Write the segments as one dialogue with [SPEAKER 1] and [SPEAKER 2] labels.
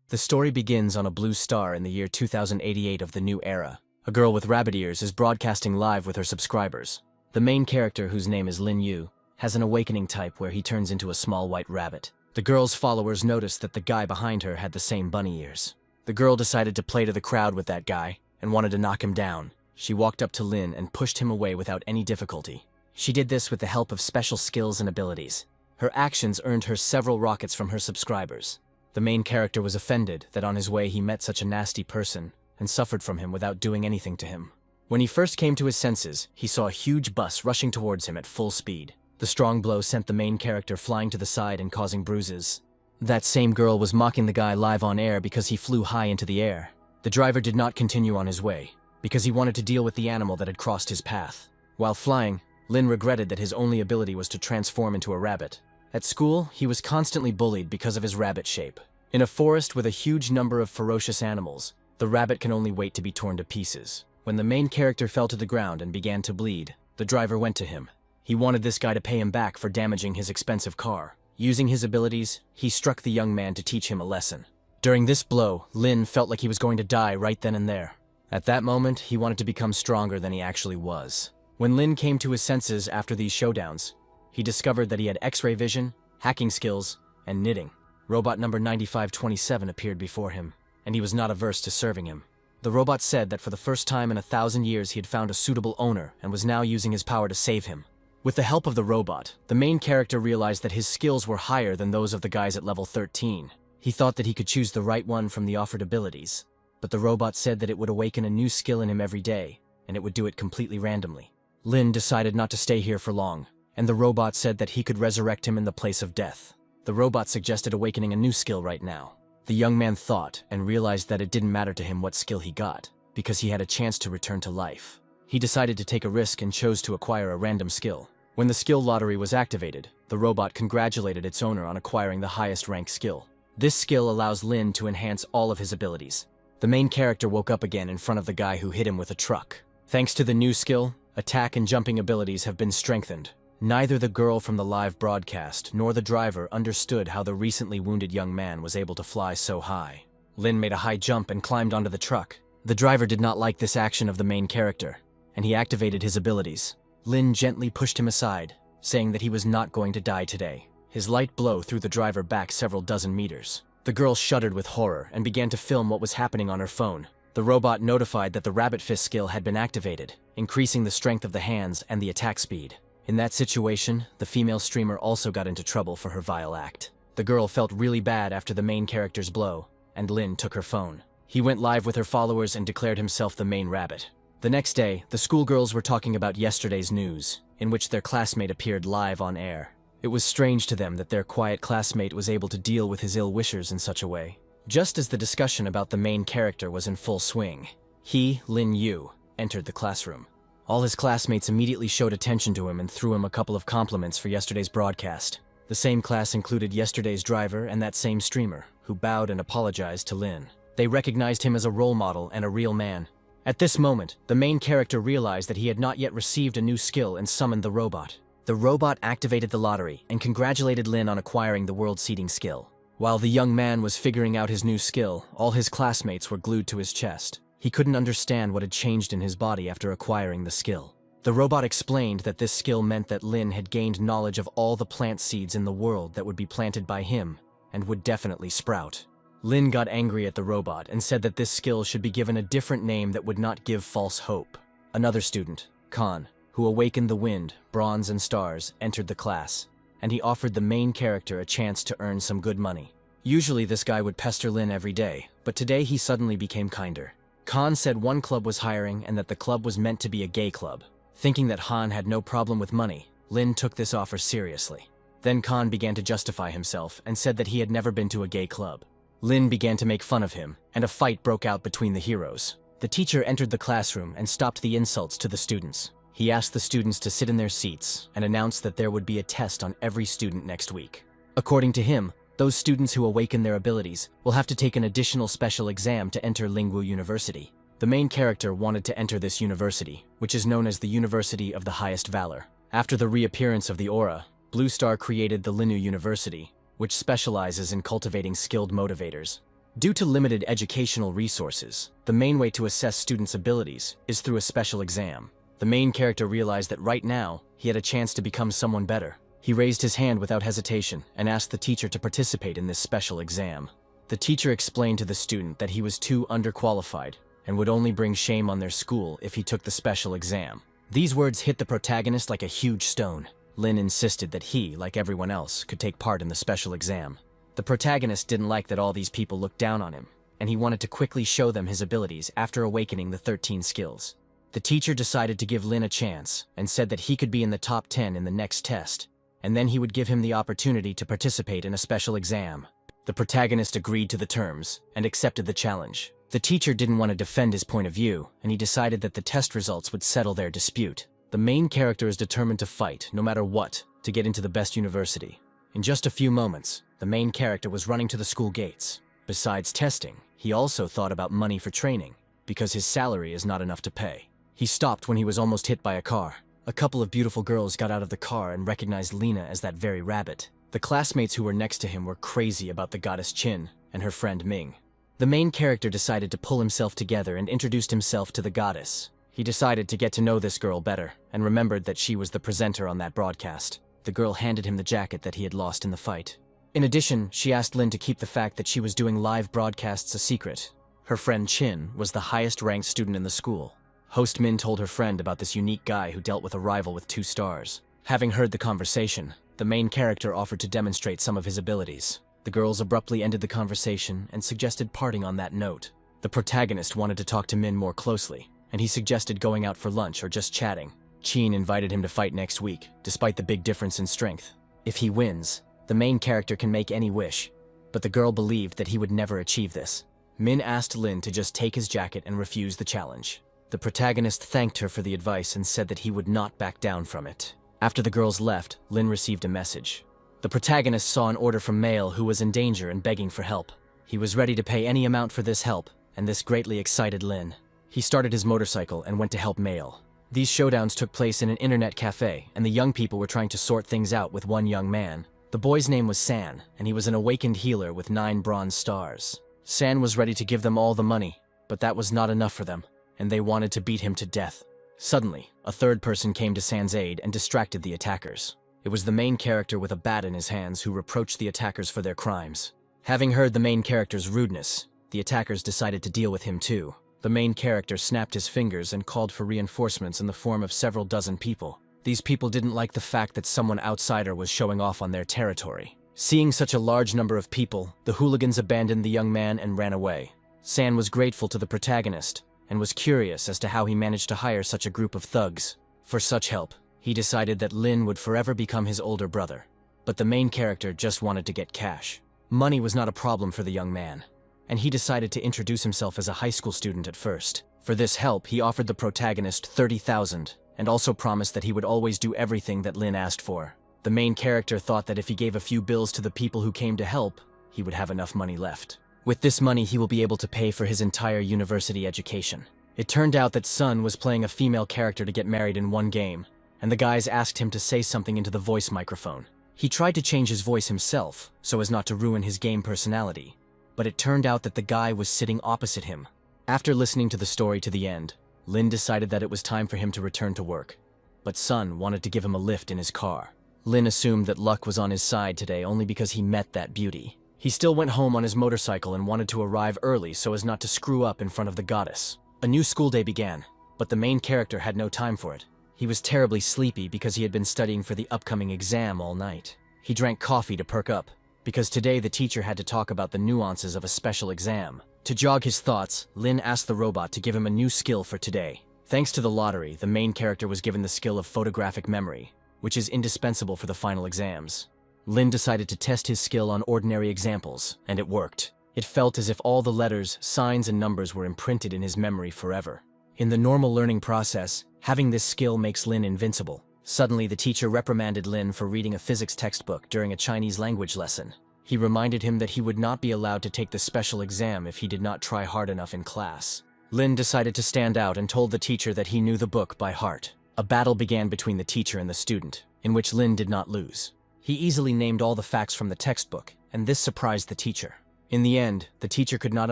[SPEAKER 1] The story begins on a blue star in the year 2088 of the new era. A girl with rabbit ears is broadcasting live with her subscribers. The main character, whose name is Lin Yu, has an awakening type where he turns into a small white rabbit. The girl's followers noticed that the guy behind her had the same bunny ears. The girl decided to play to the crowd with that guy and wanted to knock him down. She walked up to Lin and pushed him away without any difficulty. She did this with the help of special skills and abilities. Her actions earned her several rockets from her subscribers. The main character was offended that on his way he met such a nasty person and suffered from him without doing anything to him. When he first came to his senses, he saw a huge bus rushing towards him at full speed. The strong blow sent the main character flying to the side and causing bruises. That same girl was mocking the guy live on air because he flew high into the air. The driver did not continue on his way because he wanted to deal with the animal that had crossed his path. While flying, Lin regretted that his only ability was to transform into a rabbit. At school, he was constantly bullied because of his rabbit shape. In a forest with a huge number of ferocious animals, the rabbit can only wait to be torn to pieces. When the main character fell to the ground and began to bleed, the driver went to him. He wanted this guy to pay him back for damaging his expensive car. Using his abilities, he struck the young man to teach him a lesson. During this blow, Lin felt like he was going to die right then and there. At that moment, he wanted to become stronger than he actually was. When Lin came to his senses after these showdowns, he discovered that he had X-ray vision, hacking skills, and knitting. Robot number 9527 appeared before him, and he was not averse to serving him. The robot said that for the first time in 1,000 years he had found a suitable owner and was now using his power to save him. With the help of the robot, the main character realized that his skills were higher than those of the guys at level 13. He thought that he could choose the right one from the offered abilities, but the robot said that it would awaken a new skill in him every day, and it would do it completely randomly. Lin decided not to stay here for long, and the robot said that he could resurrect him in the place of death. The robot suggested awakening a new skill right now. The young man thought and realized that it didn't matter to him what skill he got, because he had a chance to return to life. He decided to take a risk and chose to acquire a random skill. When the skill lottery was activated, the robot congratulated its owner on acquiring the highest ranked skill. This skill allows Lin to enhance all of his abilities. The main character woke up again in front of the guy who hit him with a truck. Thanks to the new skill, attack and jumping abilities have been strengthened. Neither the girl from the live broadcast nor the driver understood how the recently wounded young man was able to fly so high. Lin made a high jump and climbed onto the truck. The driver did not like this action of the main character, and he activated his abilities. Lin gently pushed him aside, saying that he was not going to die today. His light blow threw the driver back several dozen meters. The girl shuddered with horror and began to film what was happening on her phone. The robot notified that the rabbit fist skill had been activated, increasing the strength of the hands and the attack speed. In that situation, the female streamer also got into trouble for her vile act. The girl felt really bad after the main character's blow, and Lin took her phone. He went live with her followers and declared himself the main rabbit. The next day, the schoolgirls were talking about yesterday's news, in which their classmate appeared live on air. It was strange to them that their quiet classmate was able to deal with his ill wishers in such a way. Just as the discussion about the main character was in full swing, he, Lin Yu, entered the classroom. All his classmates immediately showed attention to him and threw him a couple of compliments for yesterday's broadcast. The same class included yesterday's driver and that same streamer, who bowed and apologized to Lin. They recognized him as a role model and a real man. At this moment, the main character realized that he had not yet received a new skill and summoned the robot. The robot activated the lottery and congratulated Lin on acquiring the world-seeding skill. While the young man was figuring out his new skill, all his classmates were glued to his chest. He couldn't understand what had changed in his body after acquiring the skill. The robot explained that this skill meant that Lin had gained knowledge of all the plant seeds in the world that would be planted by him and would definitely sprout. Lin got angry at the robot and said that this skill should be given a different name that would not give false hope. Another student, Khan, who awakened the wind, bronze and stars, entered the class, and he offered the main character a chance to earn some good money. Usually this guy would pester Lin every day, but today he suddenly became kinder. Khan said one club was hiring and that the club was meant to be a gay club. Thinking that Han had no problem with money, Lin took this offer seriously. Then Khan began to justify himself and said that he had never been to a gay club. Lin began to make fun of him, and a fight broke out between the heroes. The teacher entered the classroom and stopped the insults to the students. He asked the students to sit in their seats and announced that there would be a test on every student next week. According to him, those students who awaken their abilities will have to take an additional special exam to enter Lingwu University. The main character wanted to enter this university, which is known as the University of the Highest Valor. After the reappearance of the aura, Blue Star created the Linu University, which specializes in cultivating skilled motivators. Due to limited educational resources, the main way to assess students' abilities is through a special exam. The main character realized that right now, he had a chance to become someone better. He raised his hand without hesitation and asked the teacher to participate in this special exam. The teacher explained to the student that he was too underqualified and would only bring shame on their school if he took the special exam. These words hit the protagonist like a huge stone. Lin insisted that he, like everyone else, could take part in the special exam. The protagonist didn't like that all these people looked down on him, and he wanted to quickly show them his abilities after awakening the 13 skills. The teacher decided to give Lin a chance and said that he could be in the top 10 in the next test, and then he would give him the opportunity to participate in a special exam. The protagonist agreed to the terms and accepted the challenge. The teacher didn't want to defend his point of view, and he decided that the test results would settle their dispute. The main character is determined to fight, no matter what, to get into the best university. In just a few moments, the main character was running to the school gates. Besides testing, he also thought about money for training, because his salary is not enough to pay. He stopped when he was almost hit by a car. A couple of beautiful girls got out of the car and recognized Lina as that very rabbit. The classmates who were next to him were crazy about the goddess Qin and her friend Ming. The main character decided to pull himself together and introduced himself to the goddess. He decided to get to know this girl better and remembered that she was the presenter on that broadcast. The girl handed him the jacket that he had lost in the fight. In addition, she asked Lin to keep the fact that she was doing live broadcasts a secret. Her friend Qin was the highest-ranked student in the school. Host Min told her friend about this unique guy who dealt with a rival with 2 stars. Having heard the conversation, the main character offered to demonstrate some of his abilities. The girls abruptly ended the conversation and suggested parting on that note. The protagonist wanted to talk to Min more closely, and he suggested going out for lunch or just chatting. Qin invited him to fight next week, despite the big difference in strength. If he wins, the main character can make any wish, but the girl believed that he would never achieve this. Min asked Lin to just take his jacket and refuse the challenge. The protagonist thanked her for the advice and said that he would not back down from it. After the girls left, Lin received a message. The protagonist saw an order from Mail who was in danger and begging for help. He was ready to pay any amount for this help, and this greatly excited Lin. He started his motorcycle and went to help Mail. These showdowns took place in an internet cafe, and the young people were trying to sort things out with one young man. The boy's name was San, and he was an awakened healer with 9 bronze stars. San was ready to give them all the money, but that was not enough for them, and they wanted to beat him to death. Suddenly, a third person came to San's aid and distracted the attackers. It was the main character with a bat in his hands who reproached the attackers for their crimes. Having heard the main character's rudeness, the attackers decided to deal with him too. The main character snapped his fingers and called for reinforcements in the form of several dozen people. These people didn't like the fact that someone outsider was showing off on their territory. Seeing such a large number of people, the hooligans abandoned the young man and ran away. San was grateful to the protagonist and was curious as to how he managed to hire such a group of thugs. For such help, he decided that Lin would forever become his older brother. But the main character just wanted to get cash. Money was not a problem for the young man, and he decided to introduce himself as a high school student at first. For this help, he offered the protagonist 30,000 and also promised that he would always do everything that Lin asked for. The main character thought that if he gave a few bills to the people who came to help, he would have enough money left. With this money, he will be able to pay for his entire university education. It turned out that Sun was playing a female character to get married in one game, and the guys asked him to say something into the voice microphone. He tried to change his voice himself, so as not to ruin his game personality, but it turned out that the guy was sitting opposite him. After listening to the story to the end, Lin decided that it was time for him to return to work, but Sun wanted to give him a lift in his car. Lin assumed that luck was on his side today only because he met that beauty. He still went home on his motorcycle and wanted to arrive early so as not to screw up in front of the goddess. A new school day began, but the main character had no time for it. He was terribly sleepy because he had been studying for the upcoming exam all night. He drank coffee to perk up, because today the teacher had to talk about the nuances of a special exam. To jog his thoughts, Lin asked the robot to give him a new skill for today. Thanks to the lottery, the main character was given the skill of photographic memory, which is indispensable for the final exams. Lin decided to test his skill on ordinary examples, and it worked. It felt as if all the letters, signs, and numbers were imprinted in his memory forever. In the normal learning process, having this skill makes Lin invincible. Suddenly, the teacher reprimanded Lin for reading a physics textbook during a Chinese language lesson. He reminded him that he would not be allowed to take the special exam if he did not try hard enough in class. Lin decided to stand out and told the teacher that he knew the book by heart. A battle began between the teacher and the student, in which Lin did not lose. He easily named all the facts from the textbook, and this surprised the teacher. In the end, the teacher could not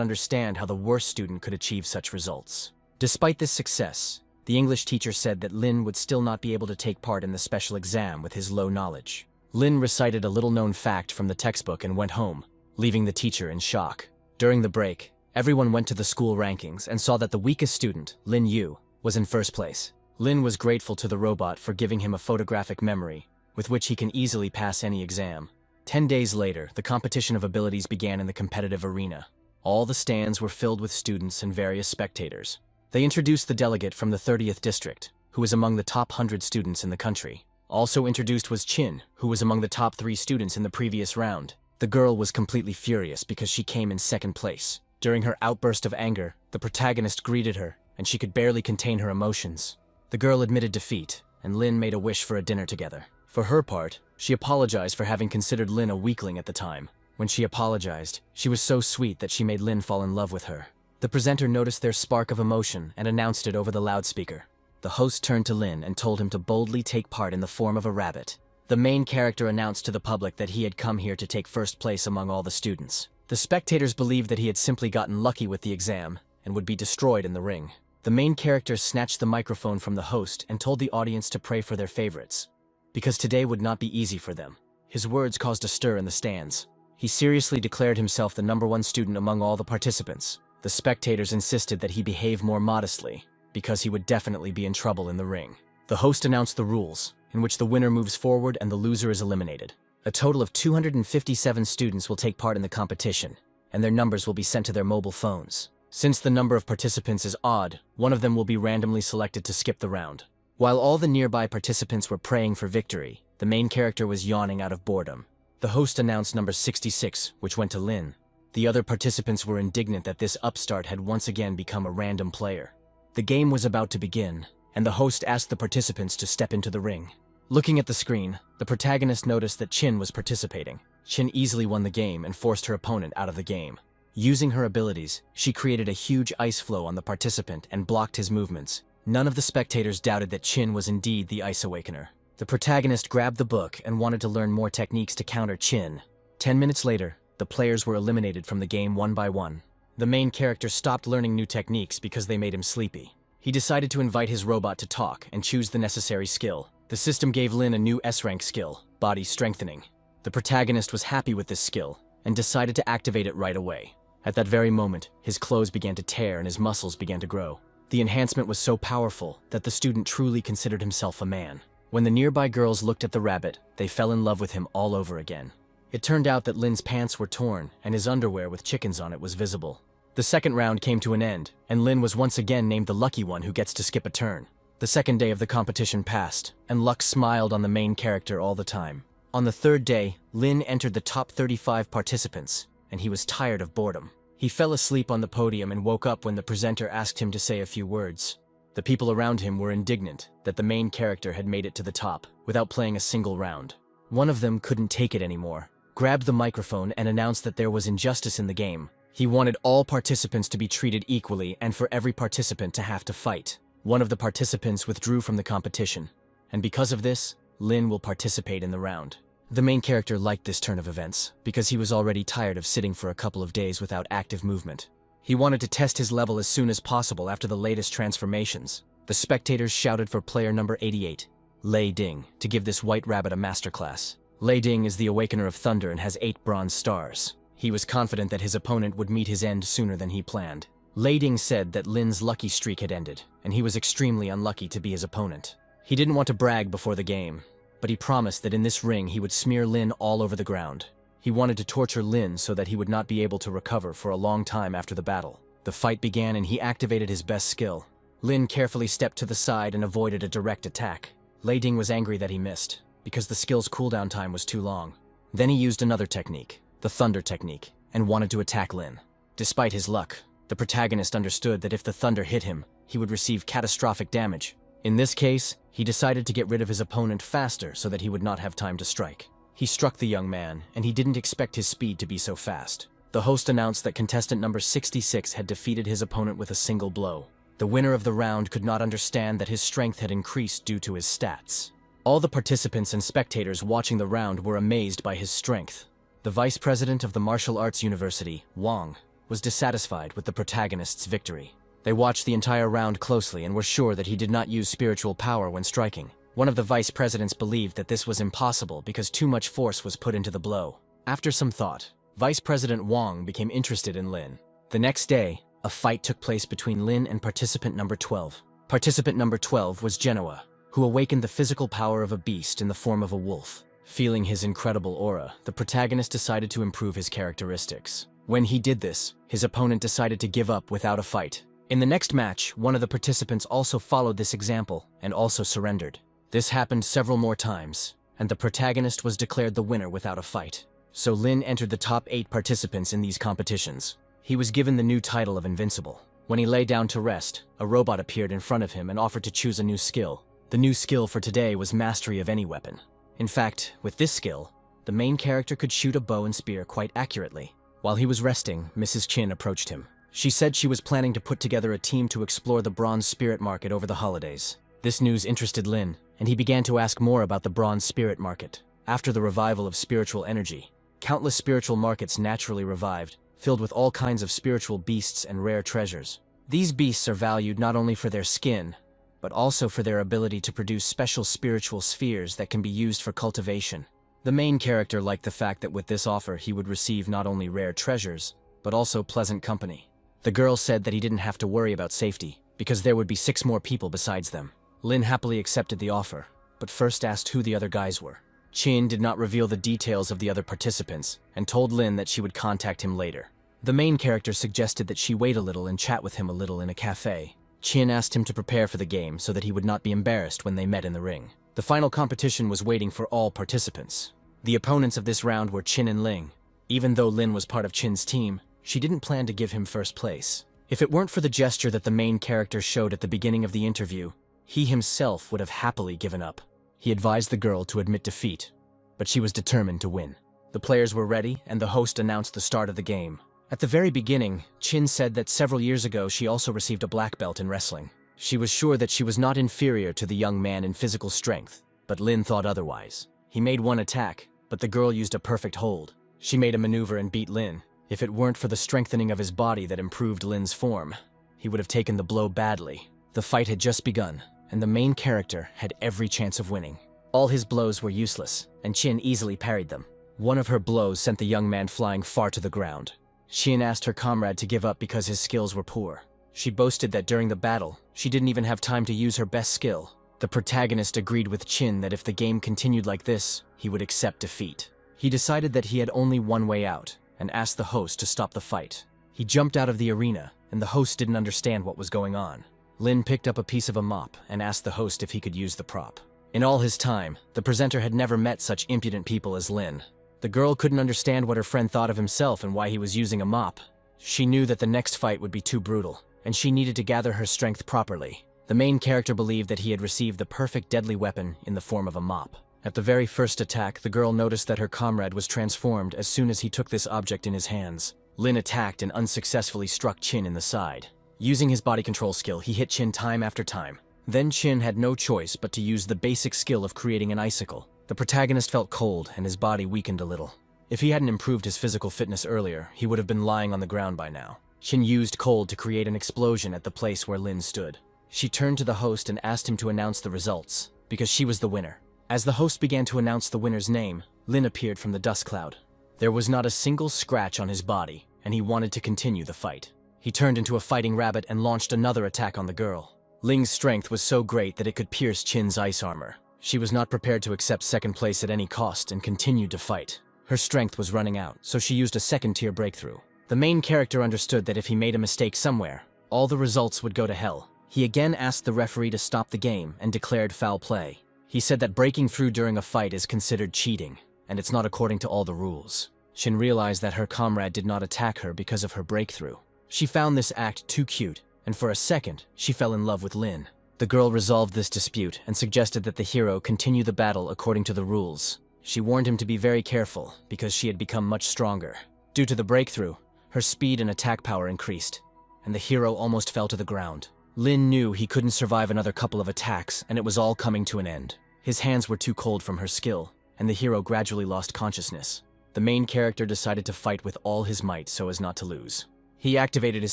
[SPEAKER 1] understand how the worst student could achieve such results. Despite this success, the English teacher said that Lin would still not be able to take part in the special exam with his low knowledge. Lin recited a little-known fact from the textbook and went home, leaving the teacher in shock. During the break, everyone went to the school rankings and saw that the weakest student, Lin Yu, was in first place. Lin was grateful to the robot for giving him a photographic memory, with which he can easily pass any exam. 10 days later, the competition of abilities began in the competitive arena. All the stands were filled with students and various spectators. They introduced the delegate from the 30th district, who was among the top 100 students in the country. Also introduced was Chin, who was among the top 3 students in the previous round. The girl was completely furious because she came in second place. During her outburst of anger, the protagonist greeted her, and she could barely contain her emotions. The girl admitted defeat, and Lin made a wish for a dinner together. For her part, she apologized for having considered Lin a weakling at the time. When she apologized, she was so sweet that she made Lin fall in love with her. The presenter noticed their spark of emotion and announced it over the loudspeaker. The host turned to Lin and told him to boldly take part in the form of a rabbit. The main character announced to the public that he had come here to take first place among all the students. The spectators believed that he had simply gotten lucky with the exam and would be destroyed in the ring. The main character snatched the microphone from the host and told the audience to pray for their favorites, because today would not be easy for them. His words caused a stir in the stands. He seriously declared himself the #1 student among all the participants. The spectators insisted that he behave more modestly, because he would definitely be in trouble in the ring. The host announced the rules, in which the winner moves forward and the loser is eliminated. A total of 257 students will take part in the competition, and their numbers will be sent to their mobile phones. Since the number of participants is odd, one of them will be randomly selected to skip the round. While all the nearby participants were praying for victory, the main character was yawning out of boredom. The host announced number 66, which went to Lin. The other participants were indignant that this upstart had once again become a random player. The game was about to begin, and the host asked the participants to step into the ring. Looking at the screen, the protagonist noticed that Chin was participating. Chin easily won the game and forced her opponent out of the game. Using her abilities, she created a huge ice flow on the participant and blocked his movements. None of the spectators doubted that Chin was indeed the Ice Awakener. The protagonist grabbed the book and wanted to learn more techniques to counter Chin. 10 minutes later, the players were eliminated from the game one by one. The main character stopped learning new techniques because they made him sleepy. He decided to invite his robot to talk and choose the necessary skill. The system gave Lin a new S-rank skill, Body Strengthening. The protagonist was happy with this skill and decided to activate it right away. At that very moment, his clothes began to tear and his muscles began to grow. The enhancement was so powerful that the student truly considered himself a man. When the nearby girls looked at the rabbit, they fell in love with him all over again. It turned out that Lin's pants were torn and his underwear with chickens on it was visible. The second round came to an end, and Lin was once again named the lucky one who gets to skip a turn. The second day of the competition passed, and luck smiled on the main character all the time. On the third day, Lin entered the top 35 participants, and he was tired of boredom. He fell asleep on the podium and woke up when the presenter asked him to say a few words. The people around him were indignant that the main character had made it to the top without playing a single round. One of them couldn't take it anymore, grabbed the microphone and announced that there was injustice in the game. He wanted all participants to be treated equally and for every participant to have to fight. One of the participants withdrew from the competition, and because of this, Lin will participate in the round. The main character liked this turn of events because he was already tired of sitting for a couple of days without active movement. He wanted to test his level as soon as possible after the latest transformations. The spectators shouted for player number 88, Lei Ding, to give this white rabbit a masterclass. Lei Ding is the Awakener of Thunder and has 8 bronze stars. He was confident that his opponent would meet his end sooner than he planned. Lei Ding said that Lin's lucky streak had ended, and he was extremely unlucky to be his opponent. He didn't want to brag before the game, but he promised that in this ring he would smear Lin all over the ground. He wanted to torture Lin so that he would not be able to recover for a long time after the battle. The fight began and he activated his best skill. Lin carefully stepped to the side and avoided a direct attack. Lei Ding was angry that he missed, because the skill's cooldown time was too long. Then he used another technique, the Thunder technique, and wanted to attack Lin. Despite his luck, the protagonist understood that if the thunder hit him, he would receive catastrophic damage. In this case, he decided to get rid of his opponent faster so that he would not have time to strike. He struck the young man, and he didn't expect his speed to be so fast. The host announced that contestant number 66 had defeated his opponent with a single blow. The winner of the round could not understand that his strength had increased due to his stats. All the participants and spectators watching the round were amazed by his strength. The The vice president of the martial arts university, Wang, was dissatisfied with the protagonist's victory. They watched the entire round closely and were sure that he did not use spiritual power when striking. One of the vice presidents believed that this was impossible because too much force was put into the blow. After some thought, Vice President Wang became interested in Lin. The next day, a fight took place between Lin and participant number 12. Participant number 12 was Genoa, who awakened the physical power of a beast in the form of a wolf. Feeling his incredible aura, the protagonist decided to improve his characteristics. When he did this, his opponent decided to give up without a fight. In the next match, one of the participants also followed this example and also surrendered. This happened several more times, and the protagonist was declared the winner without a fight. So Lin entered the top 8 participants in these competitions. He was given the new title of Invincible. When he lay down to rest, a robot appeared in front of him and offered to choose a new skill. The new skill for today was mastery of any weapon. In fact, with this skill, the main character could shoot a bow and spear quite accurately. While he was resting, Mrs. Chin approached him. She said she was planning to put together a team to explore the bronze spirit market over the holidays. This news interested Lin, and he began to ask more about the bronze spirit market. After the revival of spiritual energy, countless spiritual markets naturally revived, filled with all kinds of spiritual beasts and rare treasures. These beasts are valued not only for their skin, but also for their ability to produce special spiritual spheres that can be used for cultivation. The main character liked the fact that with this offer he would receive not only rare treasures, but also pleasant company. The girl said that he didn't have to worry about safety, because there would be 6 more people besides them. Lin happily accepted the offer, but first asked who the other guys were. Chin did not reveal the details of the other participants, and told Lin that she would contact him later. The main character suggested that she wait a little and chat with him a little in a cafe. Chin asked him to prepare for the game so that he would not be embarrassed when they met in the ring. The final competition was waiting for all participants. The opponents of this round were Chin and Ling. Even though Lin was part of Chin's team, she didn't plan to give him first place. If it weren't for the gesture that the main character showed at the beginning of the interview, he himself would have happily given up. He advised the girl to admit defeat, but she was determined to win. The players were ready, and the host announced the start of the game. At the very beginning, Chin said that several years ago she also received a black belt in wrestling. She was sure that she was not inferior to the young man in physical strength, but Lin thought otherwise. He made one attack, but the girl used a perfect hold. She made a maneuver and beat Lin. If it weren't for the strengthening of his body that improved Lin's form, he would have taken the blow badly. The fight had just begun, and the main character had every chance of winning. All his blows were useless, and Chin easily parried them. One of her blows sent the young man flying far to the ground. Chin asked her comrade to give up because his skills were poor. She boasted that during the battle, she didn't even have time to use her best skill. The protagonist agreed with Chin that if the game continued like this, he would accept defeat. He decided that he had only one way out, and asked the host to stop the fight. He jumped out of the arena, and the host didn't understand what was going on. Lin picked up a piece of a mop and asked the host if he could use the prop. In all his time, the presenter had never met such impudent people as Lin. The girl couldn't understand what her friend thought of himself and why he was using a mop. She knew that the next fight would be too brutal, and she needed to gather her strength properly. The main character believed that he had received the perfect deadly weapon in the form of a mop. At the very first attack, the girl noticed that her comrade was transformed as soon as he took this object in his hands. Lin attacked and unsuccessfully struck Chin in the side. Using his body control skill, he hit Chin time after time. Then Chin had no choice but to use the basic skill of creating an icicle. The protagonist felt cold and his body weakened a little. If he hadn't improved his physical fitness earlier, he would have been lying on the ground by now. Chin used cold to create an explosion at the place where Lin stood. She turned to the host and asked him to announce the results, because she was the winner. As the host began to announce the winner's name, Lin appeared from the dust cloud. There was not a single scratch on his body, and he wanted to continue the fight. He turned into a fighting rabbit and launched another attack on the girl. Ling's strength was so great that it could pierce Chin's ice armor. She was not prepared to accept second place at any cost and continued to fight. Her strength was running out, so she used a second-tier breakthrough. The main character understood that if he made a mistake somewhere, all the results would go to hell. He again asked the referee to stop the game and declared foul play. He said that breaking through during a fight is considered cheating, and it's not according to all the rules. Chin realized that her comrade did not attack her because of her breakthrough. She found this act too cute, and for a second, she fell in love with Lin. The girl resolved this dispute and suggested that the hero continue the battle according to the rules. She warned him to be very careful because she had become much stronger. Due to the breakthrough, her speed and attack power increased, and the hero almost fell to the ground. Lin knew he couldn't survive another couple of attacks, and it was all coming to an end. His hands were too cold from her skill, and the hero gradually lost consciousness. The the main character decided to fight with all his might so as not to lose. He activated his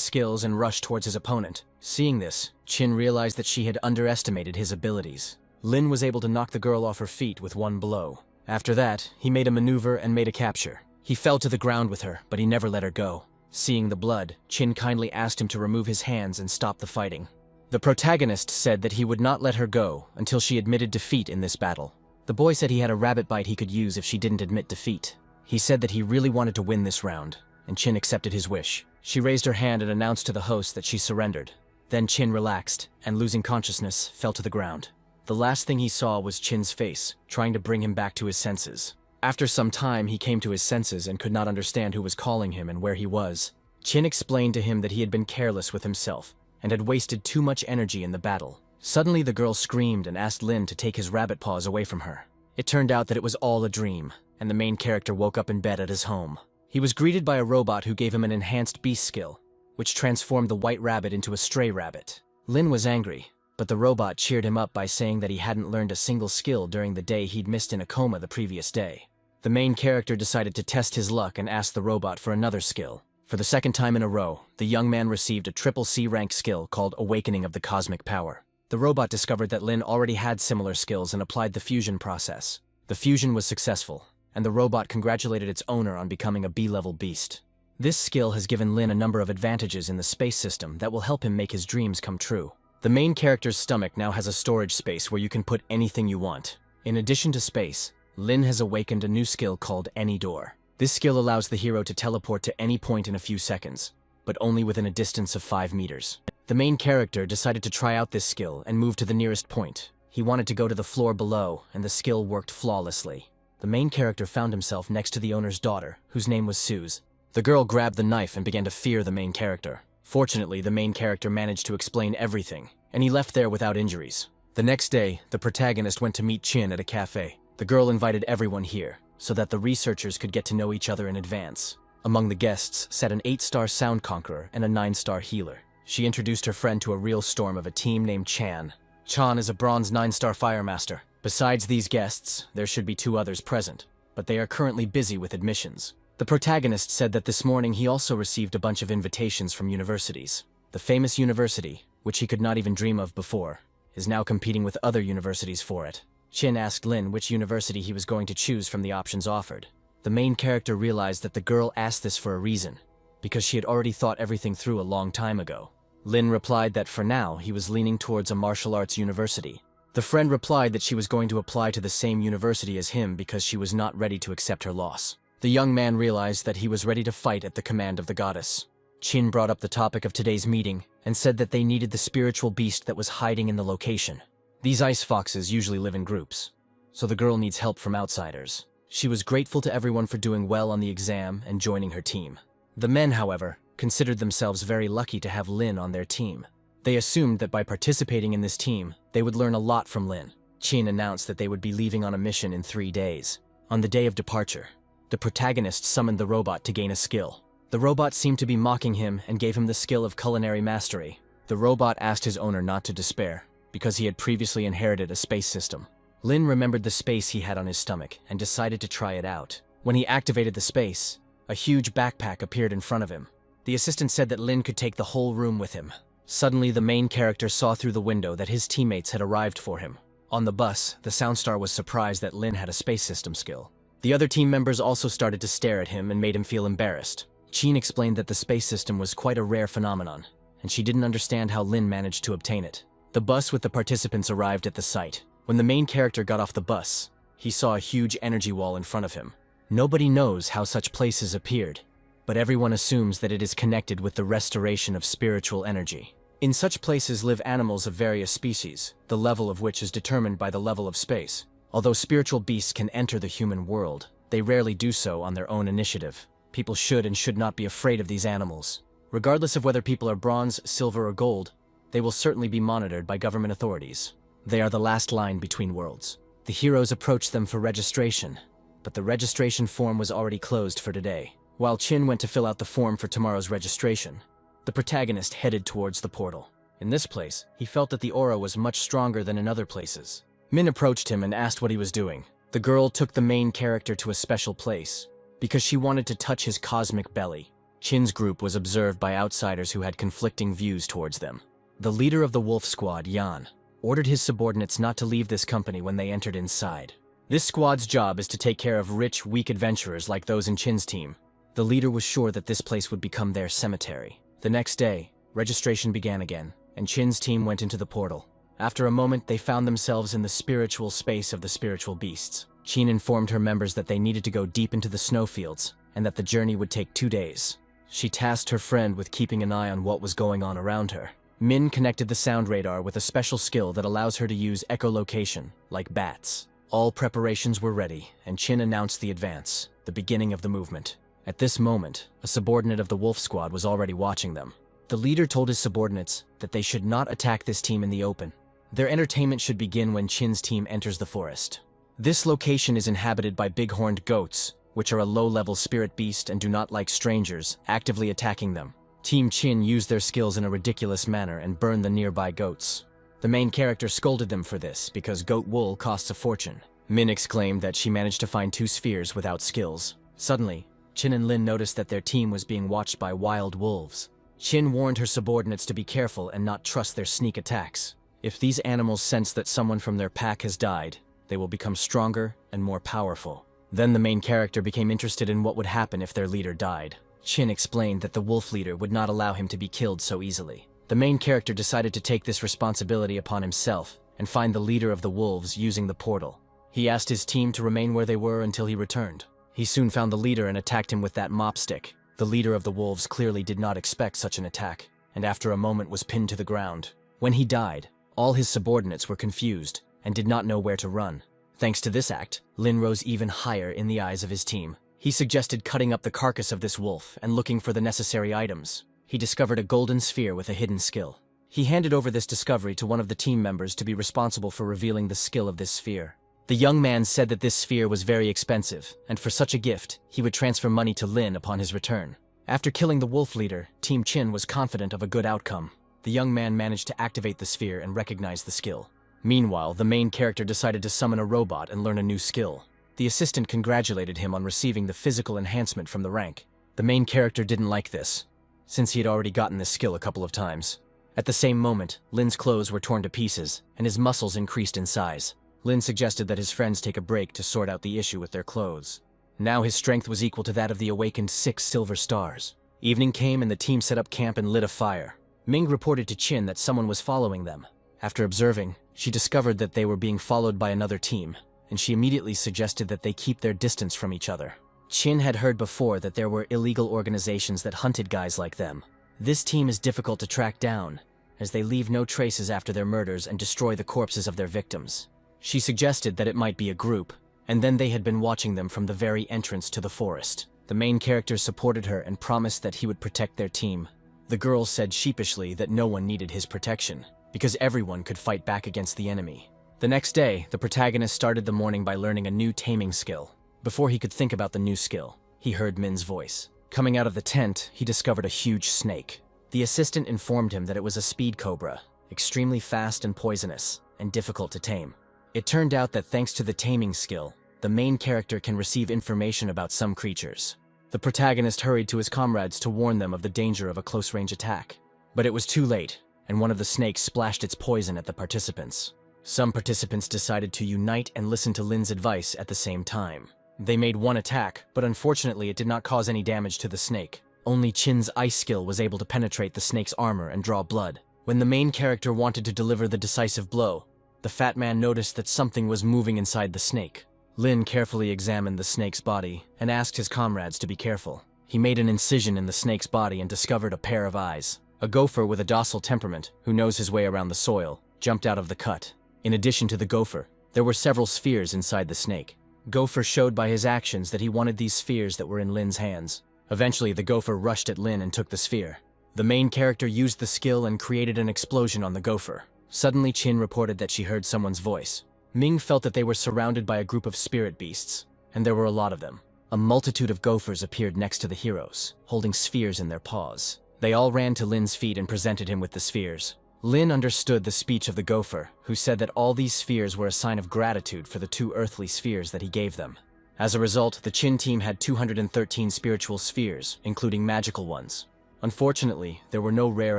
[SPEAKER 1] skills and rushed towards his opponent. Seeing this, Chin realized that she had underestimated his abilities. Lin was able to knock the girl off her feet with one blow. After that, he made a maneuver and made a capture. He fell to the ground with her, but he never let her go. Seeing the blood, Chin kindly asked him to remove his hands and stop the fighting. The protagonist said that he would not let her go until she admitted defeat in this battle. The boy said he had a rabbit bite he could use if she didn't admit defeat. He said that he really wanted to win this round, and Chin accepted his wish. She raised her hand and announced to the host that she surrendered. Then Chin relaxed, and losing consciousness, fell to the ground. The last thing he saw was Chin's face, trying to bring him back to his senses. After some time, he came to his senses and could not understand who was calling him and where he was. Chin explained to him that he had been careless with himself, and had wasted too much energy in the battle. Suddenly the girl screamed and asked Lin to take his rabbit paws away from her. It turned out that it was all a dream, and the main character woke up in bed at his home. He was greeted by a robot who gave him an enhanced beast skill, which transformed the white rabbit into a stray rabbit. Lin was angry, but the robot cheered him up by saying that he hadn't learned a single skill during the day he'd missed in a coma the previous day. The main character decided to test his luck and asked the robot for another skill. For the second time in a row, the young man received a triple C rank skill called Awakening of the Cosmic Power. The robot discovered that Lin already had similar skills and applied the fusion process. The fusion was successful, and the robot congratulated its owner on becoming a B-level beast. This skill has given Lin a number of advantages in the space system that will help him make his dreams come true. The main character's stomach now has a storage space where you can put anything you want. In addition to space, Lin has awakened a new skill called Any Door. This skill allows the hero to teleport to any point in a few seconds, but only within a distance of 5 meters. The main character decided to try out this skill and move to the nearest point. He wanted to go to the floor below, and the skill worked flawlessly. The main character found himself next to the owner's daughter, whose name was Suze. The girl grabbed the knife and began to fear the main character. Fortunately, the main character managed to explain everything, and he left there without injuries. The next day, the protagonist went to meet Chin at a cafe. The girl invited everyone here, so that the researchers could get to know each other in advance. Among the guests sat an 8-star sound conqueror and a 9-star healer. She introduced her friend to a real storm of a team named Chan. Chan is a bronze 9-star firemaster. Besides these guests, there should be 2 others present, but they are currently busy with admissions. The protagonist said that this morning he also received a bunch of invitations from universities. The famous university, which he could not even dream of before, is now competing with other universities for it. Chin asked Lin which university he was going to choose from the options offered. The main character realized that the girl asked this for a reason, because she had already thought everything through a long time ago. Lin replied that for now he was leaning towards a martial arts university. The friend replied that she was going to apply to the same university as him because she was not ready to accept her loss. The young man realized that he was ready to fight at the command of the goddess. Chin brought up the topic of today's meeting and said that they needed the spiritual beast that was hiding in the location. These ice foxes usually live in groups, so the girl needs help from outsiders. She was grateful to everyone for doing well on the exam and joining her team. The men, however, considered themselves very lucky to have Lin on their team. They assumed that by participating in this team, they would learn a lot from Lin. Chin announced that they would be leaving on a mission in 3 days. On the day of departure, the protagonist summoned the robot to gain a skill. The robot seemed to be mocking him and gave him the skill of culinary mastery. The robot asked his owner not to despair, because he had previously inherited a space system. Lin remembered the space he had on his stomach and decided to try it out. When he activated the space, a huge backpack appeared in front of him. The assistant said that Lin could take the whole room with him. Suddenly, the main character saw through the window that his teammates had arrived for him. On the bus, the Soundstar was surprised that Lin had a space system skill. The other team members also started to stare at him and made him feel embarrassed. Chin explained that the space system was quite a rare phenomenon, and she didn't understand how Lin managed to obtain it. The bus with the participants arrived at the site. When the main character got off the bus, he saw a huge energy wall in front of him. Nobody knows how such places appeared, but everyone assumes that it is connected with the restoration of spiritual energy. In such places live animals of various species, the level of which is determined by the level of space. Although spiritual beasts can enter the human world, they rarely do so on their own initiative. People should and should not be afraid of these animals. Regardless of whether people are bronze, silver, or gold, they will certainly be monitored by government authorities. They are the last line between worlds. The heroes approached them for registration, but the registration form was already closed for today. While Chin went to fill out the form for tomorrow's registration, the protagonist headed towards the portal. In this place, he felt that the aura was much stronger than in other places. Min approached him and asked what he was doing. The girl took the main character to a special place, because she wanted to touch his cosmic belly. Chin's group was observed by outsiders who had conflicting views towards them. The leader of the wolf squad, Yan, ordered his subordinates not to leave this company when they entered inside. This squad's job is to take care of rich, weak adventurers like those in Chin's team. The leader was sure that this place would become their cemetery. The next day, registration began again, and Chin's team went into the portal. After a moment, they found themselves in the spiritual space of the spiritual beasts. Chin informed her members that they needed to go deep into the snowfields, and that the journey would take 2 days. She tasked her friend with keeping an eye on what was going on around her. Min connected the sound radar with a special skill that allows her to use echolocation, like bats. All preparations were ready, and Chin announced the advance, the beginning of the movement. At this moment, a subordinate of the wolf squad was already watching them. The leader told his subordinates that they should not attack this team in the open. Their entertainment should begin when Chin's team enters the forest. This location is inhabited by big-horned goats, which are a low-level spirit beast and do not like strangers, actively attacking them. Team Chin used their skills in a ridiculous manner and burned the nearby goats. The main character scolded them for this because goat wool costs a fortune. Min exclaimed that she managed to find 2 spheres without skills. Suddenly, Chin and Lin noticed that their team was being watched by wild wolves. Chin warned her subordinates to be careful and not trust their sneak attacks. If these animals sense that someone from their pack has died, they will become stronger and more powerful. Then the main character became interested in what would happen if their leader died. Chin explained that the wolf leader would not allow him to be killed so easily. The main character decided to take this responsibility upon himself and find the leader of the wolves using the portal. He asked his team to remain where they were until he returned. He soon found the leader and attacked him with that mop stick. The leader of the wolves clearly did not expect such an attack, and after a moment was pinned to the ground. When he died, all his subordinates were confused and did not know where to run. Thanks to this act, Lin rose even higher in the eyes of his team. He suggested cutting up the carcass of this wolf and looking for the necessary items. He discovered a golden sphere with a hidden skill. He handed over this discovery to one of the team members to be responsible for revealing the skill of this sphere. The young man said that this sphere was very expensive, and for such a gift, he would transfer money to Lin upon his return. After killing the wolf leader, Team Chin was confident of a good outcome. The young man managed to activate the sphere and recognize the skill. Meanwhile, the main character decided to summon a robot and learn a new skill. The assistant congratulated him on receiving the physical enhancement from the rank. The main character didn't like this, since he had already gotten this skill a couple of times. At the same moment, Lin's clothes were torn to pieces, and his muscles increased in size. Lin suggested that his friends take a break to sort out the issue with their clothes. Now his strength was equal to that of the awakened 6 silver stars. Evening came and the team set up camp and lit a fire. Ming reported to Chin that someone was following them. After observing, she discovered that they were being followed by another team, and she immediately suggested that they keep their distance from each other. Chin had heard before that there were illegal organizations that hunted guys like them. This team is difficult to track down, as they leave no traces after their murders and destroy the corpses of their victims. She suggested that it might be a group, and then they had been watching them from the very entrance to the forest. The main character supported her and promised that he would protect their team. The girl said sheepishly that no one needed his protection, because everyone could fight back against the enemy. The next day, the protagonist started the morning by learning a new taming skill. Before he could think about the new skill, he heard Min's voice. Coming out of the tent, he discovered a huge snake. The assistant informed him that it was a speed cobra, extremely fast and poisonous, and difficult to tame. It turned out that thanks to the taming skill, the main character can receive information about some creatures. The protagonist hurried to his comrades to warn them of the danger of a close-range attack. But it was too late, and one of the snakes splashed its poison at the participants. Some participants decided to unite and listen to Lin's advice at the same time. They made one attack, but unfortunately it did not cause any damage to the snake. Only Chin's ice skill was able to penetrate the snake's armor and draw blood. When the main character wanted to deliver the decisive blow, the fat man noticed that something was moving inside the snake. Lin carefully examined the snake's body and asked his comrades to be careful. He made an incision in the snake's body and discovered a pair of eyes. A gopher with a docile temperament, who knows his way around the soil, jumped out of the cut. In addition to the gopher, there were several spheres inside the snake. Gopher showed by his actions that he wanted these spheres that were in Lin's hands. Eventually, the gopher rushed at Lin and took the sphere. The main character used the skill and created an explosion on the gopher. Suddenly, Chin reported that she heard someone's voice. Ming felt that they were surrounded by a group of spirit beasts, and there were a lot of them. A multitude of gophers appeared next to the heroes, holding spheres in their paws. They all ran to Lin's feet and presented him with the spheres. Lin understood the speech of the gopher, who said that all these spheres were a sign of gratitude for the 2 earthly spheres that he gave them. As a result, the Chin team had 213 spiritual spheres, including magical ones. Unfortunately, there were no rare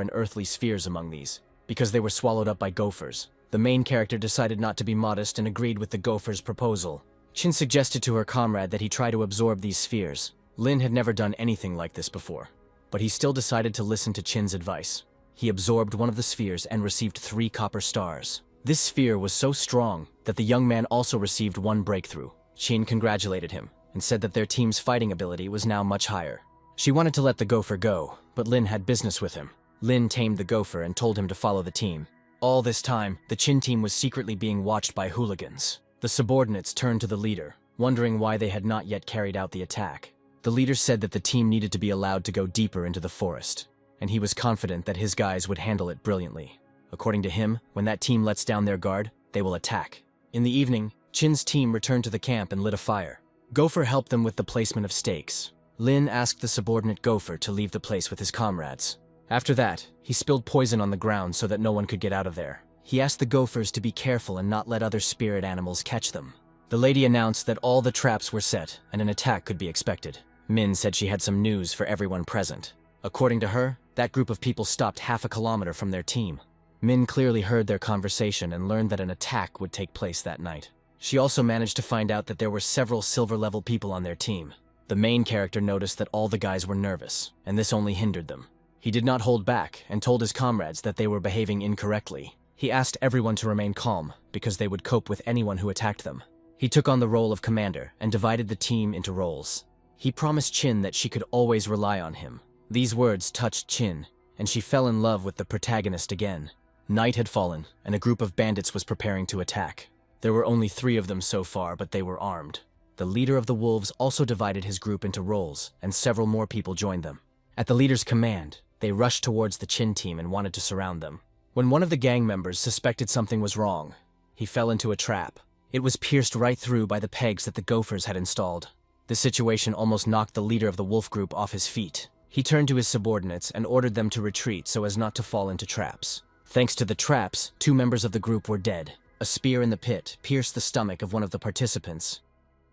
[SPEAKER 1] and earthly spheres among these, because they were swallowed up by gophers. The main character decided not to be modest and agreed with the gopher's proposal. Chin suggested to her comrade that he try to absorb these spheres. Lin had never done anything like this before, but he still decided to listen to Chin's advice. He absorbed one of the spheres and received 3 copper stars. This sphere was so strong that the young man also received 1 breakthrough. Chin congratulated him and said that their team's fighting ability was now much higher. She wanted to let the gopher go, but Lin had business with him. Lin tamed the gopher and told him to follow the team. All this time, the Chin team was secretly being watched by hooligans. The subordinates turned to the leader, wondering why they had not yet carried out the attack. The leader said that the team needed to be allowed to go deeper into the forest, and he was confident that his guys would handle it brilliantly. According to him, when that team lets down their guard, they will attack. In the evening, Chin's team returned to the camp and lit a fire. Gopher helped them with the placement of stakes. Lin asked the subordinate gopher to leave the place with his comrades. After that, he spilled poison on the ground so that no one could get out of there. He asked the gophers to be careful and not let other spirit animals catch them. The lady announced that all the traps were set and an attack could be expected. Min said she had some news for everyone present. According to her, that group of people stopped half a kilometer from their team. Min clearly heard their conversation and learned that an attack would take place that night. She also managed to find out that there were several silver-level people on their team. The main character noticed that all the guys were nervous, and this only hindered them. He did not hold back and told his comrades that they were behaving incorrectly. He asked everyone to remain calm because they would cope with anyone who attacked them. He took on the role of commander and divided the team into roles. He promised Chin that she could always rely on him. These words touched Chin, and she fell in love with the protagonist again. Night had fallen, and a group of bandits was preparing to attack. There were only 3 of them so far, but they were armed. The leader of the wolves also divided his group into roles, and several more people joined them. At the leader's command, they rushed towards the Chin team and wanted to surround them. When one of the gang members suspected something was wrong, he fell into a trap. It was pierced right through by the pegs that the gophers had installed. This situation almost knocked the leader of the wolf group off his feet. He turned to his subordinates and ordered them to retreat so as not to fall into traps. Thanks to the traps, 2 members of the group were dead. A spear in the pit pierced the stomach of one of the participants.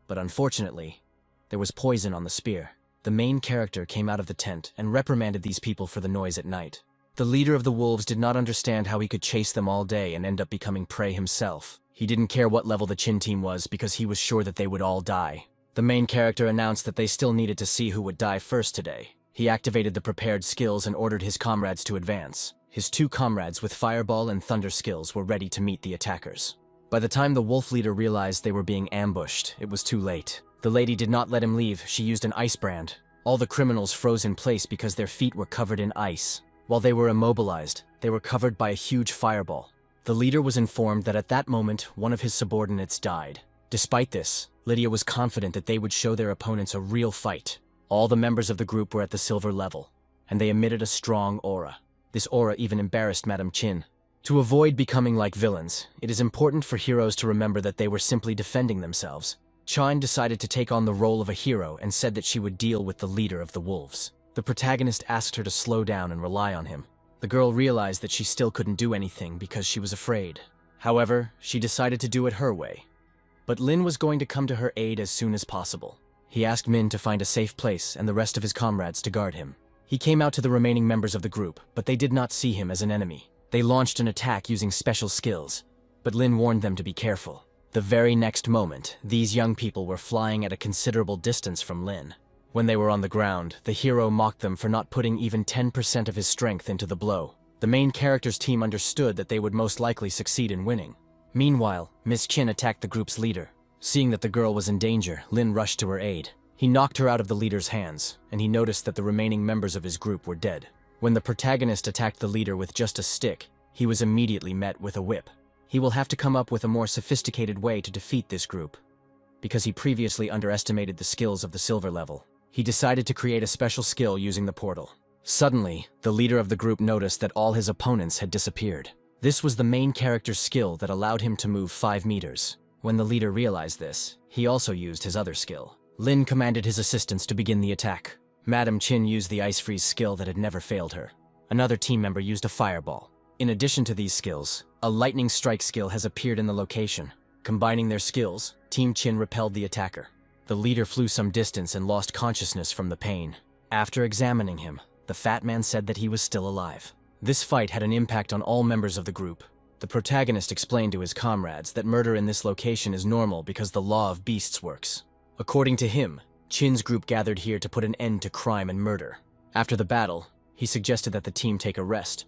[SPEAKER 1] But unfortunately, there was poison on the spear. The main character came out of the tent and reprimanded these people for the noise at night. The leader of the wolves did not understand how he could chase them all day and end up becoming prey himself. He didn't care what level the Chin team was because he was sure that they would all die. The main character announced that they still needed to see who would die first today. He activated the prepared skills and ordered his comrades to advance. His 2 comrades with fireball and thunder skills were ready to meet the attackers. By the time the wolf leader realized they were being ambushed, it was too late. The lady did not let him leave. She used an ice brand. All the criminals froze in place because their feet were covered in ice. While they were immobilized, they were covered by a huge fireball. The leader was informed that at that moment, one of his subordinates died. Despite this, Lydia was confident that they would show their opponents a real fight. All the members of the group were at the silver level, and they emitted a strong aura. This aura even embarrassed Madame Chin. To avoid becoming like villains, it is important for heroes to remember that they were simply defending themselves. Chin decided to take on the role of a hero and said that she would deal with the leader of the wolves. The protagonist asked her to slow down and rely on him. The girl realized that she still couldn't do anything because she was afraid. However, she decided to do it her way. But Lin was going to come to her aid as soon as possible. He asked Min to find a safe place and the rest of his comrades to guard him. He came out to the remaining members of the group, but they did not see him as an enemy. They launched an attack using special skills, but Lin warned them to be careful. The very next moment, these young people were flying at a considerable distance from Lin. When they were on the ground, the hero mocked them for not putting even 10% of his strength into the blow. The main character's team understood that they would most likely succeed in winning. Meanwhile, Miss Chin attacked the group's leader. Seeing that the girl was in danger, Lin rushed to her aid. He knocked her out of the leader's hands, and he noticed that the remaining members of his group were dead. When the protagonist attacked the leader with just a stick, he was immediately met with a whip. He will have to come up with a more sophisticated way to defeat this group, because he previously underestimated the skills of the silver level. He decided to create a special skill using the portal. Suddenly, the leader of the group noticed that all his opponents had disappeared. This was the main character's skill that allowed him to move 5 meters. When the leader realized this, he also used his other skill. Lin commanded his assistants to begin the attack. Madame Chin used the ice freeze skill that had never failed her. Another team member used a fireball. In addition to these skills, a lightning strike skill has appeared in the location. Combining their skills, Team Chin repelled the attacker. The leader flew some distance and lost consciousness from the pain. After examining him, the fat man said that he was still alive. This fight had an impact on all members of the group. The protagonist explained to his comrades that murder in this location is normal because the law of beasts works. According to him, Chin's group gathered here to put an end to crime and murder. After the battle, he suggested that the team take a rest,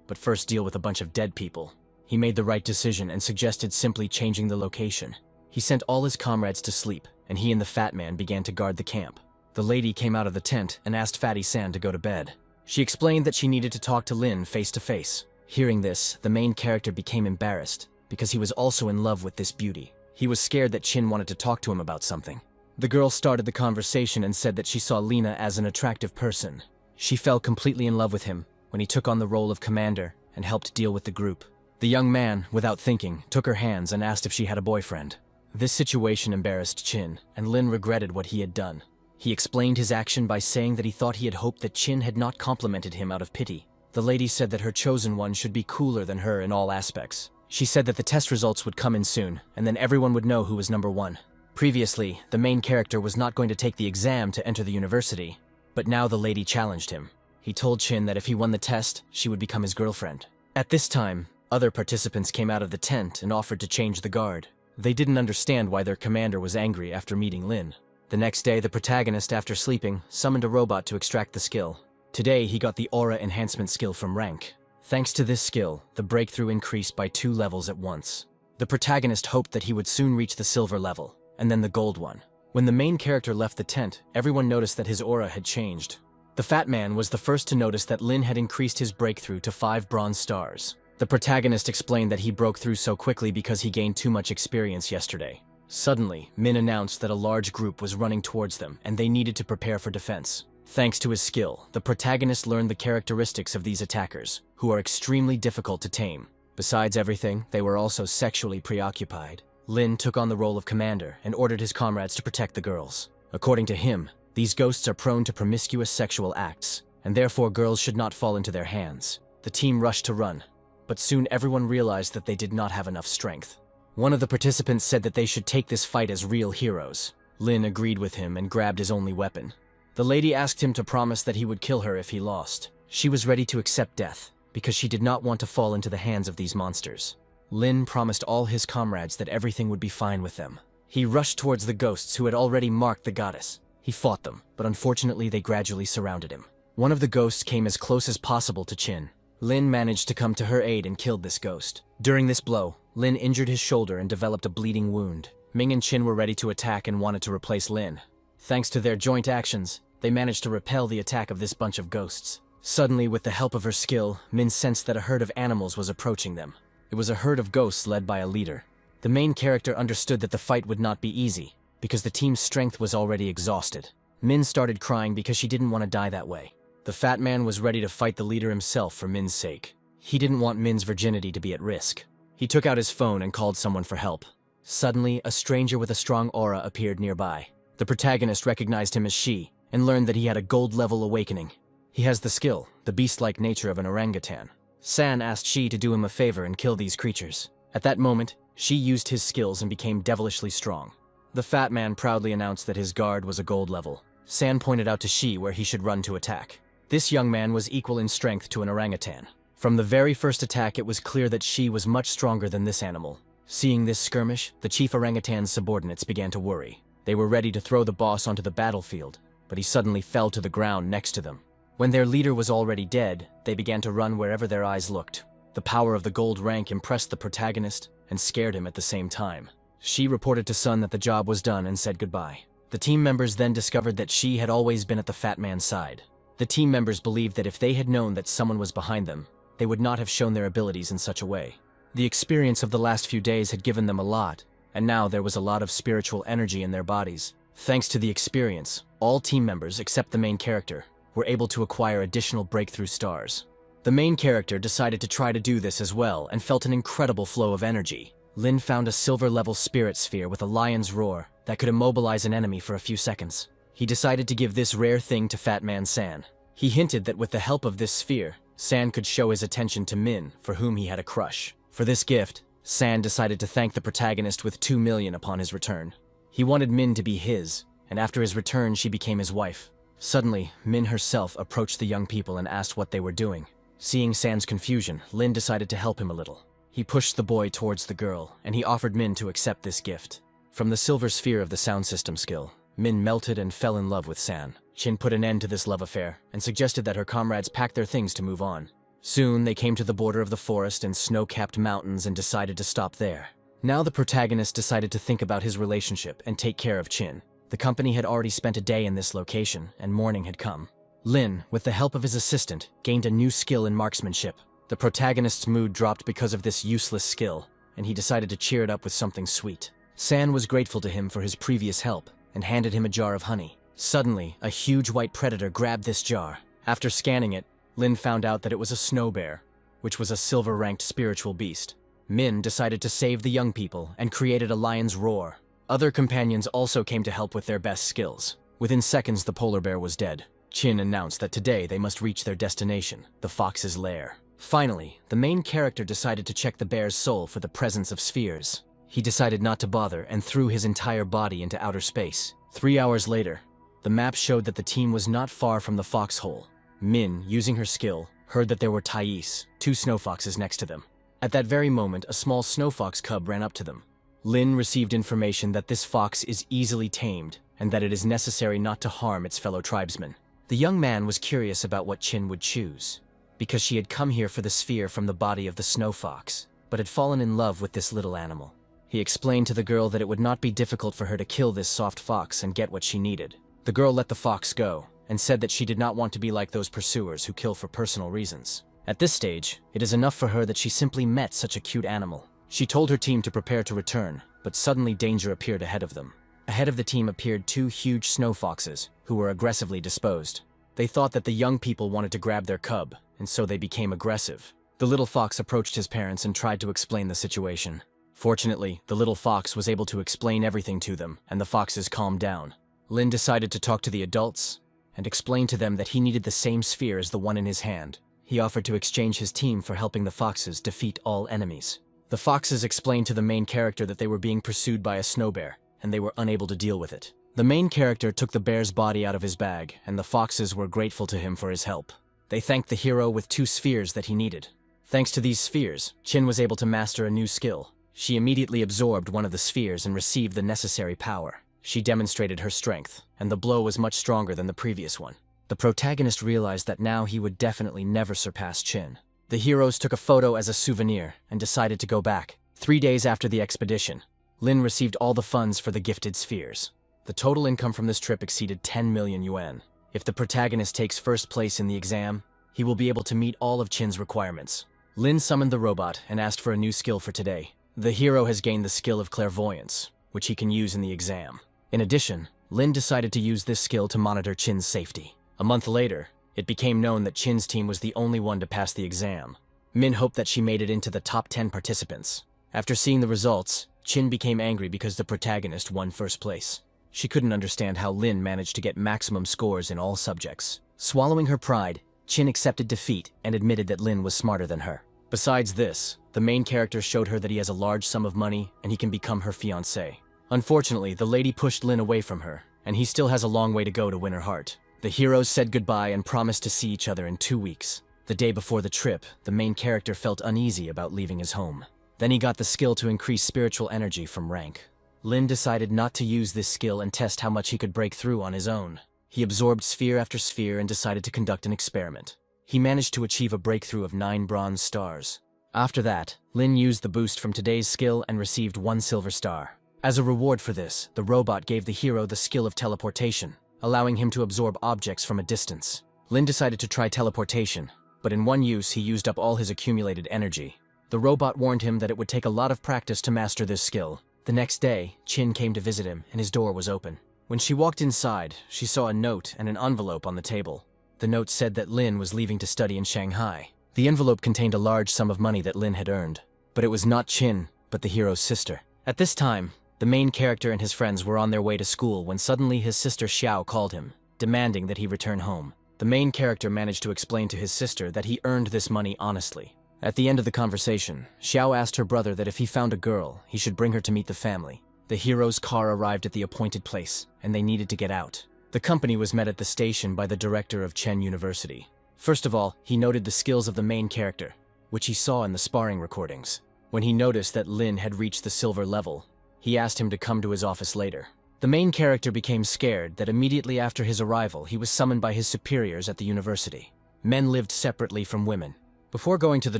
[SPEAKER 1] but first deal with a bunch of dead people. He made the right decision and suggested simply changing the location. He sent all his comrades to sleep, and he and the fat man began to guard the camp. The lady came out of the tent and asked Fatty San to go to bed. She explained that she needed to talk to Lin face to face. Hearing this, the main character became embarrassed because he was also in love with this beauty. He was scared that Chin wanted to talk to him about something. The girl started the conversation and said that she saw Lina as an attractive person. She fell completely in love with him when he took on the role of commander and helped deal with the group. The young man, without thinking, took her hands and asked if she had a boyfriend. This situation embarrassed Chin, and Lin regretted what he had done. He explained his action by saying that he thought he had hoped that Chin had not complimented him out of pity. The lady said that her chosen one should be cooler than her in all aspects. She said that the test results would come in soon, and then everyone would know who was number one. Previously, the main character was not going to take the exam to enter the university, but now the lady challenged him. He told Chin that if he won the test, she would become his girlfriend. At this time, other participants came out of the tent and offered to change the guard. They didn't understand why their commander was angry after meeting Lin. The next day, the protagonist, after sleeping, summoned a robot to extract the skill. Today, he got the aura enhancement skill from rank. Thanks to this skill, the breakthrough increased by 2 levels at once. The protagonist hoped that he would soon reach the silver level, and then the gold one. When the main character left the tent, everyone noticed that his aura had changed. The fat man was the first to notice that Lin had increased his breakthrough to 5 bronze stars. The protagonist explained that he broke through so quickly because he gained too much experience yesterday. Suddenly, Min announced that a large group was running towards them and they needed to prepare for defense. Thanks to his skill, the protagonist learned the characteristics of these attackers, who are extremely difficult to tame. Besides everything, they were also sexually preoccupied. Lin took on the role of commander and ordered his comrades to protect the girls. According to him, these ghosts are prone to promiscuous sexual acts, and therefore girls should not fall into their hands. The team rushed to run, but soon everyone realized that they did not have enough strength. One of the participants said that they should take this fight as real heroes. Lin agreed with him and grabbed his only weapon. The lady asked him to promise that he would kill her if he lost. She was ready to accept death, because she did not want to fall into the hands of these monsters. Lin promised all his comrades that everything would be fine with them. He rushed towards the ghosts who had already marked the goddess. He fought them, but unfortunately they gradually surrounded him. One of the ghosts came as close as possible to Chin. Lin managed to come to her aid and killed this ghost. During this blow, Lin injured his shoulder and developed a bleeding wound. Ming and Chin were ready to attack and wanted to replace Lin. Thanks to their joint actions, they managed to repel the attack of this bunch of ghosts. Suddenly, with the help of her skill, Min sensed that a herd of animals was approaching them. It was a herd of ghosts led by a leader. The main character understood that the fight would not be easy, because the team's strength was already exhausted. Min started crying because she didn't want to die that way. The fat man was ready to fight the leader himself for Min's sake. He didn't want Min's virginity to be at risk. He took out his phone and called someone for help. Suddenly, a stranger with a strong aura appeared nearby. The protagonist recognized him as Shi, and learned that he had a gold-level awakening. He has the skill, the beast-like nature of an orangutan. San asked Shi to do him a favor and kill these creatures. At that moment, Shi used his skills and became devilishly strong. The fat man proudly announced that his guard was a gold level. San pointed out to Shi where he should run to attack. This young man was equal in strength to an orangutan. From the very first attack, it was clear that Shi was much stronger than this animal. Seeing this skirmish, the chief orangutan's subordinates began to worry. They were ready to throw the boss onto the battlefield, but he suddenly fell to the ground next to them. When their leader was already dead, they began to run wherever their eyes looked. The power of the gold rank impressed the protagonist and scared him at the same time. Shi reported to Sun that the job was done and said goodbye. The team members then discovered that Shi had always been at the fat man's side. The team members believed that if they had known that someone was behind them, they would not have shown their abilities in such a way. The experience of the last few days had given them a lot, and now there was a lot of spiritual energy in their bodies. Thanks to the experience, all team members, except the main character, were able to acquire additional breakthrough stars. The main character decided to try to do this as well and felt an incredible flow of energy. Lin found a silver-level spirit sphere with a lion's roar that could immobilize an enemy for a few seconds. He decided to give this rare thing to Fat Man San. He hinted that with the help of this sphere, San could show his attention to Min, for whom he had a crush. For this gift, San decided to thank the protagonist with 2 million upon his return. He wanted Min to be his, and after his return she became his wife. Suddenly, Min herself approached the young people and asked what they were doing. Seeing San's confusion, Lin decided to help him a little. He pushed the boy towards the girl, and he offered Min to accept this gift. From the silver sphere of the sound system skill, Min melted and fell in love with San. Chin put an end to this love affair, and suggested that her comrades pack their things to move on. Soon, they came to the border of the forest and snow-capped mountains and decided to stop there. Now the protagonist decided to think about his relationship and take care of Chin. The company had already spent a day in this location, and morning had come. Lin, with the help of his assistant, gained a new skill in marksmanship. The protagonist's mood dropped because of this useless skill, and he decided to cheer it up with something sweet. San was grateful to him for his previous help, and handed him a jar of honey. Suddenly, a huge white predator grabbed this jar. After scanning it, Lin found out that it was a snow bear, which was a silver-ranked spiritual beast. Min decided to save the young people and created a lion's roar. Other companions also came to help with their best skills. Within seconds, the polar bear was dead. Chin announced that today they must reach their destination, the fox's lair. Finally, the main character decided to check the bear's soul for the presence of spheres. He decided not to bother and threw his entire body into outer space. 3 hours later, the map showed that the team was not far from the foxhole. Min, using her skill, heard that there were Thais, 2 snow foxes next to them. At that very moment, a small snow fox cub ran up to them. Lin received information that this fox is easily tamed and that it is necessary not to harm its fellow tribesmen. The young man was curious about what Chin would choose, because she had come here for the sphere from the body of the snow fox, but had fallen in love with this little animal. He explained to the girl that it would not be difficult for her to kill this soft fox and get what she needed. The girl let the fox go, and said that she did not want to be like those pursuers who kill for personal reasons. At this stage, it is enough for her that she simply met such a cute animal. She told her team to prepare to return, but suddenly danger appeared ahead of them. Ahead of the team appeared 2 huge snow foxes, who were aggressively disposed. They thought that the young people wanted to grab their cub, and so they became aggressive. The little fox approached his parents and tried to explain the situation. Fortunately, the little fox was able to explain everything to them, and the foxes calmed down. Lin decided to talk to the adults, and explain to them that he needed the same sphere as the one in his hand. He offered to exchange his team for helping the foxes defeat all enemies. The foxes explained to the main character that they were being pursued by a snow bear, and they were unable to deal with it. The main character took the bear's body out of his bag, and the foxes were grateful to him for his help. They thanked the hero with 2 spheres that he needed. Thanks to these spheres, Chin was able to master a new skill. She immediately absorbed one of the spheres and received the necessary power. She demonstrated her strength, and the blow was much stronger than the previous one. The protagonist realized that now he would definitely never surpass Chin. The heroes took a photo as a souvenir and decided to go back. 3 days after the expedition, Lin received all the funds for the gifted spheres. The total income from this trip exceeded 10 million yuan. If the protagonist takes first place in the exam, he will be able to meet all of Chin's requirements. Lin summoned the robot and asked for a new skill for today. The hero has gained the skill of clairvoyance, which he can use in the exam. In addition, Lin decided to use this skill to monitor Chin's safety. A month later, it became known that Chin's team was the only one to pass the exam. Min hoped that she made it into the top 10 participants. After seeing the results, Chin became angry because the protagonist won first place. She couldn't understand how Lin managed to get maximum scores in all subjects. Swallowing her pride, Chin accepted defeat and admitted that Lin was smarter than her. Besides this, the main character showed her that he has a large sum of money and he can become her fiancé. Unfortunately, the lady pushed Lin away from her, and he still has a long way to go to win her heart. The heroes said goodbye and promised to see each other in 2 weeks. The day before the trip, the main character felt uneasy about leaving his home. Then he got the skill to increase spiritual energy from rank. Lin decided not to use this skill and test how much he could break through on his own. He absorbed sphere after sphere and decided to conduct an experiment. He managed to achieve a breakthrough of 9 bronze stars. After that, Lin used the boost from today's skill and received 1 silver star. As a reward for this, the robot gave the hero the skill of teleportation, allowing him to absorb objects from a distance. Lin decided to try teleportation, but in one use he used up all his accumulated energy. The robot warned him that it would take a lot of practice to master this skill. The next day, Chin came to visit him and his door was open. When she walked inside, she saw a note and an envelope on the table. The note said that Lin was leaving to study in Shanghai. The envelope contained a large sum of money that Lin had earned, but it was not Chin, but the hero's sister. At this time, the main character and his friends were on their way to school when suddenly his sister Xiao called him, demanding that he return home. The main character managed to explain to his sister that he earned this money honestly. At the end of the conversation, Xiao asked her brother that if he found a girl, he should bring her to meet the family. The hero's car arrived at the appointed place, and they needed to get out. The company was met at the station by the director of Chen University. First of all, he noted the skills of the main character, which he saw in the sparring recordings. When he noticed that Lin had reached the silver level, he asked him to come to his office later. The main character became scared that immediately after his arrival, he was summoned by his superiors at the university. Men lived separately from women. Before going to the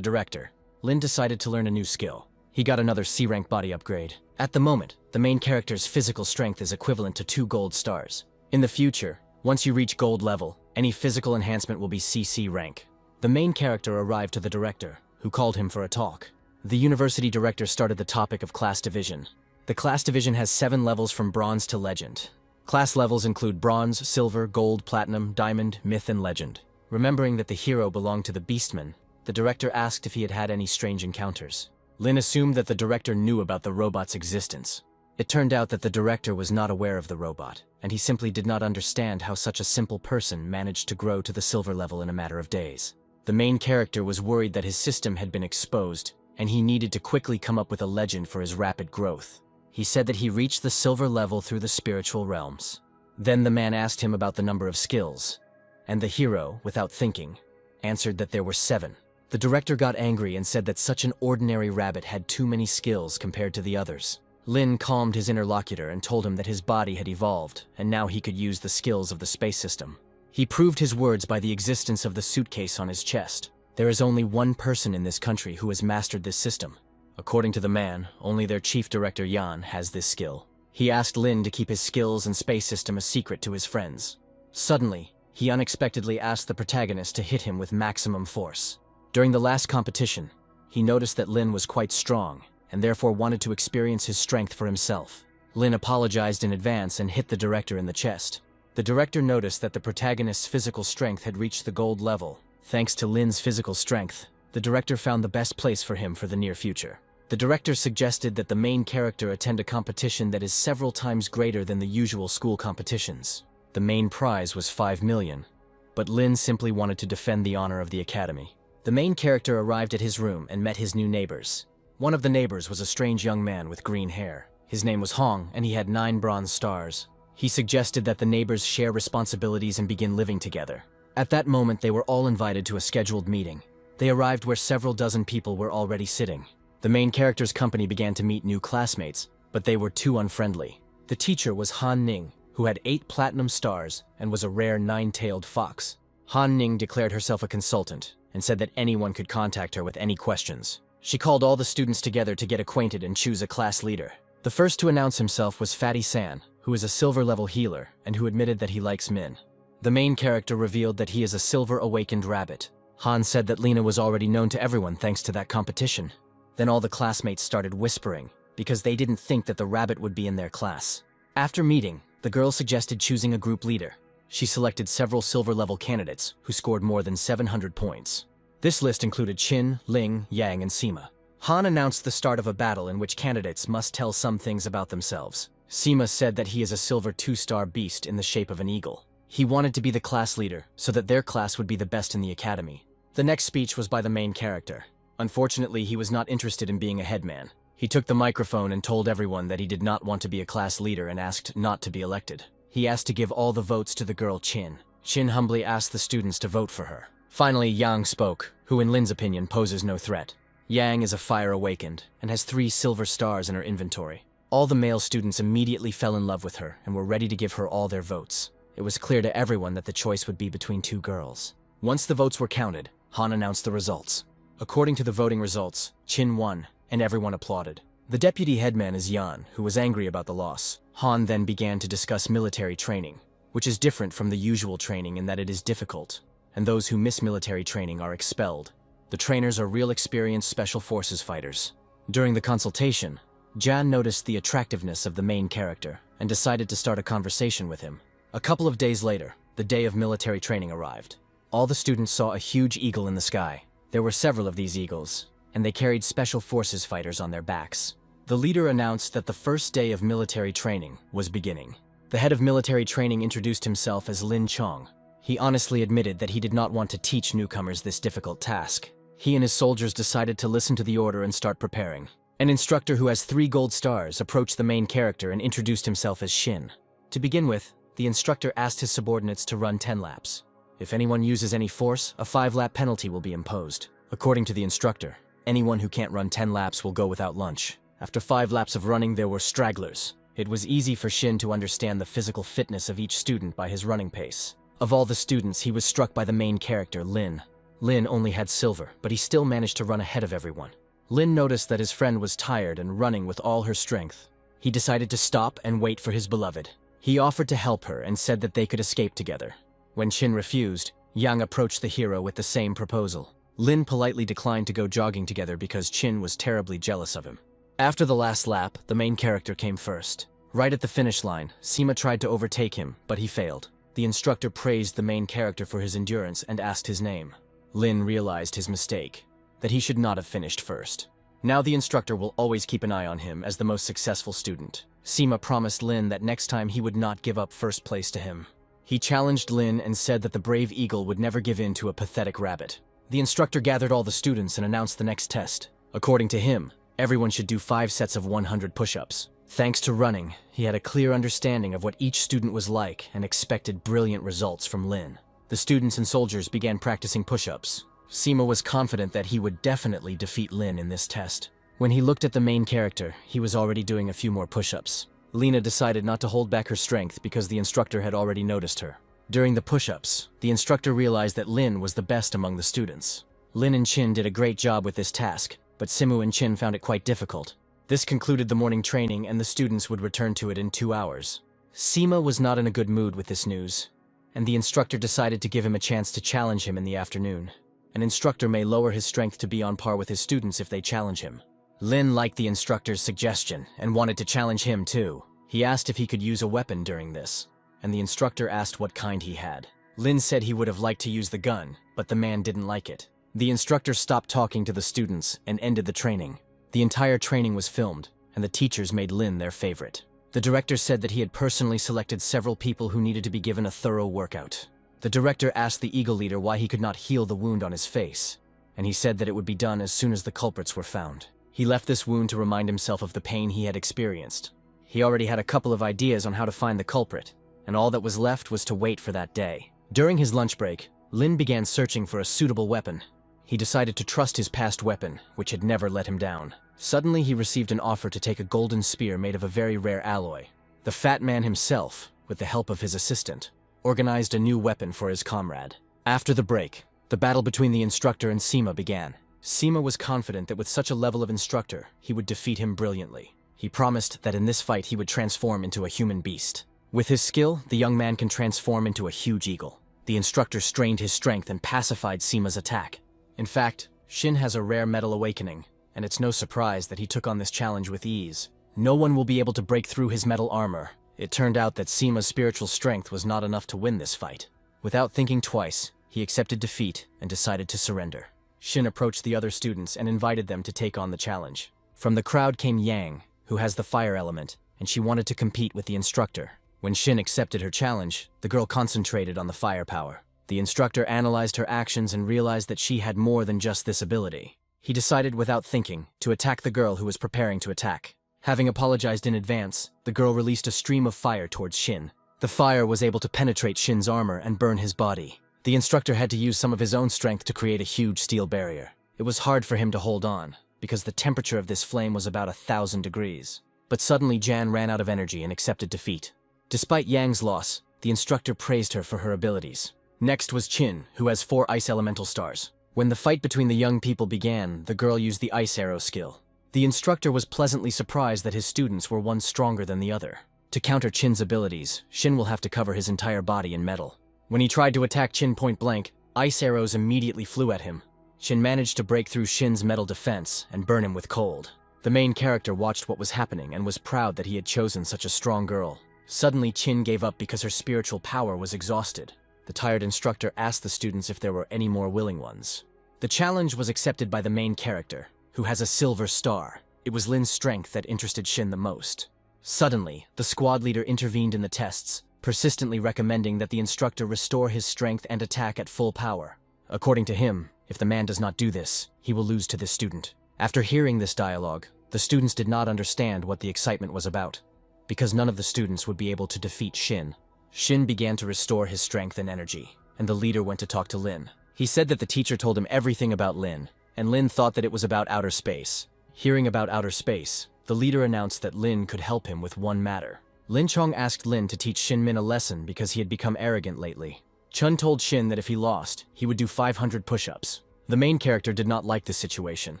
[SPEAKER 1] director, Lin decided to learn a new skill. He got another C-rank body upgrade. At the moment, the main character's physical strength is equivalent to 2 gold stars. In the future, once you reach gold level, any physical enhancement will be CC rank. The main character arrived to the director, who called him for a talk. The university director started the topic of class division. The class division has 7 levels from bronze to legend. Class levels include bronze, silver, gold, platinum, diamond, myth, and legend. Remembering that the hero belonged to the Beastman, the director asked if he had had any strange encounters. Lin assumed that the director knew about the robot's existence. It turned out that the director was not aware of the robot, and he simply did not understand how such a simple person managed to grow to the silver level in a matter of days. The main character was worried that his system had been exposed, and he needed to quickly come up with a legend for his rapid growth. He said that he reached the silver level through the spiritual realms. Then the man asked him about the number of skills, and the hero, without thinking, answered that there were 7. The director got angry and said that such an ordinary rabbit had too many skills compared to the others. Lin calmed his interlocutor and told him that his body had evolved, and now he could use the skills of the space system. He proved his words by the existence of the suitcase on his chest. There is only one person in this country who has mastered this system. According to the man, only their chief director Yan has this skill. He asked Lin to keep his skills and space system a secret to his friends. Suddenly, he unexpectedly asked the protagonist to hit him with maximum force. During the last competition, he noticed that Lin was quite strong, and therefore wanted to experience his strength for himself. Lin apologized in advance and hit the director in the chest. The director noticed that the protagonist's physical strength had reached the gold level. Thanks to Lin's physical strength, the director found the best place for him for the near future. The director suggested that the main character attend a competition that is several times greater than the usual school competitions. The main prize was 5 million, but Lin simply wanted to defend the honor of the academy. The main character arrived at his room and met his new neighbors. One of the neighbors was a strange young man with green hair. His name was Hong, and he had 9 bronze stars. He suggested that the neighbors share responsibilities and begin living together. At that moment, they were all invited to a scheduled meeting. They arrived where several dozen people were already sitting. The main character's company began to meet new classmates, but they were too unfriendly. The teacher was Han Ning, who had 8 platinum stars and was a rare 9-tailed fox. Han Ning declared herself a consultant and said that anyone could contact her with any questions. She called all the students together to get acquainted and choose a class leader. The first to announce himself was Fatty San, who is a silver-level healer and who admitted that he likes Min. The main character revealed that he is a silver-awakened rabbit. Han said that Lena was already known to everyone thanks to that competition. Then all the classmates started whispering, because they didn't think that the rabbit would be in their class. After meeting, the girl suggested choosing a group leader. She selected several silver-level candidates who scored more than 700 points. This list included Qin, Ling, Yang, and Sima. Han announced the start of a battle in which candidates must tell some things about themselves. Sima said that he is a silver 2-star beast in the shape of an eagle. He wanted to be the class leader so that their class would be the best in the academy. The next speech was by the main character. Unfortunately, he was not interested in being a headman. He took the microphone and told everyone that he did not want to be a class leader and asked not to be elected. He asked to give all the votes to the girl Qin. Qin humbly asked the students to vote for her. Finally, Yang spoke, who in Lin's opinion poses no threat. Yang is a fire awakened and has 3 silver stars in her inventory. All the male students immediately fell in love with her and were ready to give her all their votes. It was clear to everyone that the choice would be between 2 girls. Once the votes were counted, Han announced the results. According to the voting results, Qin won, and everyone applauded. The deputy headman is Yan, who was angry about the loss. Han then began to discuss military training, which is different from the usual training in that it is difficult, and those who miss military training are expelled. The trainers are real experienced special forces fighters. During the consultation, Jan noticed the attractiveness of the main character and decided to start a conversation with him. A couple of days later, the day of military training arrived. All the students saw a huge eagle in the sky. There were several of these eagles, and they carried special forces fighters on their backs. The leader announced that the first day of military training was beginning. The head of military training introduced himself as Lin Chong. He honestly admitted that he did not want to teach newcomers this difficult task. He and his soldiers decided to listen to the order and start preparing. An instructor who has 3 gold stars approached the main character and introduced himself as Shin. To begin with, the instructor asked his subordinates to run 10 laps. If anyone uses any force, a 5-lap penalty will be imposed. According to the instructor, anyone who can't run 10 laps will go without lunch. After 5 laps of running, there were stragglers. It was easy for Shin to understand the physical fitness of each student by his running pace. Of all the students, he was struck by the main character, Lin. Lin only had silver, but he still managed to run ahead of everyone. Lin noticed that his friend was tired and running with all her strength. He decided to stop and wait for his beloved. He offered to help her and said that they could escape together. When Shin refused, Yang approached the hero with the same proposal. Lin politely declined to go jogging together because Shin was terribly jealous of him. After the last lap, the main character came first. Right at the finish line, Sima tried to overtake him, but he failed. The instructor praised the main character for his endurance and asked his name. Lin realized his mistake, that he should not have finished first. Now the instructor will always keep an eye on him as the most successful student. Sima promised Lin that next time he would not give up first place to him. He challenged Lin and said that the brave eagle would never give in to a pathetic rabbit. The instructor gathered all the students and announced the next test. According to him, everyone should do 5 sets of 100 push-ups. Thanks to running, he had a clear understanding of what each student was like and expected brilliant results from Lin. The students and soldiers began practicing push-ups. Sima was confident that he would definitely defeat Lin in this test. When he looked at the main character, he was already doing a few more push-ups. Lina decided not to hold back her strength because the instructor had already noticed her. During the push-ups, the instructor realized that Lin was the best among the students. Lin and Chin did a great job with this task, but Simu and Chin found it quite difficult. This concluded the morning training and the students would return to it in 2 hours. Sima was not in a good mood with this news, and the instructor decided to give him a chance to challenge him in the afternoon. An instructor may lower his strength to be on par with his students if they challenge him. Lin liked the instructor's suggestion and wanted to challenge him too. He asked if he could use a weapon during this, and the instructor asked what kind he had. Lin said he would have liked to use the gun, but the man didn't like it. The instructor stopped talking to the students and ended the training. The entire training was filmed, and the teachers made Lin their favorite. The director said that he had personally selected several people who needed to be given a thorough workout. The director asked the Eagle Leader why he could not heal the wound on his face, and he said that it would be done as soon as the culprits were found. He left this wound to remind himself of the pain he had experienced. He already had a couple of ideas on how to find the culprit, and all that was left was to wait for that day. During his lunch break, Lin began searching for a suitable weapon. He decided to trust his past weapon, which had never let him down. Suddenly, he received an offer to take a golden spear made of a very rare alloy. The fat man himself, with the help of his assistant, organized a new weapon for his comrade. After the break, the battle between the instructor and Sima began. Sima was confident that with such a level of instructor, he would defeat him brilliantly. He promised that in this fight he would transform into a human beast. With his skill, the young man can transform into a huge eagle. The instructor strained his strength and pacified Sima's attack. In fact, Shin has a rare metal awakening, and it's no surprise that he took on this challenge with ease. No one will be able to break through his metal armor. It turned out that Sima's spiritual strength was not enough to win this fight. Without thinking twice, he accepted defeat and decided to surrender. Shin approached the other students and invited them to take on the challenge. From the crowd came Yang, who has the fire element, and she wanted to compete with the instructor. When Shin accepted her challenge, the girl concentrated on the firepower. The instructor analyzed her actions and realized that she had more than just this ability. He decided without thinking to attack the girl who was preparing to attack. Having apologized in advance, the girl released a stream of fire towards Shin. The fire was able to penetrate Shin's armor and burn his body. The instructor had to use some of his own strength to create a huge steel barrier. It was hard for him to hold on, because the temperature of this flame was about 1,000 degrees. But suddenly Jan ran out of energy and accepted defeat. Despite Yang's loss, the instructor praised her for her abilities. Next was Chin, who has 4 ice elemental stars. When the fight between the young people began, the girl used the ice arrow skill. The instructor was pleasantly surprised that his students were one stronger than the other. To counter Chin's abilities, Shin will have to cover his entire body in metal. When he tried to attack Chin point blank, ice arrows immediately flew at him. Shin managed to break through Shin's metal defense and burn him with cold. The main character watched what was happening and was proud that he had chosen such a strong girl. Suddenly, Chin gave up because her spiritual power was exhausted. The tired instructor asked the students if there were any more willing ones. The challenge was accepted by the main character, who has a silver star. It was Lin's strength that interested Shin the most. Suddenly, the squad leader intervened in the tests, persistently recommending that the instructor restore his strength and attack at full power. According to him, if the man does not do this, he will lose to this student. After hearing this dialogue, The students did not understand what the excitement was about, because none of the students would be able to defeat Shin. Shin began to restore his strength and energy, and the leader went to talk to Lin. He said that the teacher told him everything about Lin, and Lin thought that it was about outer space. Hearing about outer space, the leader announced that Lin could help him with one matter. Lin Chong asked Lin to teach Shin Min a lesson because he had become arrogant lately. Chun told Shin that if he lost, he would do 500 push-ups. The main character did not like this situation,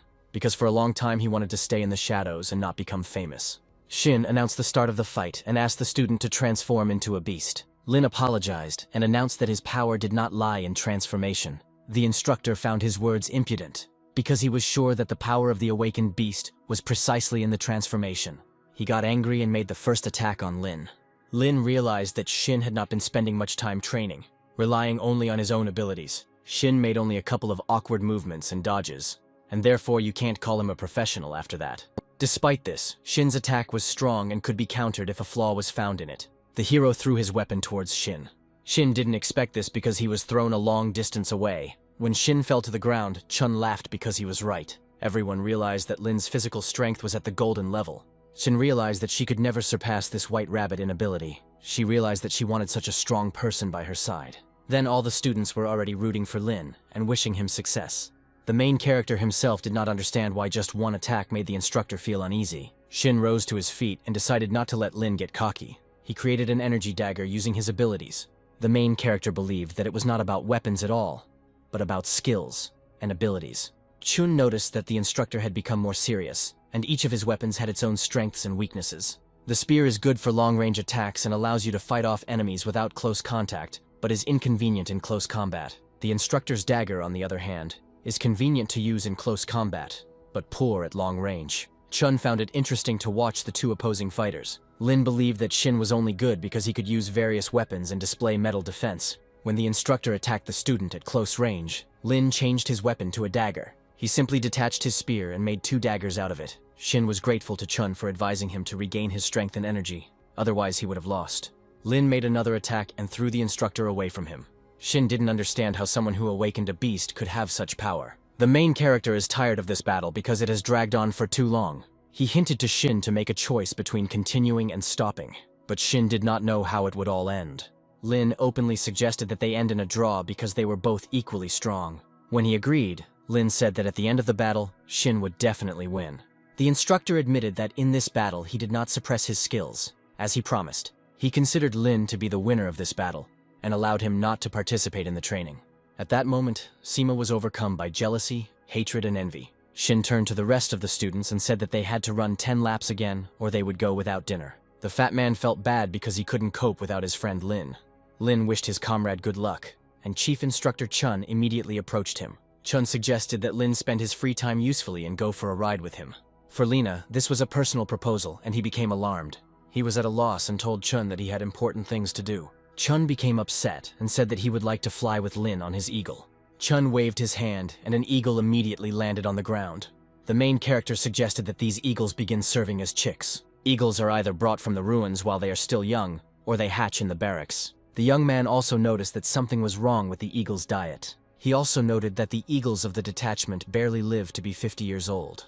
[SPEAKER 1] because for a long time he wanted to stay in the shadows and not become famous. Shin announced the start of the fight and asked the student to transform into a beast. Lin apologized and announced that his power did not lie in transformation. The instructor found his words impudent, because he was sure that the power of the awakened beast was precisely in the transformation. He got angry and made the first attack on Lin. Lin realized that Shin had not been spending much time training, relying only on his own abilities. Shin made only a couple of awkward movements and dodges, and therefore you can't call him a professional after that. Despite this, Shin's attack was strong and could be countered if a flaw was found in it. The hero threw his weapon towards Shin. Shin didn't expect this because he was thrown a long distance away. When Shin fell to the ground, Chun laughed because he was right. Everyone realized that Lin's physical strength was at the golden level. Shin realized that she could never surpass this white rabbit in ability. She realized that she wanted such a strong person by her side. Then all the students were already rooting for Lin and wishing him success. The main character himself did not understand why just one attack made the instructor feel uneasy. Shin rose to his feet and decided not to let Lin get cocky. He created an energy dagger using his abilities. The main character believed that it was not about weapons at all, but about skills and abilities. Chun noticed that the instructor had become more serious, and each of his weapons had its own strengths and weaknesses. The spear is good for long-range attacks and allows you to fight off enemies without close contact, but is inconvenient in close combat. The instructor's dagger, on the other hand, is convenient to use in close combat, but poor at long range. Chun found it interesting to watch the two opposing fighters. Lin believed that Shin was only good because he could use various weapons and display metal defense. When the instructor attacked the student at close range, Lin changed his weapon to a dagger. He simply detached his spear and made 2 daggers out of it. Shin was grateful to Chun for advising him to regain his strength and energy, otherwise he would have lost. Lin made another attack and threw the instructor away from him. Shin didn't understand how someone who awakened a beast could have such power. The main character is tired of this battle because it has dragged on for too long. He hinted to Shin to make a choice between continuing and stopping, but Shin did not know how it would all end. Lin openly suggested that they end in a draw because they were both equally strong. When he agreed, Lin said that at the end of the battle, Shin would definitely win. The instructor admitted that in this battle he did not suppress his skills, as he promised. He considered Lin to be the winner of this battle, and allowed him not to participate in the training. At that moment, Sima was overcome by jealousy, hatred, and envy. Shin turned to the rest of the students and said that they had to run 10 laps again, or they would go without dinner. The fat man felt bad because he couldn't cope without his friend Lin. Lin wished his comrade good luck, and Chief Instructor Chun immediately approached him. Chun suggested that Lin spend his free time usefully and go for a ride with him. For Lina, this was a personal proposal, and he became alarmed. He was at a loss and told Chun that he had important things to do. Chun became upset and said that he would like to fly with Lin on his eagle. Chun waved his hand, and an eagle immediately landed on the ground. The main character suggested that these eagles begin serving as chicks. Eagles are either brought from the ruins while they are still young, or they hatch in the barracks. The young man also noticed that something was wrong with the eagle's diet. He also noted that the eagles of the detachment barely live to be 50 years old,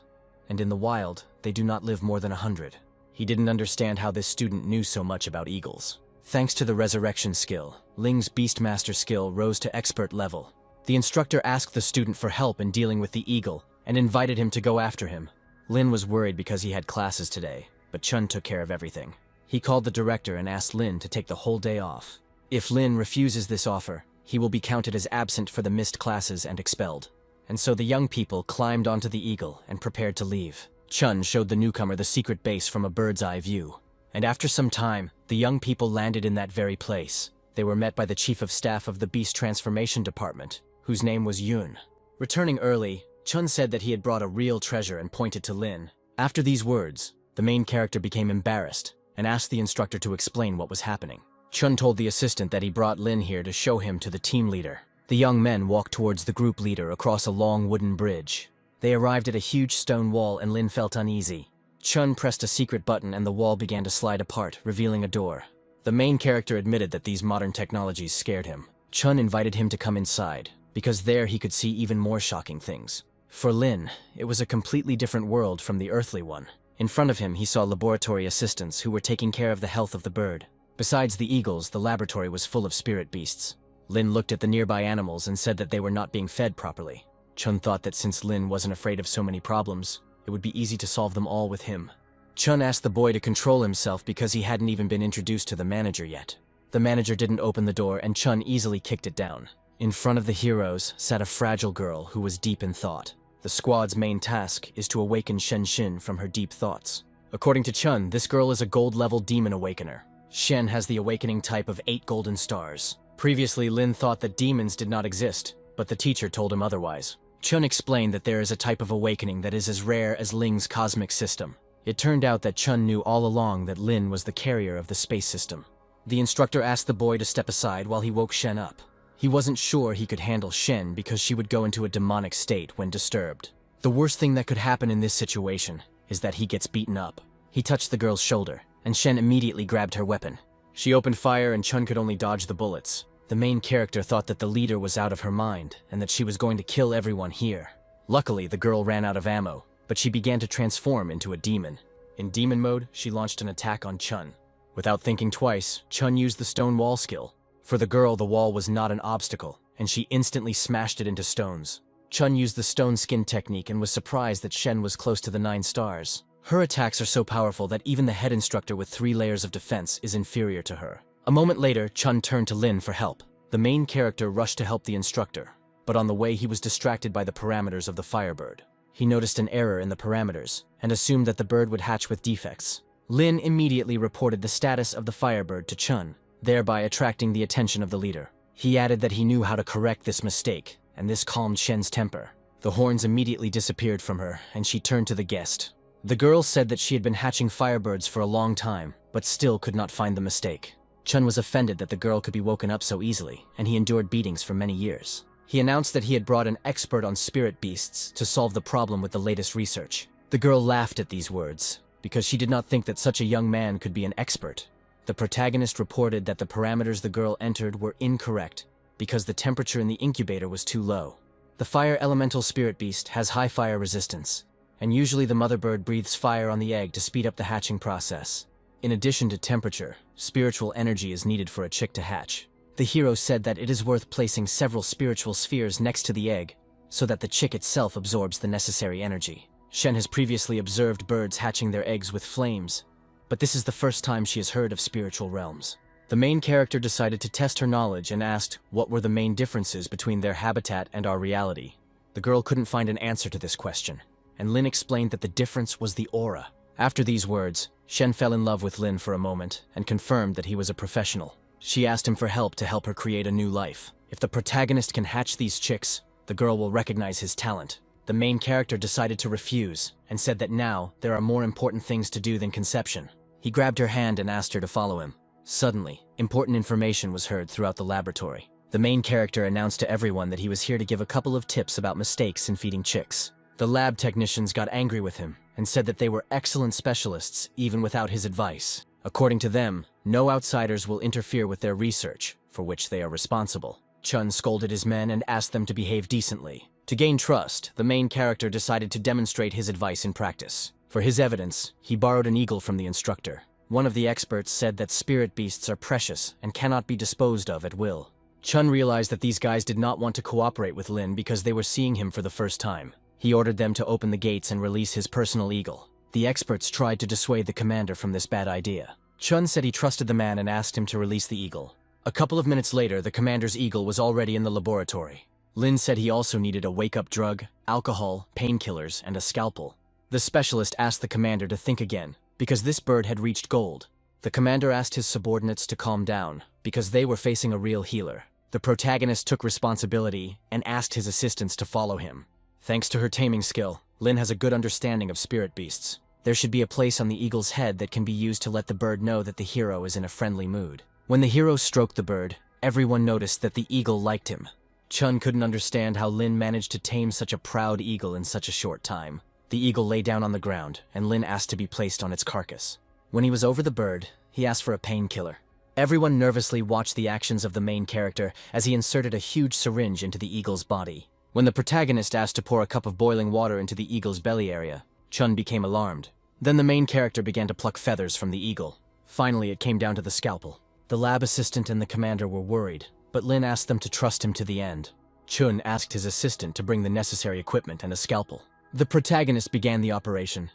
[SPEAKER 1] and in the wild, they do not live more than 100. He didn't understand how this student knew so much about eagles. Thanks to the resurrection skill, Ling's Beastmaster skill rose to expert level. The instructor asked the student for help in dealing with the eagle and invited him to go after him. Lin was worried because he had classes today, but Chun took care of everything. He called the director and asked Lin to take the whole day off. If Lin refuses this offer, he will be counted as absent for the missed classes and expelled. And so the young people climbed onto the eagle and prepared to leave. Chun showed the newcomer the secret base from a bird's eye view. And after some time, the young people landed in that very place. They were met by the chief of staff of the Beast Transformation Department, whose name was Yun. Returning early, Chun said that he had brought a real treasure and pointed to Lin. After these words, the main character became embarrassed and asked the instructor to explain what was happening. Chun told the assistant that he brought Lin here to show him to the team leader. The young men walked towards the group leader across a long wooden bridge. They arrived at a huge stone wall and Lin felt uneasy. Chun pressed a secret button and the wall began to slide apart, revealing a door. The main character admitted that these modern technologies scared him. Chun invited him to come inside, because there he could see even more shocking things. For Lin, it was a completely different world from the earthly one. In front of him, he saw laboratory assistants who were taking care of the health of the bird. Besides the eagles, the laboratory was full of spirit beasts. Lin looked at the nearby animals and said that they were not being fed properly. Chun thought that since Lin wasn't afraid of so many problems, it would be easy to solve them all with him. Chun asked the boy to control himself because he hadn't even been introduced to the manager yet. The manager didn't open the door and Chun easily kicked it down. In front of the heroes sat a fragile girl who was deep in thought. The squad's main task is to awaken Shen Xin from her deep thoughts. According to Chun, this girl is a gold-level demon awakener. Shen has the awakening type of 8 golden stars. Previously, Lin thought that demons did not exist, but the teacher told him otherwise. Chun explained that there is a type of awakening that is as rare as Ling's cosmic system. It turned out that Chun knew all along that Lin was the carrier of the space system. The instructor asked the boy to step aside while he woke Shen up. He wasn't sure he could handle Shen because she would go into a demonic state when disturbed. The worst thing that could happen in this situation is that he gets beaten up. He touched the girl's shoulder, and Shen immediately grabbed her weapon. She opened fire and Chun could only dodge the bullets. The main character thought that the leader was out of her mind and that she was going to kill everyone here. Luckily, the girl ran out of ammo, but she began to transform into a demon. In demon mode, she launched an attack on Chun. Without thinking twice, Chun used the stone wall skill. For the girl, the wall was not an obstacle, and she instantly smashed it into stones. Chun used the stone skin technique and was surprised that Shen was close to the 9 stars. Her attacks are so powerful that even the head instructor with 3 layers of defense is inferior to her. A moment later, Chun turned to Lin for help. The main character rushed to help the instructor, but on the way he was distracted by the parameters of the Firebird. He noticed an error in the parameters, and assumed that the bird would hatch with defects. Lin immediately reported the status of the Firebird to Chun, thereby attracting the attention of the leader. He added that he knew how to correct this mistake, and this calmed Shen's temper. The horns immediately disappeared from her, and she turned to the guest. The girl said that she had been hatching Firebirds for a long time, but still could not find the mistake. Chun was offended that the girl could be woken up so easily, and he endured beatings for many years. He announced that he had brought an expert on spirit beasts to solve the problem with the latest research. The girl laughed at these words, because she did not think that such a young man could be an expert. The protagonist reported that the parameters the girl entered were incorrect, because the temperature in the incubator was too low. The fire elemental spirit beast has high fire resistance, and usually the mother bird breathes fire on the egg to speed up the hatching process. In addition to temperature, spiritual energy is needed for a chick to hatch. The hero said that it is worth placing several spiritual spheres next to the egg, so that the chick itself absorbs the necessary energy. Shen has previously observed birds hatching their eggs with flames, but this is the first time she has heard of spiritual realms. The main character decided to test her knowledge and asked what were the main differences between their habitat and our reality. The girl couldn't find an answer to this question, and Lin explained that the difference was the aura. After these words, Shen fell in love with Lin for a moment and confirmed that he was a professional. She asked him for help to help her create a new life. If the protagonist can hatch these chicks, the girl will recognize his talent. The main character decided to refuse and said that now there are more important things to do than conception. He grabbed her hand and asked her to follow him. Suddenly, important information was heard throughout the laboratory. The main character announced to everyone that he was here to give a couple of tips about mistakes in feeding chicks. The lab technicians got angry with him and said that they were excellent specialists even without his advice. According to them, no outsiders will interfere with their research, for which they are responsible. Chun scolded his men and asked them to behave decently. To gain trust, the main character decided to demonstrate his advice in practice. For his evidence, he borrowed an eagle from the instructor. One of the experts said that spirit beasts are precious and cannot be disposed of at will. Chun realized that these guys did not want to cooperate with Lin because they were seeing him for the first time. He ordered them to open the gates and release his personal eagle. The experts tried to dissuade the commander from this bad idea. Chun said he trusted the man and asked him to release the eagle. A couple of minutes later, the commander's eagle was already in the laboratory. Lin said he also needed a wake-up drug, alcohol, painkillers, and a scalpel. The specialist asked the commander to think again, because this bird had reached gold. The commander asked his subordinates to calm down, because they were facing a real healer. The protagonist took responsibility and asked his assistants to follow him. Thanks to her taming skill, Lin has a good understanding of spirit beasts. There should be a place on the eagle's head that can be used to let the bird know that the hero is in a friendly mood. When the hero stroked the bird, everyone noticed that the eagle liked him. Chun couldn't understand how Lin managed to tame such a proud eagle in such a short time. The eagle lay down on the ground, and Lin asked to be placed on its carcass. When he was over the bird, he asked for a painkiller. Everyone nervously watched the actions of the main character as he inserted a huge syringe into the eagle's body. When the protagonist asked to pour a cup of boiling water into the eagle's belly area, Chun became alarmed. Then the main character began to pluck feathers from the eagle. Finally, it came down to the scalpel. The lab assistant and the commander were worried, but Lin asked them to trust him to the end. Chun asked his assistant to bring the necessary equipment and a scalpel. The protagonist began the operation,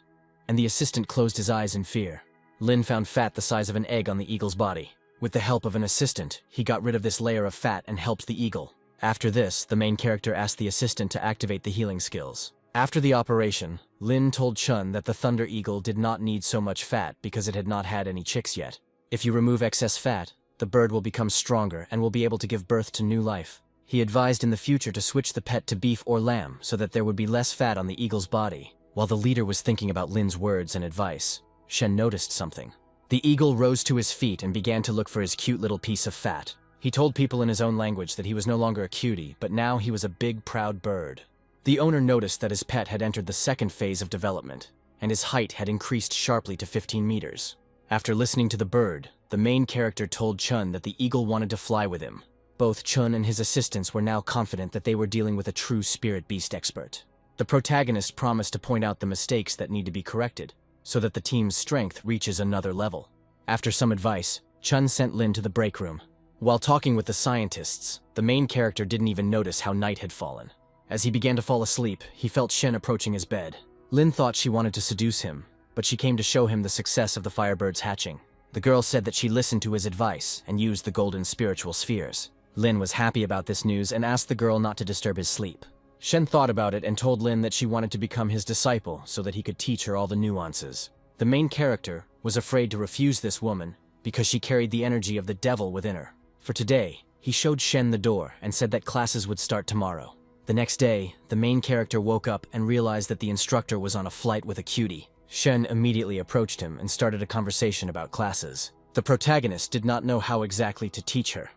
[SPEAKER 1] and the assistant closed his eyes in fear. Lin found fat the size of an egg on the eagle's body. With the help of an assistant, he got rid of this layer of fat and helped the eagle. After this, the main character asked the assistant to activate the healing skills. After the operation, Lin told Chun that the Thunder Eagle did not need so much fat because it had not had any chicks yet. If you remove excess fat, the bird will become stronger and will be able to give birth to new life. He advised in the future to switch the pet to beef or lamb so that there would be less fat on the eagle's body. While the leader was thinking about Lin's words and advice, Shen noticed something. The eagle rose to his feet and began to look for his cute little piece of fat. He told people in his own language that he was no longer a cutie, but now he was a big, proud bird. The owner noticed that his pet had entered the second phase of development, and his height had increased sharply to 15 meters. After listening to the bird, the main character told Chun that the eagle wanted to fly with him. Both Chun and his assistants were now confident that they were dealing with a true spirit beast expert. The protagonist promised to point out the mistakes that need to be corrected, so that the team's strength reaches another level. After some advice, Chun sent Lin to the break room. While talking with the scientists, the main character didn't even notice how night had fallen. As he began to fall asleep, he felt Shen approaching his bed. Lin thought she wanted to seduce him, but she came to show him the success of the firebirds hatching. The girl said that she listened to his advice and used the golden spiritual spheres. Lin was happy about this news and asked the girl not to disturb his sleep. Shen thought about it and told Lin that she wanted to become his disciple so that he could teach her all the nuances. The main character was afraid to refuse this woman because she carried the energy of the devil within her. For today, he showed Shen the door and said that classes would start tomorrow. The next day, the main character woke up and realized that the instructor was on a flight with a cutie. Shen immediately approached him and started a conversation about classes. The protagonist did not know how exactly to teach her,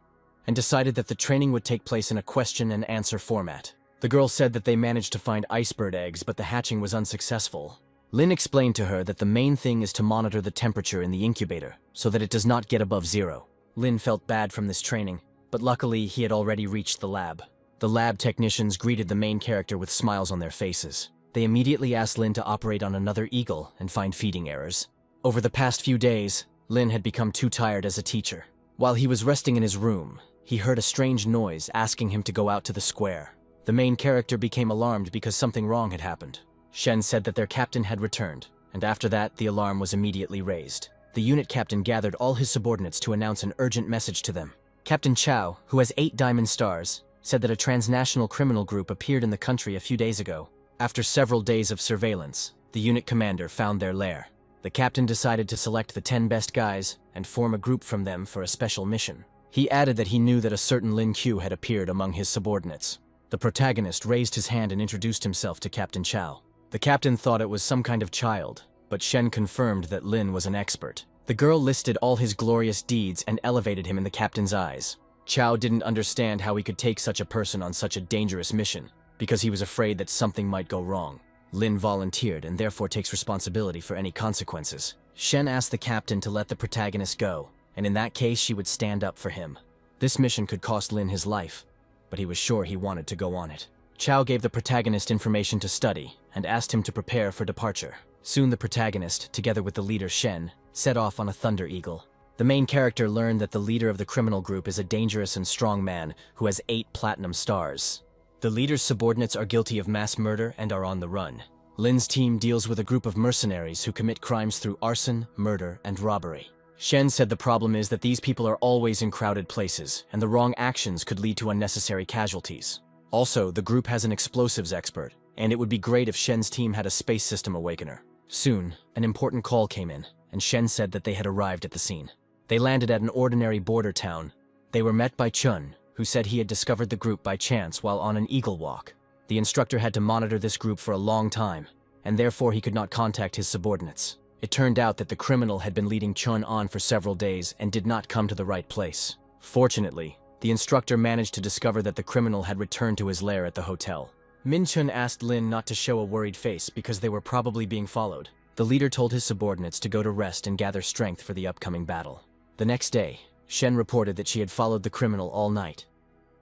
[SPEAKER 1] and decided that the training would take place in a question and answer format. The girl said that they managed to find icebird eggs, but the hatching was unsuccessful. Lin explained to her that the main thing is to monitor the temperature in the incubator, so that it does not get above 0. Lin felt bad from this training, but luckily he had already reached the lab. The lab technicians greeted the main character with smiles on their faces. They immediately asked Lin to operate on another eagle and find feeding errors. Over the past few days, Lin had become too tired as a teacher. While he was resting in his room, he heard a strange noise asking him to go out to the square. The main character became alarmed because something wrong had happened. Shen said that their captain had returned, and after that, the alarm was immediately raised. The unit captain gathered all his subordinates to announce an urgent message to them. Captain Chow, who has 8 diamond stars, said that a transnational criminal group appeared in the country a few days ago. After several days of surveillance, the unit commander found their lair. The captain decided to select the 10 best guys and form a group from them for a special mission. He added that he knew that a certain Lin Q had appeared among his subordinates. The protagonist raised his hand and introduced himself to Captain Chow. The captain thought it was some kind of child, but Shen confirmed that Lin was an expert. The girl listed all his glorious deeds and elevated him in the captain's eyes. Chow didn't understand how he could take such a person on such a dangerous mission, because he was afraid that something might go wrong. Lin volunteered and therefore takes responsibility for any consequences. Shen asked the captain to let the protagonist go, and in that case she would stand up for him. This mission could cost Lin his life, but he was sure he wanted to go on it. Chow gave the protagonist information to study and asked him to prepare for departure. Soon the protagonist, together with the leader Shen, set off on a Thunder Eagle. The main character learned that the leader of the criminal group is a dangerous and strong man who has 8 platinum stars. The leader's subordinates are guilty of mass murder and are on the run. Lin's team deals with a group of mercenaries who commit crimes through arson, murder, and robbery. Shen said the problem is that these people are always in crowded places, and the wrong actions could lead to unnecessary casualties. Also, the group has an explosives expert, and it would be great if Shen's team had a space system awakener. Soon, an important call came in, and Shen said that they had arrived at the scene. They landed at an ordinary border town. They were met by Chun, who said he had discovered the group by chance while on an eagle walk. The instructor had to monitor this group for a long time, and therefore he could not contact his subordinates. It turned out that the criminal had been leading Chun on for several days and did not come to the right place. Fortunately, the instructor managed to discover that the criminal had returned to his lair at the hotel. Min Chun asked Lin not to show a worried face because they were probably being followed. The leader told his subordinates to go to rest and gather strength for the upcoming battle. The next day, Shen reported that she had followed the criminal all night,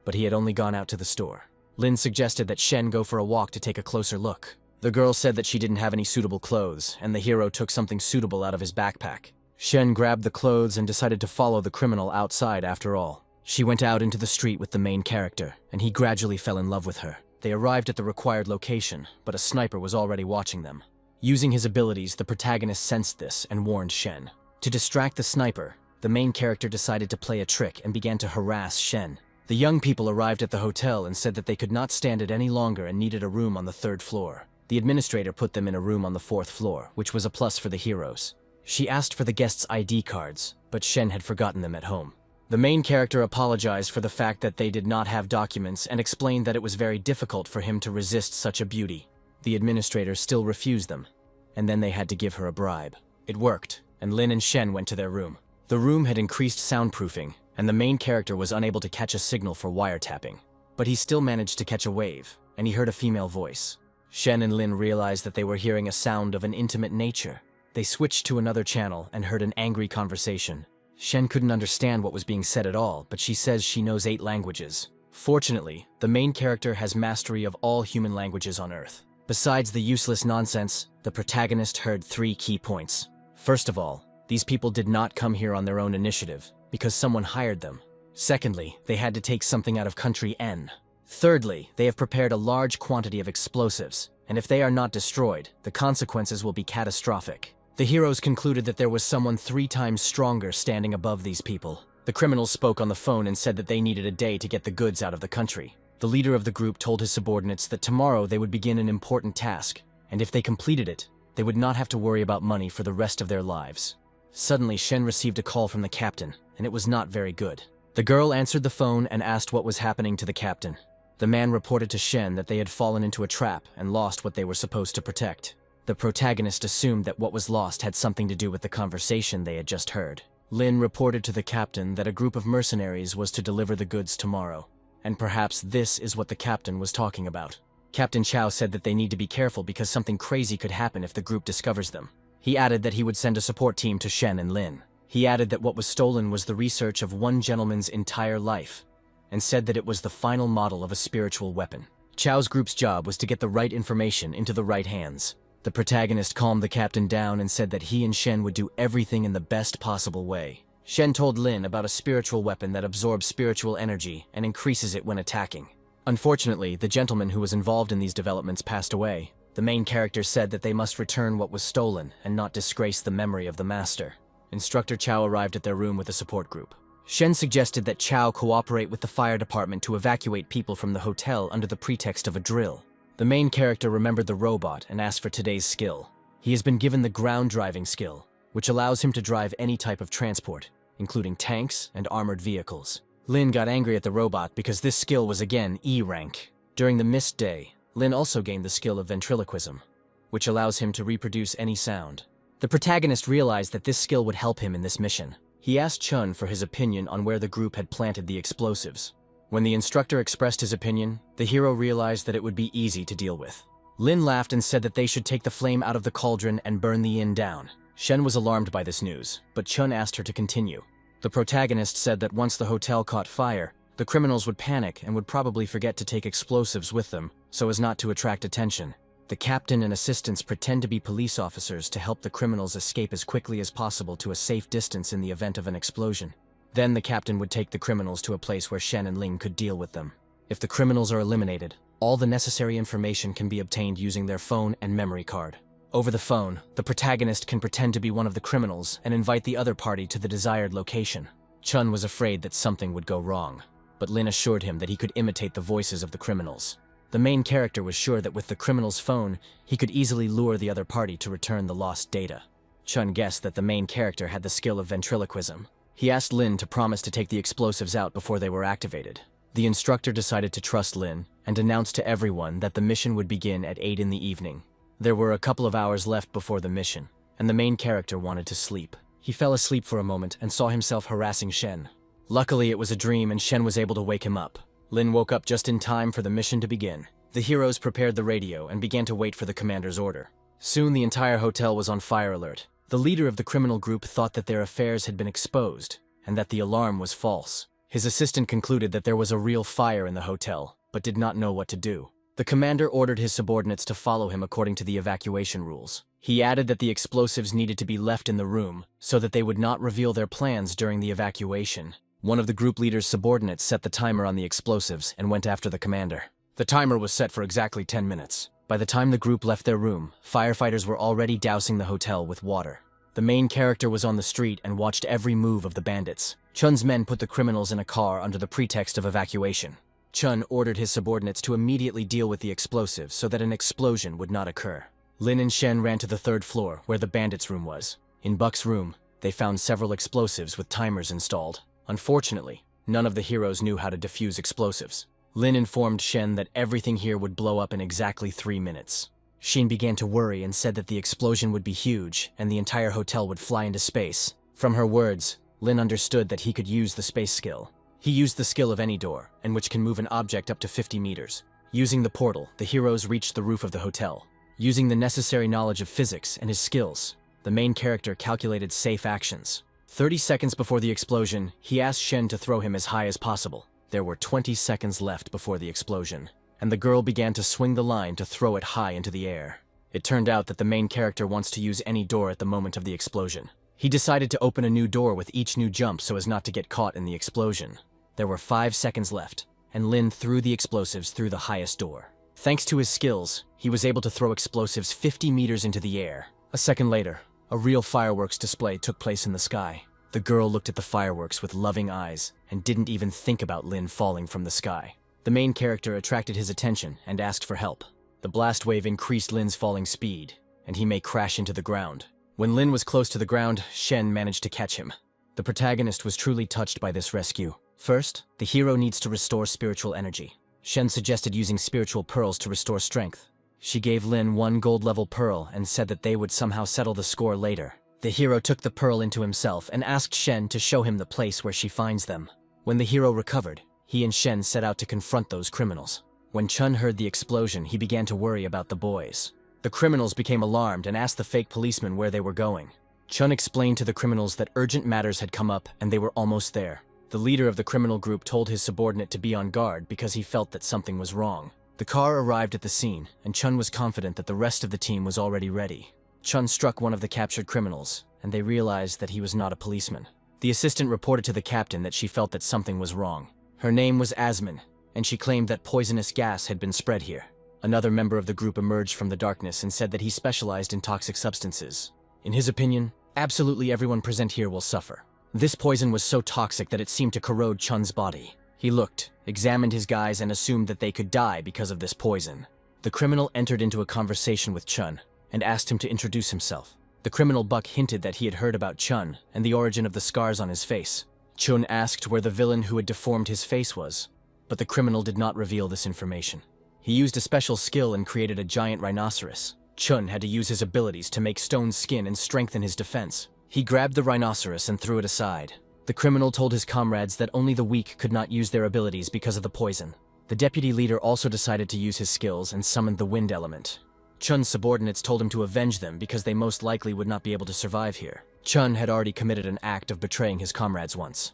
[SPEAKER 1] but he had only gone out to the store. Lin suggested that Shen go for a walk to take a closer look. The girl said that she didn't have any suitable clothes, and the hero took something suitable out of his backpack. Shen grabbed the clothes and decided to follow the criminal outside after all. She went out into the street with the main character, and he gradually fell in love with her. They arrived at the required location, but a sniper was already watching them. Using his abilities, the protagonist sensed this and warned Shen. To distract the sniper, the main character decided to play a trick and began to harass Shen. The young people arrived at the hotel and said that they could not stand it any longer and needed a room on the 3rd floor. The administrator put them in a room on the 4th floor, which was a plus for the heroes. She asked for the guests' ID cards, but Shen had forgotten them at home. The main character apologized for the fact that they did not have documents and explained that it was very difficult for him to resist such a beauty. The administrator still refused them, and then they had to give her a bribe. It worked, and Lin and Shen went to their room. The room had increased soundproofing, and the main character was unable to catch a signal for wiretapping. But he still managed to catch a wave, and he heard a female voice. Shen and Lin realized that they were hearing a sound of an intimate nature. They switched to another channel and heard an angry conversation. Shen couldn't understand what was being said at all, but she says she knows 8 languages. Fortunately, the main character has mastery of all human languages on Earth. Besides the useless nonsense, the protagonist heard 3 key points. First of all, these people did not come here on their own initiative, because someone hired them. Secondly, they had to take something out of country N. Thirdly, they have prepared a large quantity of explosives, and if they are not destroyed, the consequences will be catastrophic. The heroes concluded that there was someone 3 times stronger standing above these people. The criminals spoke on the phone and said that they needed a day to get the goods out of the country. The leader of the group told his subordinates that tomorrow they would begin an important task, and if they completed it, they would not have to worry about money for the rest of their lives. Suddenly, Shen received a call from the captain, and it was not very good. The girl answered the phone and asked what was happening to the captain. The man reported to Shen that they had fallen into a trap and lost what they were supposed to protect. The protagonist assumed that what was lost had something to do with the conversation they had just heard. Lin reported to the captain that a group of mercenaries was to deliver the goods tomorrow, and perhaps this is what the captain was talking about. Captain Chow said that they need to be careful because something crazy could happen if the group discovers them. He added that he would send a support team to Shen and Lin. He added that what was stolen was the research of one gentleman's entire life, and said that it was the final model of a spiritual weapon. Chow's group's job was to get the right information into the right hands. The protagonist calmed the captain down and said that he and Shen would do everything in the best possible way. Shen told Lin about a spiritual weapon that absorbs spiritual energy and increases it when attacking. Unfortunately, the gentleman who was involved in these developments passed away. The main character said that they must return what was stolen and not disgrace the memory of the master. Instructor Chow arrived at their room with a support group. Shen suggested that Chow cooperate with the fire department to evacuate people from the hotel under the pretext of a drill. The main character remembered the robot and asked for today's skill. He has been given the ground driving skill, which allows him to drive any type of transport, including tanks and armored vehicles. Lin got angry at the robot because this skill was again E rank. During the mist day, Lin also gained the skill of ventriloquism, which allows him to reproduce any sound. The protagonist realized that this skill would help him in this mission. He asked Chun for his opinion on where the group had planted the explosives. When the instructor expressed his opinion, the hero realized that it would be easy to deal with. Lin laughed and said that they should take the flame out of the cauldron and burn the inn down. Shen was alarmed by this news, but Chun asked her to continue. The protagonist said that once the hotel caught fire, the criminals would panic and would probably forget to take explosives with them, so as not to attract attention. The captain and assistants pretend to be police officers to help the criminals escape as quickly as possible to a safe distance in the event of an explosion. Then the captain would take the criminals to a place where Shen and Ling could deal with them. If the criminals are eliminated, all the necessary information can be obtained using their phone and memory card. Over the phone, the protagonist can pretend to be one of the criminals and invite the other party to the desired location. Chun was afraid that something would go wrong, but Lin assured him that he could imitate the voices of the criminals. The main character was sure that with the criminal's phone, he could easily lure the other party to return the lost data. Chun guessed that the main character had the skill of ventriloquism. He asked Lin to promise to take the explosives out before they were activated. The instructor decided to trust Lin and announced to everyone that the mission would begin at 8 in the evening. There were a couple of hours left before the mission, and the main character wanted to sleep. He fell asleep for a moment and saw himself harassing Shen. Luckily, it was a dream and Shen was able to wake him up. Lin woke up just in time for the mission to begin. The heroes prepared the radio and began to wait for the commander's order. Soon the entire hotel was on fire alert. The leader of the criminal group thought that their affairs had been exposed and that the alarm was false. His assistant concluded that there was a real fire in the hotel, but did not know what to do. The commander ordered his subordinates to follow him according to the evacuation rules. He added that the explosives needed to be left in the room so that they would not reveal their plans during the evacuation. One of the group leader's subordinates set the timer on the explosives and went after the commander. The timer was set for exactly 10 minutes. By the time the group left their room, firefighters were already dousing the hotel with water. The main character was on the street and watched every move of the bandits. Chun's men put the criminals in a car under the pretext of evacuation. Chun ordered his subordinates to immediately deal with the explosives so that an explosion would not occur. Lin and Shen ran to the third floor, where the bandits' room was. In Buck's room, they found several explosives with timers installed. Unfortunately, none of the heroes knew how to defuse explosives. Lin informed Shen that everything here would blow up in exactly 3 minutes. Shen began to worry and said that the explosion would be huge and the entire hotel would fly into space. From her words, Lin understood that he could use the space skill. He used the skill of any door, and which can move an object up to 50 meters. Using the portal, the heroes reached the roof of the hotel. Using the necessary knowledge of physics and his skills, the main character calculated safe actions. 30 seconds before the explosion, he asked Shen to throw him as high as possible. There were 20 seconds left before the explosion, and the girl began to swing the line to throw it high into the air. It turned out that the main character wants to use any door at the moment of the explosion. He decided to open a new door with each new jump so as not to get caught in the explosion. There were 5 seconds left, and Lin threw the explosives through the highest door. Thanks to his skills, he was able to throw explosives 50 meters into the air. A second later, a real fireworks display took place in the sky. The girl looked at the fireworks with loving eyes and didn't even think about Lin falling from the sky. The main character attracted his attention and asked for help. The blast wave increased Lin's falling speed, and he may crash into the ground. When Lin was close to the ground, Shen managed to catch him. The protagonist was truly touched by this rescue. First, the hero needs to restore spiritual energy. Shen suggested using spiritual pearls to restore strength. She gave Lin 1 gold-level pearl and said that they would somehow settle the score later. The hero took the pearl into himself and asked Shen to show him the place where she finds them. When the hero recovered, he and Shen set out to confront those criminals. When Chun heard the explosion, he began to worry about the boys. The criminals became alarmed and asked the fake policeman where they were going. Chun explained to the criminals that urgent matters had come up and they were almost there. The leader of the criminal group told his subordinate to be on guard because he felt that something was wrong. The car arrived at the scene, and Chun was confident that the rest of the team was already ready. Chun struck one of the captured criminals, and they realized that he was not a policeman. The assistant reported to the captain that she felt that something was wrong. Her name was Asmin, and she claimed that poisonous gas had been spread here. Another member of the group emerged from the darkness and said that he specialized in toxic substances. In his opinion, absolutely everyone present here will suffer. This poison was so toxic that it seemed to corrode Chun's body. He looked, examined his guys, and assumed that they could die because of this poison. The criminal entered into a conversation with Chun and asked him to introduce himself. The criminal Buck hinted that he had heard about Chun and the origin of the scars on his face. Chun asked where the villain who had deformed his face was, but the criminal did not reveal this information. He used a special skill and created a giant rhinoceros. Chun had to use his abilities to make stone skin and strengthen his defense. He grabbed the rhinoceros and threw it aside. The criminal told his comrades that only the weak could not use their abilities because of the poison. The deputy leader also decided to use his skills and summoned the wind element. Chun's subordinates told him to avenge them because they most likely would not be able to survive here. Chun had already committed an act of betraying his comrades once,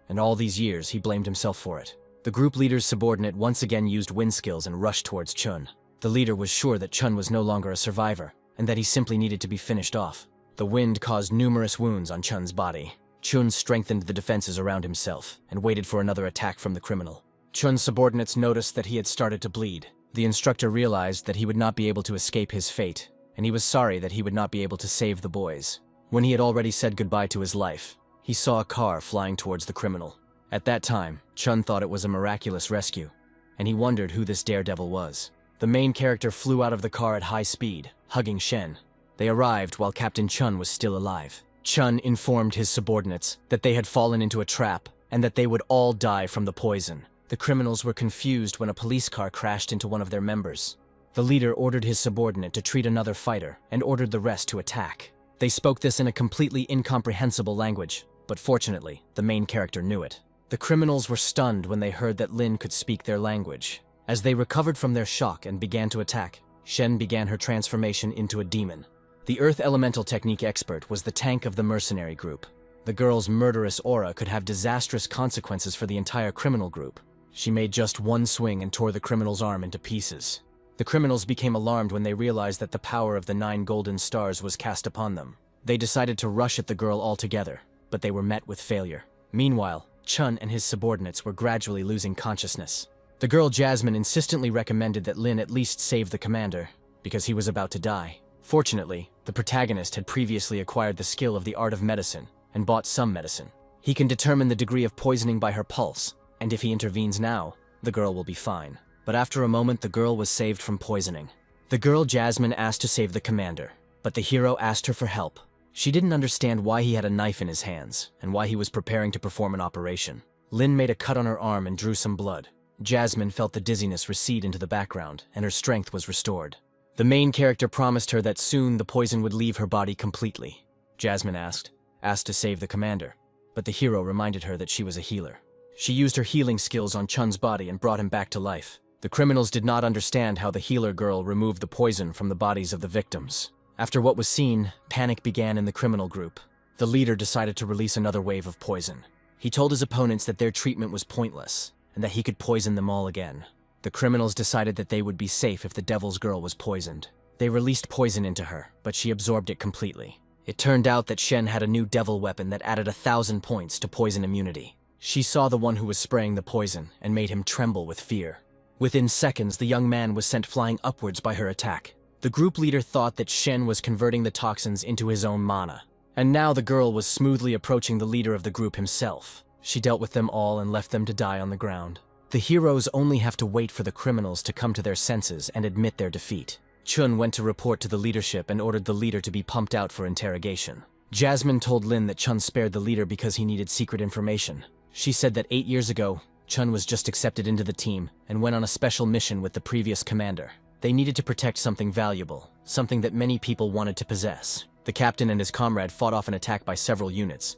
[SPEAKER 1] and all these years he blamed himself for it. The group leader's subordinate once again used wind skills and rushed towards Chun. The leader was sure that Chun was no longer a survivor, and that he simply needed to be finished off. The wind caused numerous wounds on Chun's body. Chun strengthened the defenses around himself and waited for another attack from the criminal. Chun's subordinates noticed that he had started to bleed. The instructor realized that he would not be able to escape his fate, and he was sorry that he would not be able to save the boys. When he had already said goodbye to his life, he saw a car flying towards the criminal. At that time, Chun thought it was a miraculous rescue, and he wondered who this daredevil was. The main character flew out of the car at high speed, hugging Shen. They arrived while Captain Chun was still alive. Chun informed his subordinates that they had fallen into a trap and that they would all die from the poison. The criminals were confused when a police car crashed into one of their members. The leader ordered his subordinate to treat another fighter and ordered the rest to attack. They spoke this in a completely incomprehensible language, but fortunately, the main character knew it. The criminals were stunned when they heard that Lin could speak their language. As they recovered from their shock and began to attack, Shen began her transformation into a demon. The Earth Elemental Technique expert was the tank of the mercenary group. The girl's murderous aura could have disastrous consequences for the entire criminal group. She made just one swing and tore the criminal's arm into pieces. The criminals became alarmed when they realized that the power of the 9 golden stars was cast upon them. They decided to rush at the girl altogether, but they were met with failure. Meanwhile, Chun and his subordinates were gradually losing consciousness. The girl Jasmine insistently recommended that Lin at least save the commander, because he was about to die. Fortunately, the protagonist had previously acquired the skill of the art of medicine and bought some medicine. He can determine the degree of poisoning by her pulse, and if he intervenes now, the girl will be fine. But after a moment, the girl was saved from poisoning. The girl Jasmine asked to save the commander, but the hero asked her for help. She didn't understand why he had a knife in his hands, and why he was preparing to perform an operation. Lin made a cut on her arm and drew some blood. Jasmine felt the dizziness recede into the background, and her strength was restored. The main character promised her that soon the poison would leave her body completely. Jasmine asked to save the commander, but the hero reminded her that she was a healer. She used her healing skills on Chun's body and brought him back to life. The criminals did not understand how the healer girl removed the poison from the bodies of the victims. After what was seen, panic began in the criminal group. The leader decided to release another wave of poison. He told his opponents that their treatment was pointless, and that he could poison them all again. The criminals decided that they would be safe if the devil's girl was poisoned. They released poison into her, but she absorbed it completely. It turned out that Shen had a new devil weapon that added 1,000 points to poison immunity. She saw the one who was spraying the poison and made him tremble with fear. Within seconds, the young man was sent flying upwards by her attack. The group leader thought that Shen was converting the toxins into his own mana. And now the girl was smoothly approaching the leader of the group himself. She dealt with them all and left them to die on the ground. The heroes only have to wait for the criminals to come to their senses and admit their defeat. Chun went to report to the leadership and ordered the leader to be pumped out for interrogation. Jasmine told Lin that Chun spared the leader because he needed secret information. She said that 8 years ago, Chun was just accepted into the team and went on a special mission with the previous commander. They needed to protect something valuable, something that many people wanted to possess. The captain and his comrade fought off an attack by several units,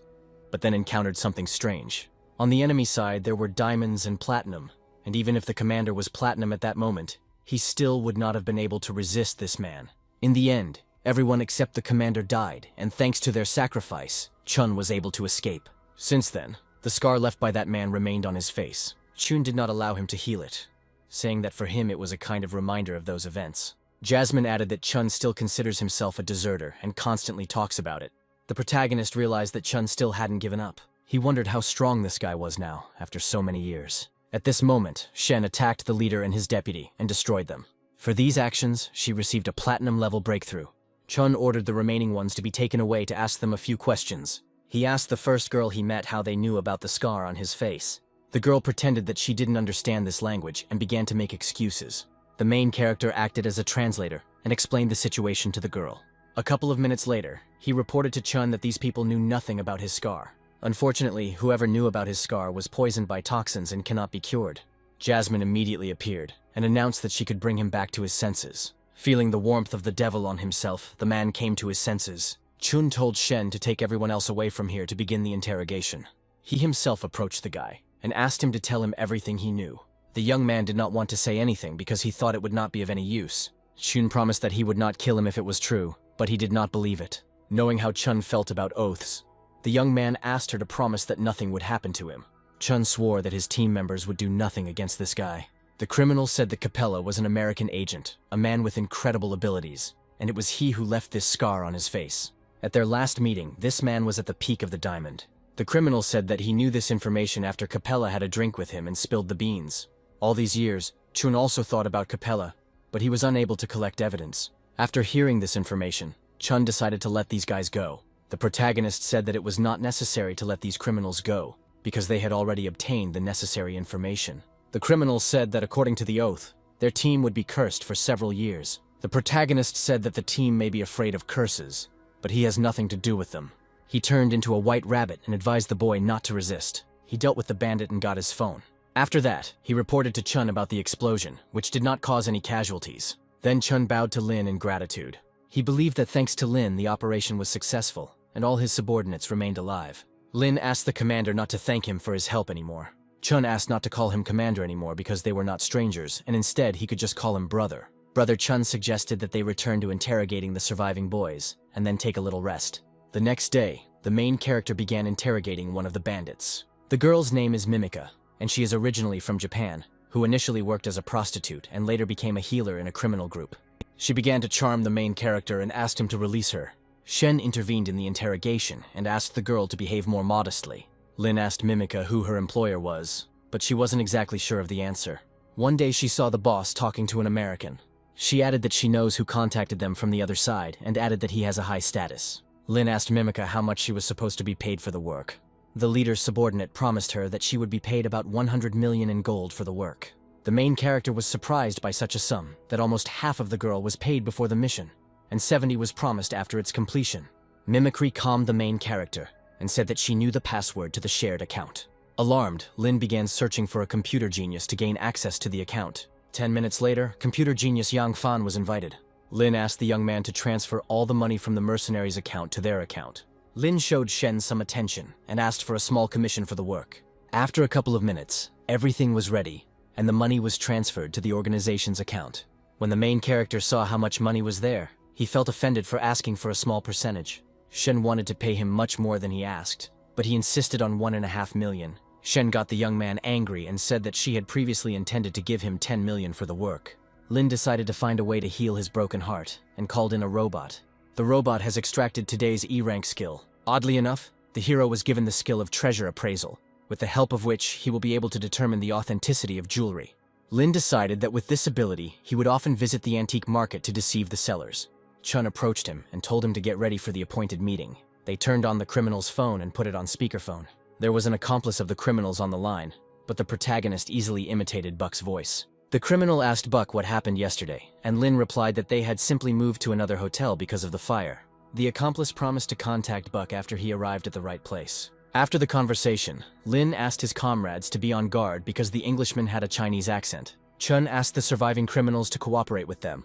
[SPEAKER 1] but then encountered something strange. On the enemy side, there were diamonds and platinum, and even if the commander was platinum at that moment, he still would not have been able to resist this man. In the end, everyone except the commander died, and thanks to their sacrifice, Chun was able to escape. Since then, the scar left by that man remained on his face. Chun did not allow him to heal it, saying that for him it was a kind of reminder of those events. Jasmine added that Chun still considers himself a deserter and constantly talks about it. The protagonist realized that Chun still hadn't given up. He wondered how strong this guy was now, after so many years. At this moment, Shen attacked the leader and his deputy and destroyed them. For these actions, she received a platinum-level breakthrough. Chun ordered the remaining ones to be taken away to ask them a few questions. He asked the first girl he met how they knew about the scar on his face. The girl pretended that she didn't understand this language and began to make excuses. The main character acted as a translator and explained the situation to the girl. A couple of minutes later, he reported to Chun that these people knew nothing about his scar. Unfortunately, whoever knew about his scar was poisoned by toxins and cannot be cured. Jasmine immediately appeared and announced that she could bring him back to his senses. Feeling the warmth of the devil on himself, the man came to his senses. Chun told Shen to take everyone else away from here to begin the interrogation. He himself approached the guy and asked him to tell him everything he knew. The young man did not want to say anything because he thought it would not be of any use. Chun promised that he would not kill him if it was true, but he did not believe it. Knowing how Chun felt about oaths, the young man asked her to promise that nothing would happen to him. Chun swore that his team members would do nothing against this guy. The criminal said that Capella was an American agent, a man with incredible abilities, and it was he who left this scar on his face. At their last meeting, this man was at the peak of the diamond. The criminal said that he knew this information after Capella had a drink with him and spilled the beans. All these years, Chun also thought about Capella, but he was unable to collect evidence. After hearing this information, Chun decided to let these guys go. The protagonist said that it was not necessary to let these criminals go, because they had already obtained the necessary information. The criminals said that according to the oath, their team would be cursed for several years. The protagonist said that the team may be afraid of curses, but he has nothing to do with them. He turned into a white rabbit and advised the boy not to resist. He dealt with the bandit and got his phone. After that, he reported to Chun about the explosion, which did not cause any casualties. Then Chun bowed to Lin in gratitude. He believed that thanks to Lin, the operation was successful, and all his subordinates remained alive. Lin asked the commander not to thank him for his help anymore. Chun asked not to call him commander anymore because they were not strangers, and instead he could just call him brother. Brother Chun suggested that they return to interrogating the surviving boys, and then take a little rest. The next day, the main character began interrogating one of the bandits. The girl's name is Mimica, and she is originally from Japan, who initially worked as a prostitute and later became a healer in a criminal group. She began to charm the main character and asked him to release her. Shen intervened in the interrogation and asked the girl to behave more modestly. Lin asked Mimica who her employer was, but she wasn't exactly sure of the answer. One day she saw the boss talking to an American. She added that she knows who contacted them from the other side and added that he has a high status. Lin asked Mimica how much she was supposed to be paid for the work. The leader's subordinate promised her that she would be paid about 100 million in gold for the work. The main character was surprised by such a sum that almost half of the girl was paid before the mission, and 70 was promised after its completion. Mimicry calmed the main character and said that she knew the password to the shared account. Alarmed, Lin began searching for a computer genius to gain access to the account. 10 minutes later, computer genius Yang Fan was invited. Lin asked the young man to transfer all the money from the mercenaries' account to their account. Lin showed Shen some attention and asked for a small commission for the work. After a couple of minutes, everything was ready, and the money was transferred to the organization's account. When the main character saw how much money was there, he felt offended for asking for a small percentage. Shen wanted to pay him much more than he asked, but he insisted on 1.5 million. Shen got the young man angry and said that she had previously intended to give him 10 million for the work. Lin decided to find a way to heal his broken heart and called in a robot. The robot has extracted today's E-rank skill. Oddly enough, the hero was given the skill of treasure appraisal, with the help of which he will be able to determine the authenticity of jewelry. Lin decided that with this ability, he would often visit the antique market to deceive the sellers. Chun approached him and told him to get ready for the appointed meeting. They turned on the criminal's phone and put it on speakerphone. There was an accomplice of the criminals on the line, but the protagonist easily imitated Buck's voice. The criminal asked Buck what happened yesterday, and Lin replied that they had simply moved to another hotel because of the fire. The accomplice promised to contact Buck after he arrived at the right place. After the conversation, Lin asked his comrades to be on guard because the Englishman had a Chinese accent. Chun asked the surviving criminals to cooperate with them.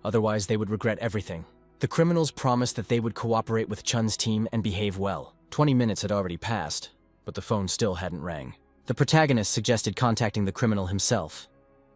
[SPEAKER 1] Otherwise, they would regret everything. The criminals promised that they would cooperate with Chun's team and behave well. 20 minutes had already passed, but the phone still hadn't rang. The protagonist suggested contacting the criminal himself,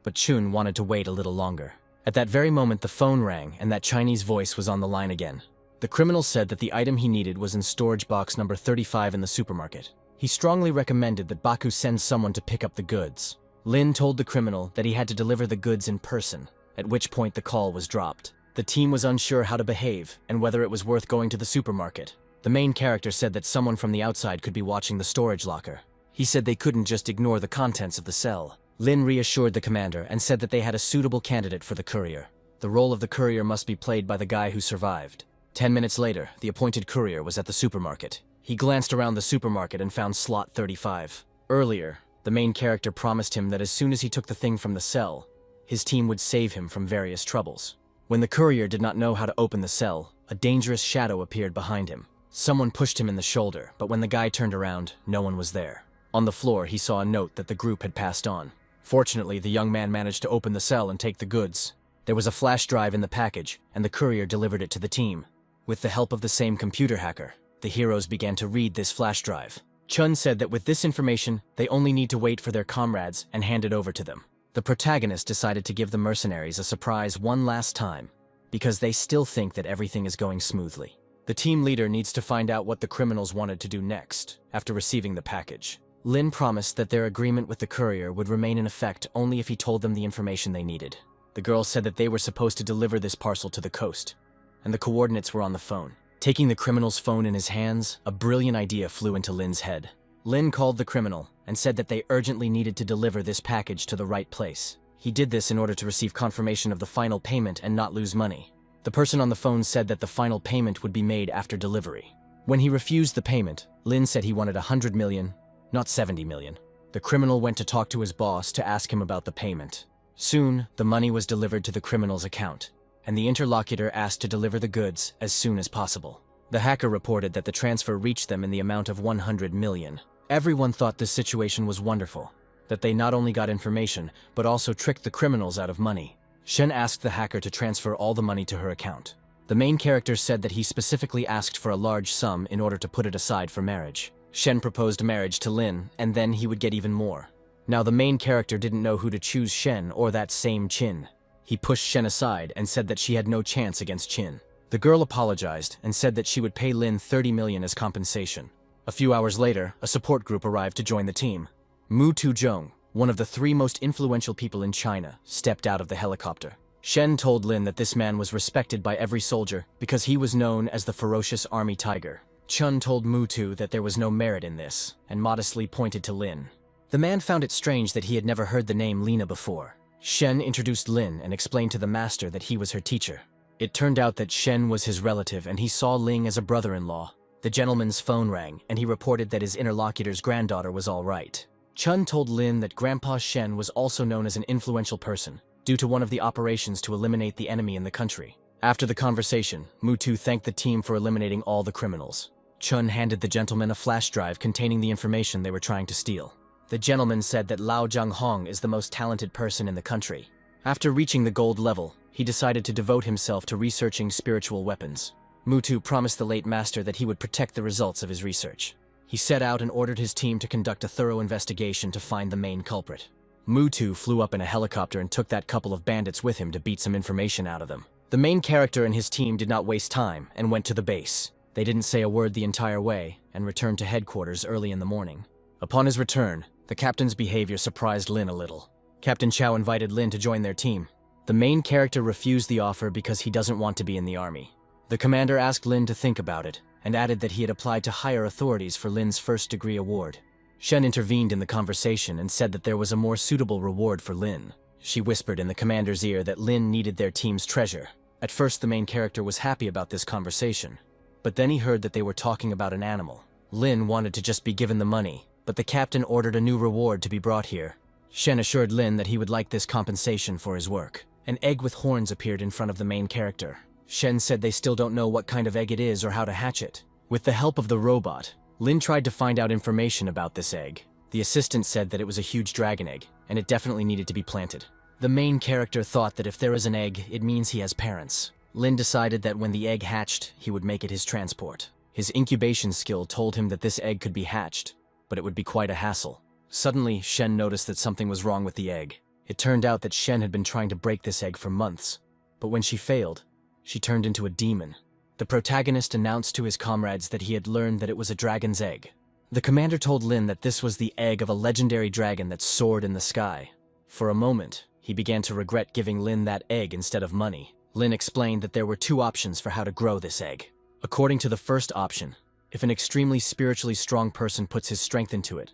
[SPEAKER 1] but Chun wanted to wait a little longer. At that very moment, the phone rang and that Chinese voice was on the line again. The criminal said that the item he needed was in storage box number 35 in the supermarket. He strongly recommended that Baku send someone to pick up the goods. Lin told the criminal that he had to deliver the goods in person, at which point the call was dropped. The team was unsure how to behave and whether it was worth going to the supermarket. The main character said that someone from the outside could be watching the storage locker. He said they couldn't just ignore the contents of the cell. Lin reassured the commander and said that they had a suitable candidate for the courier. The role of the courier must be played by the guy who survived. 10 minutes later, the appointed courier was at the supermarket. He glanced around the supermarket and found slot 35. Earlier, the main character promised him that as soon as he took the thing from the cell, his team would save him from various troubles. When the courier did not know how to open the cell, a dangerous shadow appeared behind him. Someone pushed him in the shoulder, but when the guy turned around, no one was there. On the floor, he saw a note that the group had passed on. Fortunately, the young man managed to open the cell and take the goods. There was a flash drive in the package, and the courier delivered it to the team. With the help of the same computer hacker, the heroes began to read this flash drive. Chun said that with this information, they only need to wait for their comrades and hand it over to them. The protagonist decided to give the mercenaries a surprise one last time, because they still think that everything is going smoothly. The team leader needs to find out what the criminals wanted to do next, after receiving the package. Lin promised that their agreement with the courier would remain in effect only if he told them the information they needed. The girl said that they were supposed to deliver this parcel to the coast, and the coordinates were on the phone. Taking the criminal's phone in his hands, a brilliant idea flew into Lin's head. Lin called the criminal and said that they urgently needed to deliver this package to the right place. He did this in order to receive confirmation of the final payment and not lose money. The person on the phone said that the final payment would be made after delivery. When he refused the payment, Lin said he wanted 100 million, not 70 million. The criminal went to talk to his boss to ask him about the payment. Soon, the money was delivered to the criminal's account, and the interlocutor asked to deliver the goods as soon as possible. The hacker reported that the transfer reached them in the amount of 100 million. Everyone thought this situation was wonderful, that they not only got information, but also tricked the criminals out of money. Shen asked the hacker to transfer all the money to her account. The main character said that he specifically asked for a large sum in order to put it aside for marriage. Shen proposed marriage to Lin, and then he would get even more. Now the main character didn't know who to choose, Shen or that same Chin. He pushed Shen aside and said that she had no chance against Chin. The girl apologized and said that she would pay Lin 30 million as compensation. A few hours later, a support group arrived to join the team. Mu Tuzhong, one of the 3 most influential people in China, stepped out of the helicopter. Shen told Lin that this man was respected by every soldier because he was known as the ferocious army tiger. Chun told Mutu that there was no merit in this, and modestly pointed to Lin. The man found it strange that he had never heard the name Lina before. Shen introduced Lin and explained to the master that he was her teacher. It turned out that Shen was his relative and he saw Ling as a brother-in-law. The gentleman's phone rang, and he reported that his interlocutor's granddaughter was all right. Chun told Lin that Grandpa Shen was also known as an influential person, due to one of the operations to eliminate the enemy in the country. After the conversation, Mutu thanked the team for eliminating all the criminals. Chun handed the gentleman a flash drive containing the information they were trying to steal. The gentleman said that Lao Zhanghong is the most talented person in the country. After reaching the gold level, he decided to devote himself to researching spiritual weapons. Mutu promised the late master that he would protect the results of his research. He set out and ordered his team to conduct a thorough investigation to find the main culprit. Mutu flew up in a helicopter and took that couple of bandits with him to beat some information out of them. The main character and his team did not waste time and went to the base. They didn't say a word the entire way and returned to headquarters early in the morning. Upon his return, the captain's behavior surprised Lin a little. Captain Chow invited Lin to join their team. The main character refused the offer because he doesn't want to be in the army. The commander asked Lin to think about it, and added that he had applied to higher authorities for Lin's first-degree award. Shen intervened in the conversation and said that there was a more suitable reward for Lin. She whispered in the commander's ear that Lin needed their team's treasure. At first, the main character was happy about this conversation, but then he heard that they were talking about an animal. Lin wanted to just be given the money, but the captain ordered a new reward to be brought here. Shen assured Lin that he would like this compensation for his work. An egg with horns appeared in front of the main character. Shen said they still don't know what kind of egg it is or how to hatch it. With the help of the robot, Lin tried to find out information about this egg. The assistant said that it was a huge dragon egg, and it definitely needed to be planted. The main character thought that if there is an egg, it means he has parents. Lin decided that when the egg hatched, he would make it his transport. His incubation skill told him that this egg could be hatched, but it would be quite a hassle. Suddenly, Shen noticed that something was wrong with the egg. It turned out that Shen had been trying to break this egg for months, but when she failed, she turned into a demon. The protagonist announced to his comrades that he had learned that it was a dragon's egg. The commander told Lin that this was the egg of a legendary dragon that soared in the sky. For a moment, he began to regret giving Lin that egg instead of money. Lin explained that there were 2 options for how to grow this egg. According to the first option, if an extremely spiritually strong person puts his strength into it,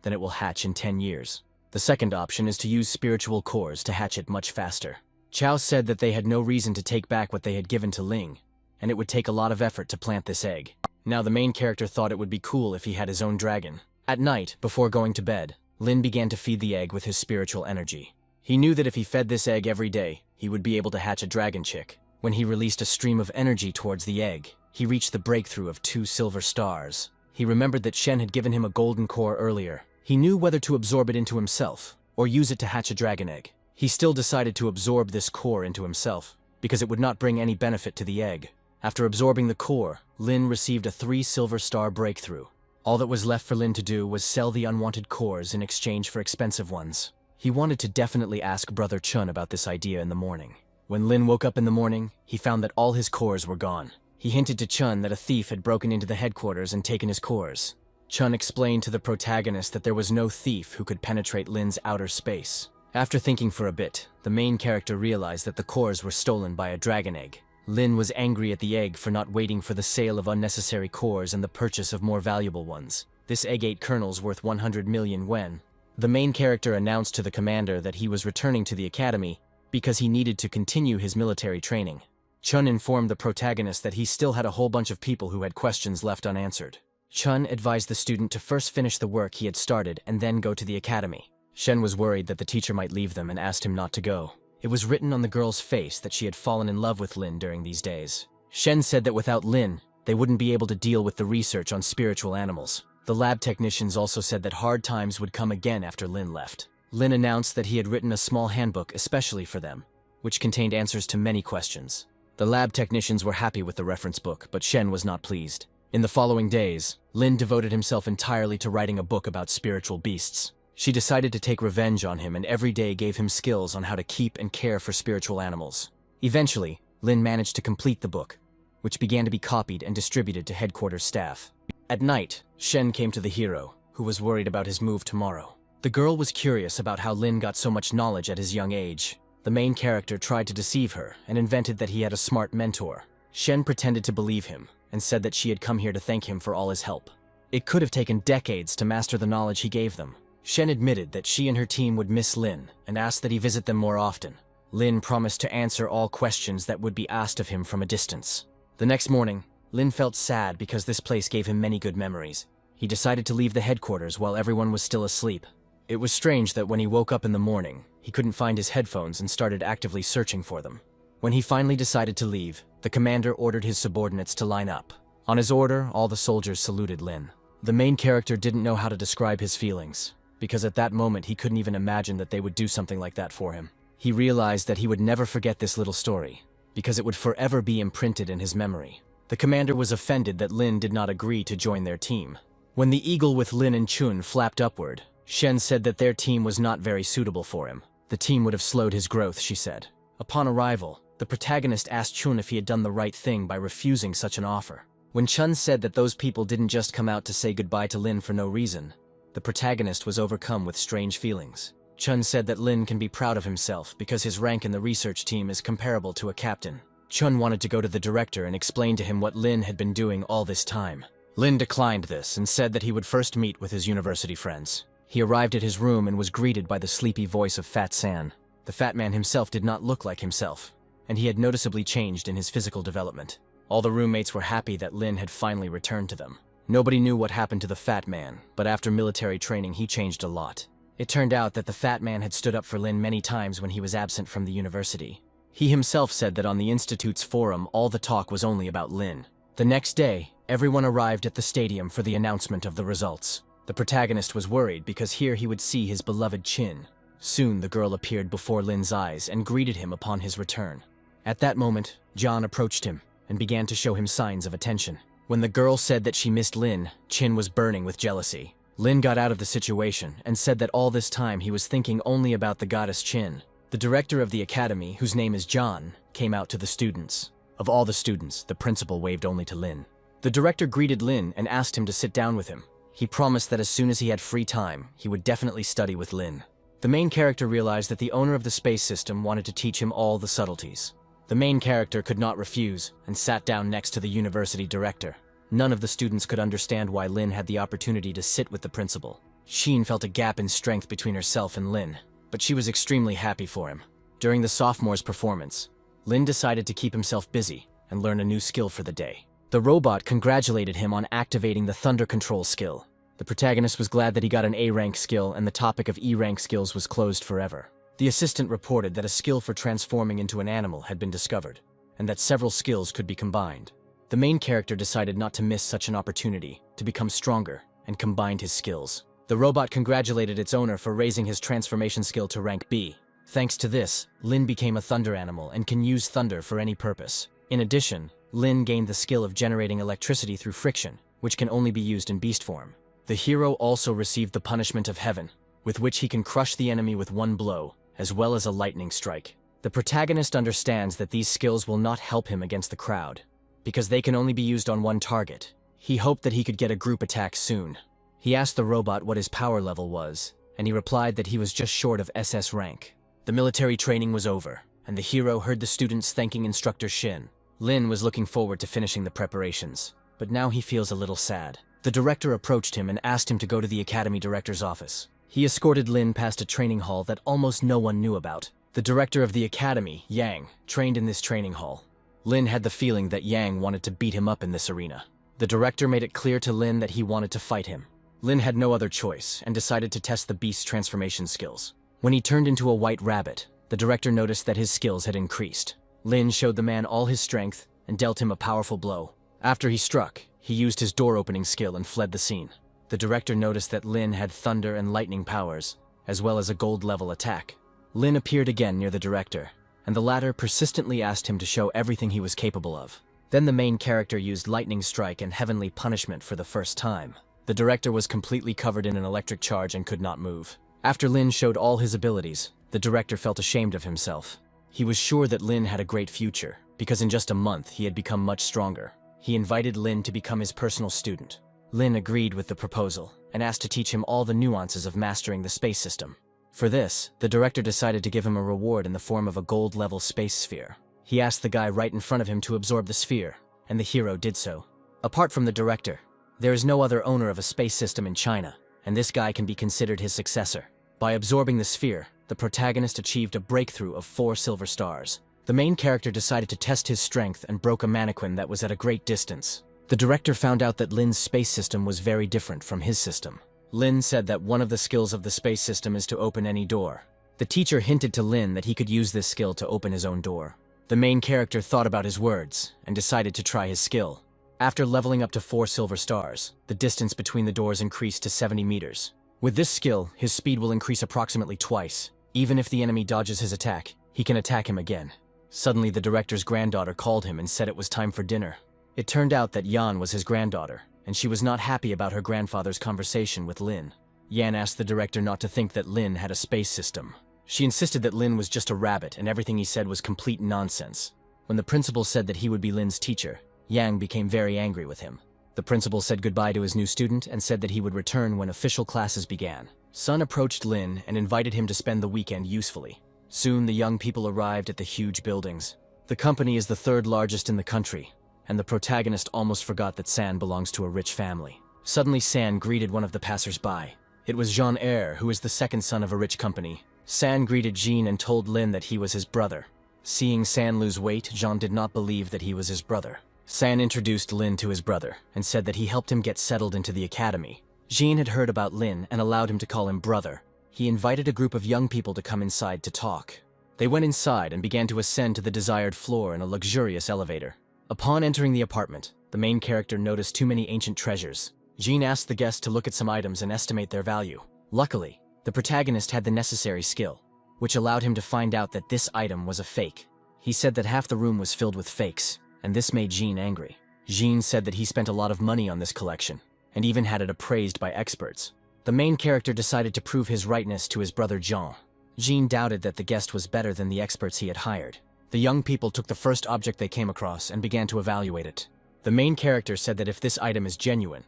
[SPEAKER 1] then it will hatch in 10 years. The second option is to use spiritual cores to hatch it much faster. Chow said that they had no reason to take back what they had given to Ling, and it would take a lot of effort to plant this egg. Now the main character thought it would be cool if he had his own dragon. At night, before going to bed, Lin began to feed the egg with his spiritual energy. He knew that if he fed this egg every day, he would be able to hatch a dragon chick. When he released a stream of energy towards the egg, he reached the breakthrough of 2 silver stars. He remembered that Shen had given him a golden core earlier. He knew whether to absorb it into himself, or use it to hatch a dragon egg. He still decided to absorb this core into himself, because it would not bring any benefit to the egg. After absorbing the core, Lin received a 3 silver star breakthrough. All that was left for Lin to do was sell the unwanted cores in exchange for expensive ones. He wanted to definitely ask Brother Chun about this idea in the morning. When Lin woke up in the morning, he found that all his cores were gone. He hinted to Chun that a thief had broken into the headquarters and taken his cores. Chun explained to the protagonist that there was no thief who could penetrate Lin's outer space. After thinking for a bit, the main character realized that the cores were stolen by a dragon egg. Lin was angry at the egg for not waiting for the sale of unnecessary cores and the purchase of more valuable ones. This egg ate kernels worth 100 million yuan. The main character announced to the commander that he was returning to the academy because he needed to continue his military training. Chun informed the protagonist that he still had a whole bunch of people who had questions left unanswered. Chun advised the student to first finish the work he had started and then go to the academy. Shen was worried that the teacher might leave them and asked him not to go. It was written on the girl's face that she had fallen in love with Lin during these days. Shen said that without Lin, they wouldn't be able to deal with the research on spiritual animals. The lab technicians also said that hard times would come again after Lin left. Lin announced that he had written a small handbook especially for them, which contained answers to many questions. The lab technicians were happy with the reference book, but Shen was not pleased. In the following days, Lin devoted himself entirely to writing a book about spiritual beasts. She decided to take revenge on him and every day gave him skills on how to keep and care for spiritual animals. Eventually, Lin managed to complete the book, which began to be copied and distributed to headquarters staff. At night, Shen came to the hero, who was worried about his move tomorrow. The girl was curious about how Lin got so much knowledge at his young age. The main character tried to deceive her and invented that he had a smart mentor. Shen pretended to believe him and said that she had come here to thank him for all his help. It could have taken decades to master the knowledge he gave them. Shen admitted that she and her team would miss Lin and asked that he visit them more often. Lin promised to answer all questions that would be asked of him from a distance. The next morning, Lin felt sad because this place gave him many good memories. He decided to leave the headquarters while everyone was still asleep. It was strange that when he woke up in the morning, he couldn't find his headphones and started actively searching for them. When he finally decided to leave, the commander ordered his subordinates to line up. On his order, all the soldiers saluted Lin. The main character didn't know how to describe his feelings, because at that moment he couldn't even imagine that they would do something like that for him. He realized that he would never forget this little story, because it would forever be imprinted in his memory. The commander was offended that Lin did not agree to join their team. When the eagle with Lin and Chun flapped upward, Shen said that their team was not very suitable for him. The team would have slowed his growth, she said. Upon arrival, the protagonist asked Chun if he had done the right thing by refusing such an offer. When Chun said that those people didn't just come out to say goodbye to Lin for no reason, the protagonist was overcome with strange feelings. Chun said that Lin can be proud of himself because his rank in the research team is comparable to a captain. Chun wanted to go to the director and explain to him what Lin had been doing all this time. Lin declined this and said that he would first meet with his university friends. He arrived at his room and was greeted by the sleepy voice of Fat San. The fat man himself did not look like himself, and he had noticeably changed in his physical development. All the roommates were happy that Lin had finally returned to them. Nobody knew what happened to the fat man, but after military training he changed a lot. It turned out that the fat man had stood up for Lin many times when he was absent from the university. He himself said that on the institute's forum all the talk was only about Lin. The next day, everyone arrived at the stadium for the announcement of the results. The protagonist was worried because here he would see his beloved Chin. Soon the girl appeared before Lin's eyes and greeted him upon his return. At that moment, John approached him and began to show him signs of attention. When the girl said that she missed Lin, Chin was burning with jealousy. Lin got out of the situation and said that all this time he was thinking only about the goddess Chin. The director of the academy, whose name is John, came out to the students. Of all the students, the principal waved only to Lin. The director greeted Lin and asked him to sit down with him. He promised that as soon as he had free time, he would definitely study with Lin. The main character realized that the owner of the space system wanted to teach him all the subtleties. The main character could not refuse and sat down next to the university director. None of the students could understand why Lin had the opportunity to sit with the principal. Sheen felt a gap in strength between herself and Lin, but she was extremely happy for him. During the sophomore's performance, Lin decided to keep himself busy and learn a new skill for the day. The robot congratulated him on activating the thunder control skill. The protagonist was glad that he got an A-rank skill and the topic of E-rank skills was closed forever. The assistant reported that a skill for transforming into an animal had been discovered, and that several skills could be combined. The main character decided not to miss such an opportunity to become stronger and combined his skills. The robot congratulated its owner for raising his transformation skill to rank B. Thanks to this, Lin became a thunder animal and can use thunder for any purpose. In addition, Lin gained the skill of generating electricity through friction, which can only be used in beast form. The hero also received the punishment of heaven, with which he can crush the enemy with one blow, as well as a lightning strike. The protagonist understands that these skills will not help him against the crowd, because they can only be used on one target. He hoped that he could get a group attack soon. He asked the robot what his power level was, and he replied that he was just short of SS rank. The military training was over, and the hero heard the students thanking instructor Shin. Lin was looking forward to finishing the preparations, but now he feels a little sad. The director approached him and asked him to go to the academy director's office. He escorted Lin past a training hall that almost no one knew about. The director of the academy, Yang, trained in this training hall. Lin had the feeling that Yang wanted to beat him up in this arena. The director made it clear to Lin that he wanted to fight him. Lin had no other choice and decided to test the beast's transformation skills. When he turned into a white rabbit, the director noticed that his skills had increased. Lin showed the man all his strength and dealt him a powerful blow. After he struck, he used his door-opening skill and fled the scene. The director noticed that Lin had thunder and lightning powers, as well as a gold-level attack. Lin appeared again near the director, and the latter persistently asked him to show everything he was capable of. Then the main character used lightning strike and heavenly punishment for the first time. The director was completely covered in an electric charge and could not move. After Lin showed all his abilities, the director felt ashamed of himself. He was sure that Lin had a great future, because in just a month he had become much stronger. He invited Lin to become his personal student. Lin agreed with the proposal and asked to teach him all the nuances of mastering the space system. For this, the director decided to give him a reward in the form of a gold-level space sphere. He asked the guy right in front of him to absorb the sphere, and the hero did so. Apart from the director, there is no other owner of a space system in China, and this guy can be considered his successor. By absorbing the sphere, the protagonist achieved a breakthrough of 4 silver stars. The main character decided to test his strength and broke a mannequin that was at a great distance. The director found out that Lin's space system was very different from his system. Lin said that one of the skills of the space system is to open any door. The teacher hinted to Lin that he could use this skill to open his own door. The main character thought about his words and decided to try his skill. After leveling up to 4 silver stars, the distance between the doors increased to 70 meters. With this skill, his speed will increase approximately twice. Even if the enemy dodges his attack, he can attack him again. Suddenly, the director's granddaughter called him and said it was time for dinner. It turned out that Yan was his granddaughter, and she was not happy about her grandfather's conversation with Lin. Yan asked the director not to think that Lin had a space system. She insisted that Lin was just a rabbit and everything he said was complete nonsense. When the principal said that he would be Lin's teacher, Yang became very angry with him. The principal said goodbye to his new student and said that he would return when official classes began. Sun approached Lin and invited him to spend the weekend usefully. Soon the young people arrived at the huge buildings. The company is the 3rd largest in the country, and the protagonist almost forgot that San belongs to a rich family. Suddenly San greeted one of the passers-by. It was Jean-Er, who is the 2nd son of a rich company. San greeted Jean and told Lin that he was his brother. Seeing San lose weight, Jean did not believe that he was his brother. San introduced Lin to his brother and said that he helped him get settled into the academy. Jean had heard about Lin and allowed him to call him brother. He invited a group of young people to come inside to talk. They went inside and began to ascend to the desired floor in a luxurious elevator. Upon entering the apartment, the main character noticed too many ancient treasures. Jean asked the guest to look at some items and estimate their value. Luckily, the protagonist had the necessary skill, which allowed him to find out that this item was a fake. He said that half the room was filled with fakes, and this made Jean angry. Jean said that he spent a lot of money on this collection, and even had it appraised by experts. The main character decided to prove his rightness to his brother Jean. Jean doubted that the guest was better than the experts he had hired. The young people took the first object they came across and began to evaluate it. The main character said that if this item is genuine,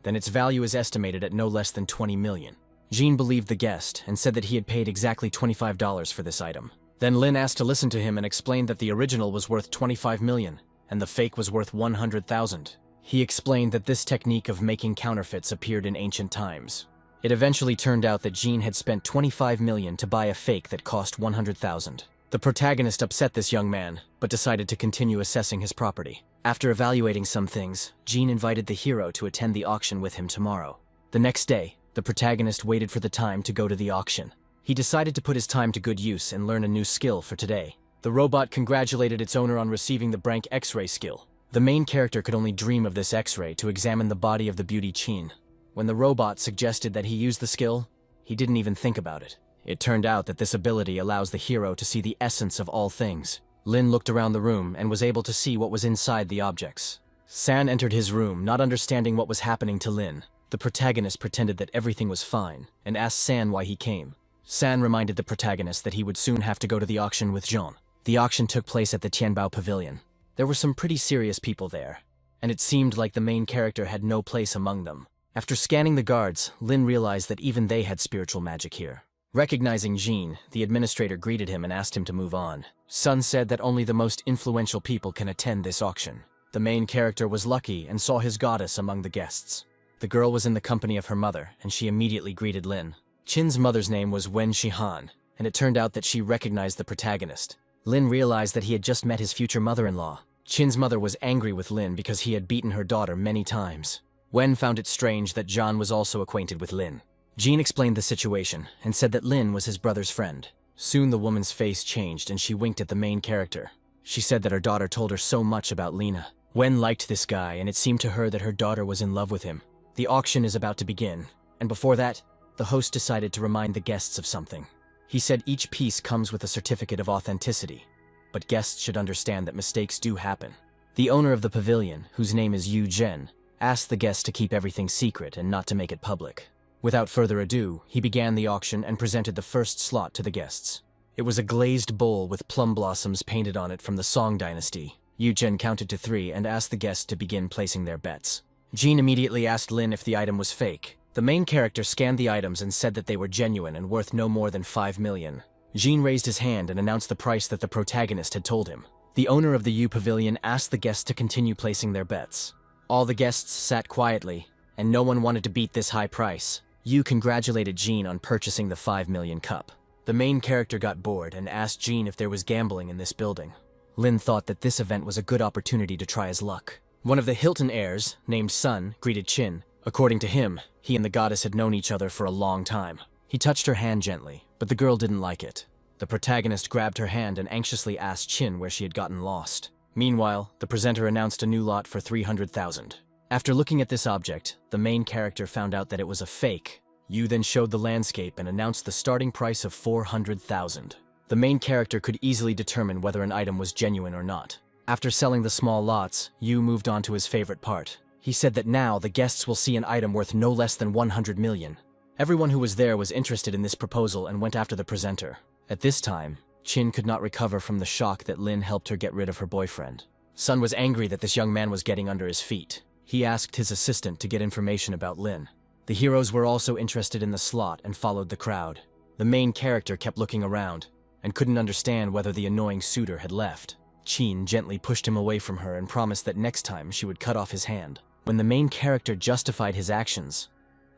[SPEAKER 1] then its value is estimated at no less than 20 million. Jean believed the guest and said that he had paid exactly $25 for this item. Then Lin asked to listen to him and explained that the original was worth 25 million and the fake was worth 100,000. He explained that this technique of making counterfeits appeared in ancient times. It eventually turned out that Jean had spent 25 million to buy a fake that cost 100,000. The protagonist upset this young man, but decided to continue assessing his property. After evaluating some things, Jean invited the hero to attend the auction with him tomorrow. The next day, the protagonist waited for the time to go to the auction. He decided to put his time to good use and learn a new skill for today. The robot congratulated its owner on receiving the Brank X-ray skill. The main character could only dream of this X-ray to examine the body of the beauty Qin. When the robot suggested that he use the skill, he didn't even think about it. It turned out that this ability allows the hero to see the essence of all things. Lin looked around the room and was able to see what was inside the objects. San entered his room, not understanding what was happening to Lin. The protagonist pretended that everything was fine and asked San why he came. San reminded the protagonist that he would soon have to go to the auction with Jean. The auction took place at the Tianbao Pavilion. There were some pretty serious people there, and it seemed like the main character had no place among them. After scanning the guards, Lin realized that even they had spiritual magic here. Recognizing Jean, the administrator greeted him and asked him to move on. Sun said that only the most influential people can attend this auction. The main character was lucky and saw his goddess among the guests. The girl was in the company of her mother, and she immediately greeted Lin. Qin's mother's name was Wen Shihan, and it turned out that she recognized the protagonist. Lin realized that he had just met his future mother-in-law. Qin's mother was angry with Lin because he had beaten her daughter many times. Wen found it strange that John was also acquainted with Lin. Jean explained the situation and said that Lin was his brother's friend. Soon the woman's face changed and she winked at the main character. She said that her daughter told her so much about Lina. Wen liked this guy and it seemed to her that her daughter was in love with him. The auction is about to begin, and before that, the host decided to remind the guests of something. He said each piece comes with a certificate of authenticity, but guests should understand that mistakes do happen. The owner of the pavilion, whose name is Yu Zhen, asked the guests to keep everything secret and not to make it public. Without further ado, he began the auction and presented the first slot to the guests. It was a glazed bowl with plum blossoms painted on it from the Song dynasty. Yu Zhen counted to 3 and asked the guests to begin placing their bets. Jean immediately asked Lin if the item was fake. The main character scanned the items and said that they were genuine and worth no more than 5 million. Jean raised his hand and announced the price that the protagonist had told him. The owner of the U Pavilion asked the guests to continue placing their bets. All the guests sat quietly, and no one wanted to beat this high price. Yu congratulated Jean on purchasing the 5 million cup. The main character got bored and asked Jean if there was gambling in this building. Lin thought that this event was a good opportunity to try his luck. One of the Hilton heirs, named Sun, greeted Chin. According to him, he and the goddess had known each other for a long time. He touched her hand gently, but the girl didn't like it. The protagonist grabbed her hand and anxiously asked Chin where she had gotten lost. Meanwhile, the presenter announced a new lot for 300,000. After looking at this object, the main character found out that it was a fake. Yu then showed the landscape and announced the starting price of 400,000. The main character could easily determine whether an item was genuine or not. After selling the small lots, Yu moved on to his favorite part. He said that now the guests will see an item worth no less than 100 million. Everyone who was there was interested in this proposal and went after the presenter. At this time, Chin could not recover from the shock that Lin helped her get rid of her boyfriend. Sun was angry that this young man was getting under his feet. He asked his assistant to get information about Lin. The heroes were also interested in the slot and followed the crowd. The main character kept looking around and couldn't understand whether the annoying suitor had left. Chin gently pushed him away from her and promised that next time she would cut off his hand. When the main character justified his actions,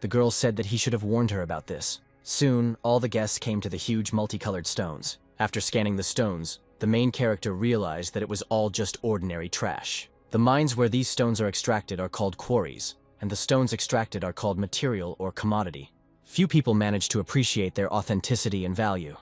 [SPEAKER 1] the girl said that he should have warned her about this. Soon, all the guests came to the huge multicolored stones. After scanning the stones, the main character realized that it was all just ordinary trash. The mines where these stones are extracted are called quarries, and the stones extracted are called material or commodity. Few people manage to appreciate their authenticity and value.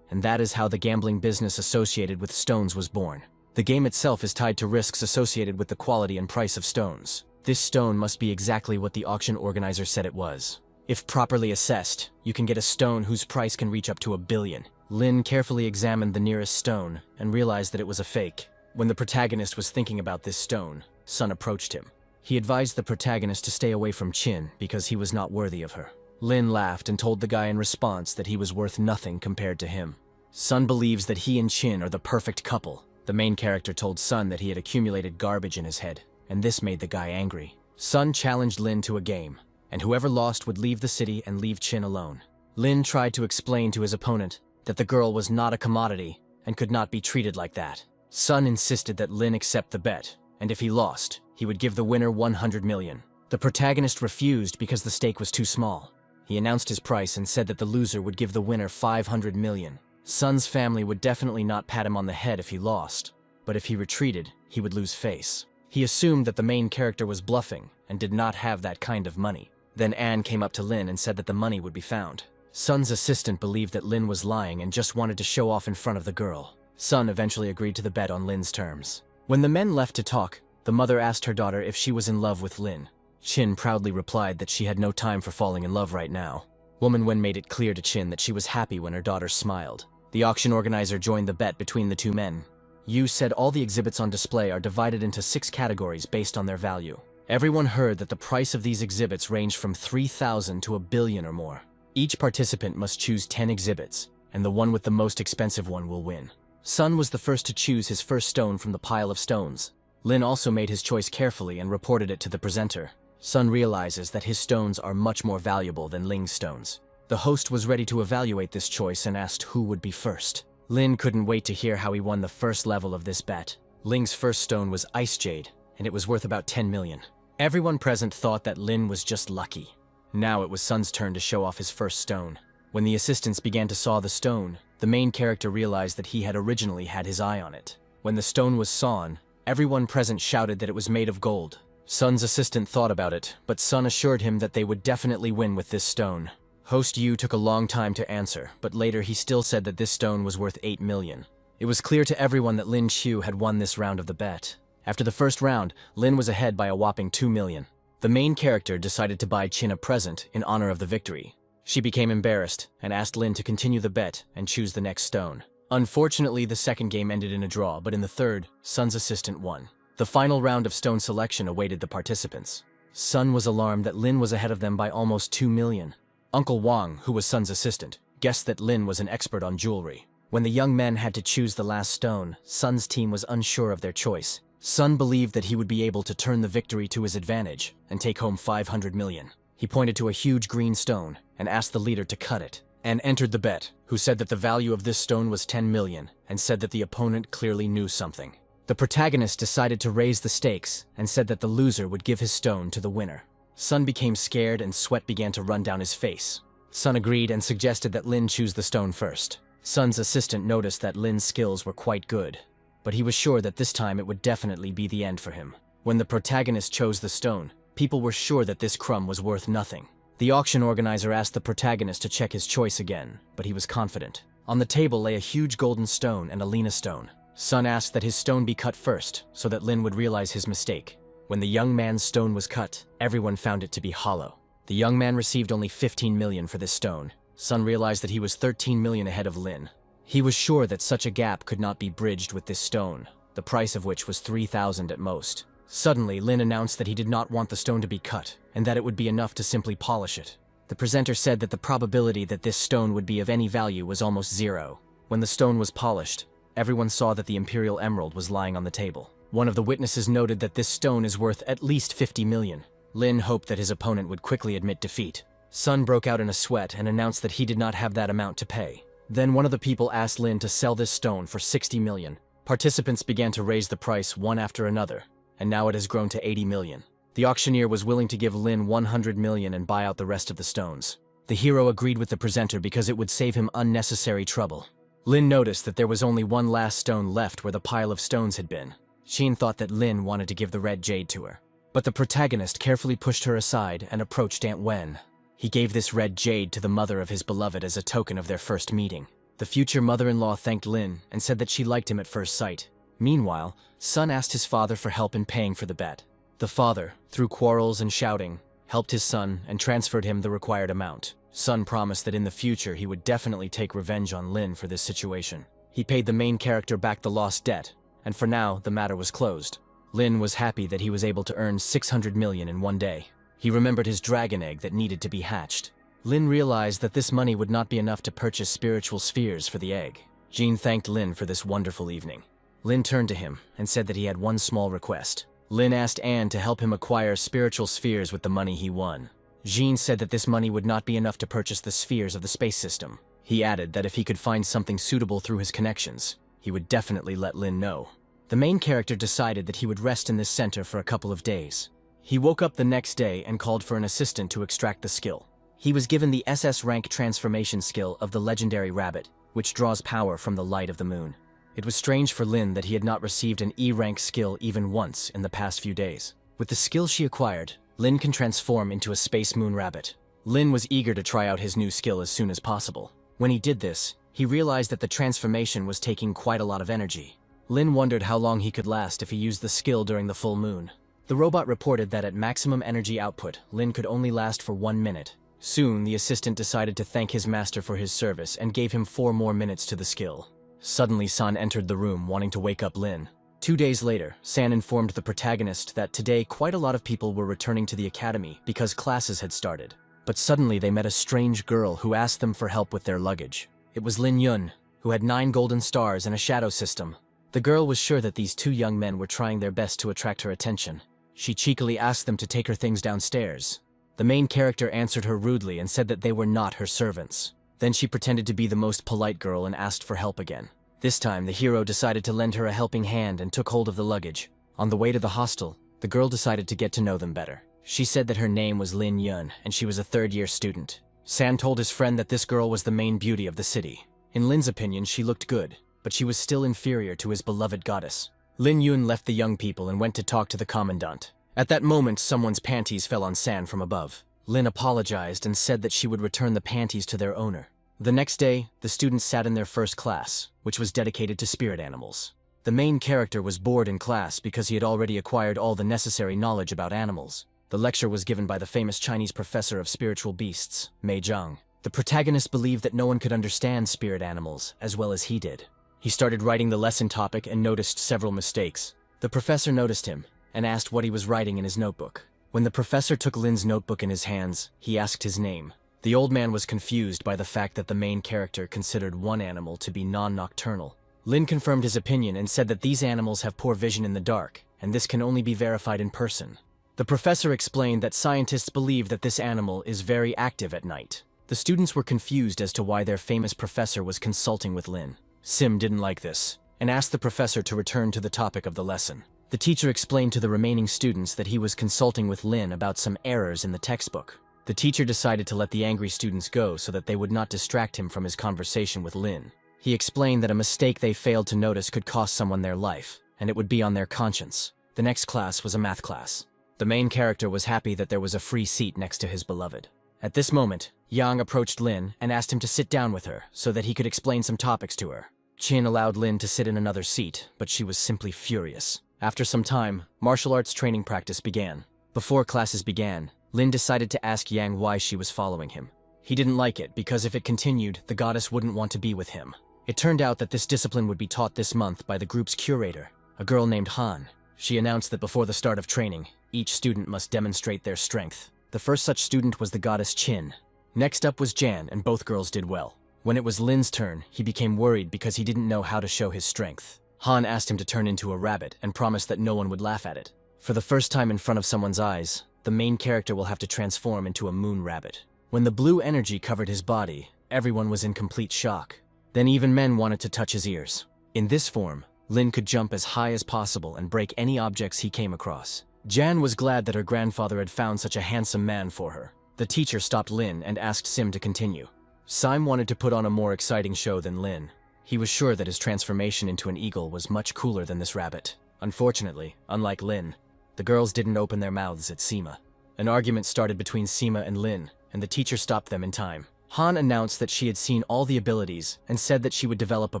[SPEAKER 1] And that is how the gambling business associated with stones was born. The game itself is tied to risks associated with the quality and price of stones. This stone must be exactly what the auction organizer said it was. If properly assessed, you can get a stone whose price can reach up to 1 billion. Lin carefully examined the nearest stone and realized that it was a fake. When the protagonist was thinking about this stone, Sun approached him. He advised the protagonist to stay away from Chin because he was not worthy of her. Lin laughed and told the guy in response that he was worth nothing compared to him. Sun believes that he and Chin are the perfect couple. The main character told Sun that he had accumulated garbage in his head, and this made the guy angry. Sun challenged Lin to a game, and whoever lost would leave the city and leave Chin alone. Lin tried to explain to his opponent that the girl was not a commodity and could not be treated like that. Sun insisted that Lin accept the bet, and if he lost, he would give the winner 100 million. The protagonist refused because the stake was too small. He announced his price and said that the loser would give the winner 500 million. Sun's family would definitely not pat him on the head if he lost, but if he retreated, he would lose face. He assumed that the main character was bluffing and did not have that kind of money. Then Anne came up to Lin and said that the money would be found. Sun's assistant believed that Lin was lying and just wanted to show off in front of the girl. Sun eventually agreed to the bet on Lin's terms. When the men left to talk, the mother asked her daughter if she was in love with Lin. Chin proudly replied that she had no time for falling in love right now. Woman Wen made it clear to Chin that she was happy when her daughter smiled. The auction organizer joined the bet between the two men. Yu said all the exhibits on display are divided into 6 categories based on their value. Everyone heard that the price of these exhibits ranged from 3,000 to 1 billion or more. Each participant must choose 10 exhibits, and the one with the most expensive one will win. Sun was the first to choose his first stone from the pile of stones. Lin also made his choice carefully and reported it to the presenter. Sun realizes that his stones are much more valuable than Ling's stones. The host was ready to evaluate this choice and asked who would be first. Lin couldn't wait to hear how he won the first level of this bet. Ling's first stone was Ice Jade, and it was worth about 10 million. Everyone present thought that Lin was just lucky. Now it was Sun's turn to show off his first stone. When the assistants began to saw the stone, the main character realized that he had originally had his eye on it. When the stone was sawn, everyone present shouted that it was made of gold. Sun's assistant thought about it, but Sun assured him that they would definitely win with this stone. Host Yu took a long time to answer, but later he still said that this stone was worth 8 million. It was clear to everyone that Lin Qiu had won this round of the bet. After the first round, Lin was ahead by a whopping 2 million. The main character decided to buy Chin a present in honor of the victory. She became embarrassed and asked Lin to continue the bet and choose the next stone. Unfortunately, the second game ended in a draw, but in the third, Sun's assistant won. The final round of stone selection awaited the participants. Sun was alarmed that Lin was ahead of them by almost 2 million. Uncle Wang, who was Sun's assistant, guessed that Lin was an expert on jewelry. When the young men had to choose the last stone, Sun's team was unsure of their choice. Sun believed that he would be able to turn the victory to his advantage and take home 500 million. He pointed to a huge green stone and asked the leader to cut it. An entered the bet, who said that the value of this stone was 10 million, and said that the opponent clearly knew something. The protagonist decided to raise the stakes and said that the loser would give his stone to the winner. Sun became scared and sweat began to run down his face. Sun agreed and suggested that Lin choose the stone first. Sun's assistant noticed that Lin's skills were quite good, but he was sure that this time it would definitely be the end for him. When the protagonist chose the stone, people were sure that this crumb was worth nothing. The auction organizer asked the protagonist to check his choice again, but he was confident. On the table lay a huge golden stone and a Lina stone. Sun asked that his stone be cut first, so that Lin would realize his mistake. When the young man's stone was cut, everyone found it to be hollow. The young man received only 15 million for this stone. Sun realized that he was 13 million ahead of Lin. He was sure that such a gap could not be bridged with this stone, the price of which was 3,000 at most. Suddenly, Lin announced that he did not want the stone to be cut, and that it would be enough to simply polish it. The presenter said that the probability that this stone would be of any value was almost zero. When the stone was polished, everyone saw that the Imperial Emerald was lying on the table. One of the witnesses noted that this stone is worth at least 50 million. Lin hoped that his opponent would quickly admit defeat. Sun broke out in a sweat and announced that he did not have that amount to pay. Then one of the people asked Lin to sell this stone for 60 million. Participants began to raise the price one after another, and now it has grown to 80 million. The auctioneer was willing to give Lin 100 million and buy out the rest of the stones. The hero agreed with the presenter because it would save him unnecessary trouble. Lin noticed that there was only one last stone left where the pile of stones had been. Sheen thought that Lin wanted to give the red jade to her. But the protagonist carefully pushed her aside and approached Aunt Wen. He gave this red jade to the mother of his beloved as a token of their first meeting. The future mother-in-law thanked Lin and said that she liked him at first sight. Meanwhile, Sun asked his father for help in paying for the bet. The father, through quarrels and shouting, helped his son and transferred him the required amount. Sun promised that in the future he would definitely take revenge on Lin for this situation. He paid the main character back the lost debt, and for now, the matter was closed. Lin was happy that he was able to earn 600 million in one day. He remembered his dragon egg that needed to be hatched. Lin realized that this money would not be enough to purchase spiritual spheres for the egg. Jean thanked Lin for this wonderful evening. Lin turned to him and said that he had one small request. Lin asked Anne to help him acquire spiritual spheres with the money he won. Jean said that this money would not be enough to purchase the spheres of the space system. He added that if he could find something suitable through his connections, he would definitely let Lin know. The main character decided that he would rest in this center for a couple of days. He woke up the next day and called for an assistant to extract the skill. He was given the SS rank transformation skill of the legendary rabbit, which draws power from the light of the moon. It was strange for Lin that he had not received an E rank skill even once in the past few days. With the skill she acquired, Lin can transform into a space moon rabbit. Lin was eager to try out his new skill as soon as possible. When he did this, he realized that the transformation was taking quite a lot of energy. Lin wondered how long he could last if he used the skill during the full moon. The robot reported that at maximum energy output, Lin could only last for 1 minute. Soon, the assistant decided to thank his master for his service and gave him 4 more minutes to the skill. Suddenly, San entered the room wanting to wake up Lin. 2 days later, San informed the protagonist that today quite a lot of people were returning to the academy because classes had started. But suddenly they met a strange girl who asked them for help with their luggage. It was Lin Yun, who had 9 golden stars and a shadow system. The girl was sure that these 2 young men were trying their best to attract her attention. She cheekily asked them to take her things downstairs. The main character answered her rudely and said that they were not her servants. Then she pretended to be the most polite girl and asked for help again. This time, the hero decided to lend her a helping hand and took hold of the luggage. On the way to the hostel, the girl decided to get to know them better. She said that her name was Lin Yun and she was a third-year student. San told his friend that this girl was the main beauty of the city. In Lin's opinion, she looked good, but she was still inferior to his beloved goddess. Lin Yun left the young people and went to talk to the commandant. At that moment, someone's panties fell on San from above. Lin apologized and said that she would return the panties to their owner. The next day, the students sat in their first class, which was dedicated to spirit animals. The main character was bored in class because he had already acquired all the necessary knowledge about animals. The lecture was given by the famous Chinese professor of spiritual beasts, Mei Zhang. The protagonist believed that no one could understand spirit animals as well as he did. He started writing the lesson topic and noticed several mistakes. The professor noticed him and asked what he was writing in his notebook. When the professor took Lin's notebook in his hands, he asked his name. The old man was confused by the fact that the main character considered one animal to be non-nocturnal. Lin confirmed his opinion and said that these animals have poor vision in the dark, and this can only be verified in person. The professor explained that scientists believe that this animal is very active at night. The students were confused as to why their famous professor was consulting with Lin. Sim didn't like this, and asked the professor to return to the topic of the lesson. The teacher explained to the remaining students that he was consulting with Lin about some errors in the textbook. The teacher decided to let the angry students go so that they would not distract him from his conversation with Lin. He explained that a mistake they failed to notice could cost someone their life, and it would be on their conscience. The next class was a math class. The main character was happy that there was a free seat next to his beloved. At this moment, Yang approached Lin and asked him to sit down with her so that he could explain some topics to her. Chin allowed Lin to sit in another seat, but she was simply furious. After some time, martial arts training practice began. Before classes began, Lin decided to ask Yang why she was following him. He didn't like it because if it continued, the goddess wouldn't want to be with him. It turned out that this discipline would be taught this month by the group's curator, a girl named Han. She announced that before the start of training, each student must demonstrate their strength. The first such student was the goddess Chin. Next up was Jan, and both girls did well. When it was Lin's turn, he became worried because he didn't know how to show his strength. Han asked him to turn into a rabbit and promised that no one would laugh at it. For the first time in front of someone's eyes, the main character will have to transform into a moon rabbit. When the blue energy covered his body, everyone was in complete shock. Then even men wanted to touch his ears. In this form, Lin could jump as high as possible and break any objects he came across. Jan was glad that her grandfather had found such a handsome man for her. The teacher stopped Lin and asked Sim to continue. Sim wanted to put on a more exciting show than Lin. He was sure that his transformation into an eagle was much cooler than this rabbit. Unfortunately, unlike Lin, the girls didn't open their mouths at Sima. An argument started between Sima and Lin, and the teacher stopped them in time. Han announced that she had seen all the abilities and said that she would develop a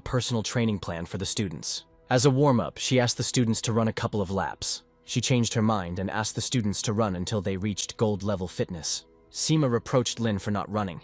[SPEAKER 1] personal training plan for the students. As a warm-up, she asked the students to run a couple of laps. She changed her mind and asked the students to run until they reached gold-level fitness. Sima reproached Lin for not running,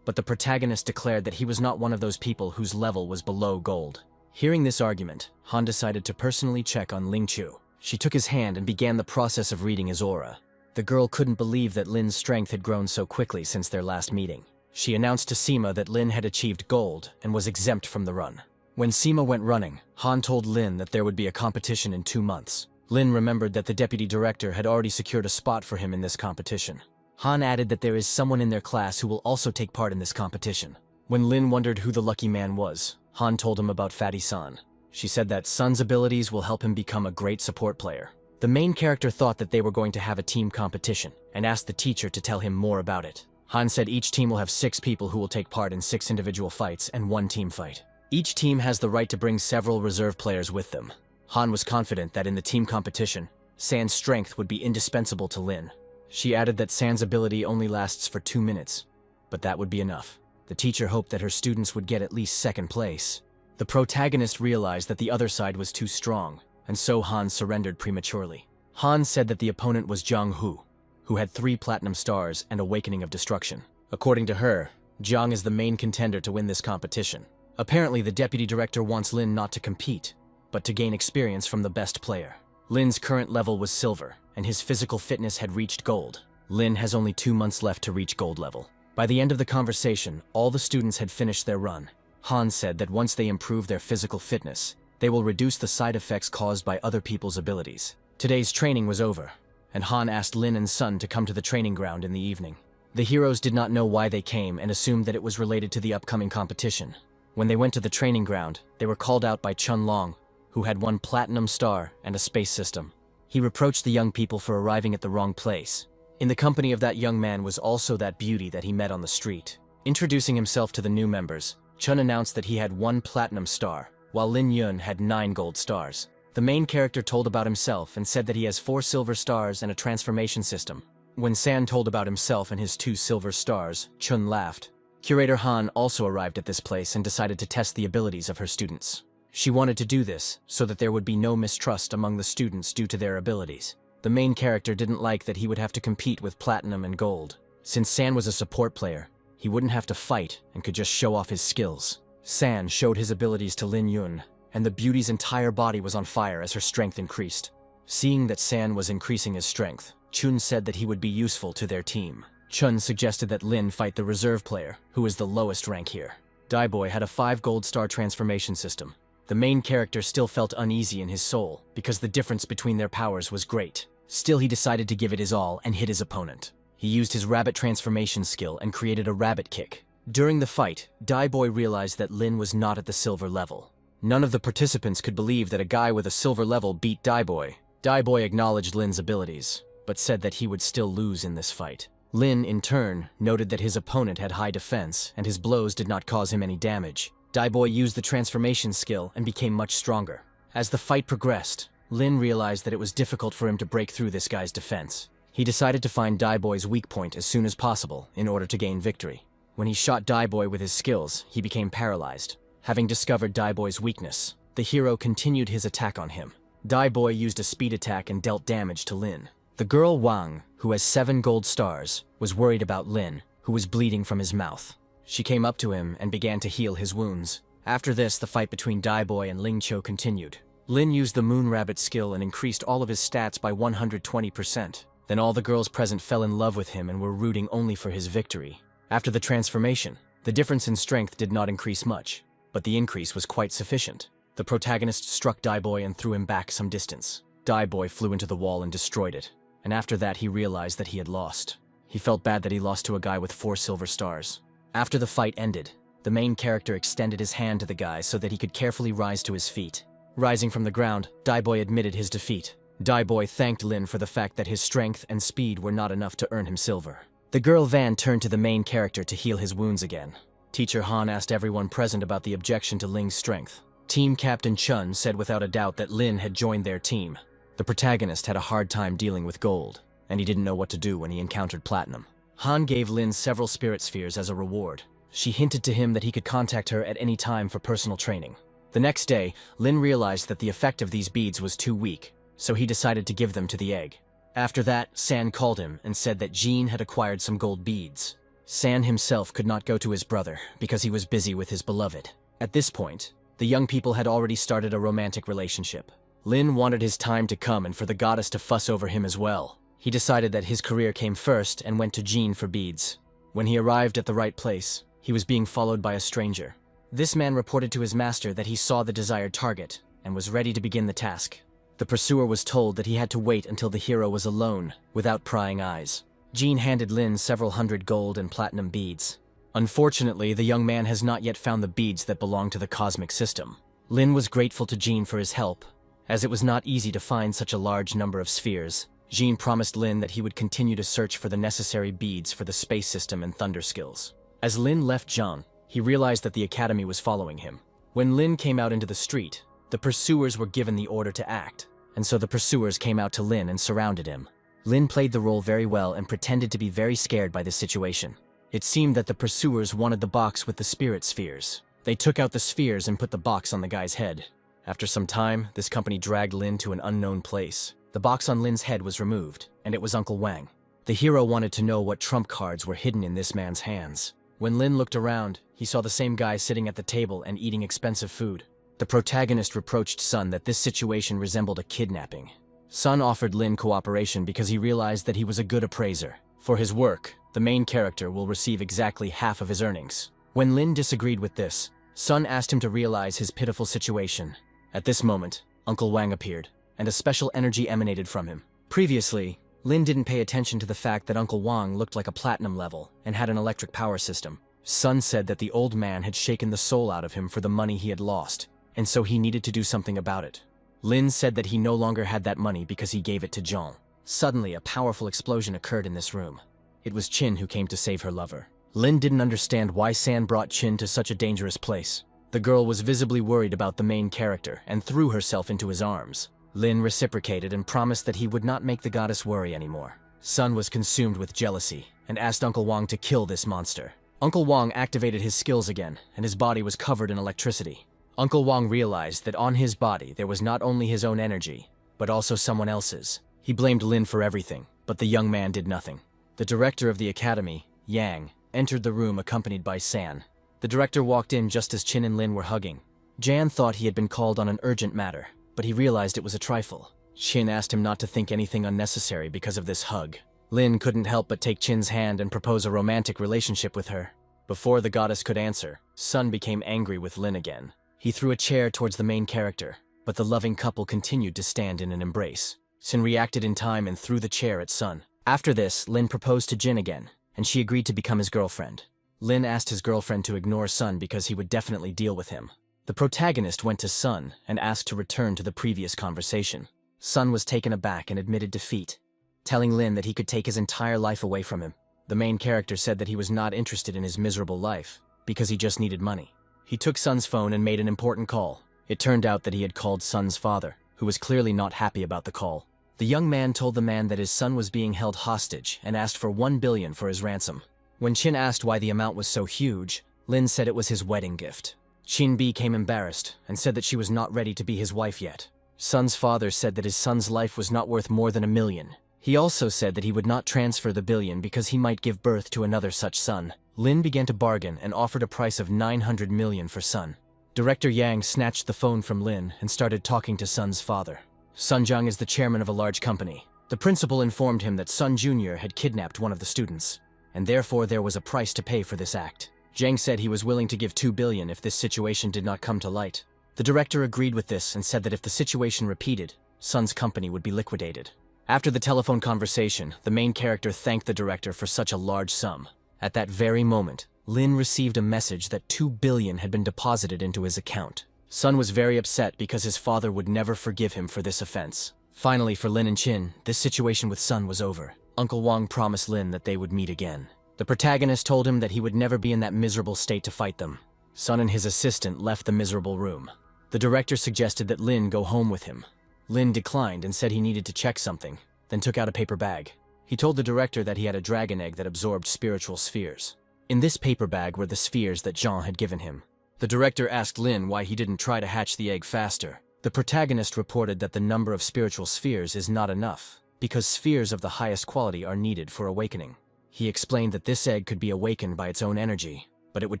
[SPEAKER 1] but the protagonist declared that he was not one of those people whose level was below gold. Hearing this argument, Han decided to personally check on Ling Chu. She took his hand and began the process of reading his aura. The girl couldn't believe that Lin's strength had grown so quickly since their last meeting. She announced to Sima that Lin had achieved gold and was exempt from the run. When Sima went running, Han told Lin that there would be a competition in 2 months. Lin remembered that the deputy director had already secured a spot for him in this competition. Han added that there is someone in their class who will also take part in this competition. When Lin wondered who the lucky man was, Han told him about Fatty San. She said that Sun's abilities will help him become a great support player. The main character thought that they were going to have a team competition and asked the teacher to tell him more about it. Han said each team will have 6 people who will take part in 6 individual fights and 1 team fight. Each team has the right to bring several reserve players with them. Han was confident that in the team competition, San's strength would be indispensable to Lin. She added that San's ability only lasts for 2 minutes, but that would be enough. The teacher hoped that her students would get at least 2nd place. The protagonist realized that the other side was too strong, and so Han surrendered prematurely. Han said that the opponent was Zhang Hu, who had 3 platinum stars and Awakening of Destruction. According to her, Zhang is the main contender to win this competition. Apparently, the deputy director wants Lin not to compete, but to gain experience from the best player. Lin's current level was silver, and his physical fitness had reached gold. Lin has only 2 months left to reach gold level. By the end of the conversation, all the students had finished their run. Han said that once they improve their physical fitness, they will reduce the side effects caused by other people's abilities. Today's training was over, and Han asked Lin and Sun to come to the training ground in the evening. The heroes did not know why they came and assumed that it was related to the upcoming competition. When they went to the training ground, they were called out by Chun Long, who had 1 platinum star and a space system. He reproached the young people for arriving at the wrong place. In the company of that young man was also that beauty that he met on the street. Introducing himself to the new members, Chun announced that he had 1 platinum star, while Lin Yun had 9 gold stars. The main character told about himself and said that he has 4 silver stars and a transformation system. When San told about himself and his 2 silver stars, Chun laughed. Curator Han also arrived at this place and decided to test the abilities of her students. She wanted to do this so that there would be no mistrust among the students due to their abilities. The main character didn't like that he would have to compete with platinum and gold. Since San was a support player, he wouldn't have to fight and could just show off his skills. San showed his abilities to Lin Yun, and the beauty's entire body was on fire as her strength increased. Seeing that San was increasing his strength, Chun said that he would be useful to their team. Chun suggested that Lin fight the reserve player, who is the lowest rank here. Daiboy had a 5 gold star transformation system. The main character still felt uneasy in his soul because the difference between their powers was great. Still, he decided to give it his all and hit his opponent. He used his rabbit transformation skill and created a rabbit kick. During the fight, Boy realized that Lin was not at the silver level. None of the participants could believe that a guy with a silver level beat Boy. Boy acknowledged Lin's abilities, but said that he would still lose in this fight. Lin, in turn, noted that his opponent had high defense and his blows did not cause him any damage. Boy used the transformation skill and became much stronger. As the fight progressed, Lin realized that it was difficult for him to break through this guy's defense. He decided to find Boy's weak point as soon as possible in order to gain victory. When he shot Boy with his skills, he became paralyzed. Having discovered Boy's weakness, the hero continued his attack on him. Boy used a speed attack and dealt damage to Lin. The girl Wang, who has 7 gold stars, was worried about Lin, who was bleeding from his mouth. She came up to him and began to heal his wounds. After this, the fight between Boy and Ling Cho continued. Lin used the Moon Rabbit skill and increased all of his stats by 120%. Then all the girls present fell in love with him and were rooting only for his victory. After the transformation, the difference in strength did not increase much, but the increase was quite sufficient. The protagonist struck Boy and threw him back some distance. Boy flew into the wall and destroyed it, and after that he realized that he had lost. He felt bad that he lost to a guy with 4 silver stars. After the fight ended, the main character extended his hand to the guy so that he could carefully rise to his feet. Rising from the ground, Boy admitted his defeat. Boy thanked Lin for the fact that his strength and speed were not enough to earn him silver. The girl Van turned to the main character to heal his wounds again. Teacher Han asked everyone present about the objection to Ling's strength. Team Captain Chun said without a doubt that Lin had joined their team. The protagonist had a hard time dealing with gold, and he didn't know what to do when he encountered platinum. Han gave Lin several spirit spheres as a reward. She hinted to him that he could contact her at any time for personal training. The next day, Lin realized that the effect of these beads was too weak, so he decided to give them to the egg. After that, San called him and said that Jean had acquired some gold beads. San himself could not go to his brother because he was busy with his beloved. At this point, the young people had already started a romantic relationship. Lin wanted his time to come and for the goddess to fuss over him as well. He decided that his career came first and went to Jean for beads. When he arrived at the right place, he was being followed by a stranger. This man reported to his master that he saw the desired target and was ready to begin the task. The pursuer was told that he had to wait until the hero was alone, without prying eyes. Jean handed Lin several hundred gold and platinum beads. Unfortunately, the young man has not yet found the beads that belong to the cosmic system. Lin was grateful to Jean for his help, as it was not easy to find such a large number of spheres. Jean promised Lin that he would continue to search for the necessary beads for the space system and thunder skills. As Lin left Jean, he realized that the academy was following him. When Lin came out into the street, the pursuers were given the order to act, and so the pursuers came out to Lin and surrounded him. Lin played the role very well and pretended to be very scared by this situation. It seemed that the pursuers wanted the box with the spirit spheres. They took out the spheres and put the box on the guy's head. After some time, this company dragged Lin to an unknown place. The box on Lin's head was removed, and it was Uncle Wang. The hero wanted to know what trump cards were hidden in this man's hands. When Lin looked around, he saw the same guy sitting at the table and eating expensive food. The protagonist reproached Sun that this situation resembled a kidnapping. Sun offered Lin cooperation because he realized that he was a good appraiser. For his work, the main character will receive exactly half of his earnings. When Lin disagreed with this, Sun asked him to realize his pitiful situation. At this moment, Uncle Wang appeared, and a special energy emanated from him. Previously, Lin didn't pay attention to the fact that Uncle Wang looked like a platinum level and had an electric power system. Sun said that the old man had shaken the soul out of him for the money he had lost, and so he needed to do something about it. Lin said that he no longer had that money because he gave it to Jean. Suddenly, a powerful explosion occurred in this room. It was Qin who came to save her lover. Lin didn't understand why San brought Qin to such a dangerous place. The girl was visibly worried about the main character and threw herself into his arms. Lin reciprocated and promised that he would not make the goddess worry anymore. Sun was consumed with jealousy and asked Uncle Wang to kill this monster. Uncle Wang activated his skills again, and his body was covered in electricity. Uncle Wang realized that on his body there was not only his own energy, but also someone else's. He blamed Lin for everything, but the young man did nothing. The director of the academy, Yang, entered the room accompanied by San. The director walked in just as Qin and Lin were hugging. Jan thought he had been called on an urgent matter, but he realized it was a trifle. Qin asked him not to think anything unnecessary because of this hug. Lin couldn't help but take Qin's hand and propose a romantic relationship with her. Before the goddess could answer, Sun became angry with Lin again. He threw a chair towards the main character, but the loving couple continued to stand in an embrace. Sin reacted in time and threw the chair at Sun. After this, Lin proposed to Jin again, and she agreed to become his girlfriend. Lin asked his girlfriend to ignore Sun because he would definitely deal with him. The protagonist went to Sun and asked to return to the previous conversation. Sun was taken aback and admitted defeat, telling Lin that he could take his entire life away from him. The main character said that he was not interested in his miserable life because he just needed money. He took Sun's phone and made an important call. It turned out that he had called Sun's father, who was clearly not happy about the call. The young man told the man that his son was being held hostage and asked for 1 billion for his ransom. When Chin asked why the amount was so huge, Lin said it was his wedding gift. Chin became embarrassed and said that she was not ready to be his wife yet. Sun's father said that his son's life was not worth more than 1 million. He also said that he would not transfer the billion because he might give birth to another such son. Lin began to bargain and offered a price of 900 million for Sun. Director Yang snatched the phone from Lin and started talking to Sun's father. Sun Jiang is the chairman of a large company. The principal informed him that Sun Jr. had kidnapped one of the students, and therefore there was a price to pay for this act. Jiang said he was willing to give 2 billion if this situation did not come to light. The director agreed with this and said that if the situation repeated, Sun's company would be liquidated. After the telephone conversation, the main character thanked the director for such a large sum. At that very moment, Lin received a message that 2 billion had been deposited into his account. Sun was very upset because his father would never forgive him for this offense. Finally, for Lin and Chin, this situation with Sun was over. Uncle Wang promised Lin that they would meet again. The protagonist told him that he would never be in that miserable state to fight them. Sun and his assistant left the miserable room. The director suggested that Lin go home with him. Lin declined and said he needed to check something, then took out a paper bag. He told the director that he had a dragon egg that absorbed spiritual spheres. In this paper bag were the spheres that Jean had given him. The director asked Lin why he didn't try to hatch the egg faster. The protagonist reported that the number of spiritual spheres is not enough, because spheres of the highest quality are needed for awakening. He explained that this egg could be awakened by its own energy, but it would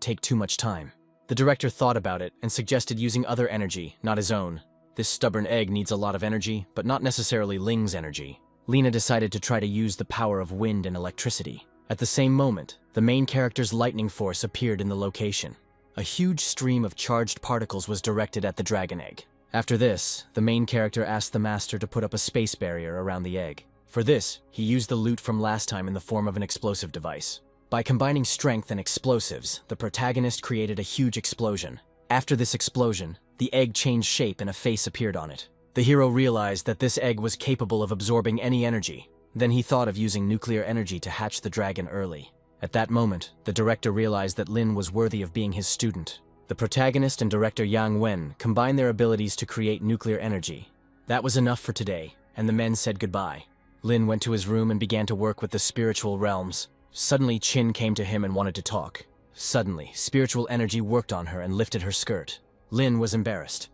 [SPEAKER 1] take too much time. The director thought about it and suggested using other energy, not his own. This stubborn egg needs a lot of energy, but not necessarily Ling's energy. Lina decided to try to use the power of wind and electricity. At the same moment, the main character's lightning force appeared in the location. A huge stream of charged particles was directed at the dragon egg. After this, the main character asked the master to put up a space barrier around the egg. For this, he used the loot from last time in the form of an explosive device. By combining strength and explosives, the protagonist created a huge explosion. After this explosion, the egg changed shape and a face appeared on it. The hero realized that this egg was capable of absorbing any energy. Then he thought of using nuclear energy to hatch the dragon early. At that moment, the director realized that Lin was worthy of being his student. The protagonist and director Yang Wen combined their abilities to create nuclear energy. That was enough for today, and the men said goodbye. Lin went to his room and began to work with the spiritual realms. Suddenly, Chin came to him and wanted to talk. Suddenly, spiritual energy worked on her and lifted her skirt. Lin was embarrassed.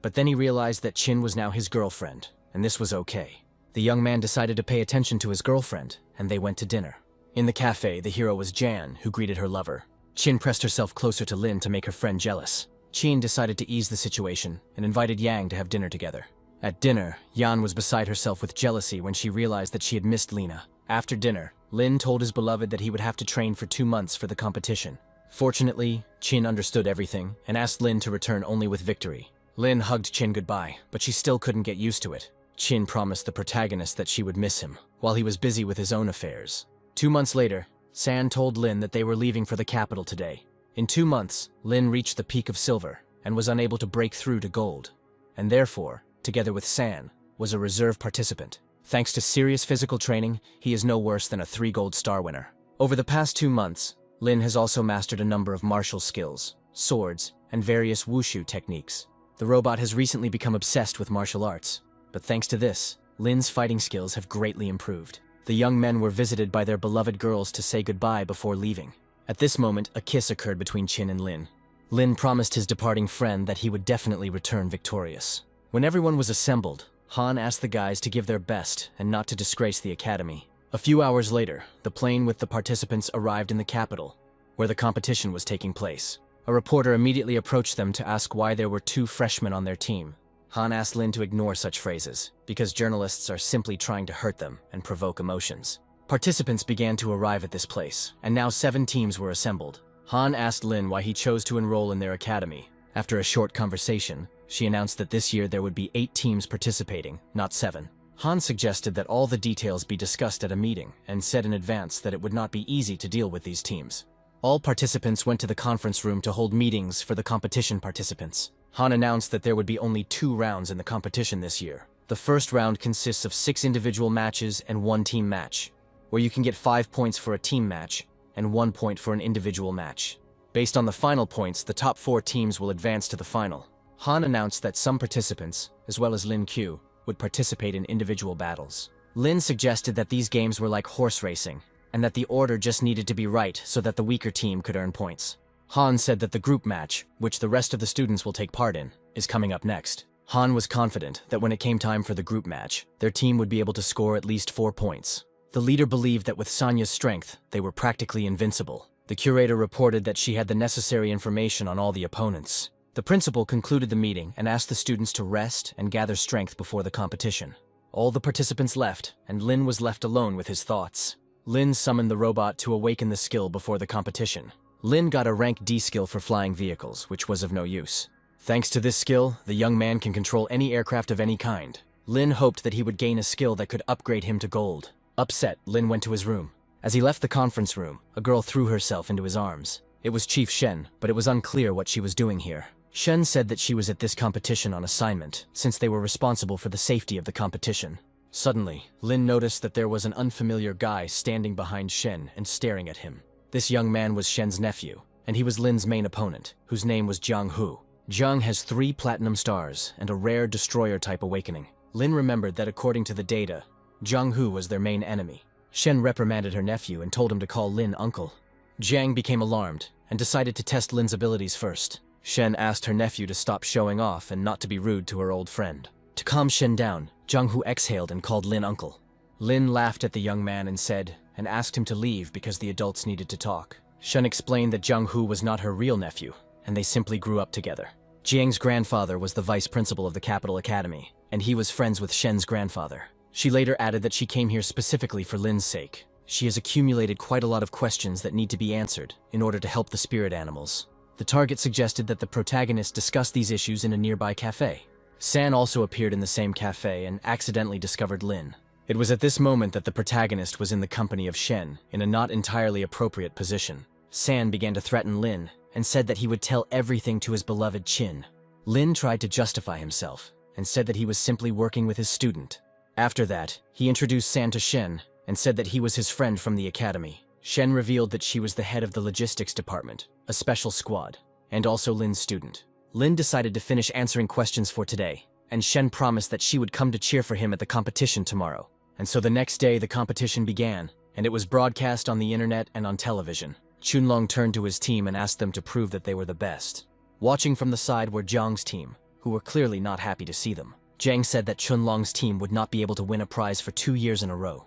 [SPEAKER 1] But then he realized that Chin was now his girlfriend, and this was okay. The young man decided to pay attention to his girlfriend, and they went to dinner. In the cafe, the hero was Jan, who greeted her lover. Chin pressed herself closer to Lin to make her friend jealous. Chin decided to ease the situation and invited Yang to have dinner together. At dinner, Yan was beside herself with jealousy when she realized that she had missed Lina. After dinner, Lin told his beloved that he would have to train for 2 months for the competition. Fortunately, Chin understood everything and asked Lin to return only with victory. Lin hugged Chin goodbye, but she still couldn't get used to it. Chin promised the protagonist that she would miss him, while he was busy with his own affairs. 2 months later, San told Lin that they were leaving for the capital today. In 2 months, Lin reached the peak of silver and was unable to break through to gold, and therefore, together with San, was a reserve participant. Thanks to serious physical training, he is no worse than a 3 gold star winner. Over the past 2 months, Lin has also mastered a number of martial skills, swords, and various wushu techniques. The robot has recently become obsessed with martial arts, but thanks to this, Lin's fighting skills have greatly improved. The young men were visited by their beloved girls to say goodbye before leaving. At this moment, a kiss occurred between Chin and Lin. Lin promised his departing friend that he would definitely return victorious. When everyone was assembled, Han asked the guys to give their best and not to disgrace the academy. A few hours later, the plane with the participants arrived in the capital, where the competition was taking place. A reporter immediately approached them to ask why there were 2 freshmen on their team. Han asked Lin to ignore such phrases, because journalists are simply trying to hurt them and provoke emotions. Participants began to arrive at this place, and now 7 teams were assembled. Han asked Lin why he chose to enroll in their academy. After a short conversation, she announced that this year there would be 8 teams participating, not 7. Han suggested that all the details be discussed at a meeting and said in advance that it would not be easy to deal with these teams. All participants went to the conference room to hold meetings for the competition participants. Han announced that there would be only 2 rounds in the competition this year. The first round consists of 6 individual matches and 1 team match, where you can get 5 points for a team match and 1 point for an individual match. Based on the final points, the top 4 teams will advance to the final. Han announced that some participants, as well as Lin Q, would participate in individual battles. Lin suggested that these games were like horse racing, and that the order just needed to be right so that the weaker team could earn points. Han said that the group match, which the rest of the students will take part in, is coming up next. Han was confident that when it came time for the group match, their team would be able to score at least 4 points. The leader believed that with Sanya's strength, they were practically invincible. The curator reported that she had the necessary information on all the opponents. The principal concluded the meeting and asked the students to rest and gather strength before the competition. All the participants left, and Lin was left alone with his thoughts. Lin summoned the robot to awaken the skill before the competition. Lin got a rank D skill for flying vehicles, which was of no use. Thanks to this skill, the young man can control any aircraft of any kind. Lin hoped that he would gain a skill that could upgrade him to gold. Upset, Lin went to his room. As he left the conference room, a girl threw herself into his arms. It was Chief Shen, but it was unclear what she was doing here. Shen said that she was at this competition on assignment, since they were responsible for the safety of the competition. Suddenly, Lin noticed that there was an unfamiliar guy standing behind Shen and staring at him. This young man was Shen's nephew, and he was Lin's main opponent, whose name was Jiang Hu. Jiang has 3 platinum stars and a rare destroyer-type awakening. Lin remembered that according to the data, Jiang Hu was their main enemy. Shen reprimanded her nephew and told him to call Lin uncle. Jiang became alarmed and decided to test Lin's abilities first. Shen asked her nephew to stop showing off and not to be rude to her old friend. To calm Shen down, Jiang Hu exhaled and called Lin uncle. Lin laughed at the young man and asked him to leave because the adults needed to talk. Shen explained that Jiang Hu was not her real nephew, and they simply grew up together. Jiang's grandfather was the vice principal of the Capital Academy, and he was friends with Shen's grandfather. She later added that she came here specifically for Lin's sake. She has accumulated quite a lot of questions that need to be answered in order to help the spirit animals. The target suggested that the protagonist discuss these issues in a nearby cafe. San also appeared in the same cafe and accidentally discovered Lin. It was at this moment that the protagonist was in the company of Shen, in a not entirely appropriate position. San began to threaten Lin and said that he would tell everything to his beloved Qin. Lin tried to justify himself and said that he was simply working with his student. After that, he introduced San to Shen and said that he was his friend from the academy. Shen revealed that she was the head of the logistics department, a special squad, and also Lin's student. Lin decided to finish answering questions for today, and Shen promised that she would come to cheer for him at the competition tomorrow. And so the next day the competition began, and it was broadcast on the internet and on television. Chunlong turned to his team and asked them to prove that they were the best. Watching from the side were Jiang's team, who were clearly not happy to see them. Jiang said that Chunlong's team would not be able to win a prize for 2 years in a row,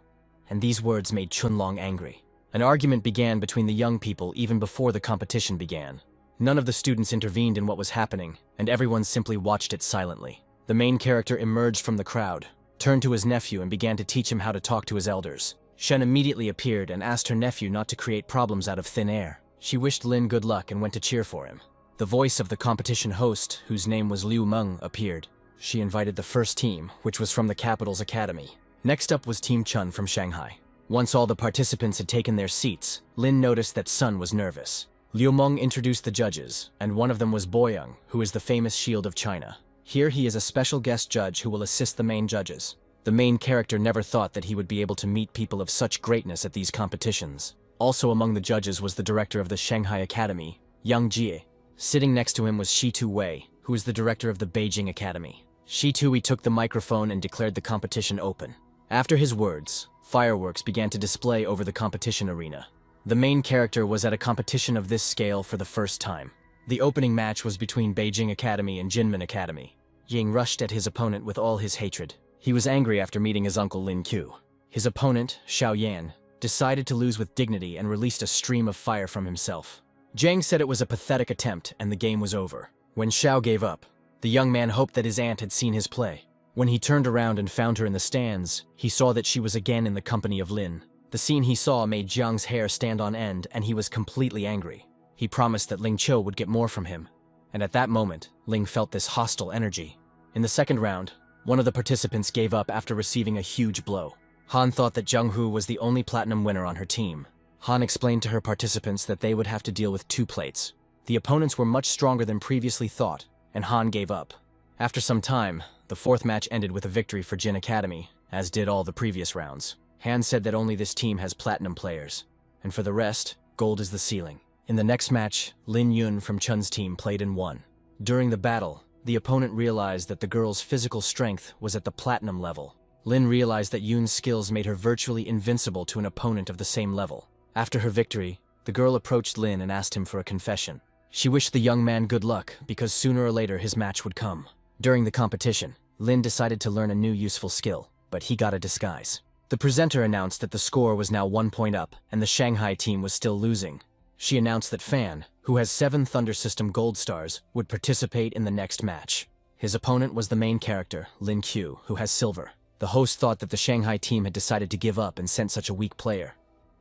[SPEAKER 1] and these words made Chunlong angry. An argument began between the young people even before the competition began. None of the students intervened in what was happening, and everyone simply watched it silently. The main character emerged from the crowd, turned to his nephew and began to teach him how to talk to his elders. Shen immediately appeared and asked her nephew not to create problems out of thin air. She wished Lin good luck and went to cheer for him. The voice of the competition host, whose name was Liu Meng, appeared. She invited the first team, which was from the capital's academy. Next up was Team Chun from Shanghai. Once all the participants had taken their seats, Lin noticed that Sun was nervous. Liu Meng introduced the judges, and one of them was Boyoung, who is the famous Shield of China. Here he is a special guest judge who will assist the main judges. The main character never thought that he would be able to meet people of such greatness at these competitions. Also among the judges was the director of the Shanghai Academy, Yang Jie. Sitting next to him was Shi Tu Wei, who is the director of the Beijing Academy. Shi Tui took the microphone and declared the competition open. After his words, fireworks began to display over the competition arena. The main character was at a competition of this scale for the first time. The opening match was between Beijing Academy and Jinmen Academy. Ying rushed at his opponent with all his hatred. He was angry after meeting his uncle Lin Q. His opponent, Xiao Yan, decided to lose with dignity and released a stream of fire from himself. Jiang said it was a pathetic attempt and the game was over. When Xiao gave up, the young man hoped that his aunt had seen his play. When he turned around and found her in the stands, he saw that she was again in the company of Lin. The scene he saw made Jiang's hair stand on end and he was completely angry. He promised that Ling Qiu would get more from him, and at that moment, Ling felt this hostile energy. In the second round, One of the participants gave up after receiving a huge blow. Han thought that Jung-hoo was the only platinum winner on her team. Han explained to her participants that they would have to deal with 2 plates. The opponents were much stronger than previously thought, and Han gave up. After some time, the 4th match ended with a victory for Jin Academy, as did all the previous rounds. Han said that only this team has platinum players, and for the rest, gold is the ceiling. In the next match, Lin Yun from Chun's team played and won. During the battle, the opponent realized that the girl's physical strength was at the platinum level. Lin realized that Yun's skills made her virtually invincible to an opponent of the same level. After her victory, the girl approached Lin and asked him for a confession. She wished the young man good luck because sooner or later his match would come. During the competition, Lin decided to learn a new useful skill, but he got a disguise. The presenter announced that the score was now 1 point up and the Shanghai team was still losing. She announced that Fan, who has 7 Thunder System Gold Stars, would participate in the next match. His opponent was the main character, Lin Q, who has silver. The host thought that the Shanghai team had decided to give up and sent such a weak player.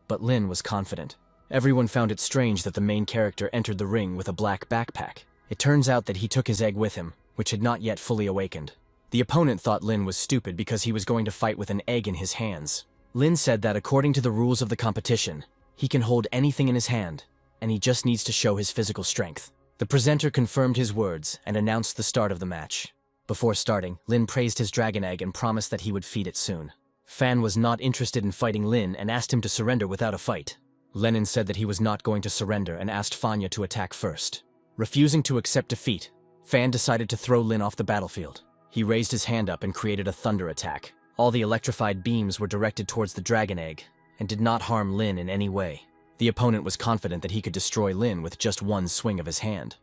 [SPEAKER 1] But Lin was confident. Everyone found it strange that the main character entered the ring with a black backpack. It turns out that he took his egg with him, which had not yet fully awakened. The opponent thought Lin was stupid because he was going to fight with an egg in his hands. Lin said that according to the rules of the competition, he can hold anything in his hand, and he just needs to show his physical strength. The presenter confirmed his words and announced the start of the match. Before starting, Lin praised his dragon egg and promised that he would feed it soon. Fan was not interested in fighting Lin and asked him to surrender without a fight. Lenin said that he was not going to surrender and asked Fanya to attack first. Refusing to accept defeat, Fan decided to throw Lin off the battlefield. He raised his hand up and created a thunder attack. All the electrified beams were directed towards the dragon egg and did not harm Lin in any way. The opponent was confident that he could destroy Lin with just one swing of his hand.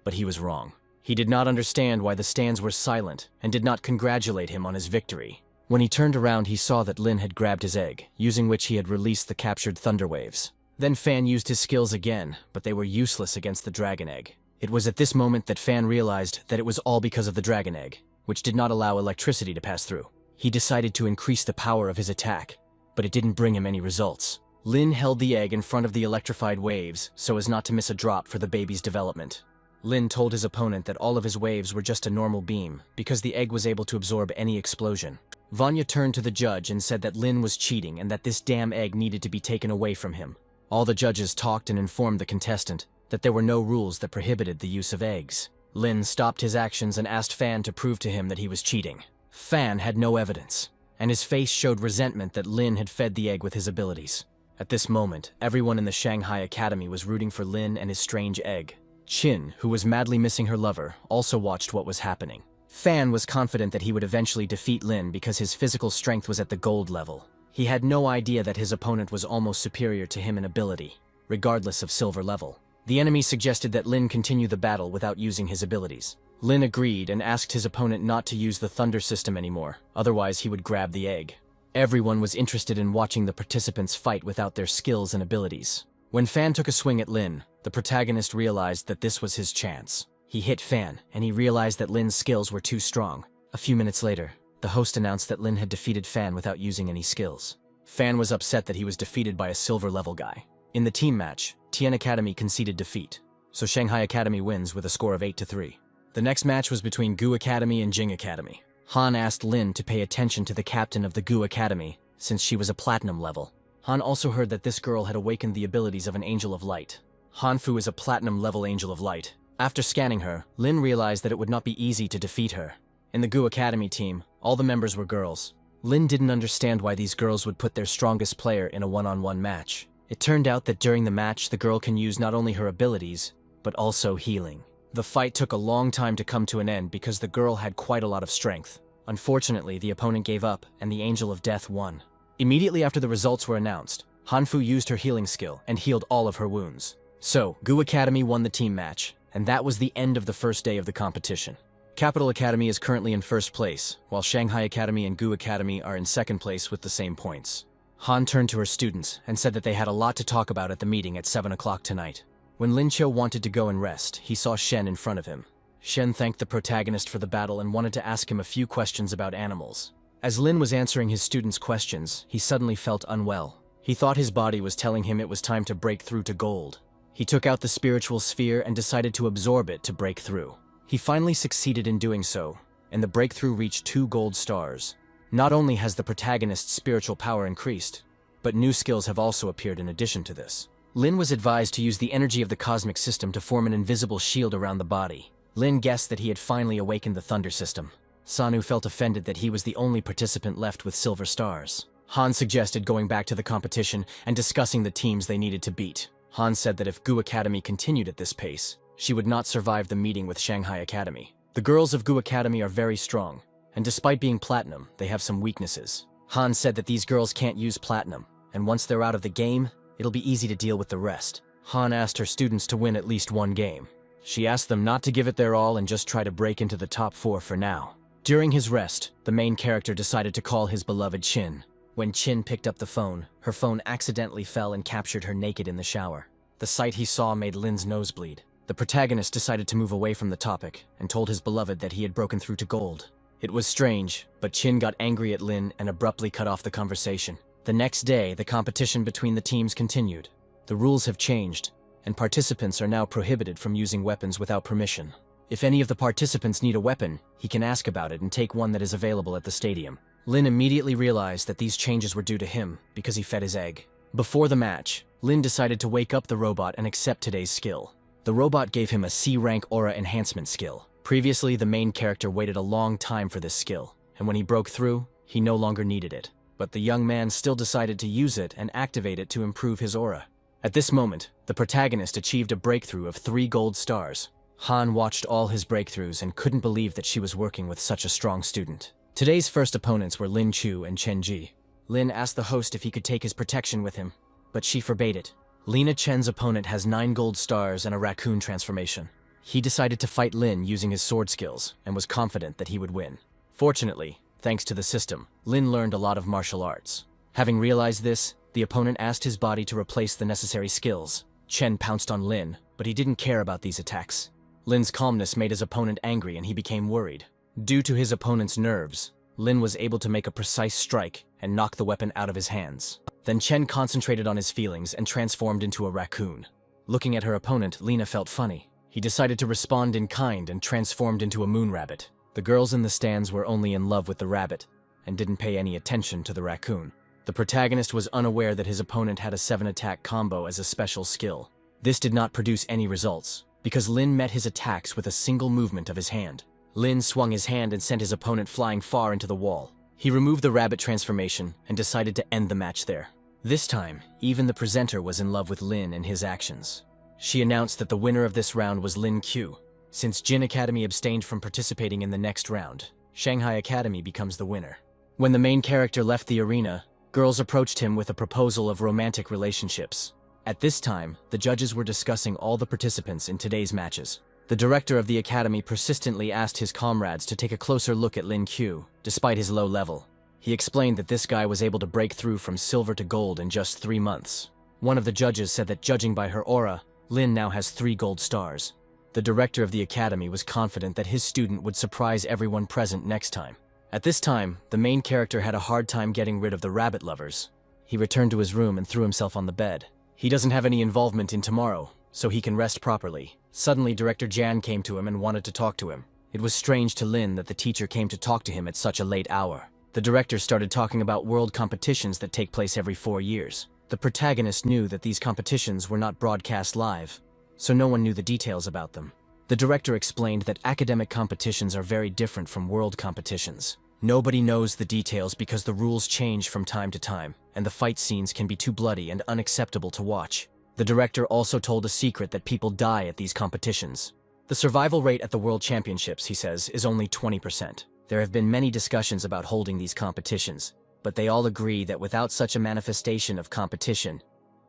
[SPEAKER 1] But he was wrong. He did not understand why the stands were silent and did not congratulate him on his victory. When he turned around, he saw that Lin had grabbed his egg, using which he had released the captured thunder waves. Then Fan used his skills again, but they were useless against the dragon egg. It was at this moment that Fan realized that it was all because of the dragon egg, which did not allow electricity to pass through. He decided to increase the power of his attack, but it didn't bring him any results. Lin held the egg in front of the electrified waves so as not to miss a drop for the baby's development. Lin told his opponent that all of his waves were just a normal beam because the egg was able to absorb any explosion. Vanya turned to the judge and said that Lin was cheating and that this damn egg needed to be taken away from him. All the judges talked and informed the contestant that there were no rules that prohibited the use of eggs. Lin stopped his actions and asked Fan to prove to him that he was cheating. Fan had no evidence, and his face showed resentment that Lin had fed the egg with his abilities. At this moment, everyone in the Shanghai Academy was rooting for Lin and his strange egg. Chin, who was madly missing her lover, also watched what was happening. Fan was confident that he would eventually defeat Lin because his physical strength was at the gold level. He had no idea that his opponent was almost superior to him in ability, regardless of silver level. The enemy suggested that Lin continue the battle without using his abilities. Lin agreed and asked his opponent not to use the thunder system anymore, otherwise he would grab the egg. Everyone was interested in watching the participants fight without their skills and abilities. When Fan took a swing at Lin, the protagonist realized that this was his chance. He hit Fan, and he realized that Lin's skills were too strong. A few minutes later, the host announced that Lin had defeated Fan without using any skills. Fan was upset that he was defeated by a silver-level guy. In the team match, Tian Academy conceded defeat, so Shanghai Academy wins with a score of 8-3. The next match was between Gu Academy and Jing Academy. Han asked Lin to pay attention to the captain of the Gu Academy, since she was a platinum level. Han also heard that this girl had awakened the abilities of an angel of light. Hanfu is a platinum-level angel of light. After scanning her, Lin realized that it would not be easy to defeat her. In the Gu Academy team, all the members were girls. Lin didn't understand why these girls would put their strongest player in a one-on-one match. It turned out that during the match, the girl can use not only her abilities, but also healing. The fight took a long time to come to an end because the girl had quite a lot of strength. Unfortunately, the opponent gave up, and the Angel of Death won. Immediately after the results were announced, Hanfu used her healing skill and healed all of her wounds. So, Gu Academy won the team match, and that was the end of the first day of the competition. Capital Academy is currently in first place, while Shanghai Academy and Gu Academy are in second place with the same points. Han turned to her students and said that they had a lot to talk about at the meeting at 7 o'clock tonight. When Lin Qiu wanted to go and rest, he saw Shen in front of him. Shen thanked the protagonist for the battle and wanted to ask him a few questions about animals. As Lin was answering his students' questions, he suddenly felt unwell. He thought his body was telling him it was time to break through to gold. He took out the spiritual sphere and decided to absorb it to break through. He finally succeeded in doing so, and the breakthrough reached 2 gold stars. Not only has the protagonist's spiritual power increased, but new skills have also appeared in addition to this. Lin was advised to use the energy of the cosmic system to form an invisible shield around the body. Lin guessed that he had finally awakened the thunder system. Sanu felt offended that he was the only participant left with silver stars. Han suggested going back to the competition and discussing the teams they needed to beat. Han said that if Gu Academy continued at this pace, she would not survive the meeting with Shanghai Academy. The girls of Gu Academy are very strong, and despite being platinum, they have some weaknesses. Han said that these girls can't use platinum, and once they're out of the game, it'll be easy to deal with the rest. Han asked her students to win at least 1 game. She asked them not to give it their all and just try to break into the top 4 for now. During his rest, the main character decided to call his beloved Chin. When Chin picked up the phone, her phone accidentally fell and captured her naked in the shower. The sight he saw made Lin's nose bleed. The protagonist decided to move away from the topic and told his beloved that he had broken through to gold. It was strange, but Chin got angry at Lin and abruptly cut off the conversation. The next day, the competition between the teams continued. The rules have changed, and participants are now prohibited from using weapons without permission. If any of the participants need a weapon, he can ask about it and take one that is available at the stadium. Lin immediately realized that these changes were due to him because he fed his egg. Before the match, Lin decided to wake up the robot and accept today's skill. The robot gave him a C-rank aura enhancement skill. Previously, the main character waited a long time for this skill, and when he broke through, he no longer needed it. But the young man still decided to use it and activate it to improve his aura. At this moment, the protagonist achieved a breakthrough of 3 gold stars. Han watched all his breakthroughs and couldn't believe that she was working with such a strong student. Today's first opponents were Lin Chu and Chen Ji. Lin asked the host if he could take his protection with him, but she forbade it. Lina Chen's opponent has 9 gold stars and a raccoon transformation. He decided to fight Lin using his sword skills and was confident that he would win. Fortunately, thanks to the system, Lin learned a lot of martial arts. Having realized this, the opponent asked his body to replace the necessary skills. Chen pounced on Lin, but he didn't care about these attacks. Lin's calmness made his opponent angry and he became worried. Due to his opponent's nerves, Lin was able to make a precise strike and knock the weapon out of his hands. Then Chen concentrated on his feelings and transformed into a raccoon. Looking at her opponent, Lina felt funny. He decided to respond in kind and transformed into a moon rabbit. The girls in the stands were only in love with the rabbit and didn't pay any attention to the raccoon. The protagonist was unaware that his opponent had a 7-attack combo as a special skill. This did not produce any results, because Lin met his attacks with a single movement of his hand. Lin swung his hand and sent his opponent flying far into the wall. He removed the rabbit transformation and decided to end the match there. This time, even the presenter was in love with Lin and his actions. She announced that the winner of this round was Lin Q. Since Jin Academy abstained from participating in the next round, Shanghai Academy becomes the winner. When the main character left the arena, girls approached him with a proposal of romantic relationships. At this time, the judges were discussing all the participants in today's matches. The director of the academy persistently asked his comrades to take a closer look at Lin Q, despite his low level. He explained that this guy was able to break through from silver to gold in just 3 months. One of the judges said that judging by her aura, Lin now has 3 gold stars. The director of the academy was confident that his student would surprise everyone present next time. At this time, the main character had a hard time getting rid of the rabbit lovers. He returned to his room and threw himself on the bed. He doesn't have any involvement in tomorrow, so he can rest properly. Suddenly, Director Jan came to him and wanted to talk to him. It was strange to Lin that the teacher came to talk to him at such a late hour. The director started talking about world competitions that take place every 4 years. The protagonist knew that these competitions were not broadcast live, so no one knew the details about them. The director explained that academic competitions are very different from world competitions. Nobody knows the details because the rules change from time to time, and the fight scenes can be too bloody and unacceptable to watch. The director also told a secret that people die at these competitions. The survival rate at the World Championships, he says, is only 20%. There have been many discussions about holding these competitions, but they all agree that without such a manifestation of competition,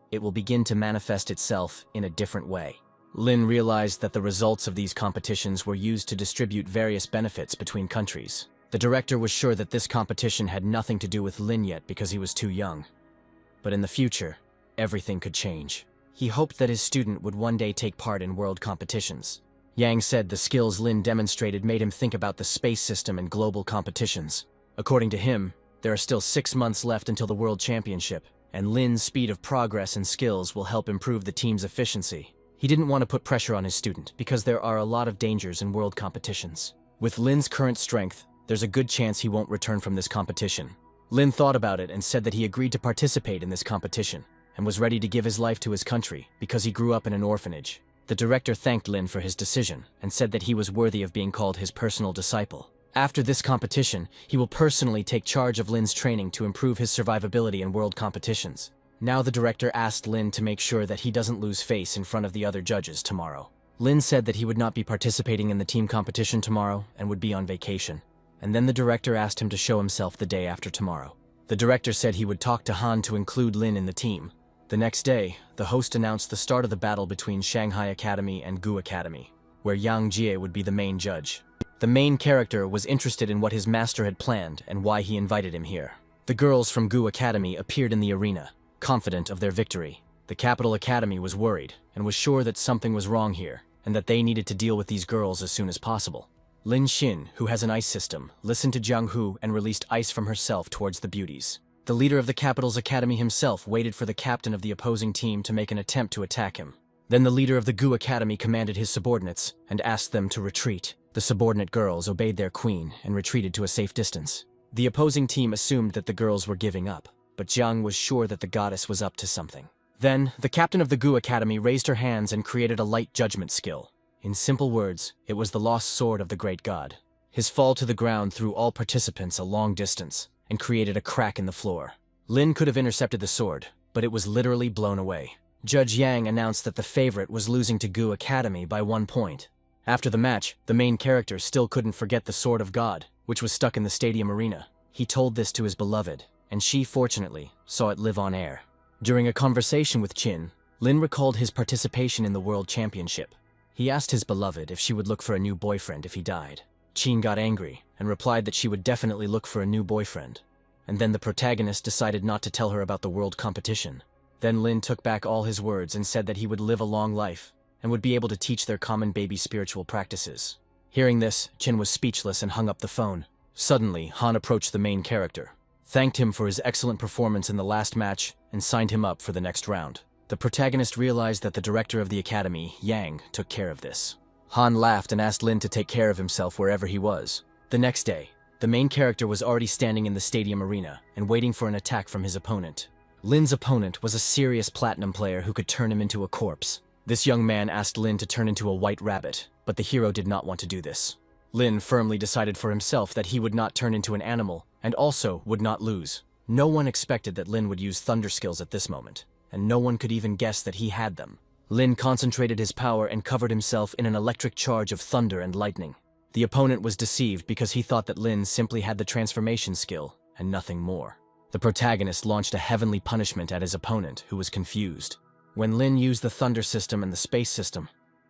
[SPEAKER 1] it will begin to manifest itself in a different way. Lin realized that the results of these competitions were used to distribute various benefits between countries. The director was sure that this competition had nothing to do with Lin yet because he was too young. But in the future, everything could change. He hoped that his student would one day take part in world competitions. Yang said the skills Lin demonstrated made him think about the space system and global competitions. According to him, there are still 6 months left until the World Championship, and Lin's speed of progress and skills will help improve the team's efficiency. He didn't want to put pressure on his student because there are a lot of dangers in world competitions. With Lin's current strength, there's a good chance he won't return from this competition. Lin thought about it and said that he agreed to participate in this competition and was ready to give his life to his country because he grew up in an orphanage. The director thanked Lin for his decision and said that he was worthy of being called his personal disciple. After this competition, he will personally take charge of Lin's training to improve his survivability in world competitions. Now the director asked Lin to make sure that he doesn't lose face in front of the other judges tomorrow. Lin said that he would not be participating in the team competition tomorrow and would be on vacation. And then the director asked him to show himself the day after tomorrow. The director said he would talk to Han to include Lin in the team. The next day, the host announced the start of the battle between Shanghai Academy and Gu Academy, where Yang Jie would be the main judge. The main character was interested in what his master had planned and why he invited him here. The girls from Gu Academy appeared in the arena, confident of their victory. The Capital Academy was worried and was sure that something was wrong here and that they needed to deal with these girls as soon as possible. Lin Xin, who has an ice system, listened to Jiang Hu and released ice from herself towards the beauties. The leader of the Capital's Academy himself waited for the captain of the opposing team to make an attempt to attack him. Then the leader of the Gu Academy commanded his subordinates and asked them to retreat. The subordinate girls obeyed their queen and retreated to a safe distance. The opposing team assumed that the girls were giving up, but Jiang was sure that the goddess was up to something. Then, the captain of the Gu Academy raised her hands and created a light judgment skill. In simple words, it was the lost sword of the great god. His fall to the ground threw all participants a long distance and created a crack in the floor. Lin could have intercepted the sword, but it was literally blown away. Judge Yang announced that the favorite was losing to Gu Academy by 1 point. After the match, the main character still couldn't forget the Sword of God, which was stuck in the stadium arena. He told this to his beloved, and she, fortunately, saw it live on air. During a conversation with Qin, Lin recalled his participation in the World Championship. He asked his beloved if she would look for a new boyfriend if he died. Qin got angry and replied that she would definitely look for a new boyfriend. And then the protagonist decided not to tell her about the world competition. Then Lin took back all his words and said that he would live a long life and would be able to teach their common baby spiritual practices. Hearing this, Qin was speechless and hung up the phone. Suddenly, Han approached the main character, thanked him for his excellent performance in the last match, and signed him up for the next round. The protagonist realized that the director of the academy, Yang, took care of this. Han laughed and asked Lin to take care of himself wherever he was. The next day, the main character was already standing in the stadium arena and waiting for an attack from his opponent. Lin's opponent was a serious platinum player who could turn him into a corpse. This young man asked Lin to turn into a white rabbit, but the hero did not want to do this. Lin firmly decided for himself that he would not turn into an animal and also would not lose. No one expected that Lin would use thunder skills at this moment, and no one could even guess that he had them. Lin concentrated his power and covered himself in an electric charge of thunder and lightning. The opponent was deceived because he thought that Lin simply had the transformation skill and nothing more. The protagonist launched a heavenly punishment at his opponent, who was confused. When Lin used the thunder system and the space system,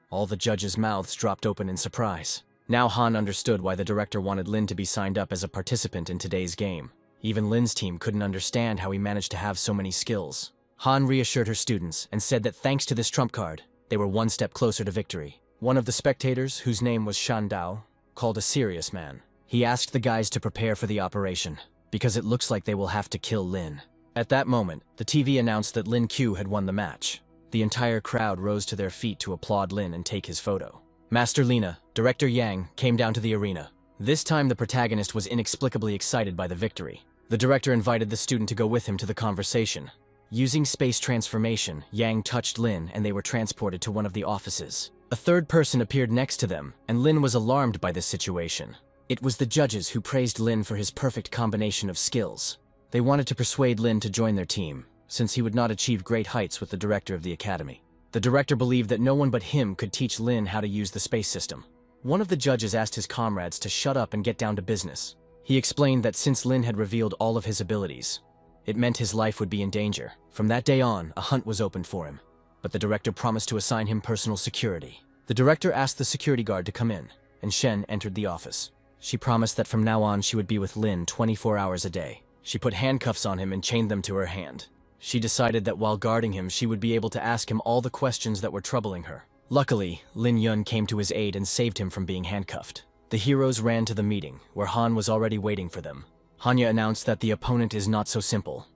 [SPEAKER 1] all the judges' mouths dropped open in surprise. Now Han understood why the director wanted Lin to be signed up as a participant in today's game. Even Lin's team couldn't understand how he managed to have so many skills. Han reassured her students and said that thanks to this trump card, they were one step closer to victory. One of the spectators, whose name was Shan Dao, called a serious man. He asked the guys to prepare for the operation, because it looks like they will have to kill Lin. At that moment, the TV announced that Lin Q had won the match. The entire crowd rose to their feet to applaud Lin and take his photo. Master Lina, Director Yang, came down to the arena. This time the protagonist was inexplicably excited by the victory. The director invited the student to go with him to the conversation. Using space transformation, Yang touched Lin and they were transported to one of the offices. A third person appeared next to them, and Lin was alarmed by this situation. It was the judges who praised Lin for his perfect combination of skills. They wanted to persuade Lin to join their team, since he would not achieve great heights with the director of the academy. The director believed that no one but him could teach Lin how to use the space system. One of the judges asked his comrades to shut up and get down to business. He explained that since Lin had revealed all of his abilities, it meant his life would be in danger. From that day on, a hunt was opened for him, but the director promised to assign him personal security. The director asked the security guard to come in, and Shen entered the office. She promised that from now on she would be with Lin 24 hours a day. She put handcuffs on him and chained them to her hand. She decided that while guarding him, she would be able to ask him all the questions that were troubling her. Luckily, Lin Yun came to his aid and saved him from being handcuffed. The heroes ran to the meeting, where Han was already waiting for them. Hanya announced that the opponent is not so simple.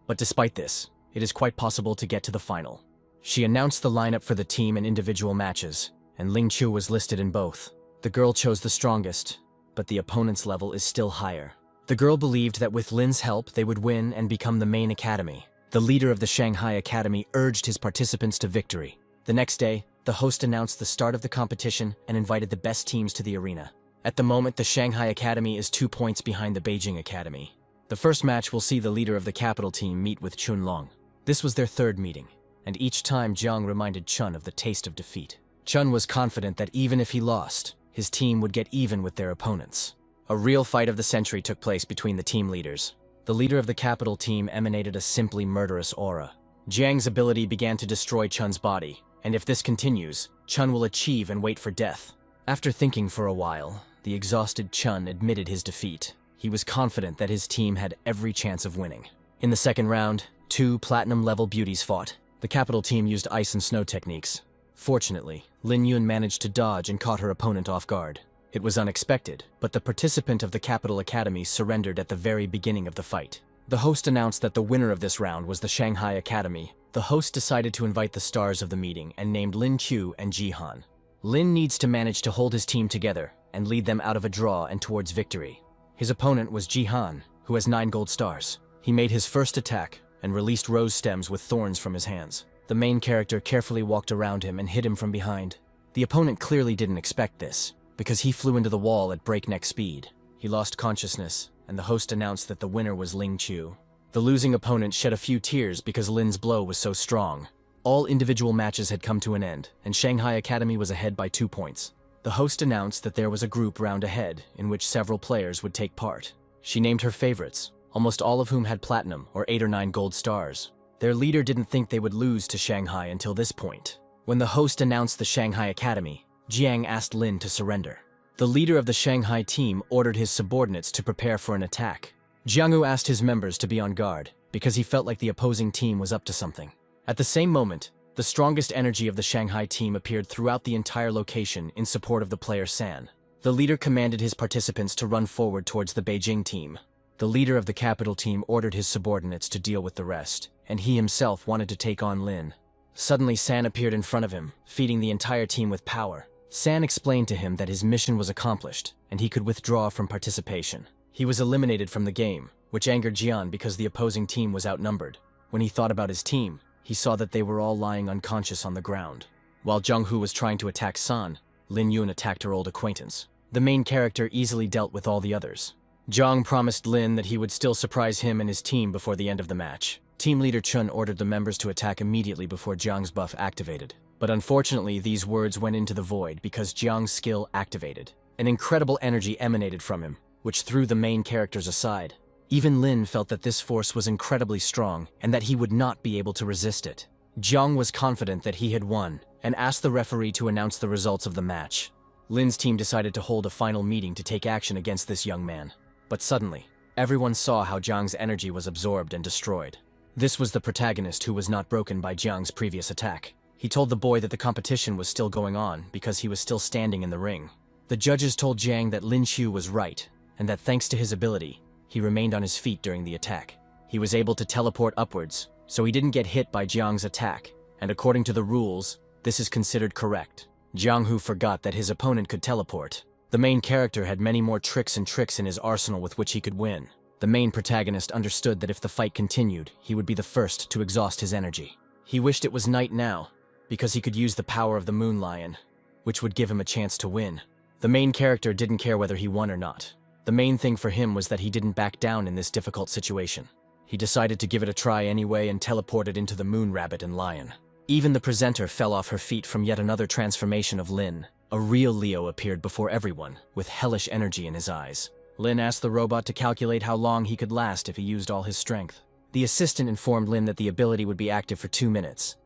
[SPEAKER 1] But despite this, it is quite possible to get to the final. She announced the lineup for the team and individual matches, and Ling Chu was listed in both. The girl chose the strongest, but the opponent's level is still higher. The girl believed that with Lin's help, they would win and become the main academy. The leader of the Shanghai Academy urged his participants to victory. The next day, the host announced the start of the competition and invited the best teams to the arena. At the moment, the Shanghai Academy is 2 points behind the Beijing Academy. The first match will see the leader of the capital team meet with Chunlong. This was their third meeting, and each time Jiang reminded Chun of the taste of defeat. Chun was confident that even if he lost, his team would get even with their opponents. A real fight of the century took place between the team leaders. The leader of the capital team emanated a simply murderous aura. Jiang's ability began to destroy Chun's body, and if this continues, Chun will achieve and wait for death. After thinking for a while, the exhausted Chun admitted his defeat. He was confident that his team had every chance of winning. In the second round, 2 platinum-level beauties fought. The capital team used ice and snow techniques. Fortunately, Lin Yun managed to dodge and caught her opponent off guard. It was unexpected, but the participant of the Capital Academy surrendered at the very beginning of the fight. The host announced that the winner of this round was the Shanghai Academy. The host decided to invite the stars of the meeting and named Lin Qiu and Jihan. Lin needs to manage to hold his team together and lead them out of a draw and towards victory. His opponent was Jihan, who has 9 gold stars. He made his first attack and released rose stems with thorns from his hands. The main character carefully walked around him and hit him from behind. The opponent clearly didn't expect this, because he flew into the wall at breakneck speed. He lost consciousness, and the host announced that the winner was Ling Qiu. The losing opponent shed a few tears because Lin's blow was so strong. All individual matches had come to an end, and Shanghai Academy was ahead by 2 points. The host announced that there was a group round ahead in which several players would take part. She named her favorites, almost all of whom had platinum or 8 or 9 gold stars. Their leader didn't think they would lose to Shanghai until this point. When the host announced the Shanghai Academy, Jiang asked Lin to surrender. The leader of the Shanghai team ordered his subordinates to prepare for an attack. Jianghu asked his members to be on guard, because he felt like the opposing team was up to something. At the same moment, the strongest energy of the Shanghai team appeared throughout the entire location in support of the player San. The leader commanded his participants to run forward towards the Beijing team. The leader of the capital team ordered his subordinates to deal with the rest, and he himself wanted to take on Lin. Suddenly, San appeared in front of him, feeding the entire team with power. San explained to him that his mission was accomplished, and he could withdraw from participation. He was eliminated from the game, which angered Jian because the opposing team was outnumbered. When he thought about his team, he saw that they were all lying unconscious on the ground. While Zhenghu was trying to attack San, Lin Yun attacked her old acquaintance. The main character easily dealt with all the others. Zhang promised Lin that he would still surprise him and his team before the end of the match. Team leader Chun ordered the members to attack immediately before Jiang's buff activated. But unfortunately, these words went into the void because Jiang's skill activated. An incredible energy emanated from him, which threw the main characters aside. Even Lin felt that this force was incredibly strong and that he would not be able to resist it. Jiang was confident that he had won and asked the referee to announce the results of the match. Lin's team decided to hold a final meeting to take action against this young man. But suddenly, everyone saw how Jiang's energy was absorbed and destroyed. This was the protagonist who was not broken by Jiang's previous attack. He told the boy that the competition was still going on because he was still standing in the ring. The judges told Jiang that Lin Qiu was right, and that thanks to his ability, he remained on his feet during the attack. He was able to teleport upwards, so he didn't get hit by Jiang's attack, and according to the rules, this is considered correct. Jianghu forgot that his opponent could teleport. The main character had many more tricks in his arsenal with which he could win. The main protagonist understood that if the fight continued, he would be the first to exhaust his energy. He wished it was night now, because he could use the power of the Moon Lion, which would give him a chance to win. The main character didn't care whether he won or not. The main thing for him was that he didn't back down in this difficult situation. He decided to give it a try anyway and teleported into the Moon Rabbit and Lion. Even the presenter fell off her feet from yet another transformation of Lin. A real Leo appeared before everyone, with hellish energy in his eyes. Lin asked the robot to calculate how long he could last if he used all his strength. The assistant informed Lin that the ability would be active for 2 minutes.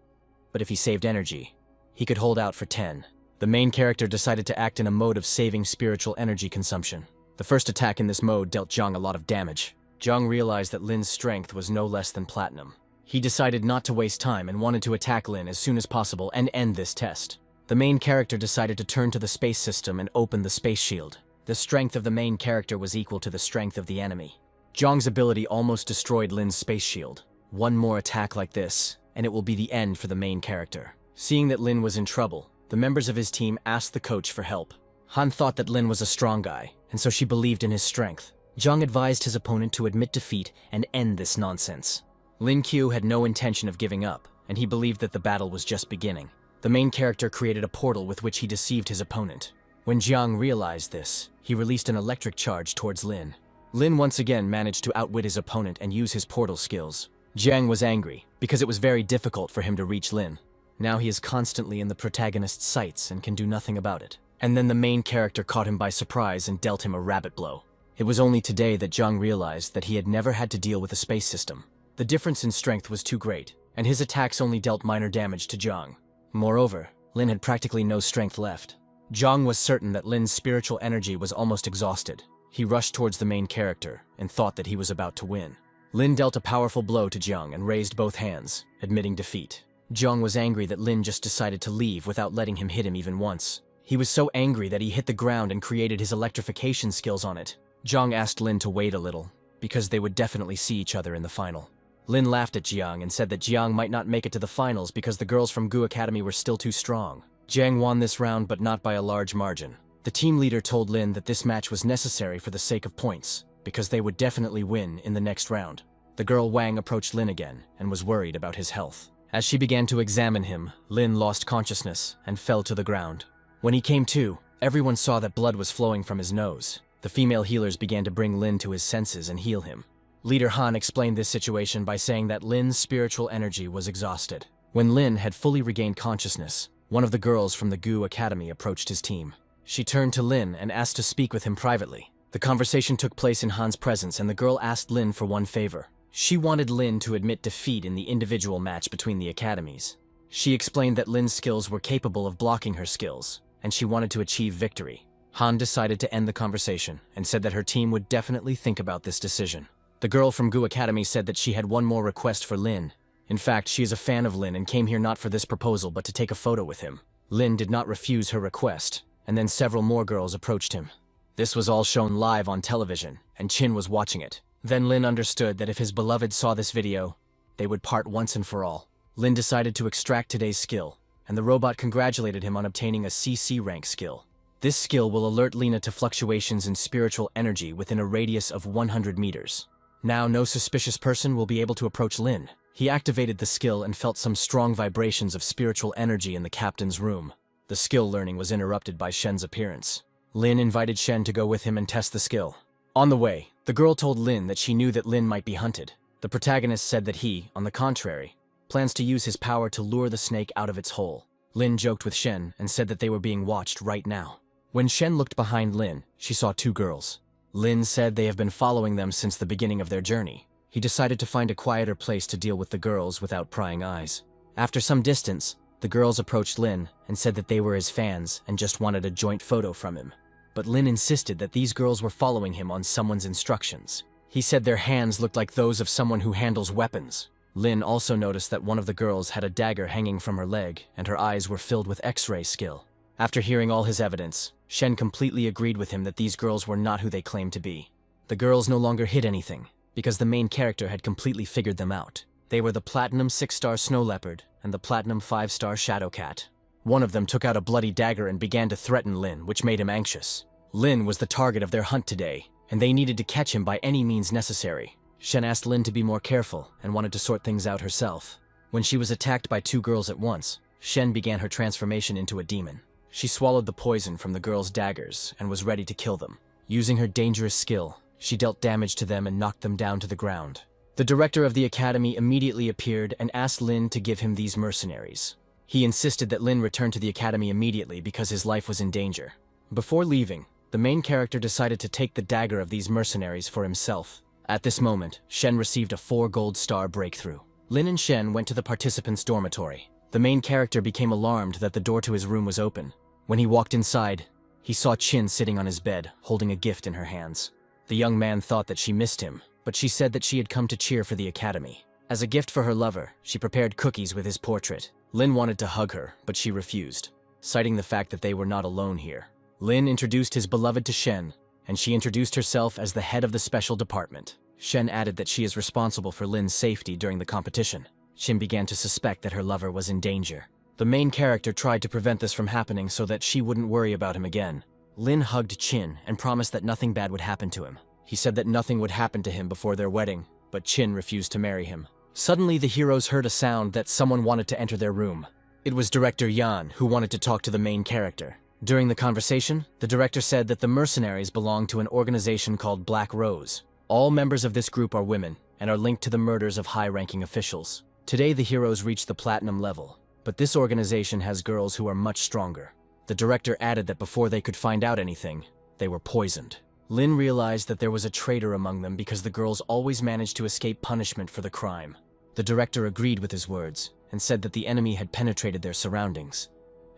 [SPEAKER 1] But if he saved energy, he could hold out for 10. The main character decided to act in a mode of saving spiritual energy consumption. The first attack in this mode dealt Zhang a lot of damage. Zhang realized that Lin's strength was no less than platinum. He decided not to waste time and wanted to attack Lin as soon as possible and end this test. The main character decided to turn to the space system and open the space shield. The strength of the main character was equal to the strength of the enemy. Zhang's ability almost destroyed Lin's space shield. One more attack like this, and it will be the end for the main character. Seeing that Lin was in trouble, the members of his team asked the coach for help. Han thought that Lin was a strong guy, and so she believed in his strength. Zhang advised his opponent to admit defeat and end this nonsense. Lin Q had no intention of giving up, and he believed that the battle was just beginning. The main character created a portal with which he deceived his opponent. When Jiang realized this, he released an electric charge towards Lin. Lin once again managed to outwit his opponent and use his portal skills. Jiang was angry, because it was very difficult for him to reach Lin. Now he is constantly in the protagonist's sights and can do nothing about it. And then the main character caught him by surprise and dealt him a rabbit blow. It was only today that Jiang realized that he had never had to deal with a space system. The difference in strength was too great, and his attacks only dealt minor damage to Jiang. Moreover, Lin had practically no strength left. Jiang was certain that Lin's spiritual energy was almost exhausted. He rushed towards the main character and thought that he was about to win. Lin dealt a powerful blow to Jiang and raised both hands, admitting defeat. Jiang was angry that Lin just decided to leave without letting him hit him even once. He was so angry that he hit the ground and created his electrification skills on it. Jiang asked Lin to wait a little, because they would definitely see each other in the final. Lin laughed at Jiang and said that Jiang might not make it to the finals because the girls from Gu Academy were still too strong. Jiang won this round, but not by a large margin. The team leader told Lin that this match was necessary for the sake of points, because they would definitely win in the next round. The girl Wang approached Lin again and was worried about his health. As she began to examine him, Lin lost consciousness and fell to the ground. When he came to, everyone saw that blood was flowing from his nose. The female healers began to bring Lin to his senses and heal him. Leader Han explained this situation by saying that Lin's spiritual energy was exhausted. When Lin had fully regained consciousness, one of the girls from the Gu Academy approached his team. She turned to Lin and asked to speak with him privately. The conversation took place in Han's presence, and the girl asked Lin for one favor. She wanted Lin to admit defeat in the individual match between the academies. She explained that Lin's skills were capable of blocking her skills, and she wanted to achieve victory. Han decided to end the conversation and said that her team would definitely think about this decision. The girl from Gu Academy said that she had one more request for Lin. In fact, she is a fan of Lin and came here not for this proposal but to take a photo with him. Lin did not refuse her request, and then several more girls approached him. This was all shown live on television, and Chin was watching it. Then Lin understood that if his beloved saw this video, they would part once and for all. Lin decided to extract today's skill, and the robot congratulated him on obtaining a CC rank skill. This skill will alert Lina to fluctuations in spiritual energy within a radius of 100 meters. Now no suspicious person will be able to approach Lin. He activated the skill and felt some strong vibrations of spiritual energy in the captain's room. The skill learning was interrupted by Shen's appearance. Lin invited Shen to go with him and test the skill. On the way, the girl told Lin that she knew that Lin might be hunted. The protagonist said that he, on the contrary, plans to use his power to lure the snake out of its hole. Lin joked with Shen and said that they were being watched right now. When Shen looked behind Lin, she saw two girls. Lin said they have been following them since the beginning of their journey. He decided to find a quieter place to deal with the girls without prying eyes. After some distance, the girls approached Lin and said that they were his fans and just wanted a joint photo from him. But Lin insisted that these girls were following him on someone's instructions. He said their hands looked like those of someone who handles weapons. Lin also noticed that one of the girls had a dagger hanging from her leg and her eyes were filled with X-ray skill. After hearing all his evidence, Shen completely agreed with him that these girls were not who they claimed to be. The girls no longer hid anything, because the main character had completely figured them out. They were the Platinum 6-star Snow Leopard and the Platinum 5-star Shadow Cat. One of them took out a bloody dagger and began to threaten Lin, which made him anxious. Lin was the target of their hunt today, and they needed to catch him by any means necessary. Shen asked Lin to be more careful and wanted to sort things out herself. When she was attacked by two girls at once, Shen began her transformation into a demon. She swallowed the poison from the girls' daggers and was ready to kill them. Using her dangerous skill, she dealt damage to them and knocked them down to the ground. The director of the academy immediately appeared and asked Lin to give him these mercenaries. He insisted that Lin return to the academy immediately because his life was in danger. Before leaving, the main character decided to take the dagger of these mercenaries for himself. At this moment, Shen received a 4 gold star breakthrough. Lin and Shen went to the participants' dormitory. The main character became alarmed that the door to his room was open. When he walked inside, he saw Chin sitting on his bed, holding a gift in her hands. The young man thought that she missed him, but she said that she had come to cheer for the academy. As a gift for her lover, she prepared cookies with his portrait. Lin wanted to hug her, but she refused, citing the fact that they were not alone here. Lin introduced his beloved to Shen, and she introduced herself as the head of the special department. Shen added that she is responsible for Lin's safety during the competition. Shin began to suspect that her lover was in danger. The main character tried to prevent this from happening so that she wouldn't worry about him again. Lin hugged Chin and promised that nothing bad would happen to him. He said that nothing would happen to him before their wedding, but Chin refused to marry him. Suddenly, the heroes heard a sound that someone wanted to enter their room. It was director Yan, who wanted to talk to the main character. During the conversation, the director said that the mercenaries belong to an organization called Black Rose. All members of this group are women and are linked to the murders of high-ranking officials. Today, the heroes reached the platinum level, but this organization has girls who are much stronger. The director added that before they could find out anything, they were poisoned. Lin realized that there was a traitor among them because the girls always managed to escape punishment for the crime. The director agreed with his words and said that the enemy had penetrated their surroundings,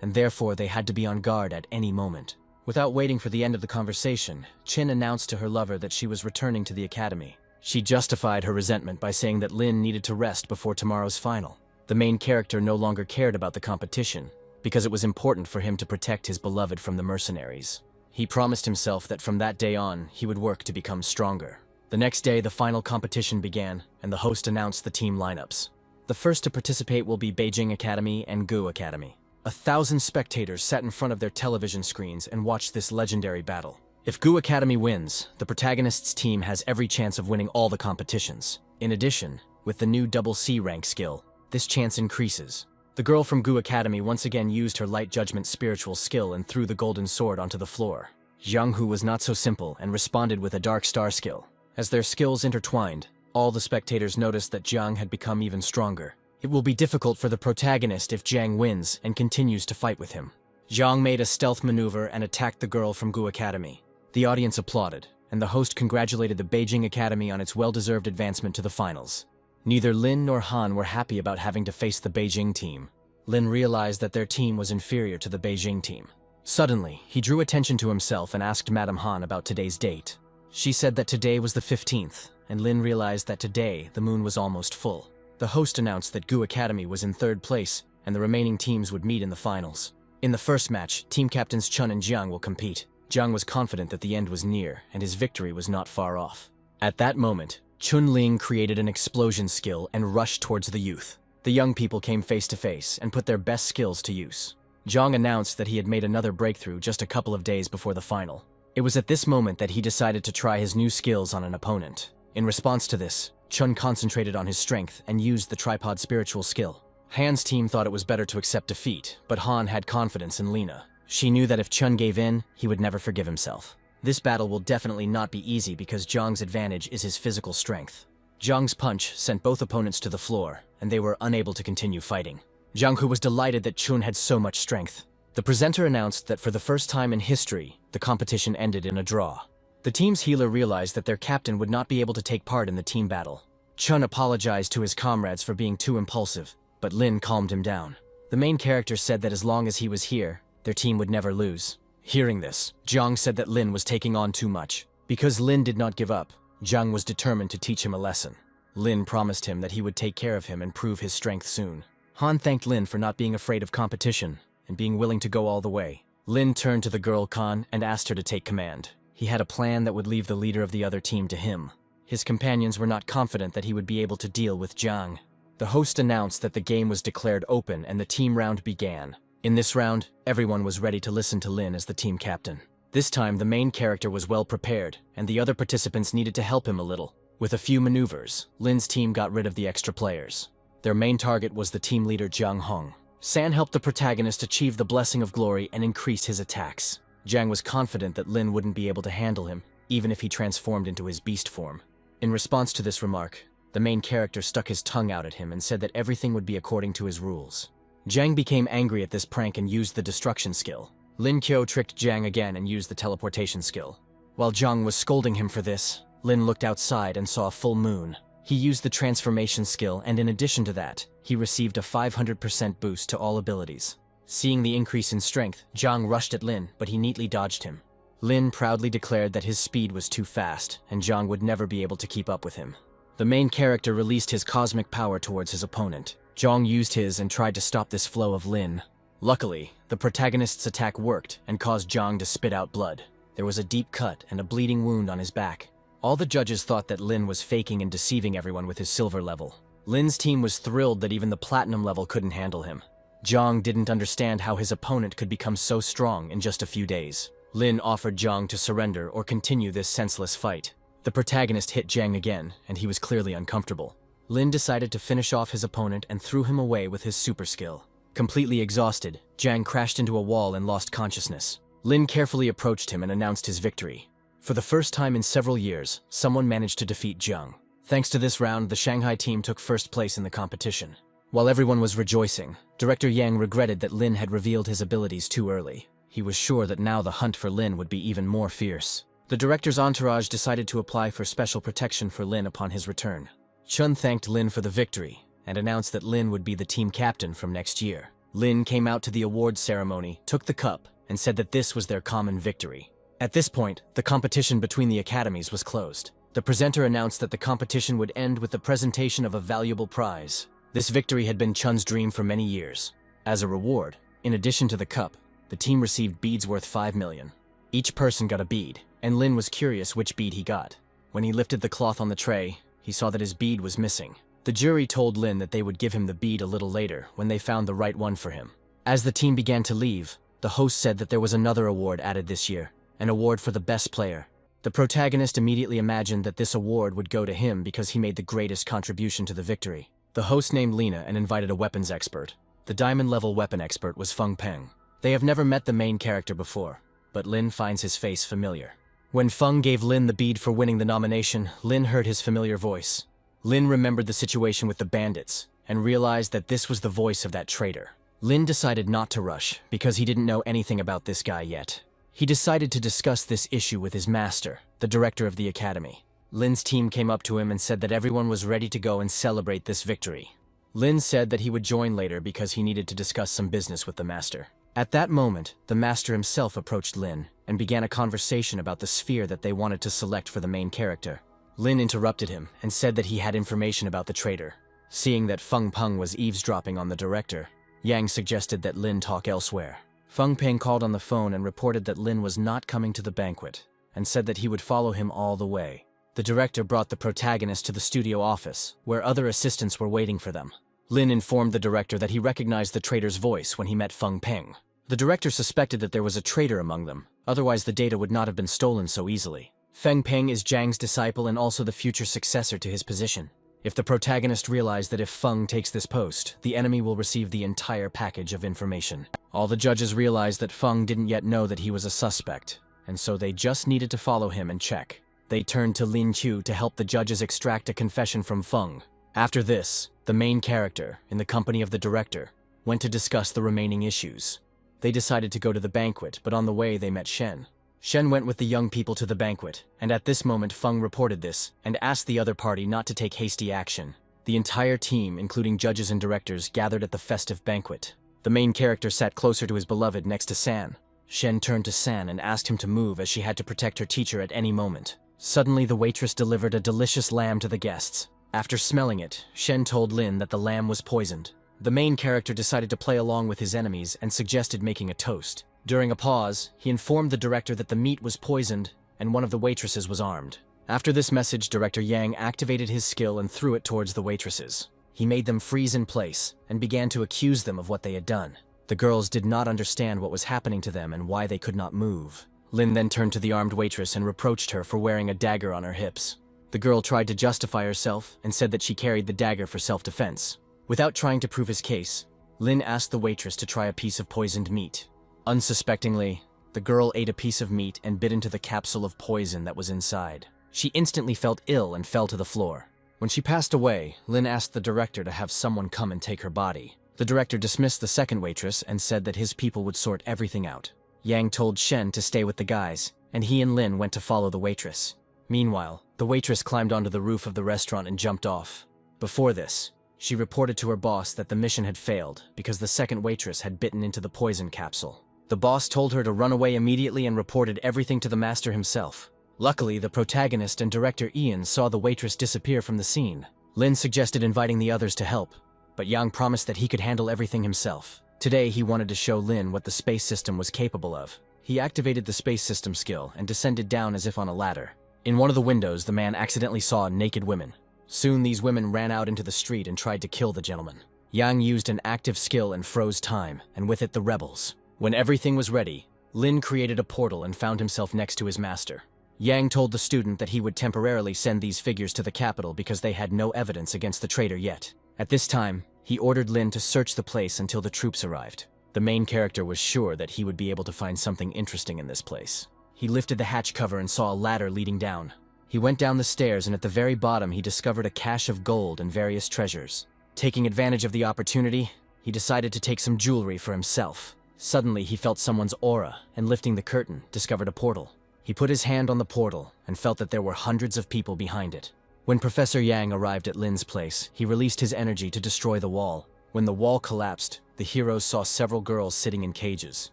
[SPEAKER 1] and therefore they had to be on guard at any moment. Without waiting for the end of the conversation, Chin announced to her lover that she was returning to the academy. She justified her resentment by saying that Lin needed to rest before tomorrow's final. The main character no longer cared about the competition because it was important for him to protect his beloved from the mercenaries. He promised himself that from that day on, he would work to become stronger. The next day, the final competition began, and the host announced the team lineups. The first to participate will be Beijing Academy and Gu Academy. 1,000 spectators sat in front of their television screens and watched this legendary battle. If Gu Academy wins, the protagonist's team has every chance of winning all the competitions. In addition, with the new double C rank skill, this chance increases. The girl from Gu Academy once again used her light judgment spiritual skill and threw the golden sword onto the floor. Jiang Hu was not so simple and responded with a dark star skill. As their skills intertwined, all the spectators noticed that Jiang had become even stronger. It will be difficult for the protagonist if Jiang wins and continues to fight with him. Jiang made a stealth maneuver and attacked the girl from Gu Academy. The audience applauded, and the host congratulated the Beijing Academy on its well-deserved advancement to the finals. Neither Lin nor Han were happy about having to face the Beijing team. Lin realized that their team was inferior to the Beijing team. Suddenly, he drew attention to himself and asked Madame Han about today's date. She said that today was the 15th, and Lin realized that today the moon was almost full. The host announced that Gu Academy was in third place, and the remaining teams would meet in the finals. In the first match, team captains Chun and Jiang will compete. Jiang was confident that the end was near, and his victory was not far off. At that moment, Chun Ling created an explosion skill and rushed towards the youth. The young people came face to face and put their best skills to use. Jiang announced that he had made another breakthrough just a couple of days before the final. It was at this moment that he decided to try his new skills on an opponent. In response to this, Chun concentrated on his strength and used the tripod spiritual skill. Han's team thought it was better to accept defeat, but Han had confidence in Lina. She knew that if Chun gave in, he would never forgive himself. This battle will definitely not be easy because Jiang's advantage is his physical strength. Jiang's punch sent both opponents to the floor, and they were unable to continue fighting. Jiang Hu was delighted that Chun had so much strength. The presenter announced that for the first time in history, the competition ended in a draw. The team's healer realized that their captain would not be able to take part in the team battle. Chun apologized to his comrades for being too impulsive, but Lin calmed him down. The main character said that as long as he was here, their team would never lose. Hearing this, Jiang said that Lin was taking on too much. Because Lin did not give up, Jiang was determined to teach him a lesson. Lin promised him that he would take care of him and prove his strength soon. Han thanked Lin for not being afraid of competition and being willing to go all the way. Lin turned to the girl Khan and asked her to take command. He had a plan that would leave the leader of the other team to him. His companions were not confident that he would be able to deal with Jiang. The host announced that the game was declared open and the team round began. In this round, everyone was ready to listen to Lin as the team captain. This time, the main character was well prepared, and the other participants needed to help him a little. With a few maneuvers, Lin's team got rid of the extra players. Their main target was the team leader Jiang Hong. San helped the protagonist achieve the Blessing of Glory and increase his attacks. Jiang was confident that Lin wouldn't be able to handle him, even if he transformed into his beast form. In response to this remark, the main character stuck his tongue out at him and said that everything would be according to his rules. Jiang became angry at this prank and used the destruction skill. Lin Qiu tricked Jiang again and used the teleportation skill. While Jiang was scolding him for this, Lin looked outside and saw a full moon. He used the transformation skill, and in addition to that, he received a 500% boost to all abilities. Seeing the increase in strength, Jiang rushed at Lin, but he neatly dodged him. Lin proudly declared that his speed was too fast, and Jiang would never be able to keep up with him. The main character released his cosmic power towards his opponent. Jiang used his and tried to stop this flow of Lin. Luckily, the protagonist's attack worked and caused Jiang to spit out blood. There was a deep cut and a bleeding wound on his back. All the judges thought that Lin was faking and deceiving everyone with his silver level. Lin's team was thrilled that even the platinum level couldn't handle him. Jiang didn't understand how his opponent could become so strong in just a few days. Lin offered Zhang to surrender or continue this senseless fight. The protagonist hit Zhang again, and he was clearly uncomfortable. Lin decided to finish off his opponent and threw him away with his super skill. Completely exhausted, Zhang crashed into a wall and lost consciousness. Lin carefully approached him and announced his victory. For the first time in several years, someone managed to defeat Zhang. Thanks to this round, the Shanghai team took first place in the competition. While everyone was rejoicing, Director Yang regretted that Lin had revealed his abilities too early. He was sure that now the hunt for Lin would be even more fierce. The director's entourage decided to apply for special protection for Lin upon his return. Chun thanked Lin for the victory and announced that Lin would be the team captain from next year. Lin came out to the awards ceremony, took the cup, and said that this was their common victory. At this point, the competition between the academies was closed. The presenter announced that the competition would end with the presentation of a valuable prize. This victory had been Chun's dream for many years. As a reward, in addition to the cup, the team received beads worth 5 million. Each person got a bead, and Lin was curious which bead he got. When he lifted the cloth on the tray, he saw that his bead was missing. The jury told Lin that they would give him the bead a little later when they found the right one for him. As the team began to leave, the host said that there was another award added this year, an award for the best player. The protagonist immediately imagined that this award would go to him because he made the greatest contribution to the victory. The host named Lena and invited a weapons expert. The diamond-level weapon expert was Feng Peng. They have never met the main character before, but Lin finds his face familiar. When Feng gave Lin the bead for winning the nomination, Lin heard his familiar voice. Lin remembered the situation with the bandits and realized that this was the voice of that traitor. Lin decided not to rush because he didn't know anything about this guy yet. He decided to discuss this issue with his master, the director of the academy. Lin's team came up to him and said that everyone was ready to go and celebrate this victory. Lin said that he would join later because he needed to discuss some business with the master. At that moment, the master himself approached Lin and began a conversation about the sphere that they wanted to select for the main character. Lin interrupted him and said that he had information about the traitor. Seeing that Feng Peng was eavesdropping on the director, Yang suggested that Lin talk elsewhere. Feng Peng called on the phone and reported that Lin was not coming to the banquet and said that he would follow him all the way. The director brought the protagonist to the studio office, where other assistants were waiting for them. Lin informed the director that he recognized the traitor's voice when he met Feng Peng. The director suspected that there was a traitor among them, otherwise the data would not have been stolen so easily. Feng Peng is Zhang's disciple and also the future successor to his position. If the protagonist realized that if Feng takes this post, the enemy will receive the entire package of information. All the judges realized that Feng didn't yet know that he was a suspect, and so they just needed to follow him and check. They turned to Lin Qiu to help the judges extract a confession from Feng. After this, the main character, in the company of the director, went to discuss the remaining issues. They decided to go to the banquet, but on the way they met Shen. Shen went with the young people to the banquet, and at this moment Feng reported this and asked the other party not to take hasty action. The entire team, including judges and directors, gathered at the festive banquet. The main character sat closer to his beloved next to San. Shen turned to San and asked him to move as she had to protect her teacher at any moment. Suddenly, the waitress delivered a delicious lamb to the guests. After smelling it, Shen told Lin that the lamb was poisoned. The main character decided to play along with his enemies and suggested making a toast. During a pause, he informed the director that the meat was poisoned and one of the waitresses was armed. After this message, Director Yang activated his skill and threw it towards the waitresses. He made them freeze in place and began to accuse them of what they had done. The girls did not understand what was happening to them and why they could not move. Lin then turned to the armed waitress and reproached her for wearing a dagger on her hips. The girl tried to justify herself and said that she carried the dagger for self-defense. Without trying to prove his case, Lin asked the waitress to try a piece of poisoned meat. Unsuspectingly, the girl ate a piece of meat and bit into the capsule of poison that was inside. She instantly felt ill and fell to the floor. When she passed away, Lin asked the director to have someone come and take her body. The director dismissed the second waitress and said that his people would sort everything out. Yang told Shen to stay with the guys, and he and Lin went to follow the waitress. Meanwhile, the waitress climbed onto the roof of the restaurant and jumped off. Before this, she reported to her boss that the mission had failed because the second waitress had bitten into the poison capsule. The boss told her to run away immediately and reported everything to the master himself. Luckily, the protagonist and director Ian saw the waitress disappear from the scene. Lin suggested inviting the others to help, but Yang promised that he could handle everything himself. Today, he wanted to show Lin what the space system was capable of. He activated the space system skill and descended down as if on a ladder. In one of the windows, the man accidentally saw naked women. Soon, these women ran out into the street and tried to kill the gentleman. Yang used an active skill and froze time, and with it the rebels. When everything was ready, Lin created a portal and found himself next to his master. Yang told the student that he would temporarily send these figures to the capital because they had no evidence against the traitor yet. At this time, he ordered Lin to search the place until the troops arrived. The main character was sure that he would be able to find something interesting in this place. He lifted the hatch cover and saw a ladder leading down. He went down the stairs, and at the very bottom he discovered a cache of gold and various treasures. Taking advantage of the opportunity, he decided to take some jewelry for himself. Suddenly he felt someone's aura, and lifting the curtain, discovered a portal. He put his hand on the portal and felt that there were hundreds of people behind it. When Professor Yang arrived at Lin's place, he released his energy to destroy the wall. When the wall collapsed, the heroes saw several girls sitting in cages.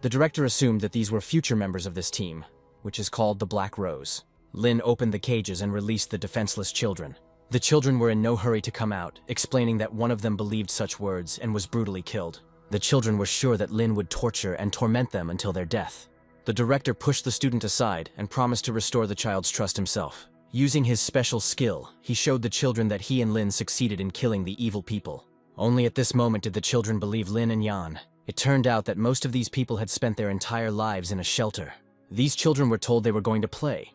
[SPEAKER 1] The director assumed that these were future members of this team, which is called the Black Rose. Lin opened the cages and released the defenseless children. The children were in no hurry to come out, explaining that one of them believed such words and was brutally killed. The children were sure that Lin would torture and torment them until their death. The director pushed the student aside and promised to restore the child's trust himself. Using his special skill, he showed the children that he and Lin succeeded in killing the evil people. Only at this moment did the children believe Lin and Yan. It turned out that most of these people had spent their entire lives in a shelter. These children were told they were going to play,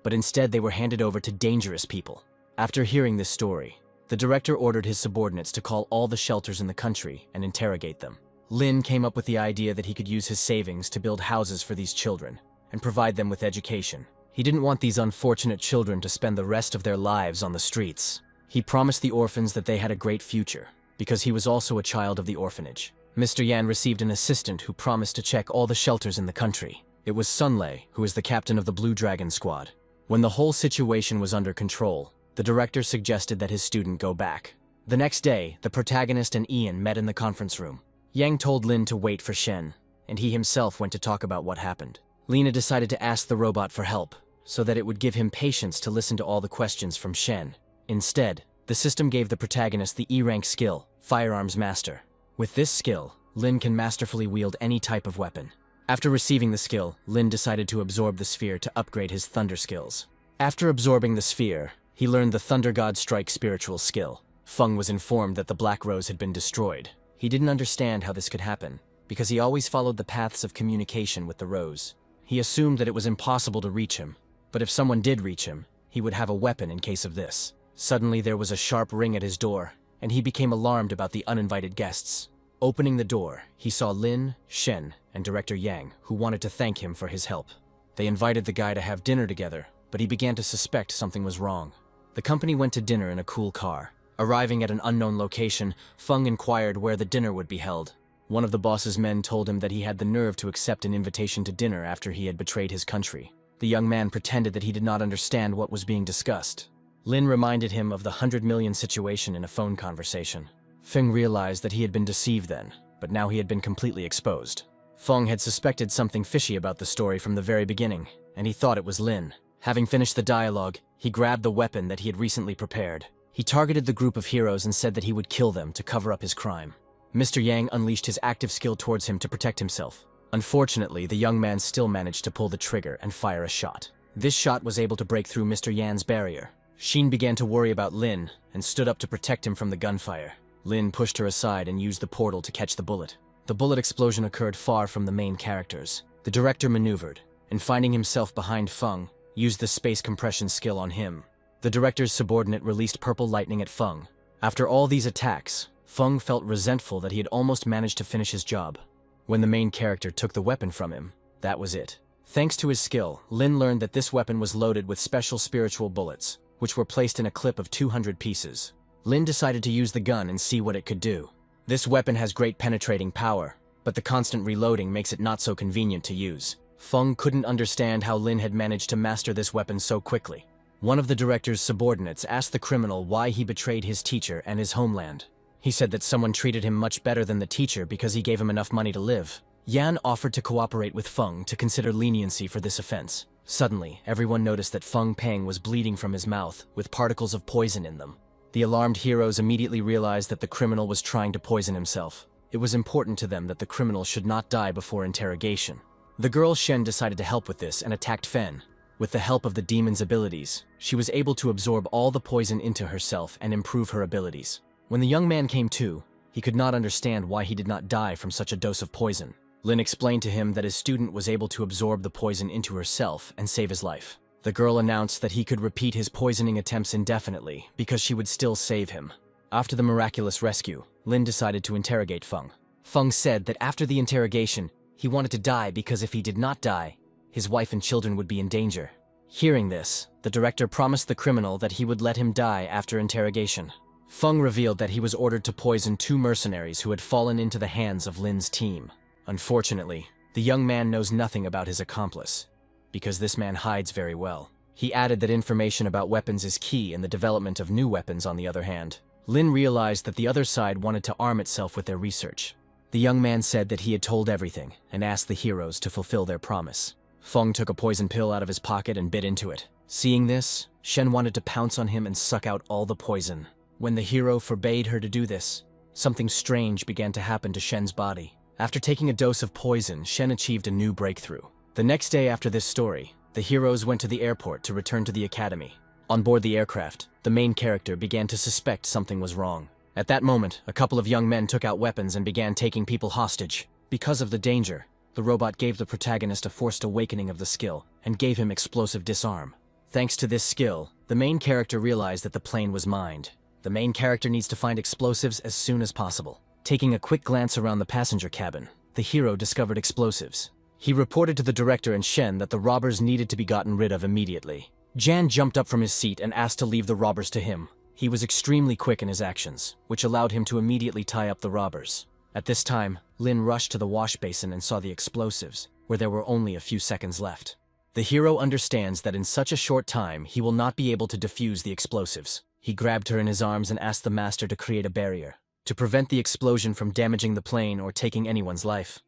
[SPEAKER 1] but instead they were handed over to dangerous people. After hearing this story, the director ordered his subordinates to call all the shelters in the country and interrogate them. Lin came up with the idea that he could use his savings to build houses for these children and provide them with education. He didn't want these unfortunate children to spend the rest of their lives on the streets. He promised the orphans that they had a great future, because he was also a child of the orphanage. Mr. Yan received an assistant who promised to check all the shelters in the country. It was Sunlei, who is the captain of the Blue Dragon Squad. When the whole situation was under control, the director suggested that his student go back. The next day, the protagonist and Ian met in the conference room. Yang told Lin to wait for Shen, and he himself went to talk about what happened. Lina decided to ask the robot for help, so that it would give him patience to listen to all the questions from Shen. Instead, the system gave the protagonist the E-rank skill, Firearms Master. With this skill, Lin can masterfully wield any type of weapon. After receiving the skill, Lin decided to absorb the sphere to upgrade his thunder skills. After absorbing the sphere, he learned the Thunder God Strike spiritual skill. Feng was informed that the Black Rose had been destroyed. He didn't understand how this could happen, because he always followed the paths of communication with the Rose. He assumed that it was impossible to reach him, but if someone did reach him, he would have a weapon in case of this. Suddenly there was a sharp ring at his door, and he became alarmed about the uninvited guests. Opening the door, he saw Lin, Shen, and Director Yang, who wanted to thank him for his help. They invited the guy to have dinner together, but he began to suspect something was wrong. The company went to dinner in a cool car. Arriving at an unknown location, Feng inquired where the dinner would be held. One of the boss's men told him that he had the nerve to accept an invitation to dinner after he had betrayed his country. The young man pretended that he did not understand what was being discussed. Lin reminded him of the 100 million situation in a phone conversation. Feng realized that he had been deceived then, but now he had been completely exposed. Feng had suspected something fishy about the story from the very beginning, and he thought it was Lin. Having finished the dialogue, he grabbed the weapon that he had recently prepared. He targeted the group of heroes and said that he would kill them to cover up his crime. Mr. Yang unleashed his active skill towards him to protect himself. Unfortunately, the young man still managed to pull the trigger and fire a shot. This shot was able to break through Mr. Yan's barrier. Xin began to worry about Lin and stood up to protect him from the gunfire. Lin pushed her aside and used the portal to catch the bullet. The bullet explosion occurred far from the main characters. The director maneuvered, and finding himself behind Feng, used the space compression skill on him. The director's subordinate released purple lightning at Feng. After all these attacks, Feng felt resentful that he had almost managed to finish his job. When the main character took the weapon from him, that was it. Thanks to his skill, Lin learned that this weapon was loaded with special spiritual bullets, which were placed in a clip of 200 pieces. Lin decided to use the gun and see what it could do. This weapon has great penetrating power, but the constant reloading makes it not so convenient to use. Feng couldn't understand how Lin had managed to master this weapon so quickly. One of the director's subordinates asked the criminal why he betrayed his teacher and his homeland. He said that someone treated him much better than the teacher because he gave him enough money to live. Yan offered to cooperate with Feng to consider leniency for this offense. Suddenly, everyone noticed that Feng Peng was bleeding from his mouth, with particles of poison in them. The alarmed heroes immediately realized that the criminal was trying to poison himself. It was important to them that the criminal should not die before interrogation. The girl Shen decided to help with this and attacked Fen. With the help of the demon's abilities, she was able to absorb all the poison into herself and improve her abilities. When the young man came to, he could not understand why he did not die from such a dose of poison. Lin explained to him that his student was able to absorb the poison into herself and save his life. The girl announced that he could repeat his poisoning attempts indefinitely because she would still save him. After the miraculous rescue, Lin decided to interrogate Feng. Feng said that after the interrogation, he wanted to die because if he did not die, his wife and children would be in danger. Hearing this, the director promised the criminal that he would let him die after interrogation. Feng revealed that he was ordered to poison 2 mercenaries who had fallen into the hands of Lin's team. Unfortunately, the young man knows nothing about his accomplice, because this man hides very well. He added that information about weapons is key in the development of new weapons. On the other hand, Lin realized that the other side wanted to arm itself with their research. The young man said that he had told everything and asked the heroes to fulfill their promise. Feng took a poison pill out of his pocket and bit into it. Seeing this, Shen wanted to pounce on him and suck out all the poison. When the hero forbade her to do this, something strange began to happen to Shen's body. After taking a dose of poison, Shen achieved a new breakthrough. The next day after this story, the heroes went to the airport to return to the academy. On board the aircraft, the main character began to suspect something was wrong. At that moment, a couple of young men took out weapons and began taking people hostage. Because of the danger, the robot gave the protagonist a forced awakening of the skill and gave him explosive disarm. Thanks to this skill, the main character realized that the plane was mined. The main character needs to find explosives as soon as possible. Taking a quick glance around the passenger cabin, the hero discovered explosives. He reported to the director and Shen that the robbers needed to be gotten rid of immediately. Jan jumped up from his seat and asked to leave the robbers to him. He was extremely quick in his actions, which allowed him to immediately tie up the robbers. At this time, Lin rushed to the wash basin and saw the explosives, where there were only a few seconds left. The hero understands that in such a short time, he will not be able to defuse the explosives. He grabbed her in his arms and asked the master to create a barrier, to prevent the explosion from damaging the plane or taking anyone's life.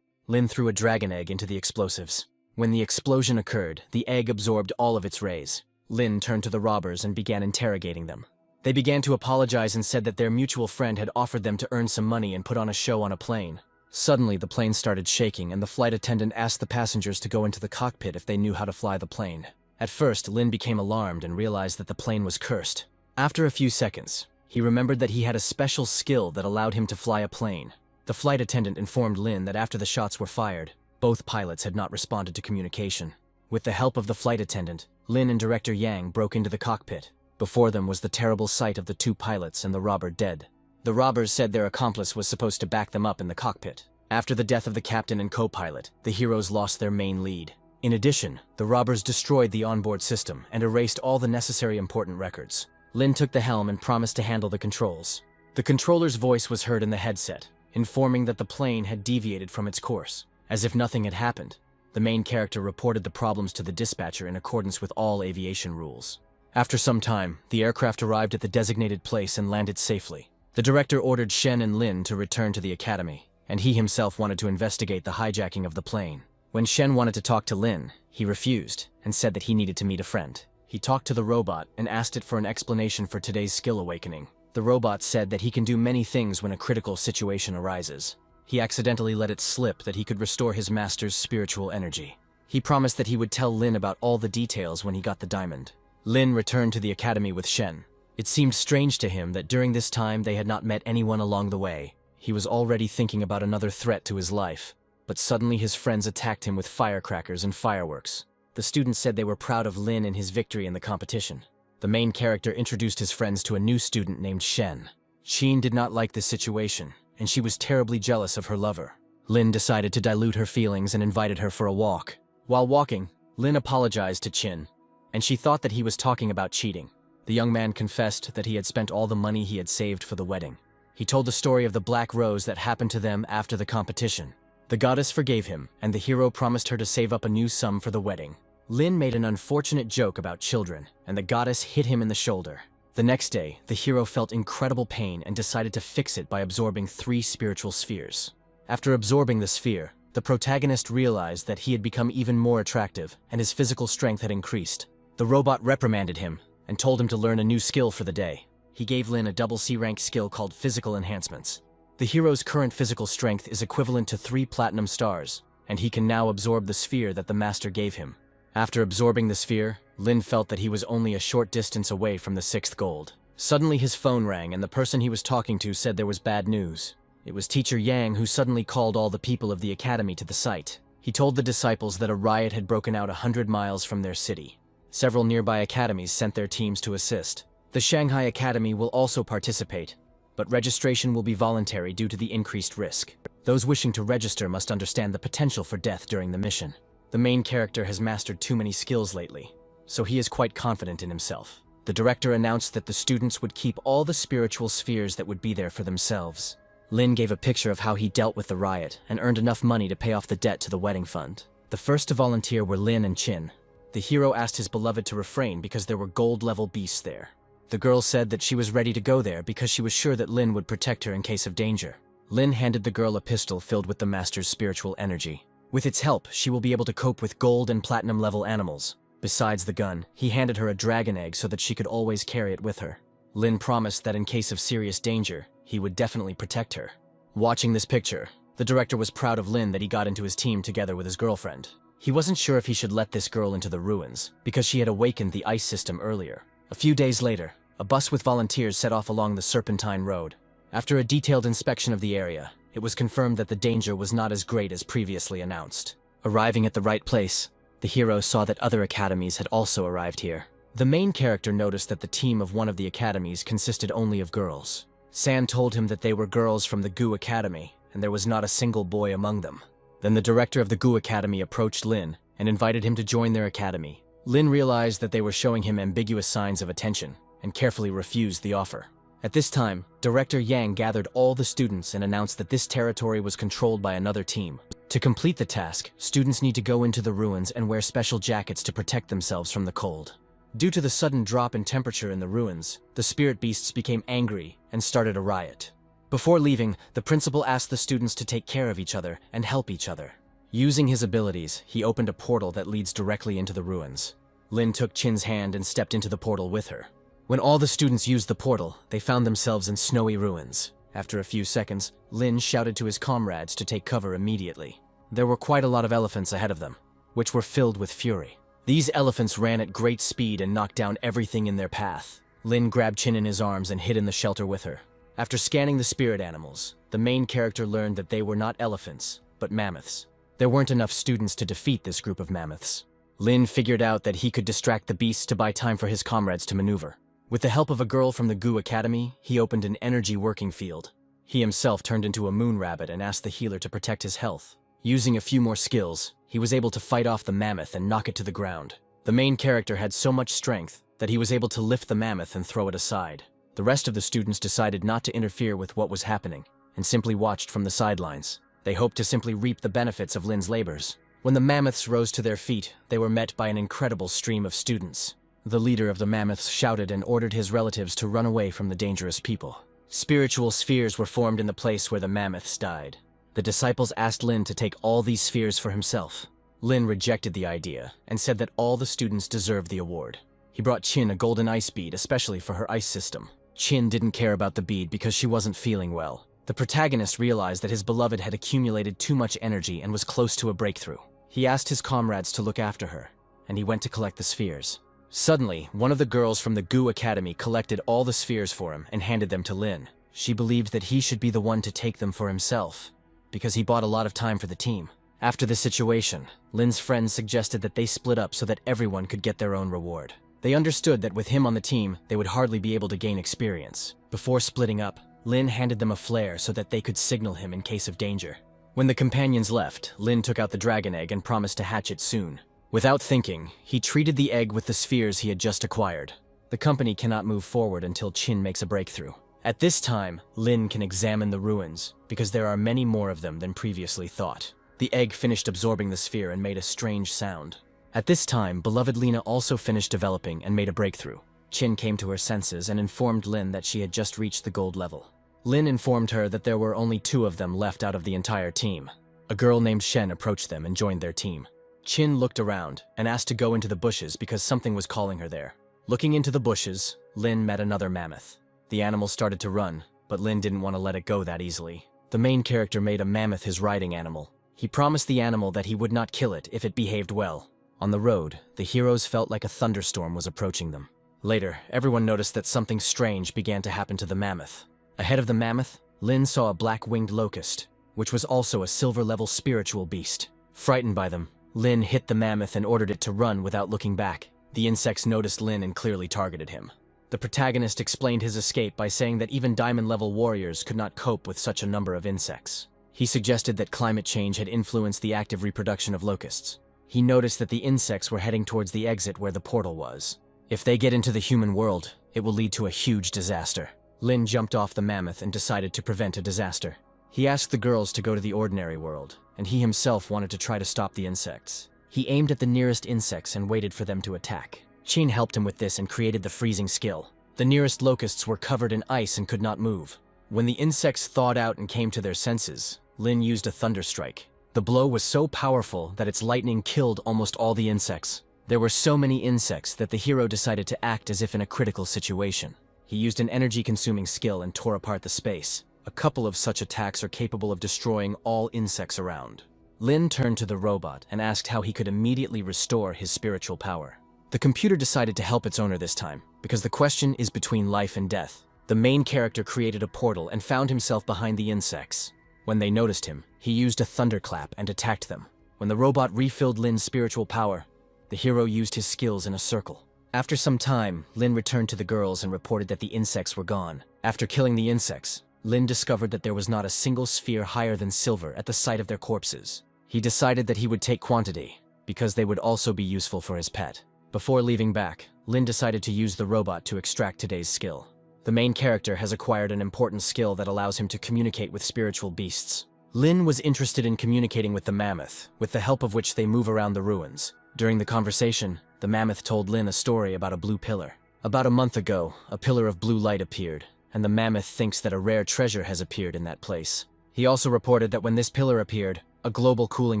[SPEAKER 1] Lin threw a dragon egg into the explosives. When the explosion occurred, the egg absorbed all of its rays. Lin turned to the robbers and began interrogating them. They began to apologize and said that their mutual friend had offered them to earn some money and put on a show on a plane. Suddenly, the plane started shaking and the flight attendant asked the passengers to go into the cockpit if they knew how to fly the plane. At first, Lin became alarmed and realized that the plane was cursed. After a few seconds, he remembered that he had a special skill that allowed him to fly a plane. The flight attendant informed Lin that after the shots were fired, both pilots had not responded to communication. With the help of the flight attendant, Lin and Director Yang broke into the cockpit. Before them was the terrible sight of the 2 pilots and the robber dead. The robbers said their accomplice was supposed to back them up in the cockpit. After the death of the captain and co-pilot, the heroes lost their main lead. In addition, the robbers destroyed the onboard system and erased all the necessary important records. Lin took the helm and promised to handle the controls. The controller's voice was heard in the headset, informing that the plane had deviated from its course. As if nothing had happened, the main character reported the problems to the dispatcher in accordance with all aviation rules. After some time, the aircraft arrived at the designated place and landed safely. The director ordered Shen and Lin to return to the academy, and he himself wanted to investigate the hijacking of the plane. When Shen wanted to talk to Lin, he refused and said that he needed to meet a friend. He talked to the robot and asked it for an explanation for today's skill awakening. The robot said that he can do many things when a critical situation arises. He accidentally let it slip that he could restore his master's spiritual energy. He promised that he would tell Lin about all the details when he got the diamond. Lin returned to the academy with Shen. It seemed strange to him that during this time they had not met anyone along the way. He was already thinking about another threat to his life, but suddenly his friends attacked him with firecrackers and fireworks. The students said they were proud of Lin and his victory in the competition. The main character introduced his friends to a new student named Shen. Sheen did not like this situation, and she was terribly jealous of her lover. Lin decided to dilute her feelings and invited her for a walk. While walking, Lin apologized to Chin, and she thought that he was talking about cheating. The young man confessed that he had spent all the money he had saved for the wedding. He told the story of the black rose that happened to them after the competition. The goddess forgave him, and the hero promised her to save up a new sum for the wedding. Lin made an unfortunate joke about children, and the goddess hit him in the shoulder. The next day, the hero felt incredible pain and decided to fix it by absorbing 3 spiritual spheres. After absorbing the sphere, the protagonist realized that he had become even more attractive, and his physical strength had increased. The robot reprimanded him and told him to learn a new skill for the day. He gave Lin a double C-rank skill called Physical Enhancements. The hero's current physical strength is equivalent to 3 platinum stars, and he can now absorb the sphere that the master gave him. After absorbing the sphere, Lin felt that he was only a short distance away from the 6th gold. Suddenly his phone rang and the person he was talking to said there was bad news. It was Teacher Yang who suddenly called all the people of the academy to the site. He told the disciples that a riot had broken out 100 miles from their city. Several nearby academies sent their teams to assist. The Shanghai Academy will also participate, but registration will be voluntary due to the increased risk. Those wishing to register must understand the potential for death during the mission. The main character has mastered too many skills lately, so he is quite confident in himself. The director announced that the students would keep all the spiritual spheres that would be there for themselves. Lin gave a picture of how he dealt with the riot and earned enough money to pay off the debt to the wedding fund. The first to volunteer were Lin and Chin. The hero asked his beloved to refrain because there were gold-level beasts there. The girl said that she was ready to go there because she was sure that Lin would protect her in case of danger. Lin handed the girl a pistol filled with the master's spiritual energy. With its help, she will be able to cope with gold and platinum-level animals. Besides the gun, he handed her a dragon egg so that she could always carry it with her. Lin promised that in case of serious danger, he would definitely protect her. Watching this picture, the director was proud of Lin that he got into his team together with his girlfriend. He wasn't sure if he should let this girl into the ruins, because she had awakened the ice system earlier. A few days later, a bus with volunteers set off along the Serpentine Road. After a detailed inspection of the area, it was confirmed that the danger was not as great as previously announced. Arriving at the right place, the hero saw that other academies had also arrived here. The main character noticed that the team of one of the academies consisted only of girls. San told him that they were girls from the Gu Academy, and there was not a single boy among them. Then the director of the Gu Academy approached Lin and invited him to join their academy. Lin realized that they were showing him ambiguous signs of attention, and carefully refused the offer. At this time, Director Yang gathered all the students and announced that this territory was controlled by another team. To complete the task, students need to go into the ruins and wear special jackets to protect themselves from the cold. Due to the sudden drop in temperature in the ruins, the spirit beasts became angry and started a riot. Before leaving, the principal asked the students to take care of each other and help each other. Using his abilities, he opened a portal that leads directly into the ruins. Lin took Chin's hand and stepped into the portal with her. When all the students used the portal, they found themselves in snowy ruins. After a few seconds, Lin shouted to his comrades to take cover immediately. There were quite a lot of elephants ahead of them, which were filled with fury. These elephants ran at great speed and knocked down everything in their path. Lin grabbed Chin in his arms and hid in the shelter with her. After scanning the spirit animals, the main character learned that they were not elephants, but mammoths. There weren't enough students to defeat this group of mammoths. Lin figured out that he could distract the beasts to buy time for his comrades to maneuver. With the help of a girl from the Gu Academy, he opened an energy working field. He himself turned into a moon rabbit and asked the healer to protect his health. Using a few more skills, he was able to fight off the mammoth and knock it to the ground. The main character had so much strength that he was able to lift the mammoth and throw it aside. The rest of the students decided not to interfere with what was happening and simply watched from the sidelines. They hoped to simply reap the benefits of Lin's labors. When the mammoths rose to their feet, they were met by an incredible stream of students. The leader of the mammoths shouted and ordered his relatives to run away from the dangerous people. Spiritual spheres were formed in the place where the mammoths died. The disciples asked Lin to take all these spheres for himself. Lin rejected the idea and said that all the students deserved the award. He brought Chin a golden ice bead especially for her ice system. Chin didn't care about the bead because she wasn't feeling well. The protagonist realized that his beloved had accumulated too much energy and was close to a breakthrough. He asked his comrades to look after her, and he went to collect the spheres. Suddenly, one of the girls from the Gu Academy collected all the spheres for him and handed them to Lin. She believed that he should be the one to take them for himself, because he bought a lot of time for the team. After the situation, Lin's friends suggested that they split up so that everyone could get their own reward. They understood that with him on the team, they would hardly be able to gain experience. Before splitting up, Lin handed them a flare so that they could signal him in case of danger. When the companions left, Lin took out the dragon egg and promised to hatch it soon. Without thinking, he treated the egg with the spheres he had just acquired. The company cannot move forward until Chin makes a breakthrough. At this time, Lin can examine the ruins, because there are many more of them than previously thought. The egg finished absorbing the sphere and made a strange sound. At this time, beloved Lina also finished developing and made a breakthrough. Chin came to her senses and informed Lin that she had just reached the gold level. Lin informed her that there were only 2 of them left out of the entire team. A girl named Shen approached them and joined their team. Chin looked around and asked to go into the bushes because something was calling her there. Looking into the bushes, Lin met another mammoth. The animal started to run, but Lin didn't want to let it go that easily. The main character made a mammoth his riding animal. He promised the animal that he would not kill it if it behaved well. On the road, the heroes felt like a thunderstorm was approaching them. Later, everyone noticed that something strange began to happen to the mammoth. Ahead of the mammoth, Lin saw a black-winged locust, which was also a silver-level spiritual beast. Frightened by them, Lin hit the mammoth and ordered it to run without looking back. The insects noticed Lin and clearly targeted him. The protagonist explained his escape by saying that even diamond-level warriors could not cope with such a number of insects. He suggested that climate change had influenced the active reproduction of locusts. He noticed that the insects were heading towards the exit where the portal was. If they get into the human world, it will lead to a huge disaster. Lin jumped off the mammoth and decided to prevent a disaster. He asked the girls to go to the ordinary world, and he himself wanted to try to stop the insects. He aimed at the nearest insects and waited for them to attack. Qin helped him with this and created the freezing skill. The nearest locusts were covered in ice and could not move. When the insects thawed out and came to their senses, Lin used a thunder strike. The blow was so powerful that its lightning killed almost all the insects. There were so many insects that the hero decided to act as if in a critical situation. He used an energy-consuming skill and tore apart the space. A couple of such attacks are capable of destroying all insects around. Lin turned to the robot and asked how he could immediately restore his spiritual power. The computer decided to help its owner this time, because the question is between life and death. The main character created a portal and found himself behind the insects. When they noticed him, he used a thunderclap and attacked them. When the robot refilled Lin's spiritual power, the hero used his skills in a circle. After some time, Lin returned to the girls and reported that the insects were gone. After killing the insects, Lin discovered that there was not a single sphere higher than silver at the site of their corpses. He decided that he would take quantity, because they would also be useful for his pet. Before leaving back, Lin decided to use the robot to extract today's skill. The main character has acquired an important skill that allows him to communicate with spiritual beasts. Lin was interested in communicating with the mammoth, with the help of which they move around the ruins. During the conversation, the mammoth told Lin a story about a blue pillar. About a month ago, a pillar of blue light appeared, and the mammoth thinks that a rare treasure has appeared in that place. He also reported that when this pillar appeared, a global cooling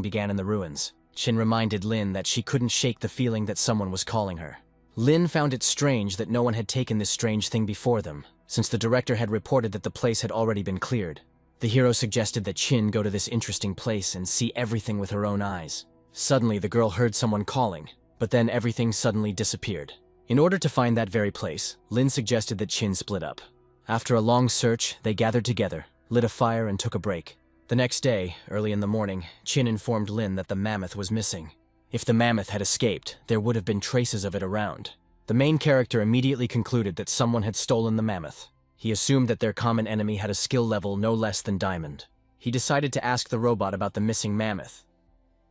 [SPEAKER 1] began in the ruins. Qin reminded Lin that she couldn't shake the feeling that someone was calling her. Lin found it strange that no one had taken this strange thing before them, since the director had reported that the place had already been cleared. The hero suggested that Qin go to this interesting place and see everything with her own eyes. Suddenly, the girl heard someone calling, but then everything suddenly disappeared. In order to find that very place, Lin suggested that Qin split up. After a long search, they gathered together, lit a fire, and took a break. The next day, early in the morning, Qin informed Lin that the mammoth was missing. If the mammoth had escaped, there would have been traces of it around. The main character immediately concluded that someone had stolen the mammoth. He assumed that their common enemy had a skill level no less than diamond. He decided to ask the robot about the missing mammoth,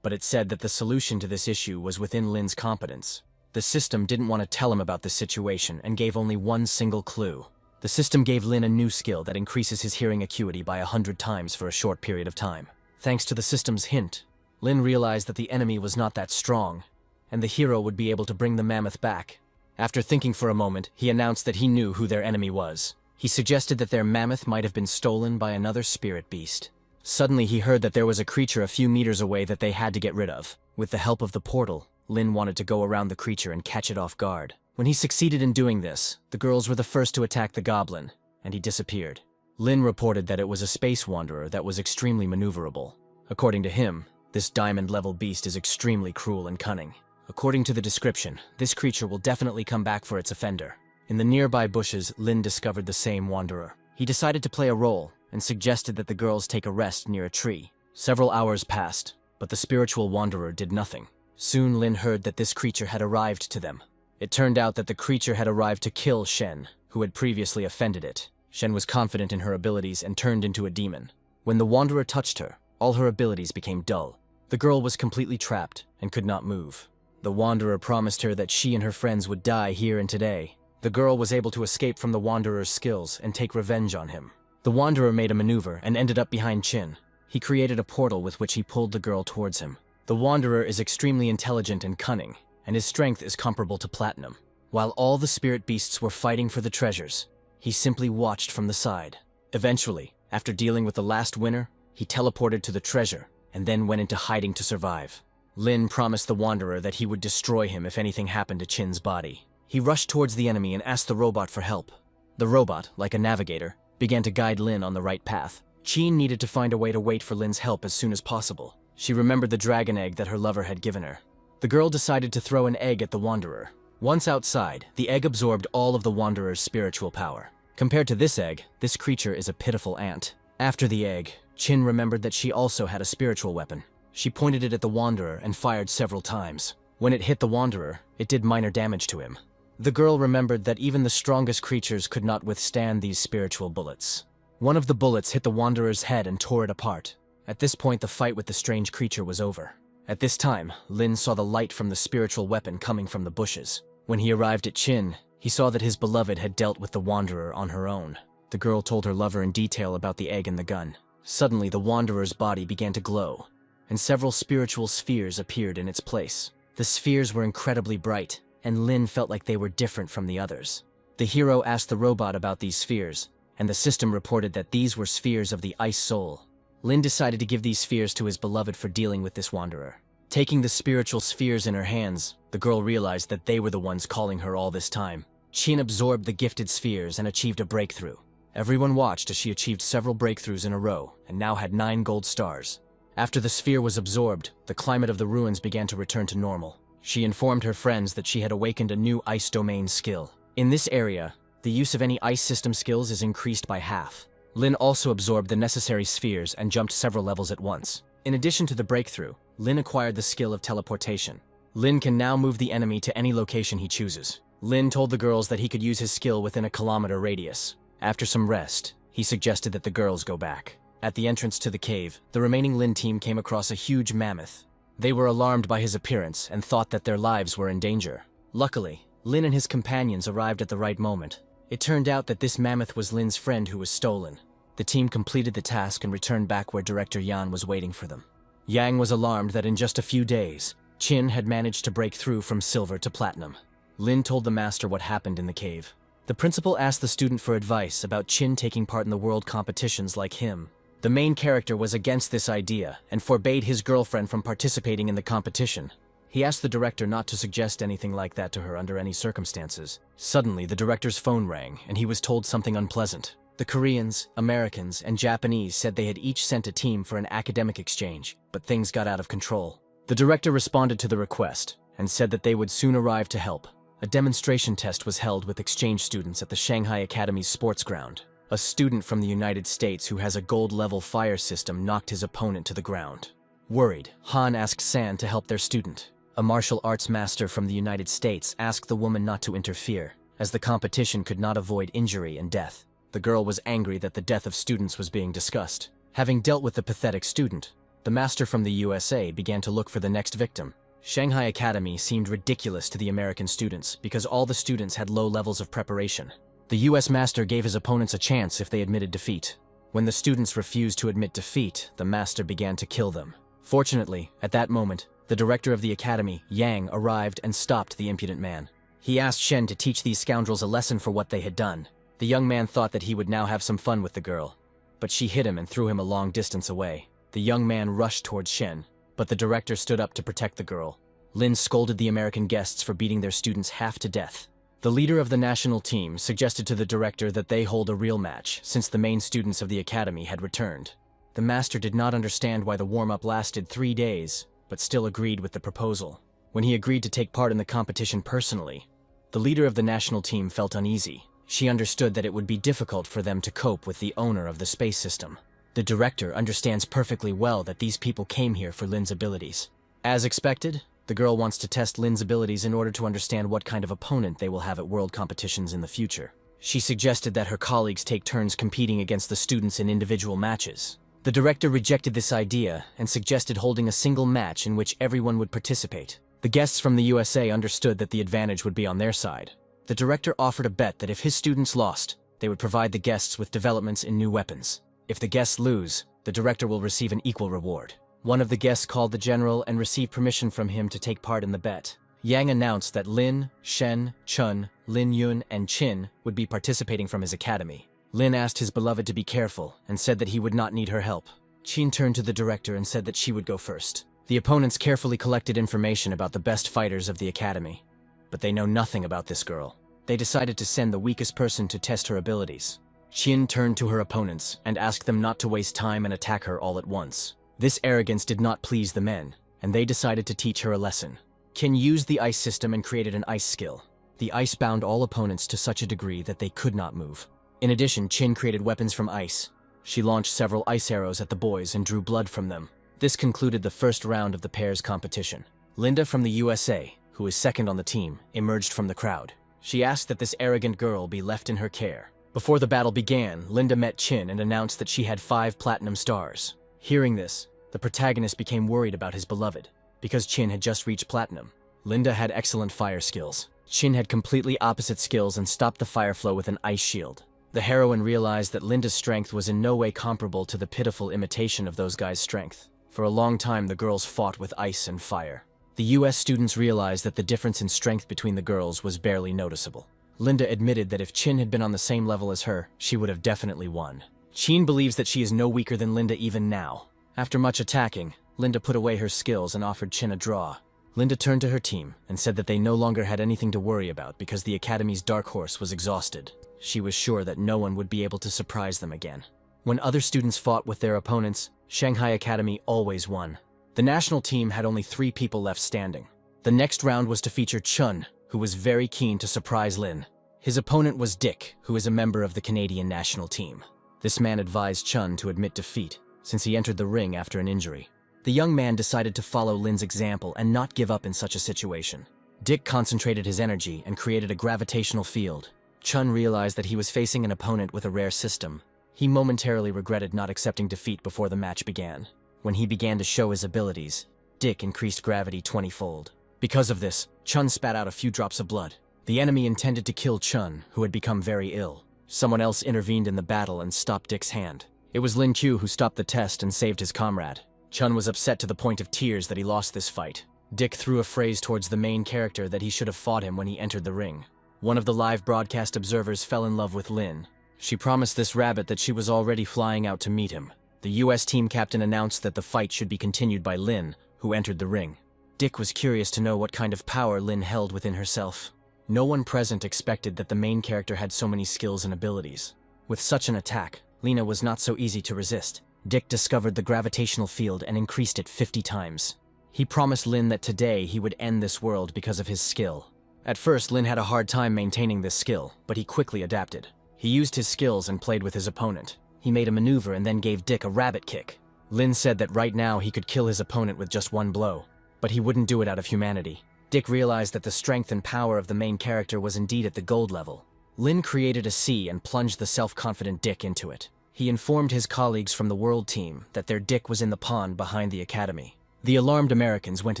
[SPEAKER 1] but it said that the solution to this issue was within Lin's competence. The system didn't want to tell him about this situation and gave only one single clue. The system gave Lin a new skill that increases his hearing acuity by 100 times for a short period of time. Thanks to the system's hint, Lin realized that the enemy was not that strong, and the hero would be able to bring the mammoth back. After thinking for a moment, he announced that he knew who their enemy was. He suggested that their mammoth might have been stolen by another spirit beast. Suddenly he heard that there was a creature a few meters away that they had to get rid of. With the help of the portal, Lin wanted to go around the creature and catch it off guard. When he succeeded in doing this, the girls were the first to attack the goblin, and he disappeared. Lin reported that it was a space wanderer that was extremely maneuverable. According to him, this diamond-level beast is extremely cruel and cunning. According to the description, this creature will definitely come back for its offender. In the nearby bushes, Lin discovered the same wanderer. He decided to play a role and suggested that the girls take a rest near a tree. Several hours passed, but the spiritual wanderer did nothing. Soon Lin heard that this creature had arrived to them. It turned out that the creature had arrived to kill Shen, who had previously offended it. Shen was confident in her abilities and turned into a demon. When the wanderer touched her, all her abilities became dull. The girl was completely trapped and could not move. The wanderer promised her that she and her friends would die here and today. The girl was able to escape from the wanderer's skills and take revenge on him. The wanderer made a maneuver and ended up behind Qin. He created a portal with which he pulled the girl towards him. The wanderer is extremely intelligent and cunning, and his strength is comparable to platinum. While all the spirit beasts were fighting for the treasures, he simply watched from the side. Eventually, after dealing with the last winner, he teleported to the treasure and then went into hiding to survive. Lin promised the wanderer that he would destroy him if anything happened to Qin's body. He rushed towards the enemy and asked the robot for help. The robot, like a navigator, began to guide Lin on the right path. Qin needed to find a way to wait for Lin's help as soon as possible. She remembered the dragon egg that her lover had given her. The girl decided to throw an egg at the wanderer. Once outside, the egg absorbed all of the wanderer's spiritual power. Compared to this egg, this creature is a pitiful ant. After the egg, Chin remembered that she also had a spiritual weapon. She pointed it at the Wanderer and fired several times. When it hit the Wanderer, it did minor damage to him. The girl remembered that even the strongest creatures could not withstand these spiritual bullets. One of the bullets hit the Wanderer's head and tore it apart. At this point, the fight with the strange creature was over. At this time, Lin saw the light from the spiritual weapon coming from the bushes. When he arrived at Chin, he saw that his beloved had dealt with the Wanderer on her own. The girl told her lover in detail about the egg and the gun. Suddenly, the Wanderer's body began to glow, and several spiritual spheres appeared in its place. The spheres were incredibly bright, and Lin felt like they were different from the others. The hero asked the robot about these spheres, and the system reported that these were spheres of the Ice Soul. Lin decided to give these spheres to his beloved for dealing with this Wanderer. Taking the spiritual spheres in her hands, the girl realized that they were the ones calling her all this time. Chin absorbed the gifted spheres and achieved a breakthrough. Everyone watched as she achieved several breakthroughs in a row, and now had 9 gold stars. After the sphere was absorbed, the climate of the ruins began to return to normal. She informed her friends that she had awakened a new ice domain skill. In this area, the use of any ice system skills is increased by half. Lin also absorbed the necessary spheres and jumped several levels at once. In addition to the breakthrough, Lin acquired the skill of teleportation. Lin can now move the enemy to any location he chooses. Lin told the girls that he could use his skill within a kilometer radius. After some rest, he suggested that the girls go back. At the entrance to the cave, the remaining Lin team came across a huge mammoth. They were alarmed by his appearance and thought that their lives were in danger. Luckily, Lin and his companions arrived at the right moment. It turned out that this mammoth was Lin's friend who was stolen. The team completed the task and returned back where Director Yan was waiting for them. Yang was alarmed that in just a few days, Chin had managed to break through from silver to platinum. Lin told the master what happened in the cave. The principal asked the student for advice about Chin taking part in the world competitions like him. The main character was against this idea and forbade his girlfriend from participating in the competition. He asked the director not to suggest anything like that to her under any circumstances. Suddenly, the director's phone rang and he was told something unpleasant. The Koreans, Americans, and Japanese said they had each sent a team for an academic exchange, but things got out of control. The director responded to the request and said that they would soon arrive to help. A demonstration test was held with exchange students at the Shanghai Academy's sports ground. A student from the United States who has a gold-level fire system knocked his opponent to the ground. Worried, Han asked San to help their student. A martial arts master from the United States asked the woman not to interfere, as the competition could not avoid injury and death. The girl was angry that the death of students was being discussed. Having dealt with the pathetic student, the master from the USA began to look for the next victim. Shanghai Academy seemed ridiculous to the American students because all the students had low levels of preparation. The US master gave his opponents a chance if they admitted defeat. When the students refused to admit defeat, the master began to kill them. Fortunately, at that moment, the director of the academy, Yang, arrived and stopped the impudent man. He asked Shen to teach these scoundrels a lesson for what they had done. The young man thought that he would now have some fun with the girl, but she hit him and threw him a long distance away. The young man rushed towards Shen, but the director stood up to protect the girl. Lin scolded the American guests for beating their students half to death. The leader of the national team suggested to the director that they hold a real match, since the main students of the academy had returned. The master did not understand why the warm-up lasted 3 days, but still agreed with the proposal. When he agreed to take part in the competition personally, the leader of the national team felt uneasy. She understood that it would be difficult for them to cope with the owner of the space system. The director understands perfectly well that these people came here for Lin's abilities. As expected, the girl wants to test Lin's abilities in order to understand what kind of opponent they will have at world competitions in the future. She suggested that her colleagues take turns competing against the students in individual matches. The director rejected this idea and suggested holding a single match in which everyone would participate. The guests from the USA understood that the advantage would be on their side. The director offered a bet that if his students lost, they would provide the guests with developments in new weapons. If the guests lose, the director will receive an equal reward. One of the guests called the general and received permission from him to take part in the bet. Yang announced that Lin, Shen, Chun, Lin Yun, and Chin would be participating from his academy. Lin asked his beloved to be careful and said that he would not need her help. Chin turned to the director and said that she would go first. The opponents carefully collected information about the best fighters of the academy, but they know nothing about this girl. They decided to send the weakest person to test her abilities. Chin turned to her opponents and asked them not to waste time and attack her all at once. This arrogance did not please the men, and they decided to teach her a lesson. Qin used the ice system and created an ice skill. The ice bound all opponents to such a degree that they could not move. In addition, Chin created weapons from ice. She launched several ice arrows at the boys and drew blood from them. This concluded the first round of the pair's competition. Linda from the USA, who is second on the team, emerged from the crowd. She asked that this arrogant girl be left in her care. Before the battle began, Linda met Chin and announced that she had 5 platinum stars. Hearing this, the protagonist became worried about his beloved. Because Chin had just reached platinum, Linda had excellent fire skills. Chin had completely opposite skills and stopped the fire flow with an ice shield. The heroine realized that Linda's strength was in no way comparable to the pitiful imitation of those guys' strength. For a long time, the girls fought with ice and fire. The US students realized that the difference in strength between the girls was barely noticeable. Linda admitted that if Chin had been on the same level as her, she would have definitely won. Chin believes that she is no weaker than Linda even now. After much attacking, Linda put away her skills and offered Chin a draw. Linda turned to her team and said that they no longer had anything to worry about because the Academy's dark horse was exhausted. She was sure that no one would be able to surprise them again. When other students fought with their opponents, Shanghai Academy always won. The national team had only 3 people left standing. The next round was to feature Chun, who was very keen to surprise Lin. His opponent was Dick, who is a member of the Canadian national team. This man advised Chun to admit defeat, since he entered the ring after an injury. The young man decided to follow Lin's example and not give up in such a situation. Dick concentrated his energy and created a gravitational field. Chun realized that he was facing an opponent with a rare system. He momentarily regretted not accepting defeat before the match began. When he began to show his abilities, Dick increased gravity 20-fold. Because of this, Chun spat out a few drops of blood. The enemy intended to kill Chun, who had become very ill. Someone else intervened in the battle and stopped Dick's hand. It was Lin Q who stopped the test and saved his comrade. Chun was upset to the point of tears that he lost this fight. Dick threw a phrase towards the main character that he should have fought him when he entered the ring. One of the live broadcast observers fell in love with Lin. She promised this rabbit that she was already flying out to meet him. The US team captain announced that the fight should be continued by Lin, who entered the ring. Dick was curious to know what kind of power Lin held within herself. No one present expected that the main character had so many skills and abilities. With such an attack, Lina was not so easy to resist. Dick discovered the gravitational field and increased it 50 times. He promised Lin that today he would end this world because of his skill. At first, Lin had a hard time maintaining this skill, but he quickly adapted. He used his skills and played with his opponent. He made a maneuver and then gave Dick a rabbit kick. Lin said that right now he could kill his opponent with just one blow, but he wouldn't do it out of humanity. Dick realized that the strength and power of the main character was indeed at the gold level. Lin created a sea and plunged the self-confident Dick into it. He informed his colleagues from the world team that their Dick was in the pond behind the academy. The alarmed Americans went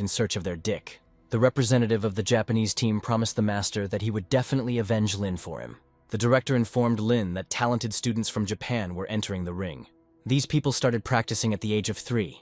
[SPEAKER 1] in search of their Dick. The representative of the Japanese team promised the master that he would definitely avenge Lin for him. The director informed Lin that talented students from Japan were entering the ring. These people started practicing at the age of 3,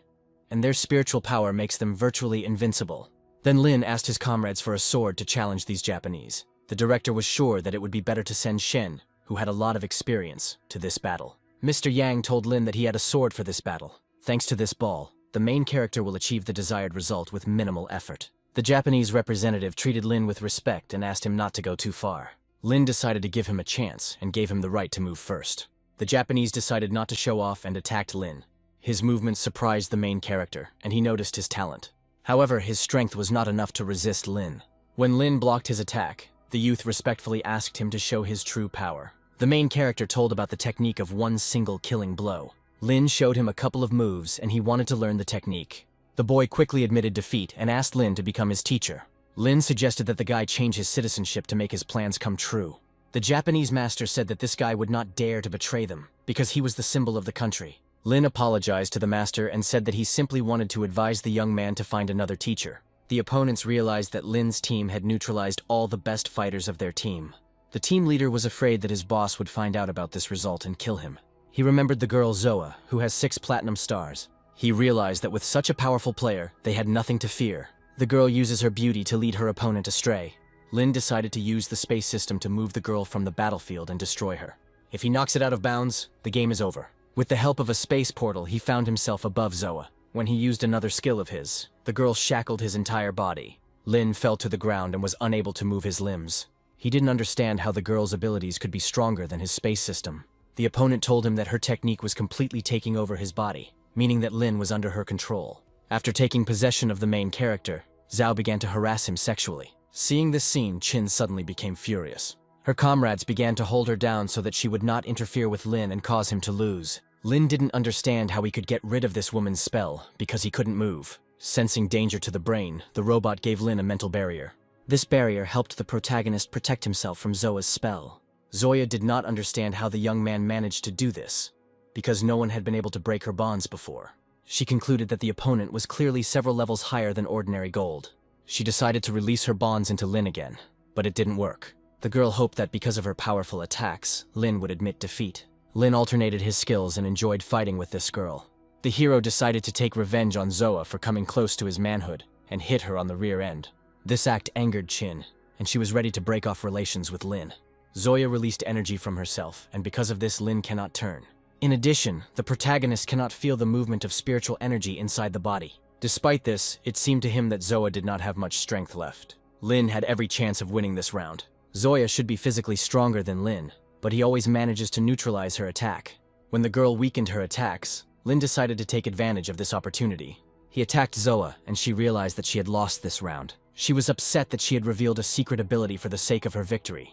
[SPEAKER 1] and their spiritual power makes them virtually invincible. Then Lin asked his comrades for a sword to challenge these Japanese. The director was sure that it would be better to send Shen, who had a lot of experience, to this battle. Mr. Yang told Lin that he had a sword for this battle. Thanks to this ball, the main character will achieve the desired result with minimal effort. The Japanese representative treated Lin with respect and asked him not to go too far. Lin decided to give him a chance and gave him the right to move first. The Japanese decided not to show off and attacked Lin. His movements surprised the main character, and he noticed his talent. However, his strength was not enough to resist Lin. When Lin blocked his attack, the youth respectfully asked him to show his true power. The main character told about the technique of one single killing blow. Lin showed him a couple of moves and he wanted to learn the technique. The boy quickly admitted defeat and asked Lin to become his teacher. Lin suggested that the guy change his citizenship to make his plans come true. The Japanese master said that this guy would not dare to betray them, because he was the symbol of the country. Lin apologized to the master and said that he simply wanted to advise the young man to find another teacher. The opponents realized that Lin's team had neutralized all the best fighters of their team. The team leader was afraid that his boss would find out about this result and kill him. He remembered the girl Zoa, who has 6 platinum stars. He realized that with such a powerful player, they had nothing to fear. The girl uses her beauty to lead her opponent astray. Lin decided to use the space system to move the girl from the battlefield and destroy her. If he knocks it out of bounds, the game is over. With the help of a space portal, he found himself above Zoa. When he used another skill of his, the girl shackled his entire body. Lin fell to the ground and was unable to move his limbs. He didn't understand how the girl's abilities could be stronger than his space system. The opponent told him that her technique was completely taking over his body, meaning that Lin was under her control. After taking possession of the main character, Zhao began to harass him sexually. Seeing this scene, Qin suddenly became furious. Her comrades began to hold her down so that she would not interfere with Lin and cause him to lose. Lin didn't understand how he could get rid of this woman's spell because he couldn't move. Sensing danger to the brain, the robot gave Lin a mental barrier. This barrier helped the protagonist protect himself from Zoa's spell. Zoya did not understand how the young man managed to do this, because no one had been able to break her bonds before. She concluded that the opponent was clearly several levels higher than ordinary gold. She decided to release her bonds into Lin again, but it didn't work. The girl hoped that because of her powerful attacks, Lin would admit defeat. Lin alternated his skills and enjoyed fighting with this girl. The hero decided to take revenge on Zoa for coming close to his manhood and hit her on the rear end. This act angered Chin, and she was ready to break off relations with Lin. Zoya released energy from herself, and because of this, Lin cannot turn. In addition, the protagonist cannot feel the movement of spiritual energy inside the body. Despite this, it seemed to him that Zoa did not have much strength left. Lin had every chance of winning this round. Zoya should be physically stronger than Lin, but he always manages to neutralize her attack. When the girl weakened her attacks, Lin decided to take advantage of this opportunity. He attacked Zoa, and she realized that she had lost this round. She was upset that she had revealed a secret ability for the sake of her victory,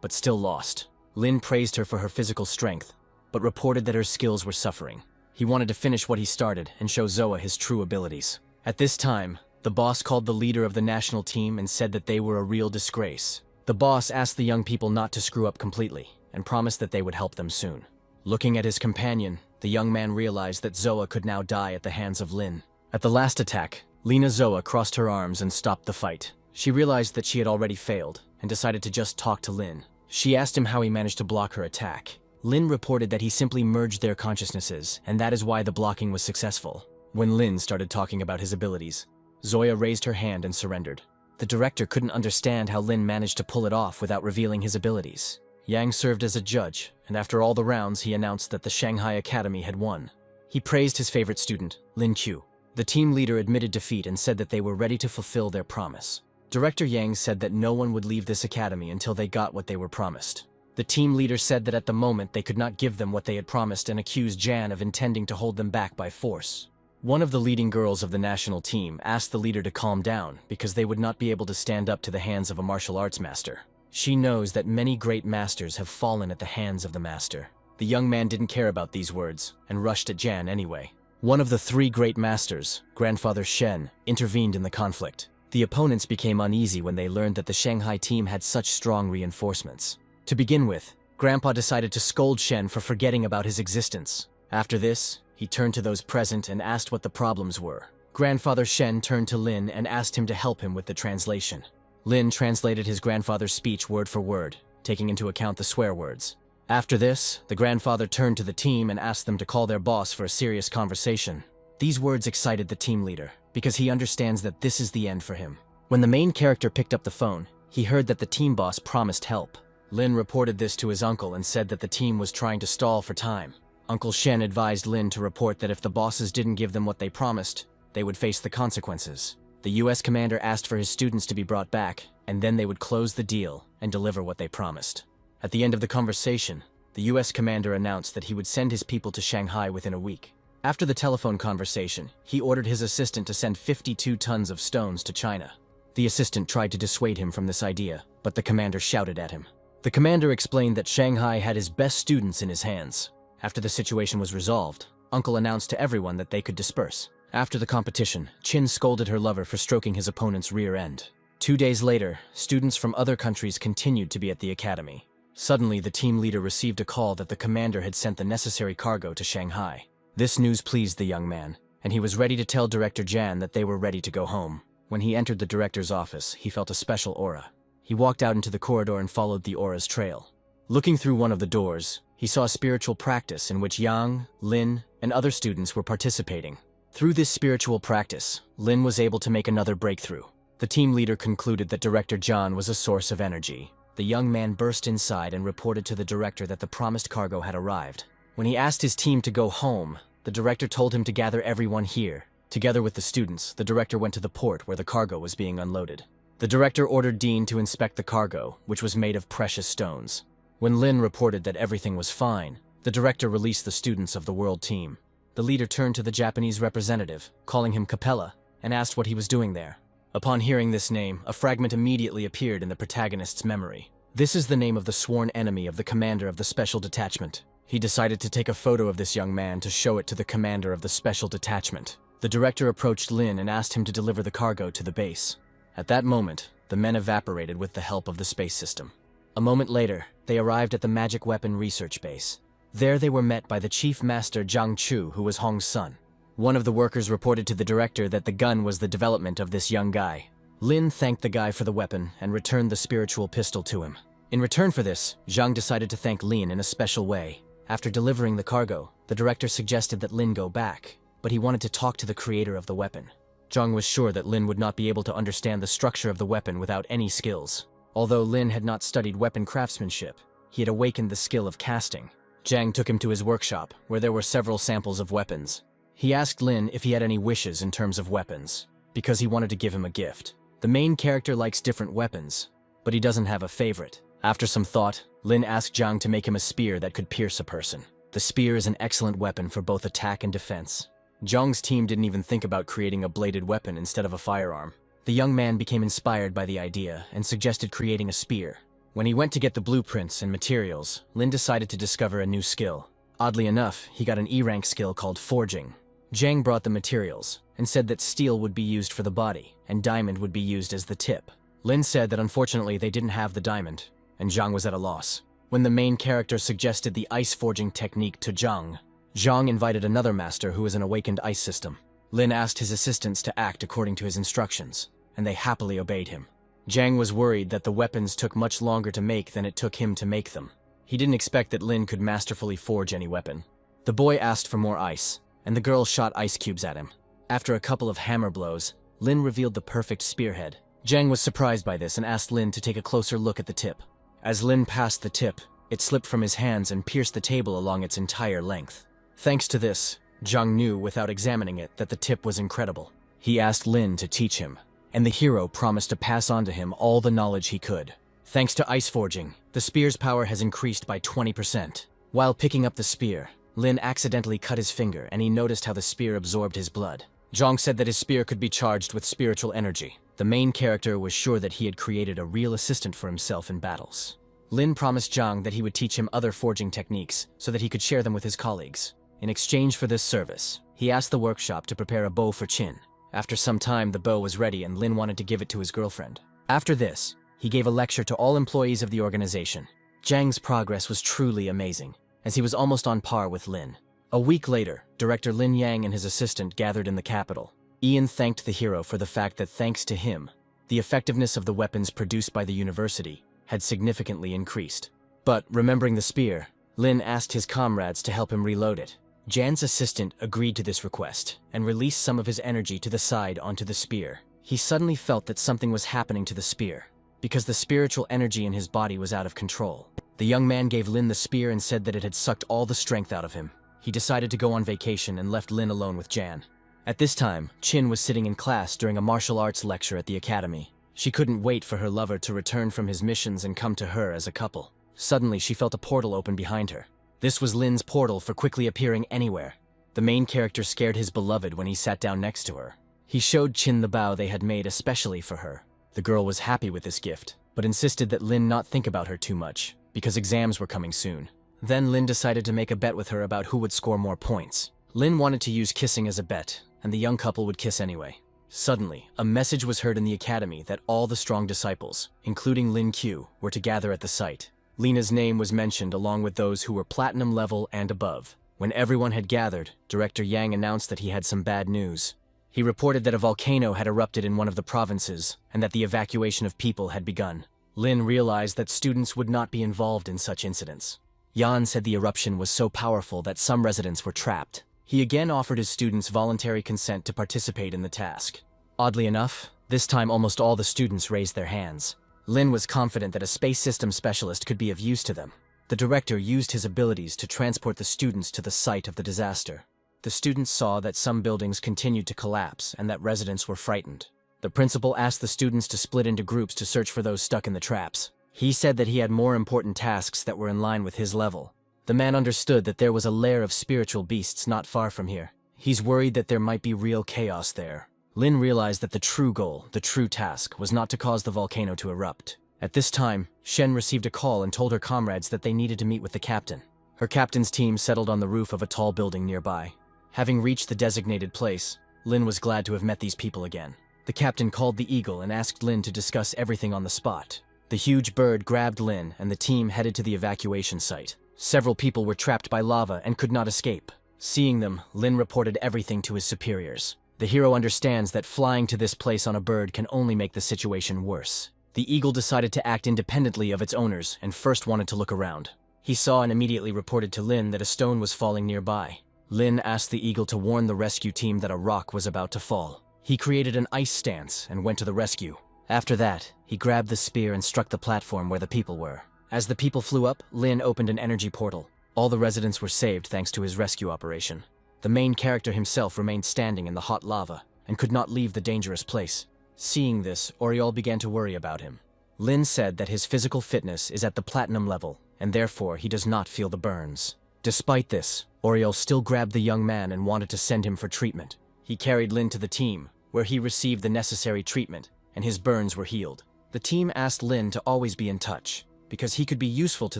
[SPEAKER 1] but still lost. Lin praised her for her physical strength, but reported that her skills were suffering. He wanted to finish what he started and show Zoa his true abilities. At this time, the boss called the leader of the national team and said that they were a real disgrace. The boss asked the young people not to screw up completely, and promised that they would help them soon. Looking at his companion, the young man realized that Zoa could now die at the hands of Lin. At the last attack, Lina Zoa crossed her arms and stopped the fight. She realized that she had already failed, and decided to just talk to Lin. She asked him how he managed to block her attack. Lin reported that he simply merged their consciousnesses, and that is why the blocking was successful. When Lin started talking about his abilities, Zoya raised her hand and surrendered. The director couldn't understand how Lin managed to pull it off without revealing his abilities. Yang served as a judge, and after all the rounds, he announced that the Shanghai Academy had won. He praised his favorite student, Lin Qiu. The team leader admitted defeat and said that they were ready to fulfill their promise. Director Yang said that no one would leave this academy until they got what they were promised. The team leader said that at the moment they could not give them what they had promised and accused Jan of intending to hold them back by force. One of the leading girls of the national team asked the leader to calm down because they would not be able to stand up to the hands of a martial arts master. She knows that many great masters have fallen at the hands of the master. The young man didn't care about these words and rushed at Jan anyway. One of the three great masters, Grandfather Shen, intervened in the conflict. The opponents became uneasy when they learned that the Shanghai team had such strong reinforcements. To begin with, Grandpa decided to scold Shen for forgetting about his existence. After this, he turned to those present and asked what the problems were. Grandfather Shen turned to Lin and asked him to help him with the translation. Lin translated his grandfather's speech word for word, taking into account the swear words. After this, the grandfather turned to the team and asked them to call their boss for a serious conversation. These words excited the team leader, because he understands that this is the end for him. When the main character picked up the phone, he heard that the team boss promised help. Lin reported this to his uncle and said that the team was trying to stall for time. Uncle Shen advised Lin to report that if the bosses didn't give them what they promised, they would face the consequences. The US commander asked for his students to be brought back, and then they would close the deal and deliver what they promised. At the end of the conversation, the US commander announced that he would send his people to Shanghai within a week. After the telephone conversation, he ordered his assistant to send 52 tons of stones to China. The assistant tried to dissuade him from this idea, but the commander shouted at him. The commander explained that Shanghai had his best students in his hands. After the situation was resolved, Uncle announced to everyone that they could disperse. After the competition, Chin scolded her lover for stroking his opponent's rear end. 2 days later, students from other countries continued to be at the academy. Suddenly, the team leader received a call that the commander had sent the necessary cargo to Shanghai. This news pleased the young man, and he was ready to tell Director Jan that they were ready to go home. When he entered the director's office, he felt a special aura. He walked out into the corridor and followed the aura's trail. Looking through one of the doors, he saw a spiritual practice in which Yang, Lin, and other students were participating. Through this spiritual practice, Lin was able to make another breakthrough. The team leader concluded that Director John was a source of energy. The young man burst inside and reported to the director that the promised cargo had arrived. When he asked his team to go home, the director told him to gather everyone here. Together with the students, the director went to the port where the cargo was being unloaded. The director ordered Dean to inspect the cargo, which was made of precious stones. When Lin reported that everything was fine, the director released the students of the world team. The leader turned to the Japanese representative, calling him Capella, and asked what he was doing there. Upon hearing this name, a fragment immediately appeared in the protagonist's memory. This is the name of the sworn enemy of the commander of the special detachment. He decided to take a photo of this young man to show it to the commander of the special detachment. The director approached Lin and asked him to deliver the cargo to the base. At that moment, the men evaporated with the help of the space system. A moment later, they arrived at the magic weapon research base. There they were met by the chief master Zhang Chu, who was Hong's son. One of the workers reported to the director that the gun was the development of this young guy. Lin thanked the guy for the weapon and returned the spiritual pistol to him. In return for this, Zhang decided to thank Lin in a special way. After delivering the cargo, the director suggested that Lin go back, but he wanted to talk to the creator of the weapon. Zhang was sure that Lin would not be able to understand the structure of the weapon without any skills. Although Lin had not studied weapon craftsmanship, he had awakened the skill of casting. Zhang took him to his workshop, where there were several samples of weapons. He asked Lin if he had any wishes in terms of weapons, because he wanted to give him a gift. The main character likes different weapons, but he doesn't have a favorite. After some thought, Lin asked Zhang to make him a spear that could pierce a person. The spear is an excellent weapon for both attack and defense. Zhang's team didn't even think about creating a bladed weapon instead of a firearm. The young man became inspired by the idea and suggested creating a spear. When he went to get the blueprints and materials, Lin decided to discover a new skill. Oddly enough, he got an E-rank skill called forging. Zhang brought the materials and said that steel would be used for the body and diamond would be used as the tip. Lin said that unfortunately they didn't have the diamond, and Zhang was at a loss. When the main character suggested the ice forging technique to Zhang invited another master who was an awakened ice system. Lin asked his assistants to act according to his instructions, and they happily obeyed him. Zhang was worried that the weapons took much longer to make than it took him to make them. He didn't expect that Lin could masterfully forge any weapon. The boy asked for more ice, and the girl shot ice cubes at him. After a couple of hammer blows, Lin revealed the perfect spearhead. Zhang was surprised by this and asked Lin to take a closer look at the tip. As Lin passed the tip, it slipped from his hands and pierced the table along its entire length. Thanks to this, Zhang knew without examining it that the tip was incredible. He asked Lin to teach him, and the hero promised to pass on to him all the knowledge he could. Thanks to ice forging, the spear's power has increased by 20%. While picking up the spear, Lin accidentally cut his finger and he noticed how the spear absorbed his blood. Zhang said that his spear could be charged with spiritual energy. The main character was sure that he had created a real assistant for himself in battles. Lin promised Zhang that he would teach him other forging techniques so that he could share them with his colleagues. In exchange for this service, he asked the workshop to prepare a bow for Qin. After some time, the bow was ready and Lin wanted to give it to his girlfriend. After this, he gave a lecture to all employees of the organization. Zhang's progress was truly amazing, as he was almost on par with Lin. A week later, Director Lin Yang and his assistant gathered in the capital. Ian thanked the hero for the fact that thanks to him, the effectiveness of the weapons produced by the university had significantly increased. But, remembering the spear, Lin asked his comrades to help him reload it. Jan's assistant agreed to this request and released some of his energy to the side onto the spear. He suddenly felt that something was happening to the spear, because the spiritual energy in his body was out of control. The young man gave Lin the spear and said that it had sucked all the strength out of him. He decided to go on vacation and left Lin alone with Jan. At this time, Qin was sitting in class during a martial arts lecture at the academy. She couldn't wait for her lover to return from his missions and come to her as a couple. Suddenly, she felt a portal open behind her. This was Lin's portal for quickly appearing anywhere. The main character scared his beloved when he sat down next to her. He showed Qin the bow they had made especially for her. The girl was happy with this gift, but insisted that Lin not think about her too much, because exams were coming soon. Then Lin decided to make a bet with her about who would score more points. Lin wanted to use kissing as a bet, and the young couple would kiss anyway. Suddenly, a message was heard in the academy that all the strong disciples, including Lin Q, were to gather at the site. Lena's name was mentioned along with those who were platinum level and above. When everyone had gathered, Director Yang announced that he had some bad news. He reported that a volcano had erupted in one of the provinces and that the evacuation of people had begun. Lin realized that students would not be involved in such incidents. Yan said the eruption was so powerful that some residents were trapped. He again offered his students voluntary consent to participate in the task. Oddly enough, this time almost all the students raised their hands. Lin was confident that a space system specialist could be of use to them. The director used his abilities to transport the students to the site of the disaster. The students saw that some buildings continued to collapse and that residents were frightened. The principal asked the students to split into groups to search for those stuck in the traps. He said that he had more important tasks that were in line with his level. The man understood that there was a lair of spiritual beasts not far from here. He's worried that there might be real chaos there. Lin realized that the true goal, the true task, was not to cause the volcano to erupt, At this time, Shen received a call and told her comrades that they needed to meet with the captain. Her captain's team settled on the roof of a tall building nearby. Having reached the designated place, Lin was glad to have met these people again. The captain called the eagle and asked Lin to discuss everything on the spot. The huge bird grabbed Lin and the team headed to the evacuation site. Several people were trapped by lava and could not escape. Seeing them, Lin reported everything to his superiors. The hero understands that flying to this place on a bird can only make the situation worse. The eagle decided to act independently of its owners and first wanted to look around. He saw and immediately reported to Lin that a stone was falling nearby. Lin asked the eagle to warn the rescue team that a rock was about to fall. He created an ice stance and went to the rescue. After that, he grabbed the spear and struck the platform where the people were. As the people flew up, Lin opened an energy portal. All the residents were saved thanks to his rescue operation. The main character himself remained standing in the hot lava and could not leave the dangerous place. Seeing this, Oriol began to worry about him. Lin said that his physical fitness is at the platinum level, and therefore he does not feel the burns. Despite this, Oriol still grabbed the young man and wanted to send him for treatment. He carried Lin to the team, where he received the necessary treatment, and his burns were healed. The team asked Lin to always be in touch, because he could be useful to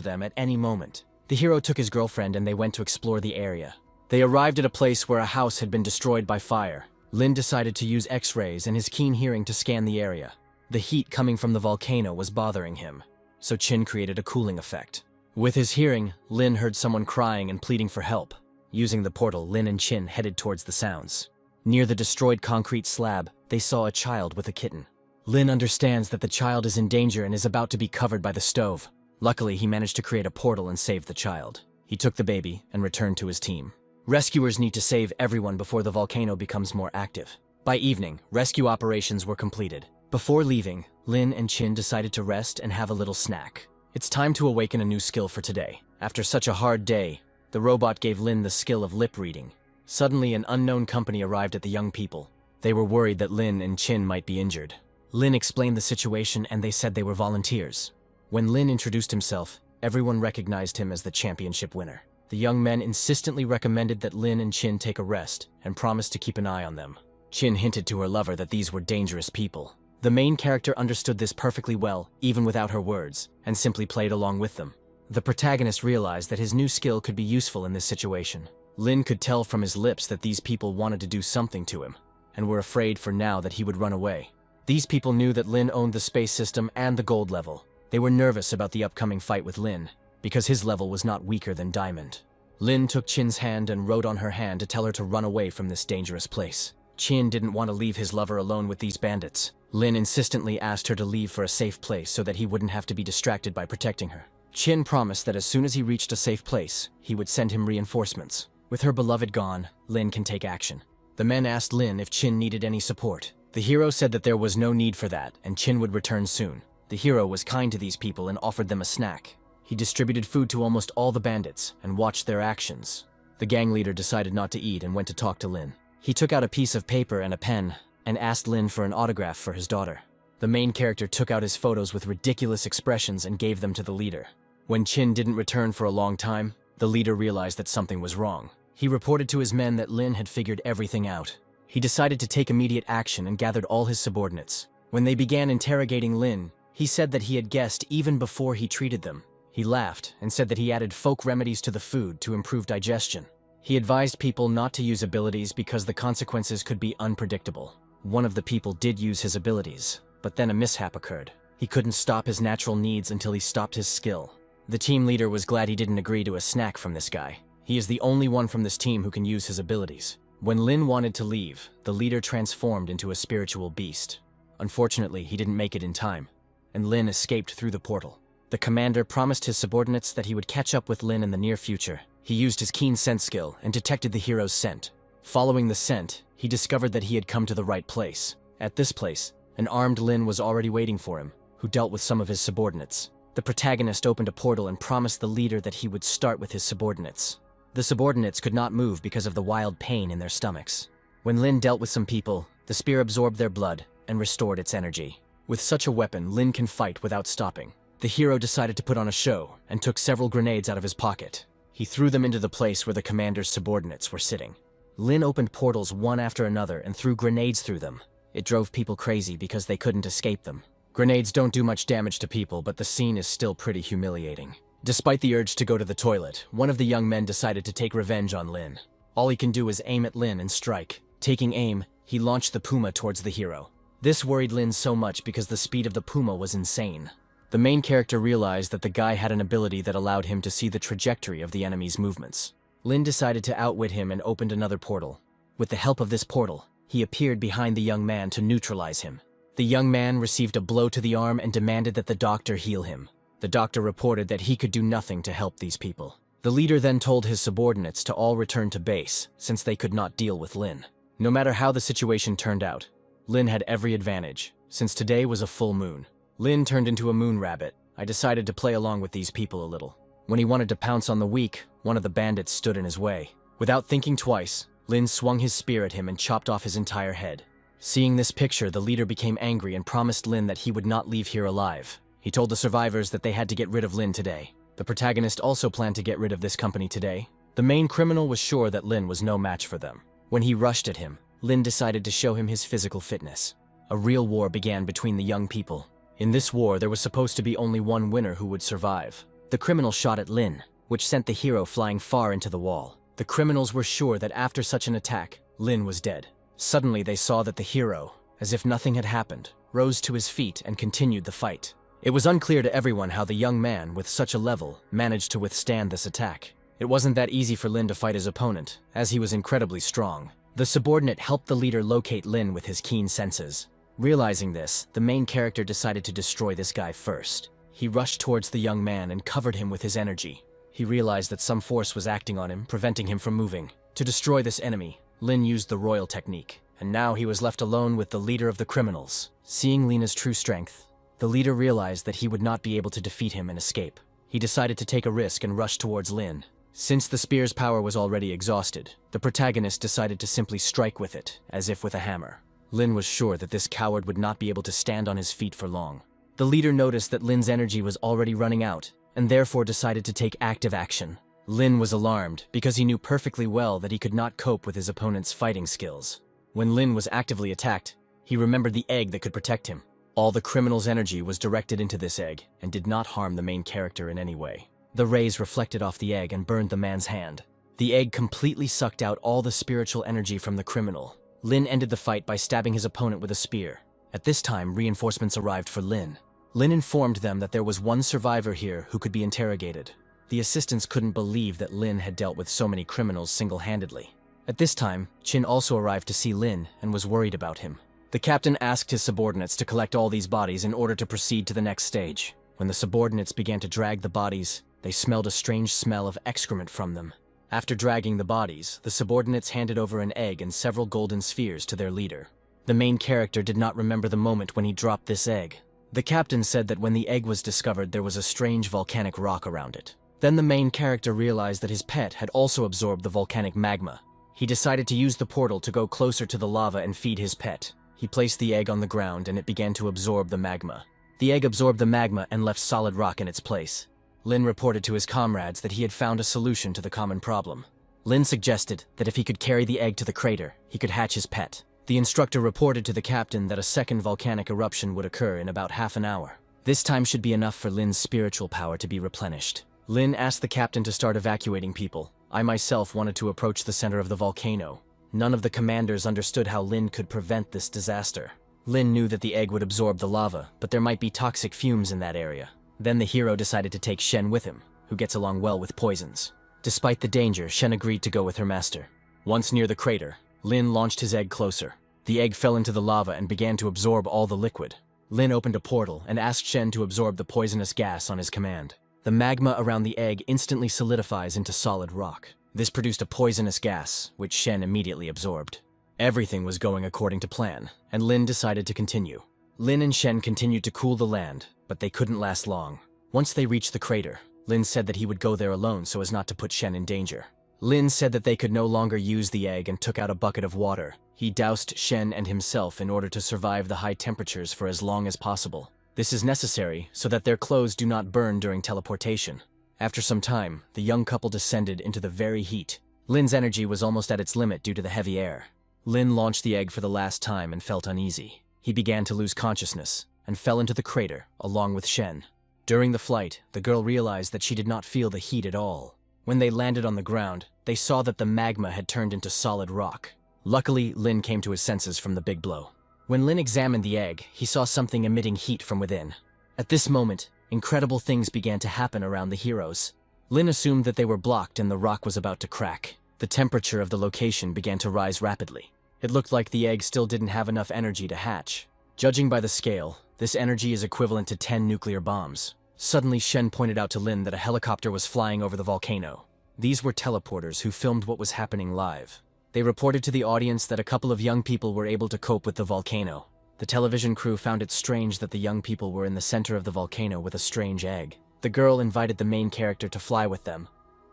[SPEAKER 1] them at any moment. The hero took his girlfriend and they went to explore the area. They arrived at a place where a house had been destroyed by fire. Lin decided to use X-rays and his keen hearing to scan the area. The heat coming from the volcano was bothering him, so Chin created a cooling effect. With his hearing, Lin heard someone crying and pleading for help. Using the portal, Lin and Chin headed towards the sounds. Near the destroyed concrete slab, they saw a child with a kitten. Lin understands that the child is in danger and is about to be covered by the stove. Luckily, he managed to create a portal and save the child. He took the baby and returned to his team. Rescuers need to save everyone before the volcano becomes more active. By evening, rescue operations were completed. Before leaving, Lin and Chin decided to rest and have a little snack. It's time to awaken a new skill for today. After such a hard day, the robot gave Lin the skill of lip reading. Suddenly, an unknown company arrived at the young people. They were worried that Lin and Chin might be injured. Lin explained the situation and they said they were volunteers. When Lin introduced himself, everyone recognized him as the championship winner. The young men insistently recommended that Lin and Chin take a rest and promised to keep an eye on them. Chin hinted to her lover that these were dangerous people. The main character understood this perfectly well, even without her words, and simply played along with them. The protagonist realized that his new skill could be useful in this situation. Lin could tell from his lips that these people wanted to do something to him, and were afraid for now that he would run away. These people knew that Lin owned the space system and the gold level. They were nervous about the upcoming fight with Lin, because his level was not weaker than Diamond. Lin took Chin's hand and wrote on her hand to tell her to run away from this dangerous place. Chin didn't want to leave his lover alone with these bandits. Lin insistently asked her to leave for a safe place so that he wouldn't have to be distracted by protecting her. Chin promised that as soon as he reached a safe place, he would send him reinforcements. With her beloved gone, Lin can take action. The men asked Lin if Chin needed any support. The hero said that there was no need for that, and Chin would return soon. The hero was kind to these people and offered them a snack. He distributed food to almost all the bandits and watched their actions. The gang leader decided not to eat and went to talk to Lin. He took out a piece of paper and a pen and asked Lin for an autograph for his daughter. The main character took out his photos with ridiculous expressions and gave them to the leader. When Chin didn't return for a long time, the leader realized that something was wrong. He reported to his men that Lin had figured everything out. He decided to take immediate action and gathered all his subordinates. When they began interrogating Lin, he said that he had guessed even before he treated them. He laughed and said that he added folk remedies to the food to improve digestion. He advised people not to use abilities because the consequences could be unpredictable. One of the people did use his abilities, but then a mishap occurred. He couldn't stop his natural needs until he stopped his skill. The team leader was glad he didn't agree to a snack from this guy. He is the only one from this team who can use his abilities. When Lin wanted to leave, the leader transformed into a spiritual beast. Unfortunately, he didn't make it in time, and Lin escaped through the portal. The commander promised his subordinates that he would catch up with Lin in the near future. He used his keen scent skill and detected the hero's scent. Following the scent, he discovered that he had come to the right place. At this place, an armed Lin was already waiting for him, who dealt with some of his subordinates. The protagonist opened a portal and promised the leader that he would start with his subordinates. The subordinates could not move because of the wild pain in their stomachs. When Lin dealt with some people, the spear absorbed their blood and restored its energy. With such a weapon, Lin can fight without stopping. The hero decided to put on a show and took several grenades out of his pocket. He threw them into the place where the commander's subordinates were sitting. Lin opened portals one after another and threw grenades through them. It drove people crazy because they couldn't escape them. Grenades don't do much damage to people, but the scene is still pretty humiliating. Despite the urge to go to the toilet, one of the young men decided to take revenge on Lin. All he can do is aim at Lin and strike. Taking aim, he launched the puma towards the hero. This worried Lin so much because the speed of the puma was insane. The main character realized that the guy had an ability that allowed him to see the trajectory of the enemy's movements. Lin decided to outwit him and opened another portal. With the help of this portal, he appeared behind the young man to neutralize him. The young man received a blow to the arm and demanded that the doctor heal him. The doctor reported that he could do nothing to help these people. The leader then told his subordinates to all return to base, since they could not deal with Lin. No matter how the situation turned out, Lin had every advantage, since today was a full moon. Lin turned into a moon rabbit. I decided to play along with these people a little. When he wanted to pounce on the weak, one of the bandits stood in his way. Without thinking twice, Lin swung his spear at him and chopped off his entire head. Seeing this picture, the leader became angry and promised Lin that he would not leave here alive. He told the survivors that they had to get rid of Lin today. The protagonist also planned to get rid of this company today. The main criminal was sure that Lin was no match for them. When he rushed at him, Lin decided to show him his physical fitness. A real war began between the young people. In this war, there was supposed to be only one winner who would survive. The criminal shot at Lin, which sent the hero flying far into the wall. The criminals were sure that after such an attack, Lin was dead. Suddenly, they saw that the hero, as if nothing had happened, rose to his feet and continued the fight. It was unclear to everyone how the young man, with such a level, managed to withstand this attack. It wasn't that easy for Lin to fight his opponent, as he was incredibly strong. The subordinate helped the leader locate Lin with his keen senses. Realizing this, the main character decided to destroy this guy first. He rushed towards the young man and covered him with his energy. He realized that some force was acting on him, preventing him from moving. To destroy this enemy, Lin used the royal technique, and now he was left alone with the leader of the criminals. Seeing Lina's true strength, the leader realized that he would not be able to defeat him and escape. He decided to take a risk and rush towards Lin. Since the spear's power was already exhausted, the protagonist decided to simply strike with it, as if with a hammer. Lin was sure that this coward would not be able to stand on his feet for long. The leader noticed that Lin's energy was already running out, and therefore decided to take active action. Lin was alarmed because he knew perfectly well that he could not cope with his opponent's fighting skills. When Lin was actively attacked, he remembered the egg that could protect him. All the criminal's energy was directed into this egg and did not harm the main character in any way. The rays reflected off the egg and burned the man's hand. The egg completely sucked out all the spiritual energy from the criminal. Lin ended the fight by stabbing his opponent with a spear. At this time, reinforcements arrived for Lin. Lin informed them that there was one survivor here who could be interrogated. The assistants couldn't believe that Lin had dealt with so many criminals single-handedly. At this time, Chin also arrived to see Lin and was worried about him. The captain asked his subordinates to collect all these bodies in order to proceed to the next stage. When the subordinates began to drag the bodies, they smelled a strange smell of excrement from them. After dragging the bodies, the subordinates handed over an egg and several golden spheres to their leader. The main character did not remember the moment when he dropped this egg. The captain said that when the egg was discovered, there was a strange volcanic rock around it. Then the main character realized that his pet had also absorbed the volcanic magma. He decided to use the portal to go closer to the lava and feed his pet. He placed the egg on the ground and it began to absorb the magma. The egg absorbed the magma and left solid rock in its place. Lin reported to his comrades that he had found a solution to the common problem. Lin suggested that if he could carry the egg to the crater, he could hatch his pet. The instructor reported to the captain that a second volcanic eruption would occur in about half an hour. This time should be enough for Lin's spiritual power to be replenished. Lin asked the captain to start evacuating people. I myself wanted to approach the center of the volcano. None of the commanders understood how Lin could prevent this disaster. Lin knew that the egg would absorb the lava, but there might be toxic fumes in that area. Then the hero decided to take Shen with him, who gets along well with poisons. Despite the danger, Shen agreed to go with her master. Once near the crater, Lin launched his egg closer. The egg fell into the lava and began to absorb all the liquid. Lin opened a portal and asked Shen to absorb the poisonous gas on his command. The magma around the egg instantly solidifies into solid rock. This produced a poisonous gas, which Shen immediately absorbed. Everything was going according to plan, and Lin decided to continue. Lin and Shen continued to cool the land, but they couldn't last long. Once they reached the crater, Lin said that he would go there alone so as not to put Shen in danger. Lin said that they could no longer use the egg and took out a bucket of water. He doused Shen and himself in order to survive the high temperatures for as long as possible. This is necessary so that their clothes do not burn during teleportation. After some time, the young couple descended into the very heat. Lin's energy was almost at its limit due to the heavy air. Lin launched the egg for the last time and felt uneasy. He began to lose consciousness. and fell into the crater, along with Shen. During the flight, the girl realized that she did not feel the heat at all. When they landed on the ground, they saw that the magma had turned into solid rock. Luckily, Lin came to his senses from the big blow. When Lin examined the egg, he saw something emitting heat from within. At this moment, incredible things began to happen around the heroes. Lin assumed that they were blocked and the rock was about to crack. The temperature of the location began to rise rapidly. It looked like the egg still didn't have enough energy to hatch. Judging by the scale, this energy is equivalent to 10 nuclear bombs. Suddenly, Shen pointed out to Lin that a helicopter was flying over the volcano. These were teleporters who filmed what was happening live. They reported to the audience that a couple of young people were able to cope with the volcano. The television crew found it strange that the young people were in the center of the volcano with a strange egg. The girl invited the main character to fly with them,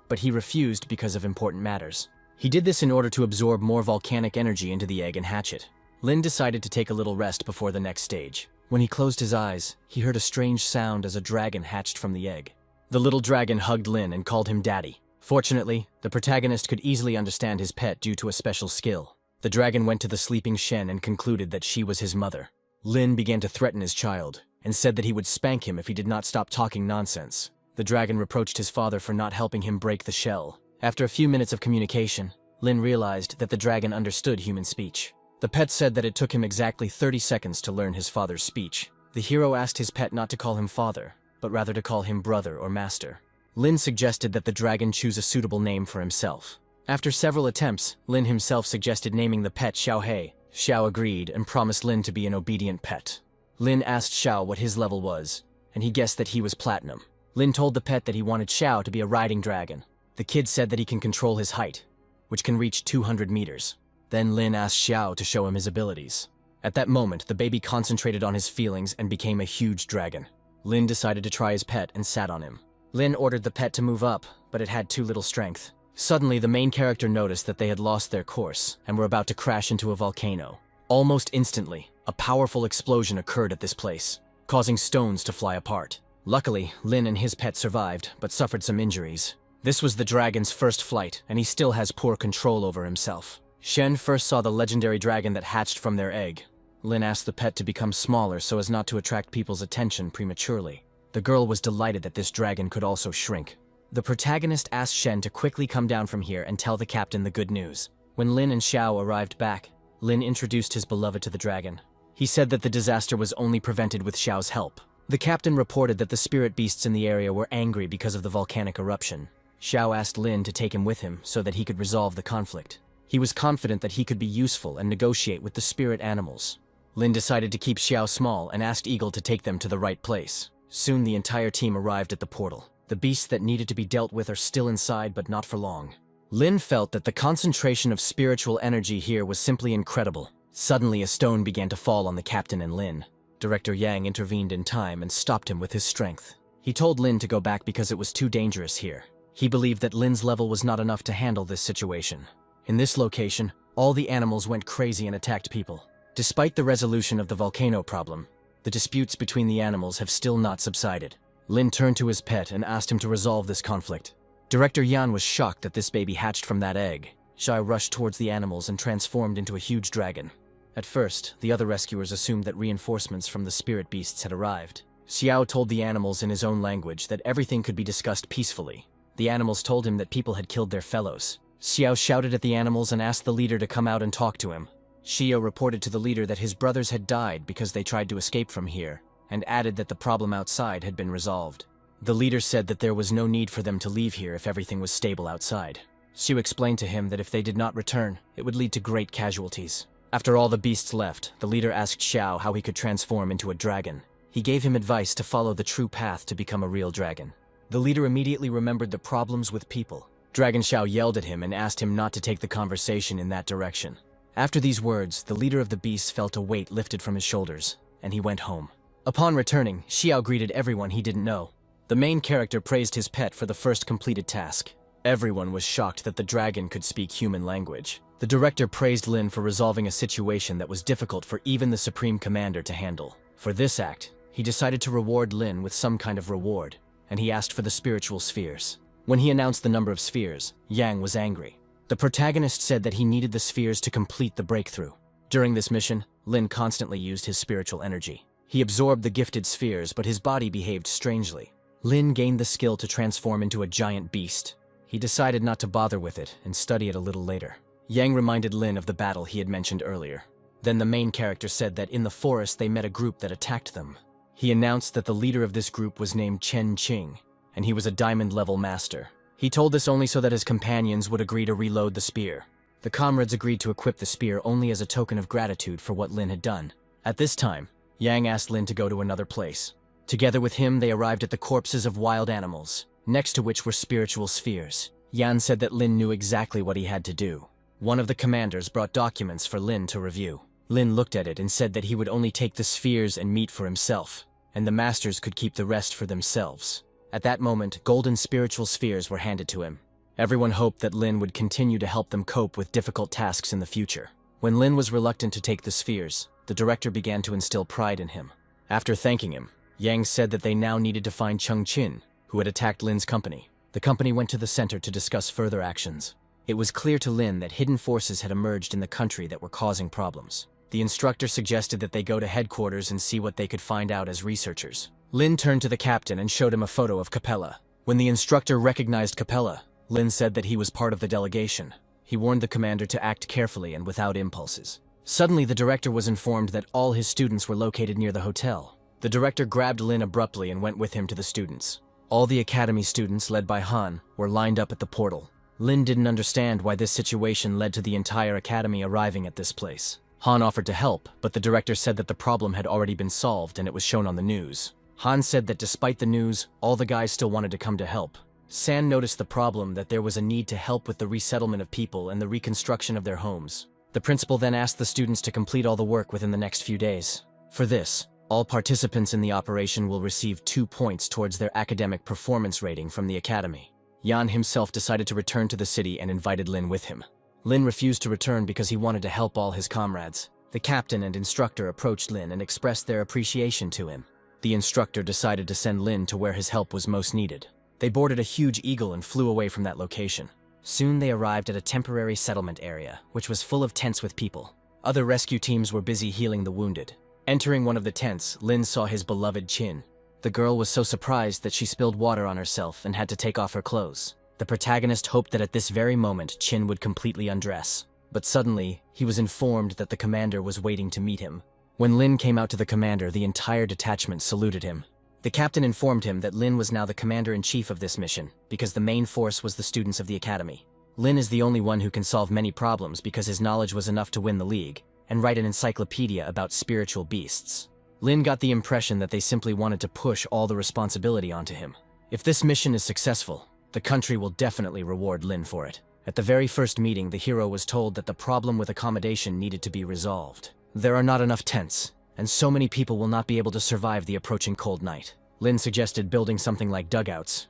[SPEAKER 1] but he refused because of important matters. He did this in order to absorb more volcanic energy into the egg and hatch it. Lin decided to take a little rest before the next stage. When he closed his eyes, he heard a strange sound as a dragon hatched from the egg. The little dragon hugged Lin and called him daddy. Fortunately, the protagonist could easily understand his pet due to a special skill. The dragon went to the sleeping Shen and concluded that she was his mother. Lin began to threaten his child, and said that he would spank him if he did not stop talking nonsense. The dragon reproached his father for not helping him break the shell. After a few minutes of communication, Lin realized that the dragon understood human speech. The pet said that it took him exactly 30 seconds to learn his father's speech. The hero asked his pet not to call him father, but rather to call him brother or master. Lin suggested that the dragon choose a suitable name for himself. After several attempts, Lin himself suggested naming the pet Xiaohei. Xiao agreed and promised Lin to be an obedient pet. Lin asked Xiao what his level was, and he guessed that he was platinum. Lin told the pet that he wanted Xiao to be a riding dragon. The kid said that he can control his height, which can reach 200 meters. Then Lin asked Xiao to show him his abilities. At that moment, the baby concentrated on his feelings and became a huge dragon. Lin decided to try his pet and sat on him. Lin ordered the pet to move up, but it had too little strength. Suddenly, the main character noticed that they had lost their course and were about to crash into a volcano. Almost instantly, a powerful explosion occurred at this place, causing stones to fly apart. Luckily, Lin and his pet survived, but suffered some injuries. This was the dragon's first flight, and he still has poor control over himself. Shen first saw the legendary dragon that hatched from their egg. Lin asked the pet to become smaller so as not to attract people's attention prematurely. The girl was delighted that this dragon could also shrink. The protagonist asked Shen to quickly come down from here and tell the captain the good news. When Lin and Xiao arrived back, Lin introduced his beloved to the dragon. He said that the disaster was only prevented with Xiao's help. The captain reported that the spirit beasts in the area were angry because of the volcanic eruption. Xiao asked Lin to take him with him so that he could resolve the conflict. He was confident that he could be useful and negotiate with the spirit animals. Lin decided to keep Xiao small and asked Eagle to take them to the right place. Soon the entire team arrived at the portal. The beasts that needed to be dealt with are still inside, but not for long. Lin felt that the concentration of spiritual energy here was simply incredible. Suddenly, a stone began to fall on the captain and Lin. Director Yang intervened in time and stopped him with his strength. He told Lin to go back because it was too dangerous here. He believed that Lin's level was not enough to handle this situation. In this location, all the animals went crazy and attacked people. Despite the resolution of the volcano problem, the disputes between the animals have still not subsided. Lin turned to his pet and asked him to resolve this conflict. Director Yan was shocked that this baby hatched from that egg. Shai rushed towards the animals and transformed into a huge dragon. At first, the other rescuers assumed that reinforcements from the spirit beasts had arrived. Xiao told the animals in his own language that everything could be discussed peacefully. The animals told him that people had killed their fellows. Xiao shouted at the animals and asked the leader to come out and talk to him. Xiao reported to the leader that his brothers had died because they tried to escape from here, and added that the problem outside had been resolved. The leader said that there was no need for them to leave here if everything was stable outside. Xiao explained to him that if they did not return, it would lead to great casualties. After all the beasts left, the leader asked Xiao how he could transform into a dragon. He gave him advice to follow the true path to become a real dragon. The leader immediately remembered the problems with people. Dragon Xiao yelled at him and asked him not to take the conversation in that direction. After these words, the leader of the beasts felt a weight lifted from his shoulders, and he went home. Upon returning, Xiao greeted everyone he didn't know. The main character praised his pet for the first completed task. Everyone was shocked that the dragon could speak human language. The director praised Lin for resolving a situation that was difficult for even the Supreme Commander to handle. For this act, he decided to reward Lin with some kind of reward, and he asked for the spiritual spheres. When he announced the number of spheres, Yang was angry. The protagonist said that he needed the spheres to complete the breakthrough. During this mission, Lin constantly used his spiritual energy. He absorbed the gifted spheres, but his body behaved strangely. Lin gained the skill to transform into a giant beast. He decided not to bother with it and study it a little later. Yang reminded Lin of the battle he had mentioned earlier. Then the main character said that in the forest they met a group that attacked them. He announced that the leader of this group was named Chen Qing, and he was a diamond-level master. He told this only so that his companions would agree to reload the spear. The comrades agreed to equip the spear only as a token of gratitude for what Lin had done. At this time, Yang asked Lin to go to another place. Together with him, they arrived at the corpses of wild animals, next to which were spiritual spheres. Yan said that Lin knew exactly what he had to do. One of the commanders brought documents for Lin to review. Lin looked at it and said that he would only take the spheres and meat for himself, and the masters could keep the rest for themselves. At that moment, golden spiritual spheres were handed to him. Everyone hoped that Lin would continue to help them cope with difficult tasks in the future. When Lin was reluctant to take the spheres, the director began to instill pride in him. After thanking him, Yang said that they now needed to find Cheng Qin, who had attacked Lin's company. The company went to the center to discuss further actions. It was clear to Lin that hidden forces had emerged in the country that were causing problems. The instructor suggested that they go to headquarters and see what they could find out as researchers. Lin turned to the captain and showed him a photo of Capella. When the instructor recognized Capella, Lin said that he was part of the delegation. He warned the commander to act carefully and without impulses. Suddenly, the director was informed that all his students were located near the hotel. The director grabbed Lin abruptly and went with him to the students. All the academy students, led by Han, were lined up at the portal. Lin didn't understand why this situation led to the entire academy arriving at this place. Han offered to help, but the director said that the problem had already been solved and it was shown on the news. Han said that despite the news, all the guys still wanted to come to help. San noticed the problem that there was a need to help with the resettlement of people and the reconstruction of their homes. The principal then asked the students to complete all the work within the next few days. For this, all participants in the operation will receive 2 points towards their academic performance rating from the academy. Yan himself decided to return to the city and invited Lin with him. Lin refused to return because he wanted to help all his comrades. The captain and instructor approached Lin and expressed their appreciation to him. The instructor decided to send Lin to where his help was most needed. They boarded a huge eagle and flew away from that location. Soon they arrived at a temporary settlement area, which was full of tents with people. Other rescue teams were busy healing the wounded. Entering one of the tents, Lin saw his beloved Qin. The girl was so surprised that she spilled water on herself and had to take off her clothes. The protagonist hoped that at this very moment Qin would completely undress. But suddenly, he was informed that the commander was waiting to meet him. When Lin came out to the commander, the entire detachment saluted him. The captain informed him that Lin was now the commander-in-chief of this mission, because the main force was the students of the academy. Lin is the only one who can solve many problems because his knowledge was enough to win the league, and write an encyclopedia about spiritual beasts. Lin got the impression that they simply wanted to push all the responsibility onto him. If this mission is successful, the country will definitely reward Lin for it. At the very first meeting, the hero was told that the problem with accommodation needed to be resolved. There are not enough tents, and so many people will not be able to survive the approaching cold night. Lin suggested building something like dugouts,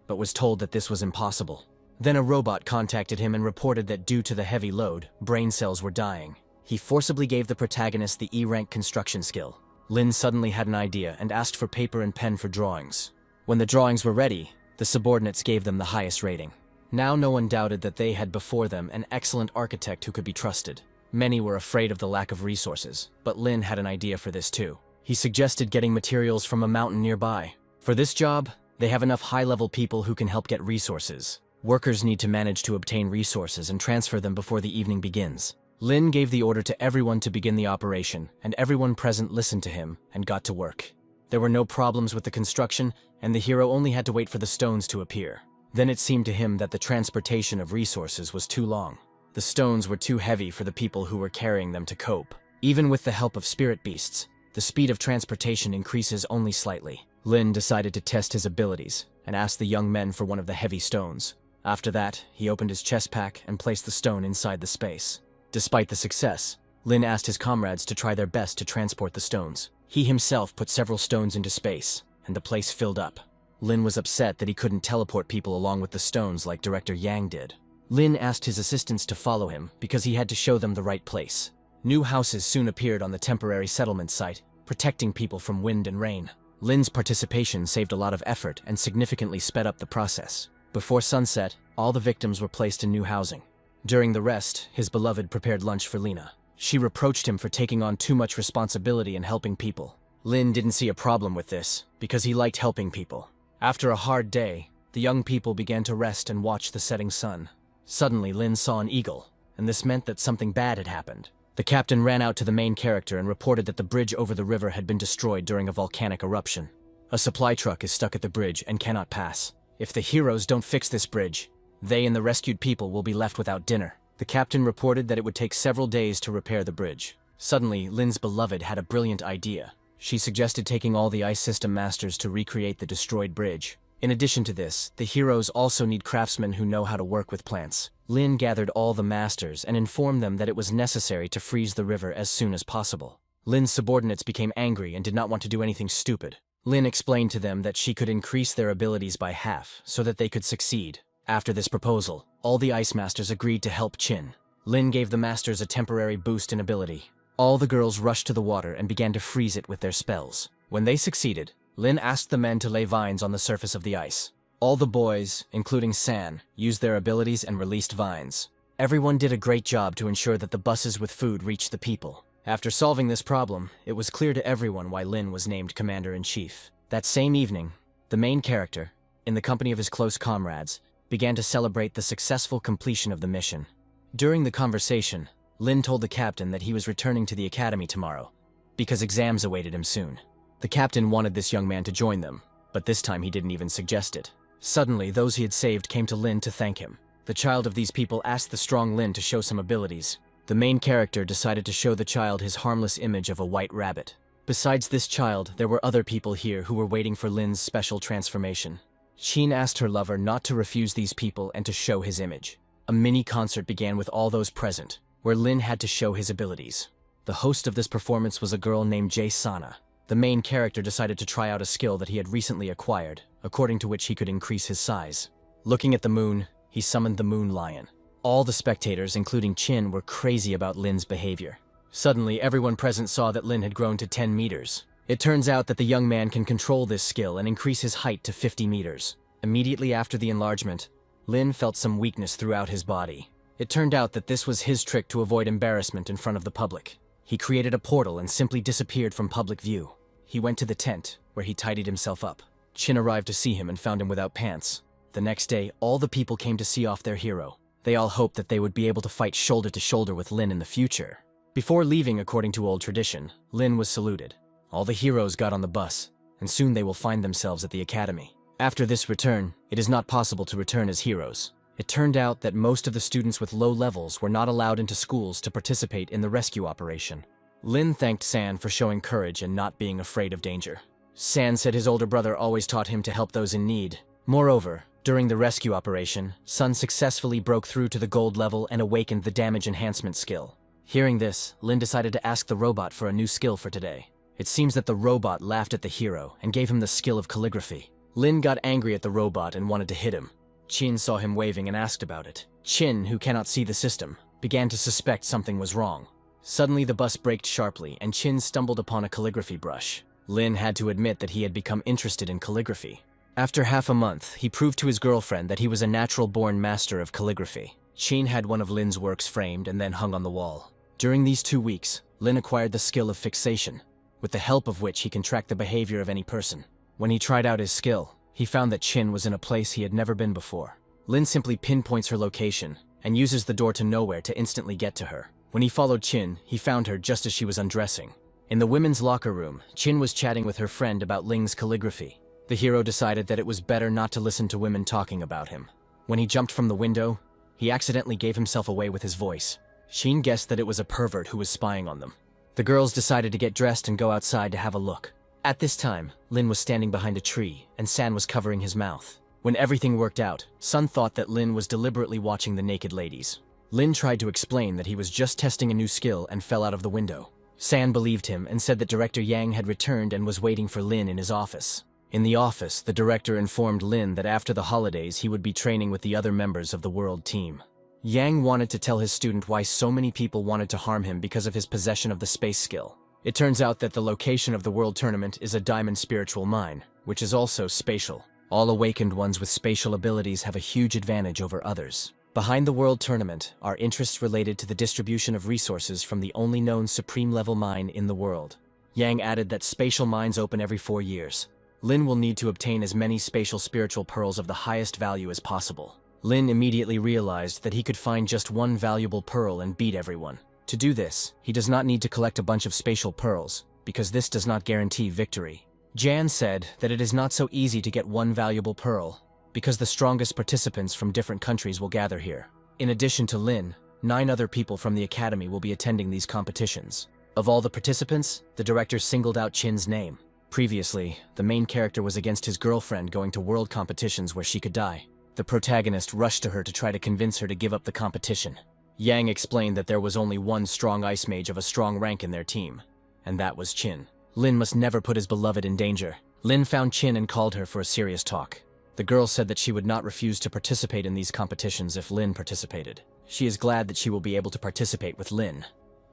[SPEAKER 1] but was told that this was impossible. Then a robot contacted him and reported that due to the heavy load, brain cells were dying. He forcibly gave the protagonist the E-rank construction skill. Lin suddenly had an idea and asked for paper and pen for drawings. When the drawings were ready, the subordinates gave them the highest rating. Now no one doubted that they had before them an excellent architect who could be trusted. Many were afraid of the lack of resources, but Lin had an idea for this too. He suggested getting materials from a mountain nearby. For this job, they have enough high-level people who can help get resources. Workers need to manage to obtain resources and transfer them before the evening begins. Lin gave the order to everyone to begin the operation, and everyone present listened to him and got to work. There were no problems with the construction, and the hero only had to wait for the stones to appear. Then it seemed to him that the transportation of resources was too long. The stones were too heavy for the people who were carrying them to cope. Even with the help of spirit beasts, the speed of transportation increases only slightly. Lin decided to test his abilities and asked the young men for one of the heavy stones. After that, he opened his chest pack and placed the stone inside the space. Despite the success, Lin asked his comrades to try their best to transport the stones. He himself put several stones into space, and the place filled up. Lin was upset that he couldn't teleport people along with the stones like Director Yang did. Lin asked his assistants to follow him because he had to show them the right place. New houses soon appeared on the temporary settlement site, protecting people from wind and rain. Lin's participation saved a lot of effort and significantly sped up the process. Before sunset, all the victims were placed in new housing. During the rest, his beloved prepared lunch for Lena. She reproached him for taking on too much responsibility and helping people. Lin didn't see a problem with this, because he liked helping people. After a hard day, the young people began to rest and watch the setting sun. Suddenly, Lin saw an eagle, and this meant that something bad had happened. The captain ran out to the main character and reported that the bridge over the river had been destroyed during a volcanic eruption. A supply truck is stuck at the bridge and cannot pass. If the heroes don't fix this bridge, they and the rescued people will be left without dinner. The captain reported that it would take several days to repair the bridge. Suddenly, Lin's beloved had a brilliant idea. She suggested taking all the ice system masters to recreate the destroyed bridge. In addition to this, the heroes also need craftsmen who know how to work with plants. Lin gathered all the masters and informed them that it was necessary to freeze the river as soon as possible. Lin's subordinates became angry and did not want to do anything stupid. Lin explained to them that she could increase their abilities by half so that they could succeed. After this proposal, all the ice masters agreed to help Chin. Lin gave the masters a temporary boost in ability. All the girls rushed to the water and began to freeze it with their spells. When they succeeded, Lin asked the men to lay vines on the surface of the ice. All the boys, including San, used their abilities and released vines. Everyone did a great job to ensure that the buses with food reached the people. After solving this problem, it was clear to everyone why Lin was named Commander-in-Chief. That same evening, the main character, in the company of his close comrades, began to celebrate the successful completion of the mission. During the conversation, Lin told the captain that he was returning to the academy tomorrow, because exams awaited him soon. The captain wanted this young man to join them, but this time he didn't even suggest it. Suddenly, those he had saved came to Lin to thank him. The child of these people asked the strong Lin to show some abilities. The main character decided to show the child his harmless image of a white rabbit. Besides this child, there were other people here who were waiting for Lin's special transformation. Chin asked her lover not to refuse these people and to show his image. A mini concert began with all those present, where Lin had to show his abilities. The host of this performance was a girl named Jae Sana. The main character decided to try out a skill that he had recently acquired, according to which he could increase his size. Looking at the moon, he summoned the moon lion. All the spectators, including Chin, were crazy about Lin's behavior. Suddenly, everyone present saw that Lin had grown to 10 meters. It turns out that the young man can control this skill and increase his height to 50 meters. Immediately after the enlargement, Lin felt some weakness throughout his body. It turned out that this was his trick to avoid embarrassment in front of the public. He created a portal and simply disappeared from public view. He went to the tent, where he tidied himself up. Chin arrived to see him and found him without pants. The next day, all the people came to see off their hero. They all hoped that they would be able to fight shoulder to shoulder with Lin in the future. Before leaving, according to old tradition, Lin was saluted. All the heroes got on the bus, and soon they will find themselves at the academy. After this return, it is not possible to return as heroes. It turned out that most of the students with low levels were not allowed into schools to participate in the rescue operation. Lin thanked San for showing courage and not being afraid of danger. San said his older brother always taught him to help those in need. Moreover, during the rescue operation, Sun successfully broke through to the gold level and awakened the damage enhancement skill. Hearing this, Lin decided to ask the robot for a new skill for today. It seems that the robot laughed at the hero and gave him the skill of calligraphy. Lin got angry at the robot and wanted to hit him. Chin saw him waving and asked about it. Chin, who cannot see the system, began to suspect something was wrong. Suddenly the bus braked sharply and Chin stumbled upon a calligraphy brush. Lin had to admit that he had become interested in calligraphy. After half a month, he proved to his girlfriend that he was a natural-born master of calligraphy. Chin had one of Lin's works framed and then hung on the wall. During these 2 weeks, Lin acquired the skill of fixation, with the help of which he can track the behavior of any person. When he tried out his skill, he found that Chin was in a place he had never been before. Lin simply pinpoints her location and uses the door to nowhere to instantly get to her. When he followed Chin, he found her just as she was undressing. In the women's locker room, Chin was chatting with her friend about Ling's calligraphy. The hero decided that it was better not to listen to women talking about him. When he jumped from the window, he accidentally gave himself away with his voice. Chin guessed that it was a pervert who was spying on them. The girls decided to get dressed and go outside to have a look. At this time, Lin was standing behind a tree, and San was covering his mouth. When everything worked out, Sun thought that Lin was deliberately watching the naked ladies. Lin tried to explain that he was just testing a new skill and fell out of the window. San believed him and said that Director Yang had returned and was waiting for Lin in his office. In the office, the director informed Lin that after the holidays he would be training with the other members of the world team. Yang wanted to tell his student why so many people wanted to harm him because of his possession of the space skill. It turns out that the location of the world tournament is a diamond spiritual mine, which is also spatial. All awakened ones with spatial abilities have a huge advantage over others. Behind the world tournament are interests related to the distribution of resources from the only known supreme level mine in the world. Yang added that spatial mines open every 4 years. Lin will need to obtain as many spatial spiritual pearls of the highest value as possible. Lin immediately realized that he could find just one valuable pearl and beat everyone. To do this, he does not need to collect a bunch of spatial pearls, because this does not guarantee victory. Jan said that it is not so easy to get one valuable pearl, because the strongest participants from different countries will gather here. In addition to Lin, 9 other people from the academy will be attending these competitions. Of all the participants, the director singled out Chin's name. Previously, the main character was against his girlfriend going to world competitions where she could die. The protagonist rushed to her to try to convince her to give up the competition. Yang explained that there was only one strong ice mage of a strong rank in their team, and that was Chin. Lin must never put his beloved in danger. Lin found Chin and called her for a serious talk. The girl said that she would not refuse to participate in these competitions if Lin participated. She is glad that she will be able to participate with Lin,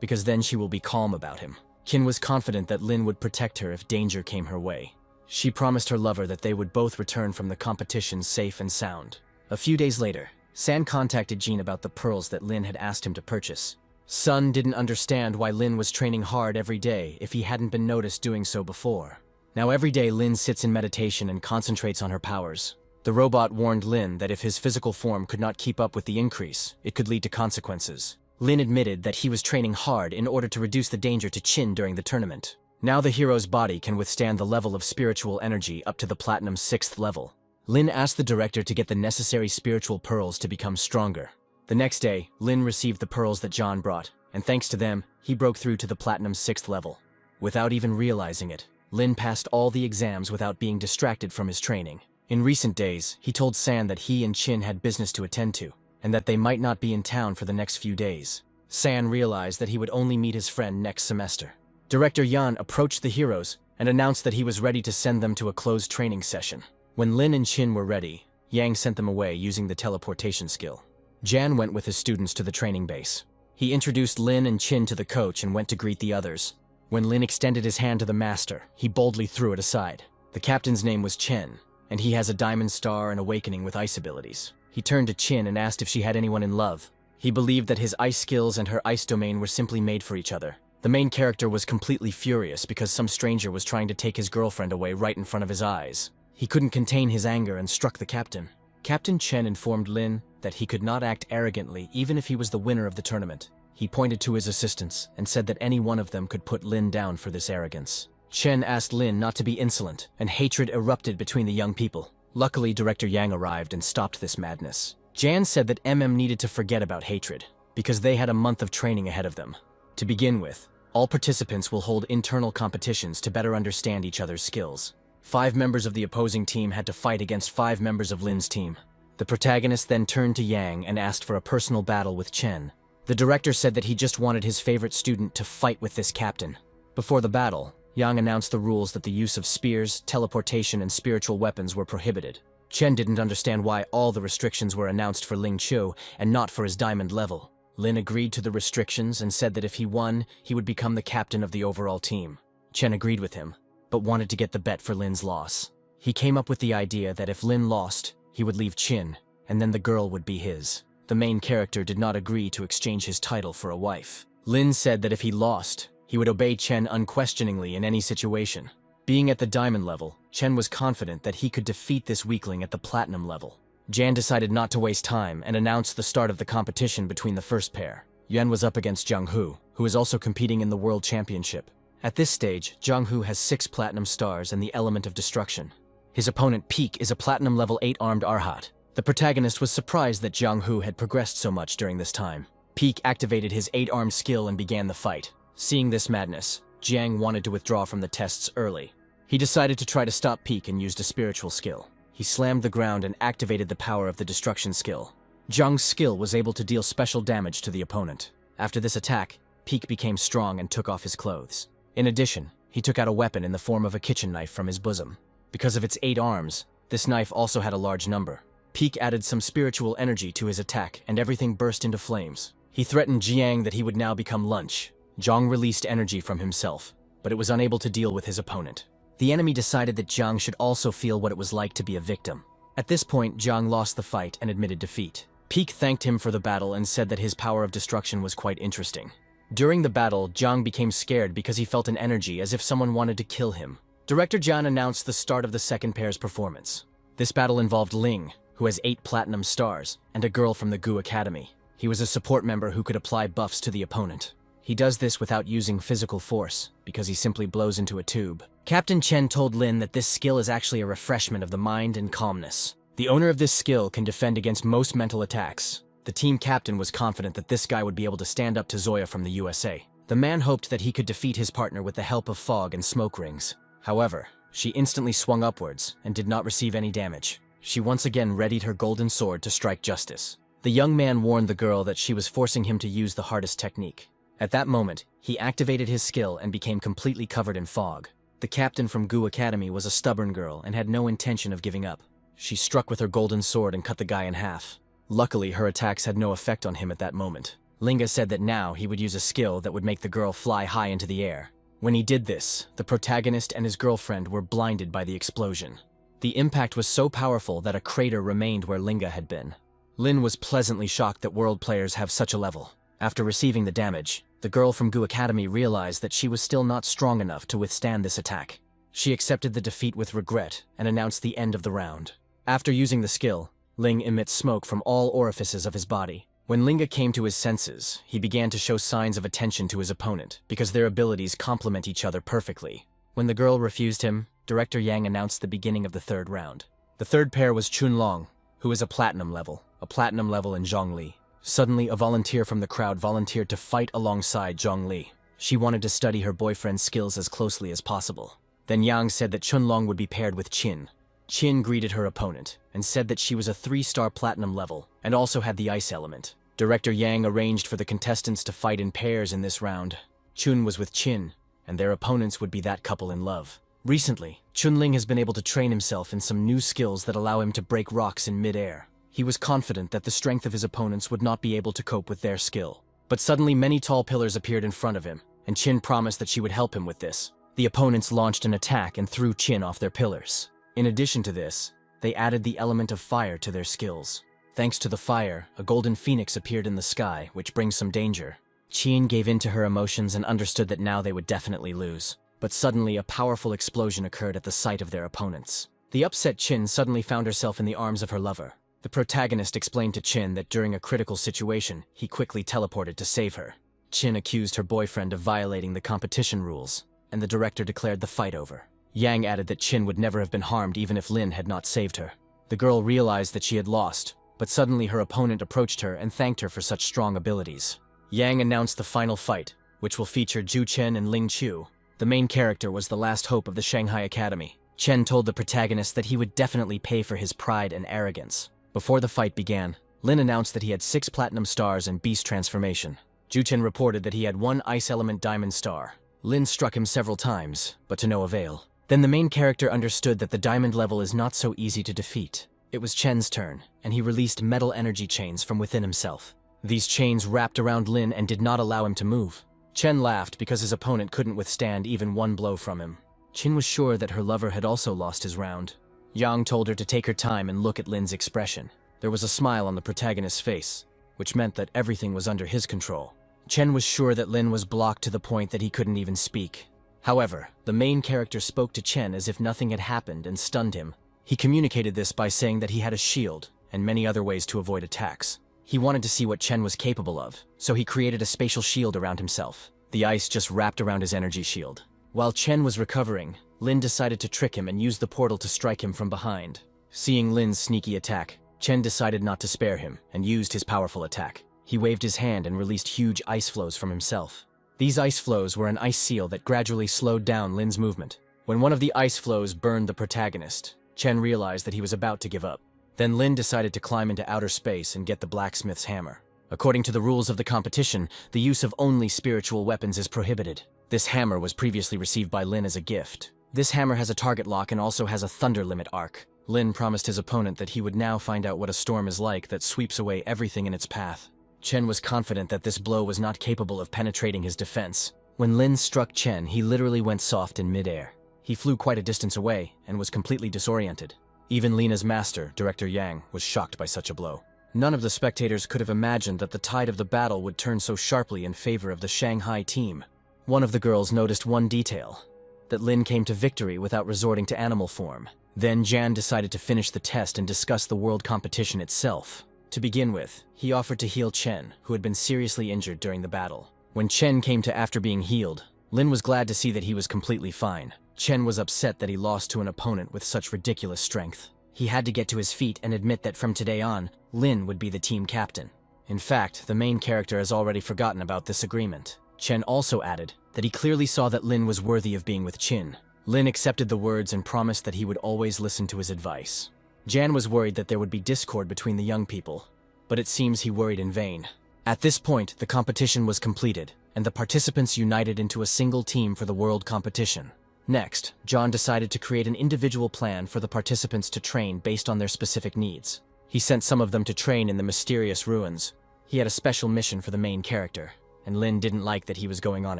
[SPEAKER 1] because then she will be calm about him. Chin was confident that Lin would protect her if danger came her way. She promised her lover that they would both return from the competition safe and sound. A few days later, San contacted Jin about the pearls that Lin had asked him to purchase. Sun didn't understand why Lin was training hard every day if he hadn't been noticed doing so before. Now every day Lin sits in meditation and concentrates on her powers. The robot warned Lin that if his physical form could not keep up with the increase, it could lead to consequences. Lin admitted that he was training hard in order to reduce the danger to Chin during the tournament. Now the hero's body can withstand the level of spiritual energy up to the Platinum 6th level. Lin asked the director to get the necessary spiritual pearls to become stronger. The next day, Lin received the pearls that John brought, and thanks to them, he broke through to the Platinum 6th level. Without even realizing it, Lin passed all the exams without being distracted from his training. In recent days, he told San that he and Chin had business to attend to, and that they might not be in town for the next few days. San realized that he would only meet his friend next semester. Director Yan approached the heroes and announced that he was ready to send them to a closed training session. When Lin and Chin were ready, Yang sent them away using the teleportation skill. Jan went with his students to the training base. He introduced Lin and Chin to the coach and went to greet the others. When Lin extended his hand to the master, he boldly threw it aside. The captain's name was Chen, and he has a diamond star and awakening with ice abilities. He turned to Chin and asked if she had anyone in love. He believed that his ice skills and her ice domain were simply made for each other. The main character was completely furious because some stranger was trying to take his girlfriend away right in front of his eyes. He couldn't contain his anger and struck the captain. Captain Chen informed Lin that he could not act arrogantly even if he was the winner of the tournament. He pointed to his assistants and said that any one of them could put Lin down for this arrogance. Chen asked Lin not to be insolent, and hatred erupted between the young people. Luckily, Director Yang arrived and stopped this madness. Jan said that needed to forget about hatred, because they had a month of training ahead of them. To begin with, all participants will hold internal competitions to better understand each other's skills. 5 members of the opposing team had to fight against 5 members of Lin's team. The protagonist then turned to Yang and asked for a personal battle with Chen. The director said that he just wanted his favorite student to fight with this captain. Before the battle, Yang announced the rules that the use of spears, teleportation, and spiritual weapons were prohibited. Chen didn't understand why all the restrictions were announced for Ling Qiu and not for his diamond level. Lin agreed to the restrictions and said that if he won, he would become the captain of the overall team. Chen agreed with him, but wanted to get the bet for Lin's loss. He came up with the idea that if Lin lost, he would leave Chin, and then the girl would be his. The main character did not agree to exchange his title for a wife. Lin said that if he lost, he would obey Chen unquestioningly in any situation. Being at the diamond level, Chen was confident that he could defeat this weakling at the platinum level. Jan decided not to waste time and announced the start of the competition between the first pair. Yuan was up against Zhang Hu, who is also competing in the World Championship. At this stage, Zhang Hu has 6 platinum stars and the element of destruction. His opponent Peak is a platinum level 8 armed Arhat. The protagonist was surprised that Zhang Hu had progressed so much during this time. Peak activated his 8-armed skill and began the fight. Seeing this madness, Jiang wanted to withdraw from the tests early. He decided to try to stop Peak and used a spiritual skill. He slammed the ground and activated the power of the destruction skill. Zhang's skill was able to deal special damage to the opponent. After this attack, Peak became strong and took off his clothes. In addition, he took out a weapon in the form of a kitchen knife from his bosom. Because of its 8 arms, this knife also had a large number. Peak added some spiritual energy to his attack and everything burst into flames. He threatened Jiang that he would now become lunch. Zhang released energy from himself, but it was unable to deal with his opponent. The enemy decided that Zhang should also feel what it was like to be a victim. At this point, Zhang lost the fight and admitted defeat. Peak thanked him for the battle and said that his power of destruction was quite interesting. During the battle, Jiang became scared because he felt an energy as if someone wanted to kill him. Director Jian announced the start of the second pair's performance. This battle involved Ling, who has 8 platinum stars, and a girl from the Gu Academy. He was a support member who could apply buffs to the opponent. He does this without using physical force, because he simply blows into a tube. Captain Chen told Lin that this skill is actually a refreshment of the mind and calmness. The owner of this skill can defend against most mental attacks. The team captain was confident that this guy would be able to stand up to Zoya from the USA. The man hoped that he could defeat his partner with the help of fog and smoke rings. However, she instantly swung upwards and did not receive any damage. She once again readied her golden sword to strike justice. The young man warned the girl that she was forcing him to use the hardest technique. At that moment, he activated his skill and became completely covered in fog. The captain from Gu Academy was a stubborn girl and had no intention of giving up. She struck with her golden sword and cut the guy in half. Luckily, her attacks had no effect on him at that moment. Linga said that now he would use a skill that would make the girl fly high into the air. When he did this, the protagonist and his girlfriend were blinded by the explosion. The impact was so powerful that a crater remained where Linga had been. Lin was pleasantly shocked that world players have such a level. After receiving the damage, the girl from Gu Academy realized that she was still not strong enough to withstand this attack. She accepted the defeat with regret and announced the end of the round. After using the skill, Ling emits smoke from all orifices of his body. When Linga came to his senses, he began to show signs of attention to his opponent because their abilities complement each other perfectly. When the girl refused him, Director Yang announced the beginning of the third round. The third pair was Chunlong, who is a platinum level in Zhongli. Suddenly, a volunteer from the crowd volunteered to fight alongside Zhongli. She wanted to study her boyfriend's skills as closely as possible. Then Yang said that Chunlong would be paired with Qin. Qin greeted her opponent and said that she was a 3-star platinum level and also had the ice element. Director Yang arranged for the contestants to fight in pairs in this round. Chun was with Qin, and their opponents would be that couple in love. Recently, Chunling has been able to train himself in some new skills that allow him to break rocks in mid-air. He was confident that the strength of his opponents would not be able to cope with their skill. But suddenly many tall pillars appeared in front of him, and Qin promised that she would help him with this. The opponents launched an attack and threw Qin off their pillars. In addition to this, they added the element of fire to their skills. Thanks to the fire, a golden phoenix appeared in the sky, which brings some danger. Qin gave in to her emotions and understood that now they would definitely lose. But suddenly a powerful explosion occurred at the sight of their opponents. The upset Qin suddenly found herself in the arms of her lover. The protagonist explained to Qin that during a critical situation, he quickly teleported to save her. Qin accused her boyfriend of violating the competition rules, and the director declared the fight over. Yang added that Qin would never have been harmed even if Lin had not saved her. The girl realized that she had lost, but suddenly her opponent approached her and thanked her for such strong abilities. Yang announced the final fight, which will feature Zhu Chen and Ling Chu. The main character was the last hope of the Shanghai Academy. Chen told the protagonist that he would definitely pay for his pride and arrogance. Before the fight began, Lin announced that he had 6 platinum stars and beast transformation. Zhu Chen reported that he had 1 ice element diamond star. Lin struck him several times, but to no avail. Then the main character understood that the diamond level is not so easy to defeat. It was Chen's turn, and he released metal energy chains from within himself. These chains wrapped around Lin and did not allow him to move. Chen laughed because his opponent couldn't withstand even 1 blow from him. Qin was sure that her lover had also lost his round. Yang told her to take her time and look at Lin's expression. There was a smile on the protagonist's face, which meant that everything was under his control. Chen was sure that Lin was blocked to the point that he couldn't even speak. However, the main character spoke to Chen as if nothing had happened and stunned him. He communicated this by saying that he had a shield and many other ways to avoid attacks. He wanted to see what Chen was capable of, so he created a spatial shield around himself. The ice just wrapped around his energy shield. While Chen was recovering, Lin decided to trick him and use the portal to strike him from behind. Seeing Lin's sneaky attack, Chen decided not to spare him and used his powerful attack. He waved his hand and released huge ice flows from himself. These ice flows were an ice seal that gradually slowed down Lin's movement. When one of the ice flows burned the protagonist, Chen realized that he was about to give up. Then Lin decided to climb into outer space and get the blacksmith's hammer. According to the rules of the competition, the use of only spiritual weapons is prohibited. This hammer was previously received by Lin as a gift. This hammer has a target lock and also has a thunder limit arc. Lin promised his opponent that he would now find out what a storm is like that sweeps away everything in its path. Chen was confident that this blow was not capable of penetrating his defense. When Lin struck Chen, he literally went soft in midair. He flew quite a distance away and was completely disoriented. Even Lina's master, Director Yang, was shocked by such a blow. None of the spectators could have imagined that the tide of the battle would turn so sharply in favor of the Shanghai team. One of the girls noticed one detail, that Lin came to victory without resorting to animal form. Then Jan decided to finish the test and discuss the world competition itself. To begin with, he offered to heal Chen, who had been seriously injured during the battle. When Chen came to after being healed, Lin was glad to see that he was completely fine. Chen was upset that he lost to an opponent with such ridiculous strength. He had to get to his feet and admit that from today on, Lin would be the team captain. In fact, the main character has already forgotten about this agreement. Chen also added that he clearly saw that Lin was worthy of being with Qin. Lin accepted the words and promised that he would always listen to his advice. Jan was worried that there would be discord between the young people, but it seems he worried in vain. At this point, the competition was completed, and the participants united into a single team for the world competition. Next, John decided to create an individual plan for the participants to train based on their specific needs. He sent some of them to train in the mysterious ruins. He had a special mission for the main character, and Lin didn't like that he was going on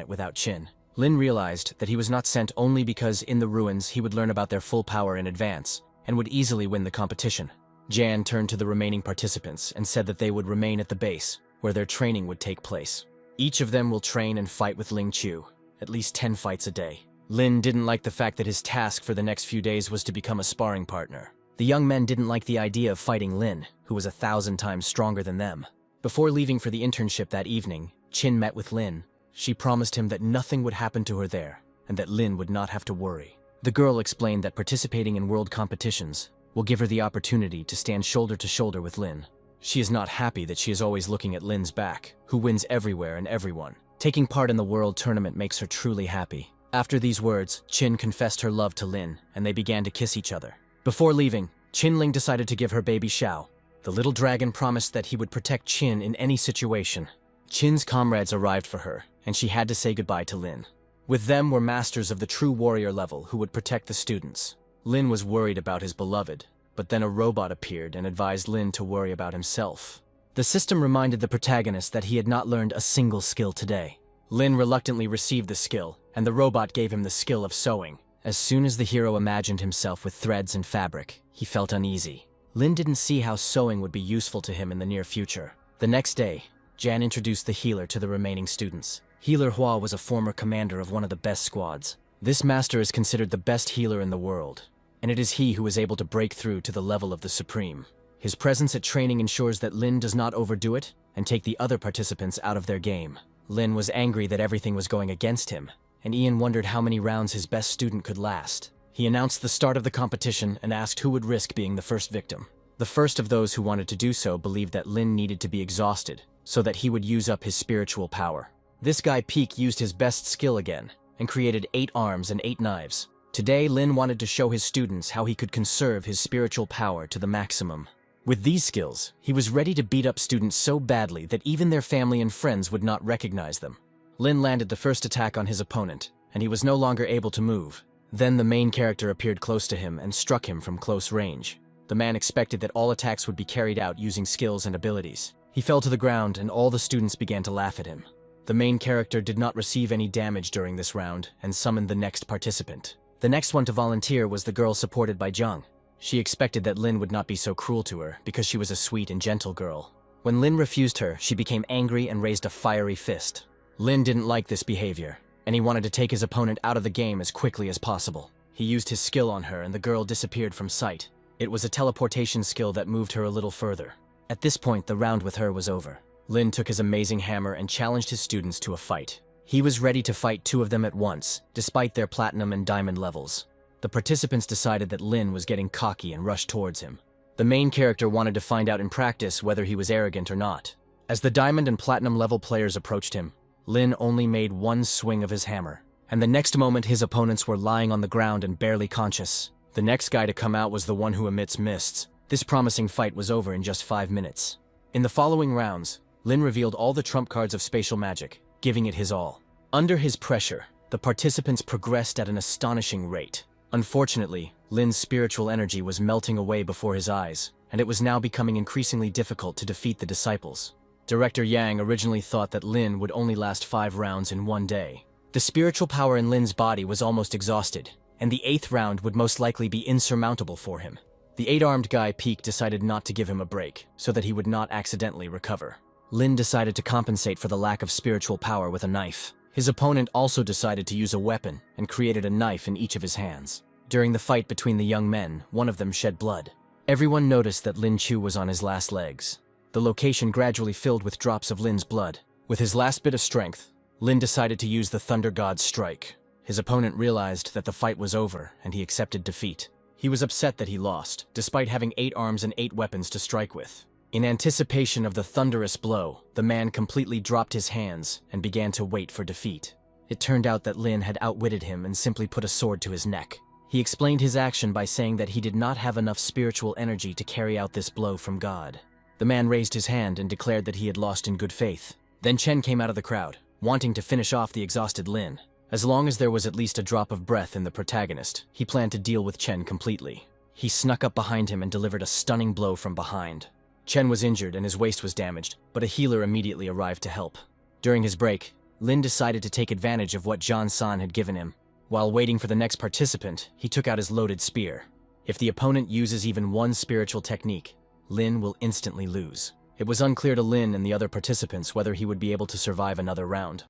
[SPEAKER 1] it without Qin. Lin realized that he was not sent only because in the ruins he would learn about their full power in advance, and would easily win the competition. Jan turned to the remaining participants and said that they would remain at the base, where their training would take place. Each of them will train and fight with Ling Chu, at least 10 fights a day. Lin didn't like the fact that his task for the next few days was to become a sparring partner. The young men didn't like the idea of fighting Lin, who was 1,000 times stronger than them. Before leaving for the internship that evening, Qin met with Lin. She promised him that nothing would happen to her there, and that Lin would not have to worry. The girl explained that participating in world competitions will give her the opportunity to stand shoulder to shoulder with Lin. She is not happy that she is always looking at Lin's back, who wins everywhere and everyone. Taking part in the world tournament makes her truly happy. After these words, Qin confessed her love to Lin, and they began to kiss each other. Before leaving, Qinling decided to give her baby Xiao. The little dragon promised that he would protect Qin in any situation. Qin's comrades arrived for her, and she had to say goodbye to Lin. With them were masters of the true warrior level who would protect the students. Lin was worried about his beloved, but then a robot appeared and advised Lin to worry about himself. The system reminded the protagonist that he had not learned a single skill today. Lin reluctantly received the skill, and the robot gave him the skill of sewing. As soon as the hero imagined himself with threads and fabric, he felt uneasy. Lin didn't see how sewing would be useful to him in the near future. The next day, Jan introduced the healer to the remaining students. Healer Hua was a former commander of one of the best squads. This master is considered the best healer in the world, and it is he who is able to break through to the level of the Supreme. His presence at training ensures that Lin does not overdo it and take the other participants out of their game. Lin was angry that everything was going against him, and Ian wondered how many rounds his best student could last. He announced the start of the competition and asked who would risk being the first victim. The first of those who wanted to do so believed that Lin needed to be exhausted, so that he would use up his spiritual power. This guy Peak used his best skill again, and created 8 arms and 8 knives. Today, Lin wanted to show his students how he could conserve his spiritual power to the maximum. With these skills, he was ready to beat up students so badly that even their family and friends would not recognize them. Lin landed the first attack on his opponent, and he was no longer able to move. Then the main character appeared close to him and struck him from close range. The man expected that all attacks would be carried out using skills and abilities. He fell to the ground and all the students began to laugh at him. The main character did not receive any damage during this round and summoned the next participant. The next one to volunteer was the girl supported by Zhang. She expected that Lin would not be so cruel to her because she was a sweet and gentle girl. When Lin refused her, she became angry and raised a fiery fist. Lin didn't like this behavior, and he wanted to take his opponent out of the game as quickly as possible. He used his skill on her and the girl disappeared from sight. It was a teleportation skill that moved her a little further. At this point, the round with her was over. Lin took his amazing hammer and challenged his students to a fight. He was ready to fight 2 of them at once, despite their platinum and diamond levels. The participants decided that Lin was getting cocky and rushed towards him. The main character wanted to find out in practice whether he was arrogant or not. As the diamond and platinum level players approached him, Lin only made 1 swing of his hammer, and the next moment his opponents were lying on the ground and barely conscious. The next guy to come out was the one who emits mists. This promising fight was over in just 5 minutes. In the following rounds, Lin revealed all the trump cards of spatial magic, giving it his all. Under his pressure, the participants progressed at an astonishing rate. Unfortunately, Lin's spiritual energy was melting away before his eyes, and it was now becoming increasingly difficult to defeat the disciples. Director Yang originally thought that Lin would only last 5 rounds in 1 day. The spiritual power in Lin's body was almost exhausted, and the 8th round would most likely be insurmountable for him. The 8-armed guy Peak decided not to give him a break, so that he would not accidentally recover. Lin decided to compensate for the lack of spiritual power with a knife. His opponent also decided to use a weapon and created a knife in each of his hands. During the fight between the young men, one of them shed blood. Everyone noticed that Lin Chu was on his last legs. The location gradually filled with drops of Lin's blood. With his last bit of strength, Lin decided to use the Thunder God's strike. His opponent realized that the fight was over, and he accepted defeat. He was upset that he lost, despite having 8 arms and 8 weapons to strike with. In anticipation of the thunderous blow, the man completely dropped his hands and began to wait for defeat. It turned out that Lin had outwitted him and simply put a sword to his neck. He explained his action by saying that he did not have enough spiritual energy to carry out this blow from God. The man raised his hand and declared that he had lost in good faith. Then Chen came out of the crowd, wanting to finish off the exhausted Lin. As long as there was at least a drop of breath in the protagonist, he planned to deal with Chen completely. He snuck up behind him and delivered a stunning blow from behind. Chen was injured and his waist was damaged, but a healer immediately arrived to help. During his break, Lin decided to take advantage of what John San had given him. While waiting for the next participant, he took out his loaded spear. If the opponent uses even one spiritual technique, Lin will instantly lose. It was unclear to Lin and the other participants whether he would be able to survive another round.